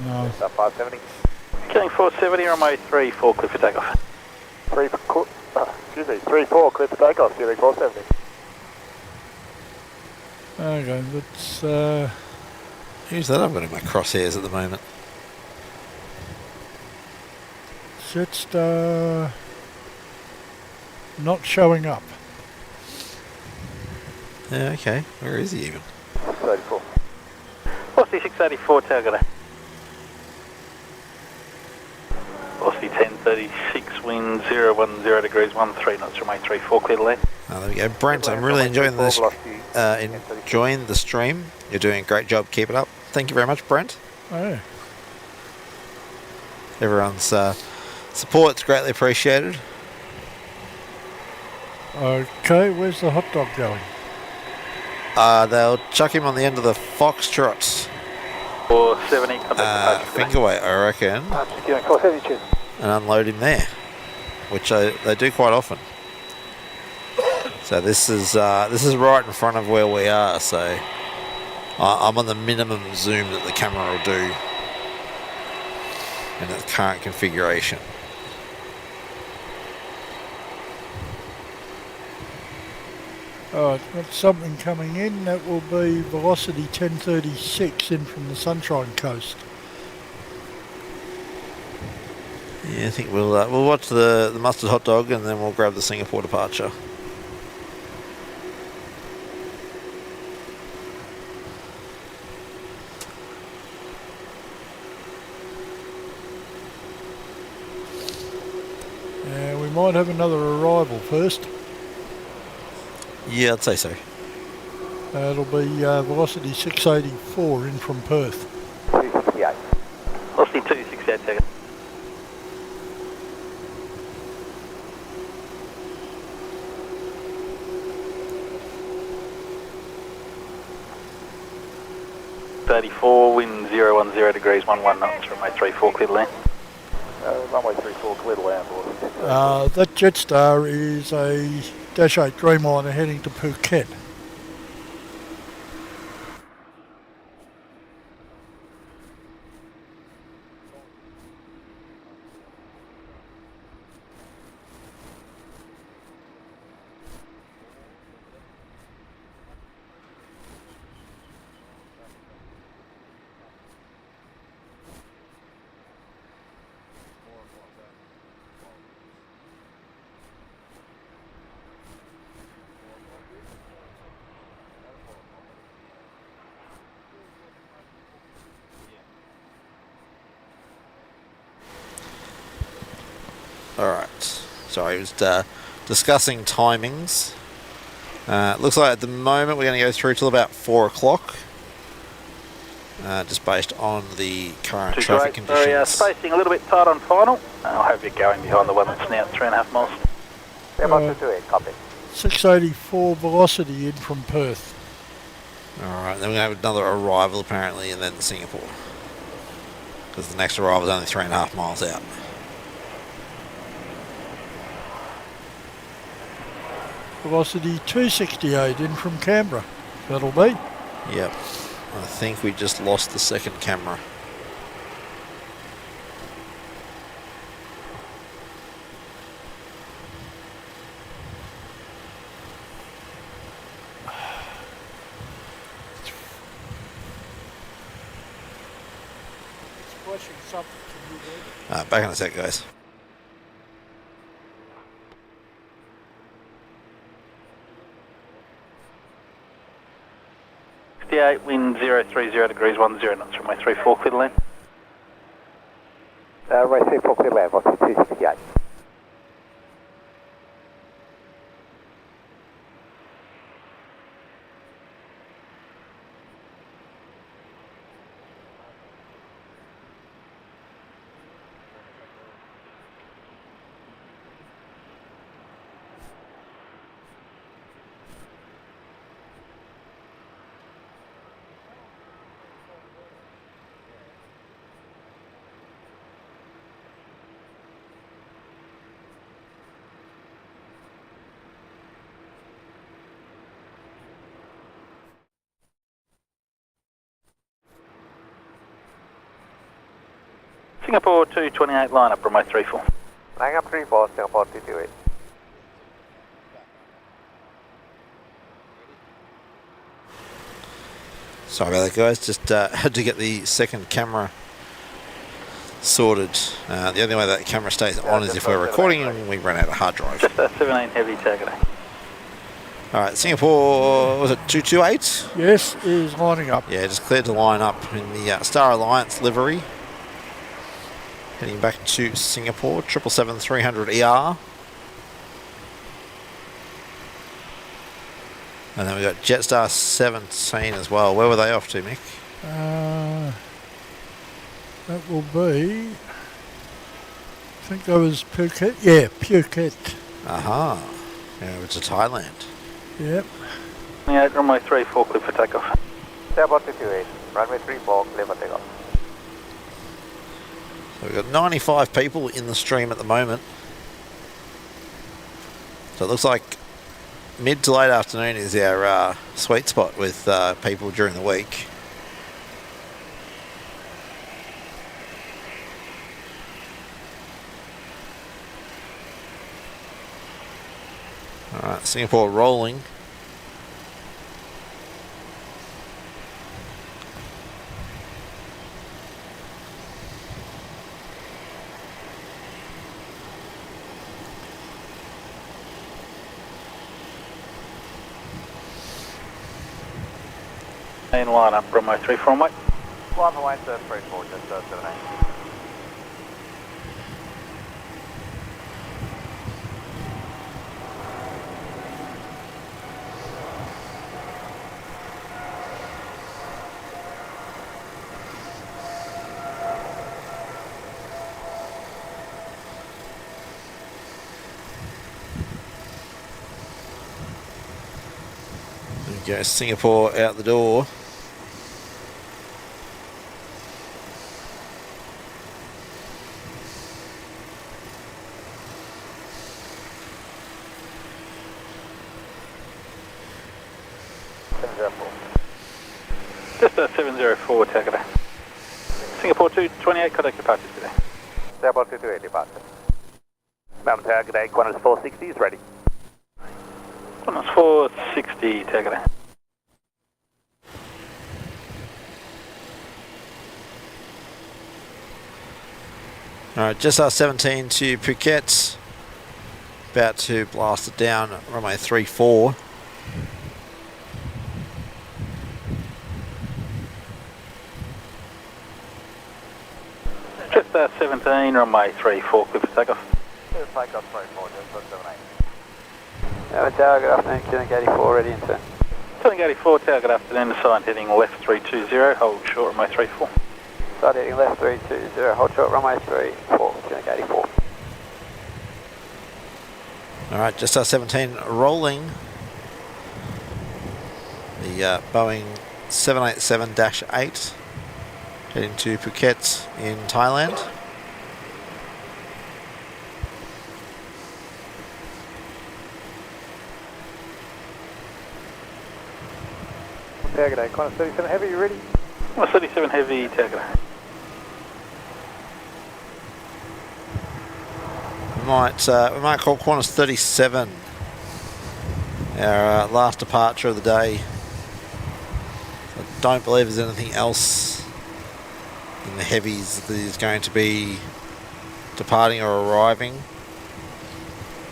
No. Jetstar 570. Killing 470, runway 34 clear for takeoff. 34 clear for takeoff, Q lane 470. Okay, let's Who's that I've got in my crosshairs at the moment? Jetstar not showing up. Yeah, okay. Where is he even? 34. Velocity 684, target A. Velocity 1036, wind 010 degrees, 13 knots, runway 34 clear to land. Oh, there we go. Brent, I'm really enjoying this. Enjoying the stream. You're doing a great job. Keep it up. Thank you very much, Brent. Oh. Everyone's support's greatly appreciated. Okay, where's the hot dog going? They'll chuck him on the end of the Foxtrot. 470, contact finger weight, I reckon, Securing 470, cheers. and unload him there, which they do quite often. So this is right in front of where we are. So I'm on the minimum zoom that the camera will do in its current configuration. Alright, got something coming in. That will be velocity 1036 in from the Sunshine Coast. Yeah, I think we'll watch the mustard hot dog and then we'll grab the Singapore departure. We might have another arrival first. Yeah, I'd say so. It'll be velocity 684 in from Perth. 268. Velocity 268, second. Wind 010 degrees, 11 knots, runway 34, clear to land. Runway 34, clear to land. That Jetstar is a Dash 8 Dreamliner heading to Phuket. Alright, sorry, I was discussing timings. Looks like at the moment we're going to go through till about 4 o'clock. Just based on the current traffic conditions. Spacing a little bit tight on final. I'll have you going behind the one that's now 3.5 miles. About 228, copy. 684 velocity in from Perth. Alright, then we're going to have another arrival apparently and then Singapore. Because the next arrival is only 3.5 miles out. Velocity 268 in from Canberra. That'll be. Yep. I think we just lost the second camera. Back in a sec, guys. Wind 030 degrees, 10 knots, runway 34, clear to land. Runway 34, clear to land, velocity 268. Singapore 228, line up, runway 34. Line up 34, Singapore 228. Sorry about that, guys. Just had to get the second camera sorted. The only way that camera stays on is if we're recording and we run out of hard drive. Just a 17 heavy target. Alright, Singapore, was it 228? Yes, is lining up. Yeah, just cleared to line up in the Star Alliance livery. Heading back to Singapore, 777-300ER. And then we've got Jetstar 17 as well. Where were they off to, Mick? That will be, I think that was Phuket. Yeah, Phuket. Aha. Yeah, it's to Thailand. Yep. Yeah, runway 34, clear for takeoff. Singapore 228. Runway 34, clear for takeoff. So we've got 95 people in the stream at the moment. So it looks like mid to late afternoon is our sweet spot with people during the week. Alright, Singapore rolling. Main line up, runway 34 runway. Line Hawaii 34, just 78. There we go, Singapore out the door. Just 704, Takata. Singapore 228, contact departure today. Singapore 228, departure. Melbourne Tower, good day, Qantas 460 is ready. Qantas 460, Takata. Alright, just R17 to Phuket. About to blast it down, runway 34. Just 17, runway 34, clear for takeoff. Clear for takeoff, 34, just 78. Melbourne Tower, good afternoon, Killing 84, ready in turn. Killing 84, Tower, good afternoon, assigned heading left 320, hold short, runway 34. Start heading left 320, hold short, runway 34, Killing 84. Alright, just R17 rolling. The Boeing 787-8 heading to Phuket in Thailand. Tower, good day, Qantas 37 Heavy, you ready? Qantas 37 Heavy, Tower, good day. We might call Qantas 37 our last departure of the day. I don't believe there's anything else in the heavies that is going to be departing or arriving.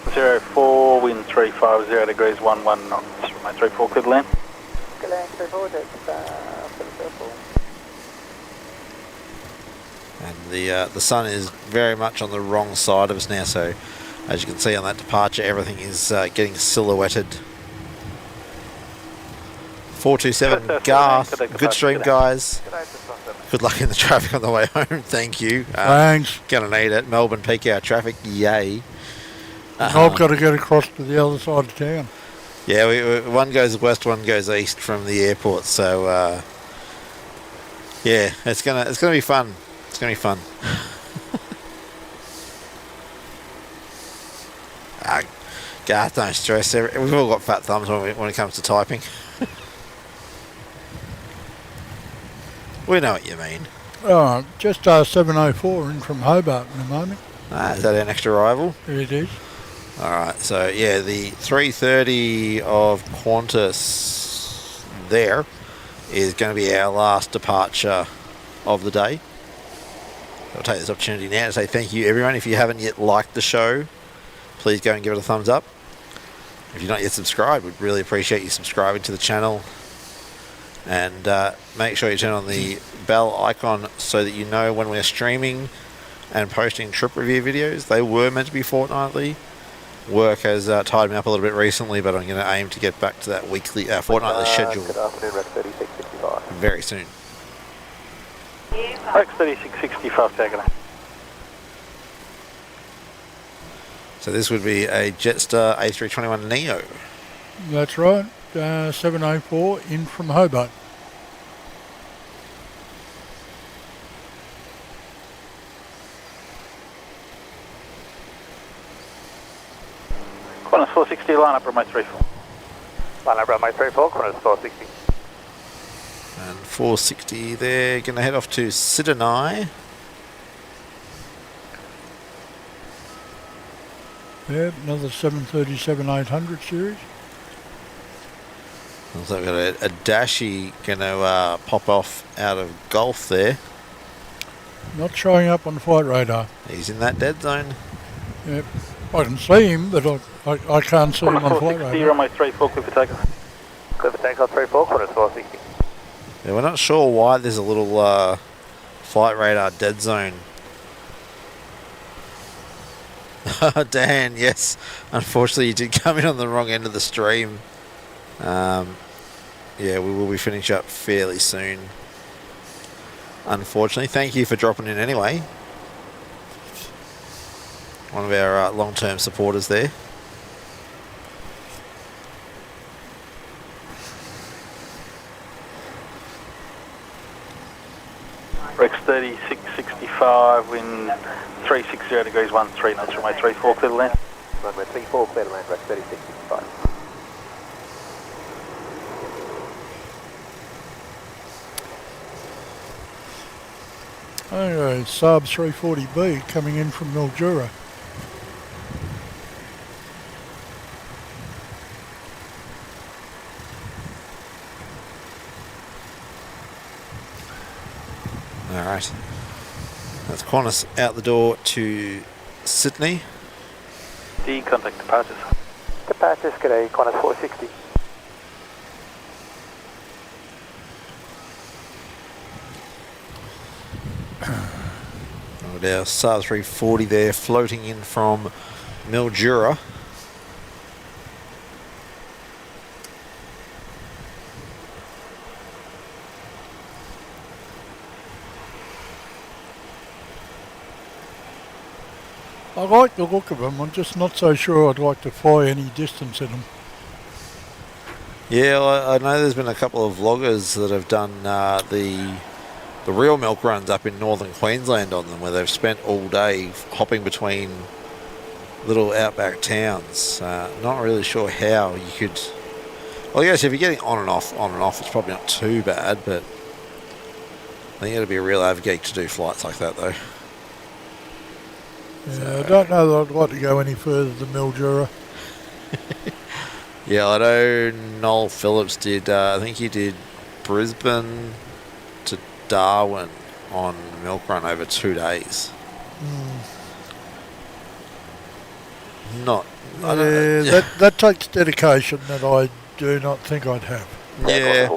04, wind 350 degrees, 11 knots, runway 34, clear to land. Good land, 34, that's 704. And the sun is very much on the wrong side of us now, so as you can see on that departure, everything is getting silhouetted. 427 Garth, good stream guys. Good luck in the traffic on the way home, thank you. Thanks. Gonna need it. Melbourne peak hour traffic, yay. I've got to get across to the other side of town. Yeah, one goes west, one goes east from the airport, so yeah, it's gonna be fun. It's gonna be fun. Garth, don't stress. We've all got fat thumbs when it comes to typing. We know what you mean. Oh, just 704 in from Hobart in a moment. Is that our next arrival? It is. Alright, so yeah, the 3:30 of Qantas there is going to be our last departure of the day. I'll take this opportunity now to say thank you everyone. If you haven't yet liked the show, please go and give it a thumbs up. If you're not yet subscribed, we'd really appreciate you subscribing to the channel. And make sure you turn on the bell icon so that you know when we're streaming and posting trip review videos. They were meant to be fortnightly. Work has tied me up a little bit recently, but I'm going to aim to get back to that weekly, fortnightly schedule Good afternoon, Rex 3665. very soon. Rex 3665, Tower, good day. So this would be a Jetstar A321neo. That's right. 704 in from Hobart. Qantas 460, line up runway 34. Line up runway 34, Qantas 460. And 460 there, going to head off to Sydney. Yeah, another 737-800 series. Also we've got a Dashi going to pop off out of Gulf there. Not showing up on the flight radar. He's in that dead zone. Yep. I can see him, but I can't see him on the flight radar. Runway 34, clear for takeoff. Clear for takeoff 34, Qantas 460. Yeah, we're not sure why there's a little flight radar dead zone. Dan, yes. Unfortunately, you did come in on the wrong end of the stream. Yeah, we will be finishing up fairly soon. Unfortunately, thank you for dropping in anyway. One of our long-term supporters there. Rex 3665, wind 360 degrees 13 knots, runway 34, clear to land. Runway 34, clear to land, Rex 3665. Okay, Saab 340B coming in from Mildura. Alright. That's Qantas out the door to Sydney. D, contact departures. Departures, g'day, Qantas 460. Our Saab 340 there floating in from Mildura. I like the look of them, I'm just not so sure I'd like to fly any distance in them. Yeah, I know there's been a couple of vloggers that have done the real milk runs up in northern Queensland on them, where they've spent all day hopping between little outback towns. Not really sure how you could. Well, I guess if you're getting on and off, it's probably not too bad, but I think it'd be a real avgeek to do flights like that, though. Yeah, So, I don't know that I'd like to go any further than Mildura. yeah, I know Noel Phillips did. I think he did Brisbane to Darwin on milk run over 2 days. Not. I don't know. That takes dedication that I do not think I'd have. Yeah.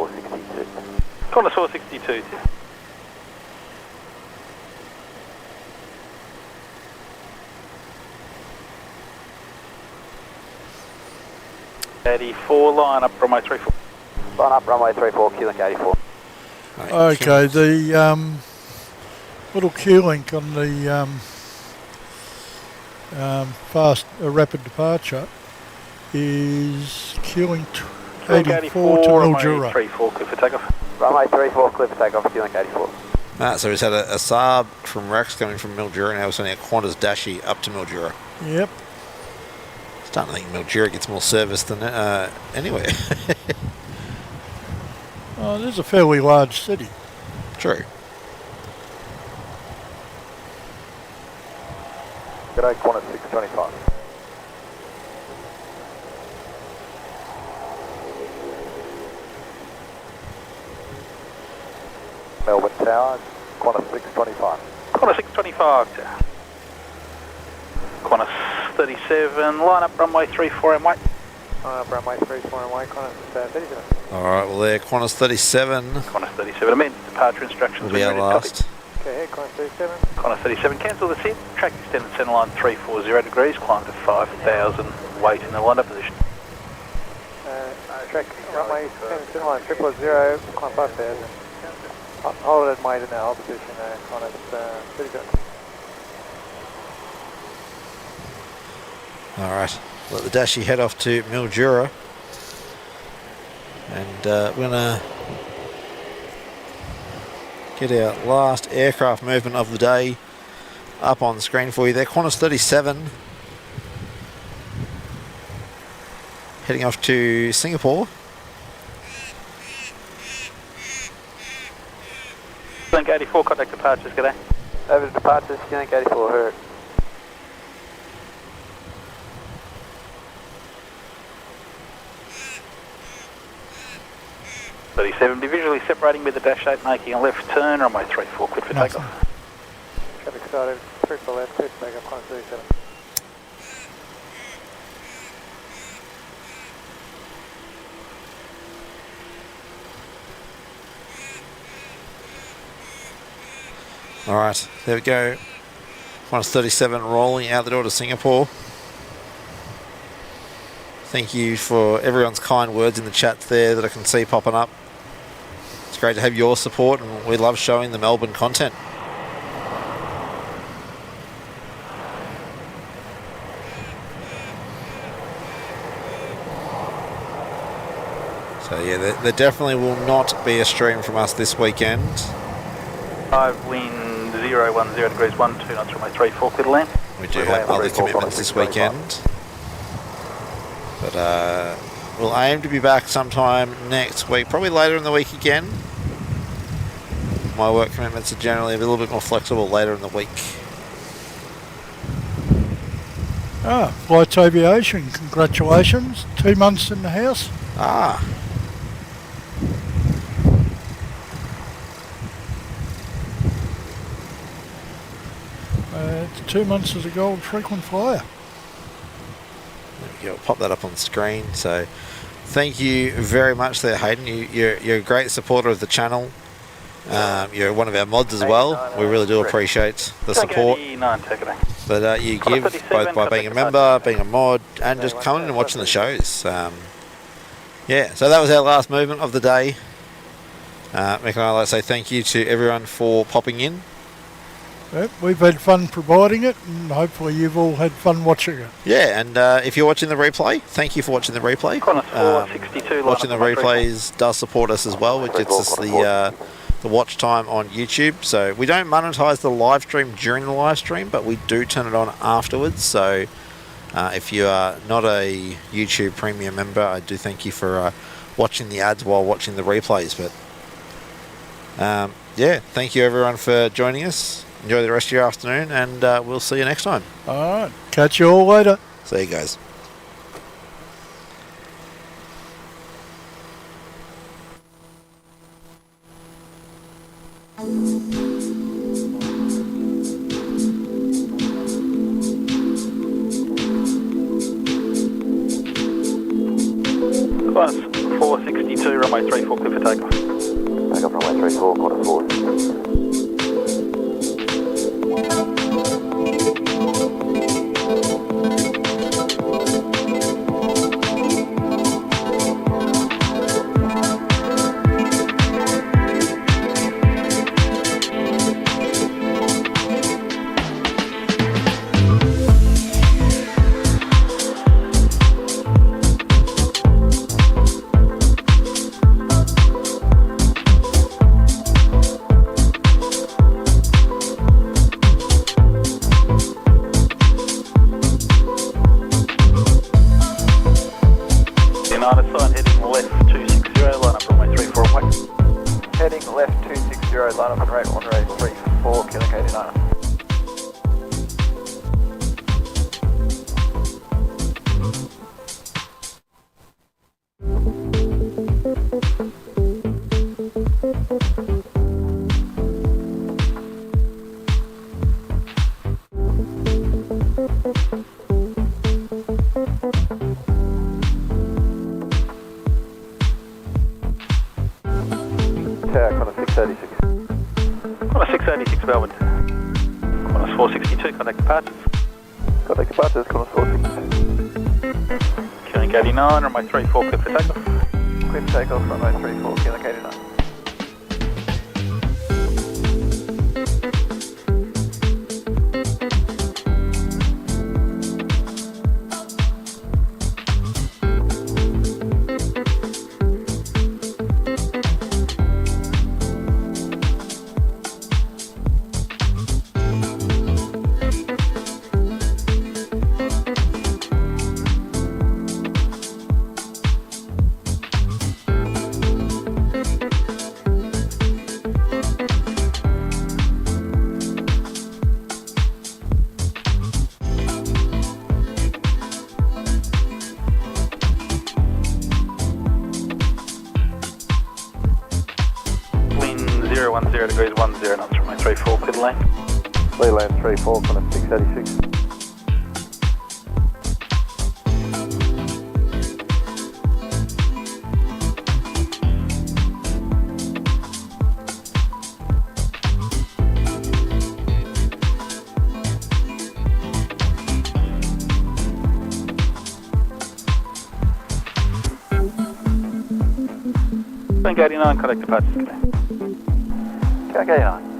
Qantas 462. 84, line up runway 34. Line up runway 34, Q-Link 84. Okay, the little Q-Link on the rapid departure is Q-Link 84 to Mildura. 34, clear for takeoff. Runway 34, clear for takeoff, Q-Link 84. So he's had a Saab from Rex coming from Mildura, now we're sending a Qantas Dashi up to Mildura. Yep. Starting to think Mildura gets more service than anywhere. Oh, this is a fairly large city. True. G'day, Qantas 625. Melbourne Tower, Qantas 625. Qantas 625, Qantas 37, line up runway 34 and wait. Runway 34 and wait, Qantas 37. Alright, well there, Qantas 37. Qantas 37, amend departure instructions. Will be our last. Okay, Qantas 37. Qantas 37, cancel the SID, track extended centre line 340 degrees, climb to 5,000, wait in the lined-up position. Track runway 10 line 000, climb 5,000. Hold it wait in the hold position, Qantas 37. Alright, let the Dashi head off to Mildura. And we're going to get our last aircraft movement of the day up on the screen for you there. Qantas 37 heading off to Singapore. Link 84, contact departures, g'day. Over to departures, Link 84, heard. 37, be visually separating with the dash 8, making a left turn, runway 34, clear for takeoff. Traffic started, 34 left, clear for takeoff, Qantas 37. All right, there we go. Qantas 37 rolling out the door to Singapore. Thank you for everyone's kind words in the chat there that I can see popping up. It's great to have your support, and we love showing the Melbourne content. So yeah, there definitely will not be a stream from us this weekend. 5 wind 010 degrees 12 knots, runway 34, clear to land. We do have other commitments this weekend. But we'll aim to be back sometime next week, probably later in the week again. My work commitments are generally a little bit more flexible later in the week. Flights Aviation, congratulations. 2 months in the house. It's 2 months as a gold frequent flyer. There we go. I'll pop that up on the screen. So thank you very much there, Hayden. You're a great supporter of the channel. You're one of our mods as well. We really do appreciate the support that you give, both by being a member, being a mod, and just coming and watching the shows. Yeah, so that was our last movement of the day. Mick and I like to say thank you to everyone for popping in. Yep, we've had fun providing it, and hopefully you've all had fun watching it. Yeah, and if you're watching the replay, thank you for watching the replay. Watching the replays does support us as well. It gets us the watch time on YouTube. So we don't monetize the live stream during the live stream, but we do turn it on afterwards. So if you are not a YouTube premium member, I do thank you for watching the ads while watching the replays. But yeah, thank you everyone for joining us. Enjoy the rest of your afternoon, and we'll see you next time. All right, catch you all later. See you guys. Class 462, runway 34, clear for takeoff. Takeoff runway 34, quarter 4. Qantas 686 Melbourne. Qantas 462, contact departures. Contact departures, Qantas 462. Killing 89, runway 34, clear for takeoff. Clear for takeoff, runway 34, killing 89. degrees 10 knots, runway 34, clear to land. Clear land 34, Qantas 686. Bank 89, contact departures today. Bank 89.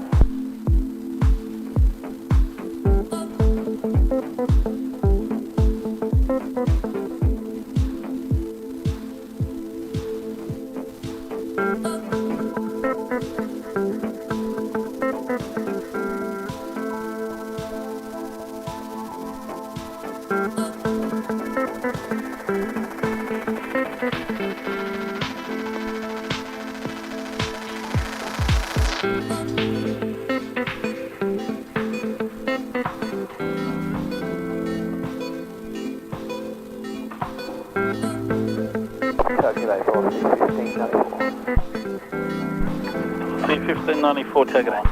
C1594, take it out.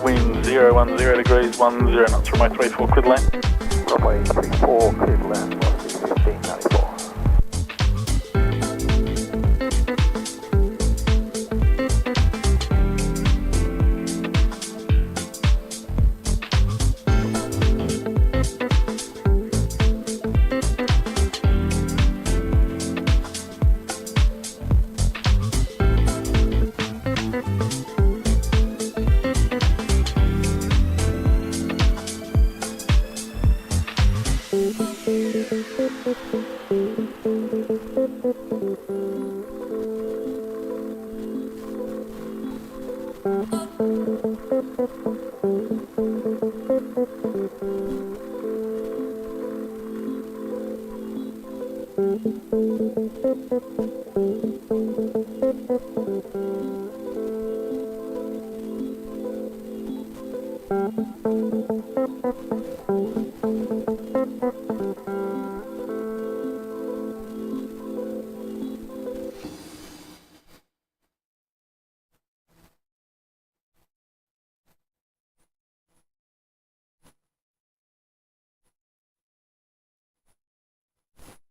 Wind 010 degrees 10 knots, runway 34, clear to land. Runway 34, clear to land, velocity 1594.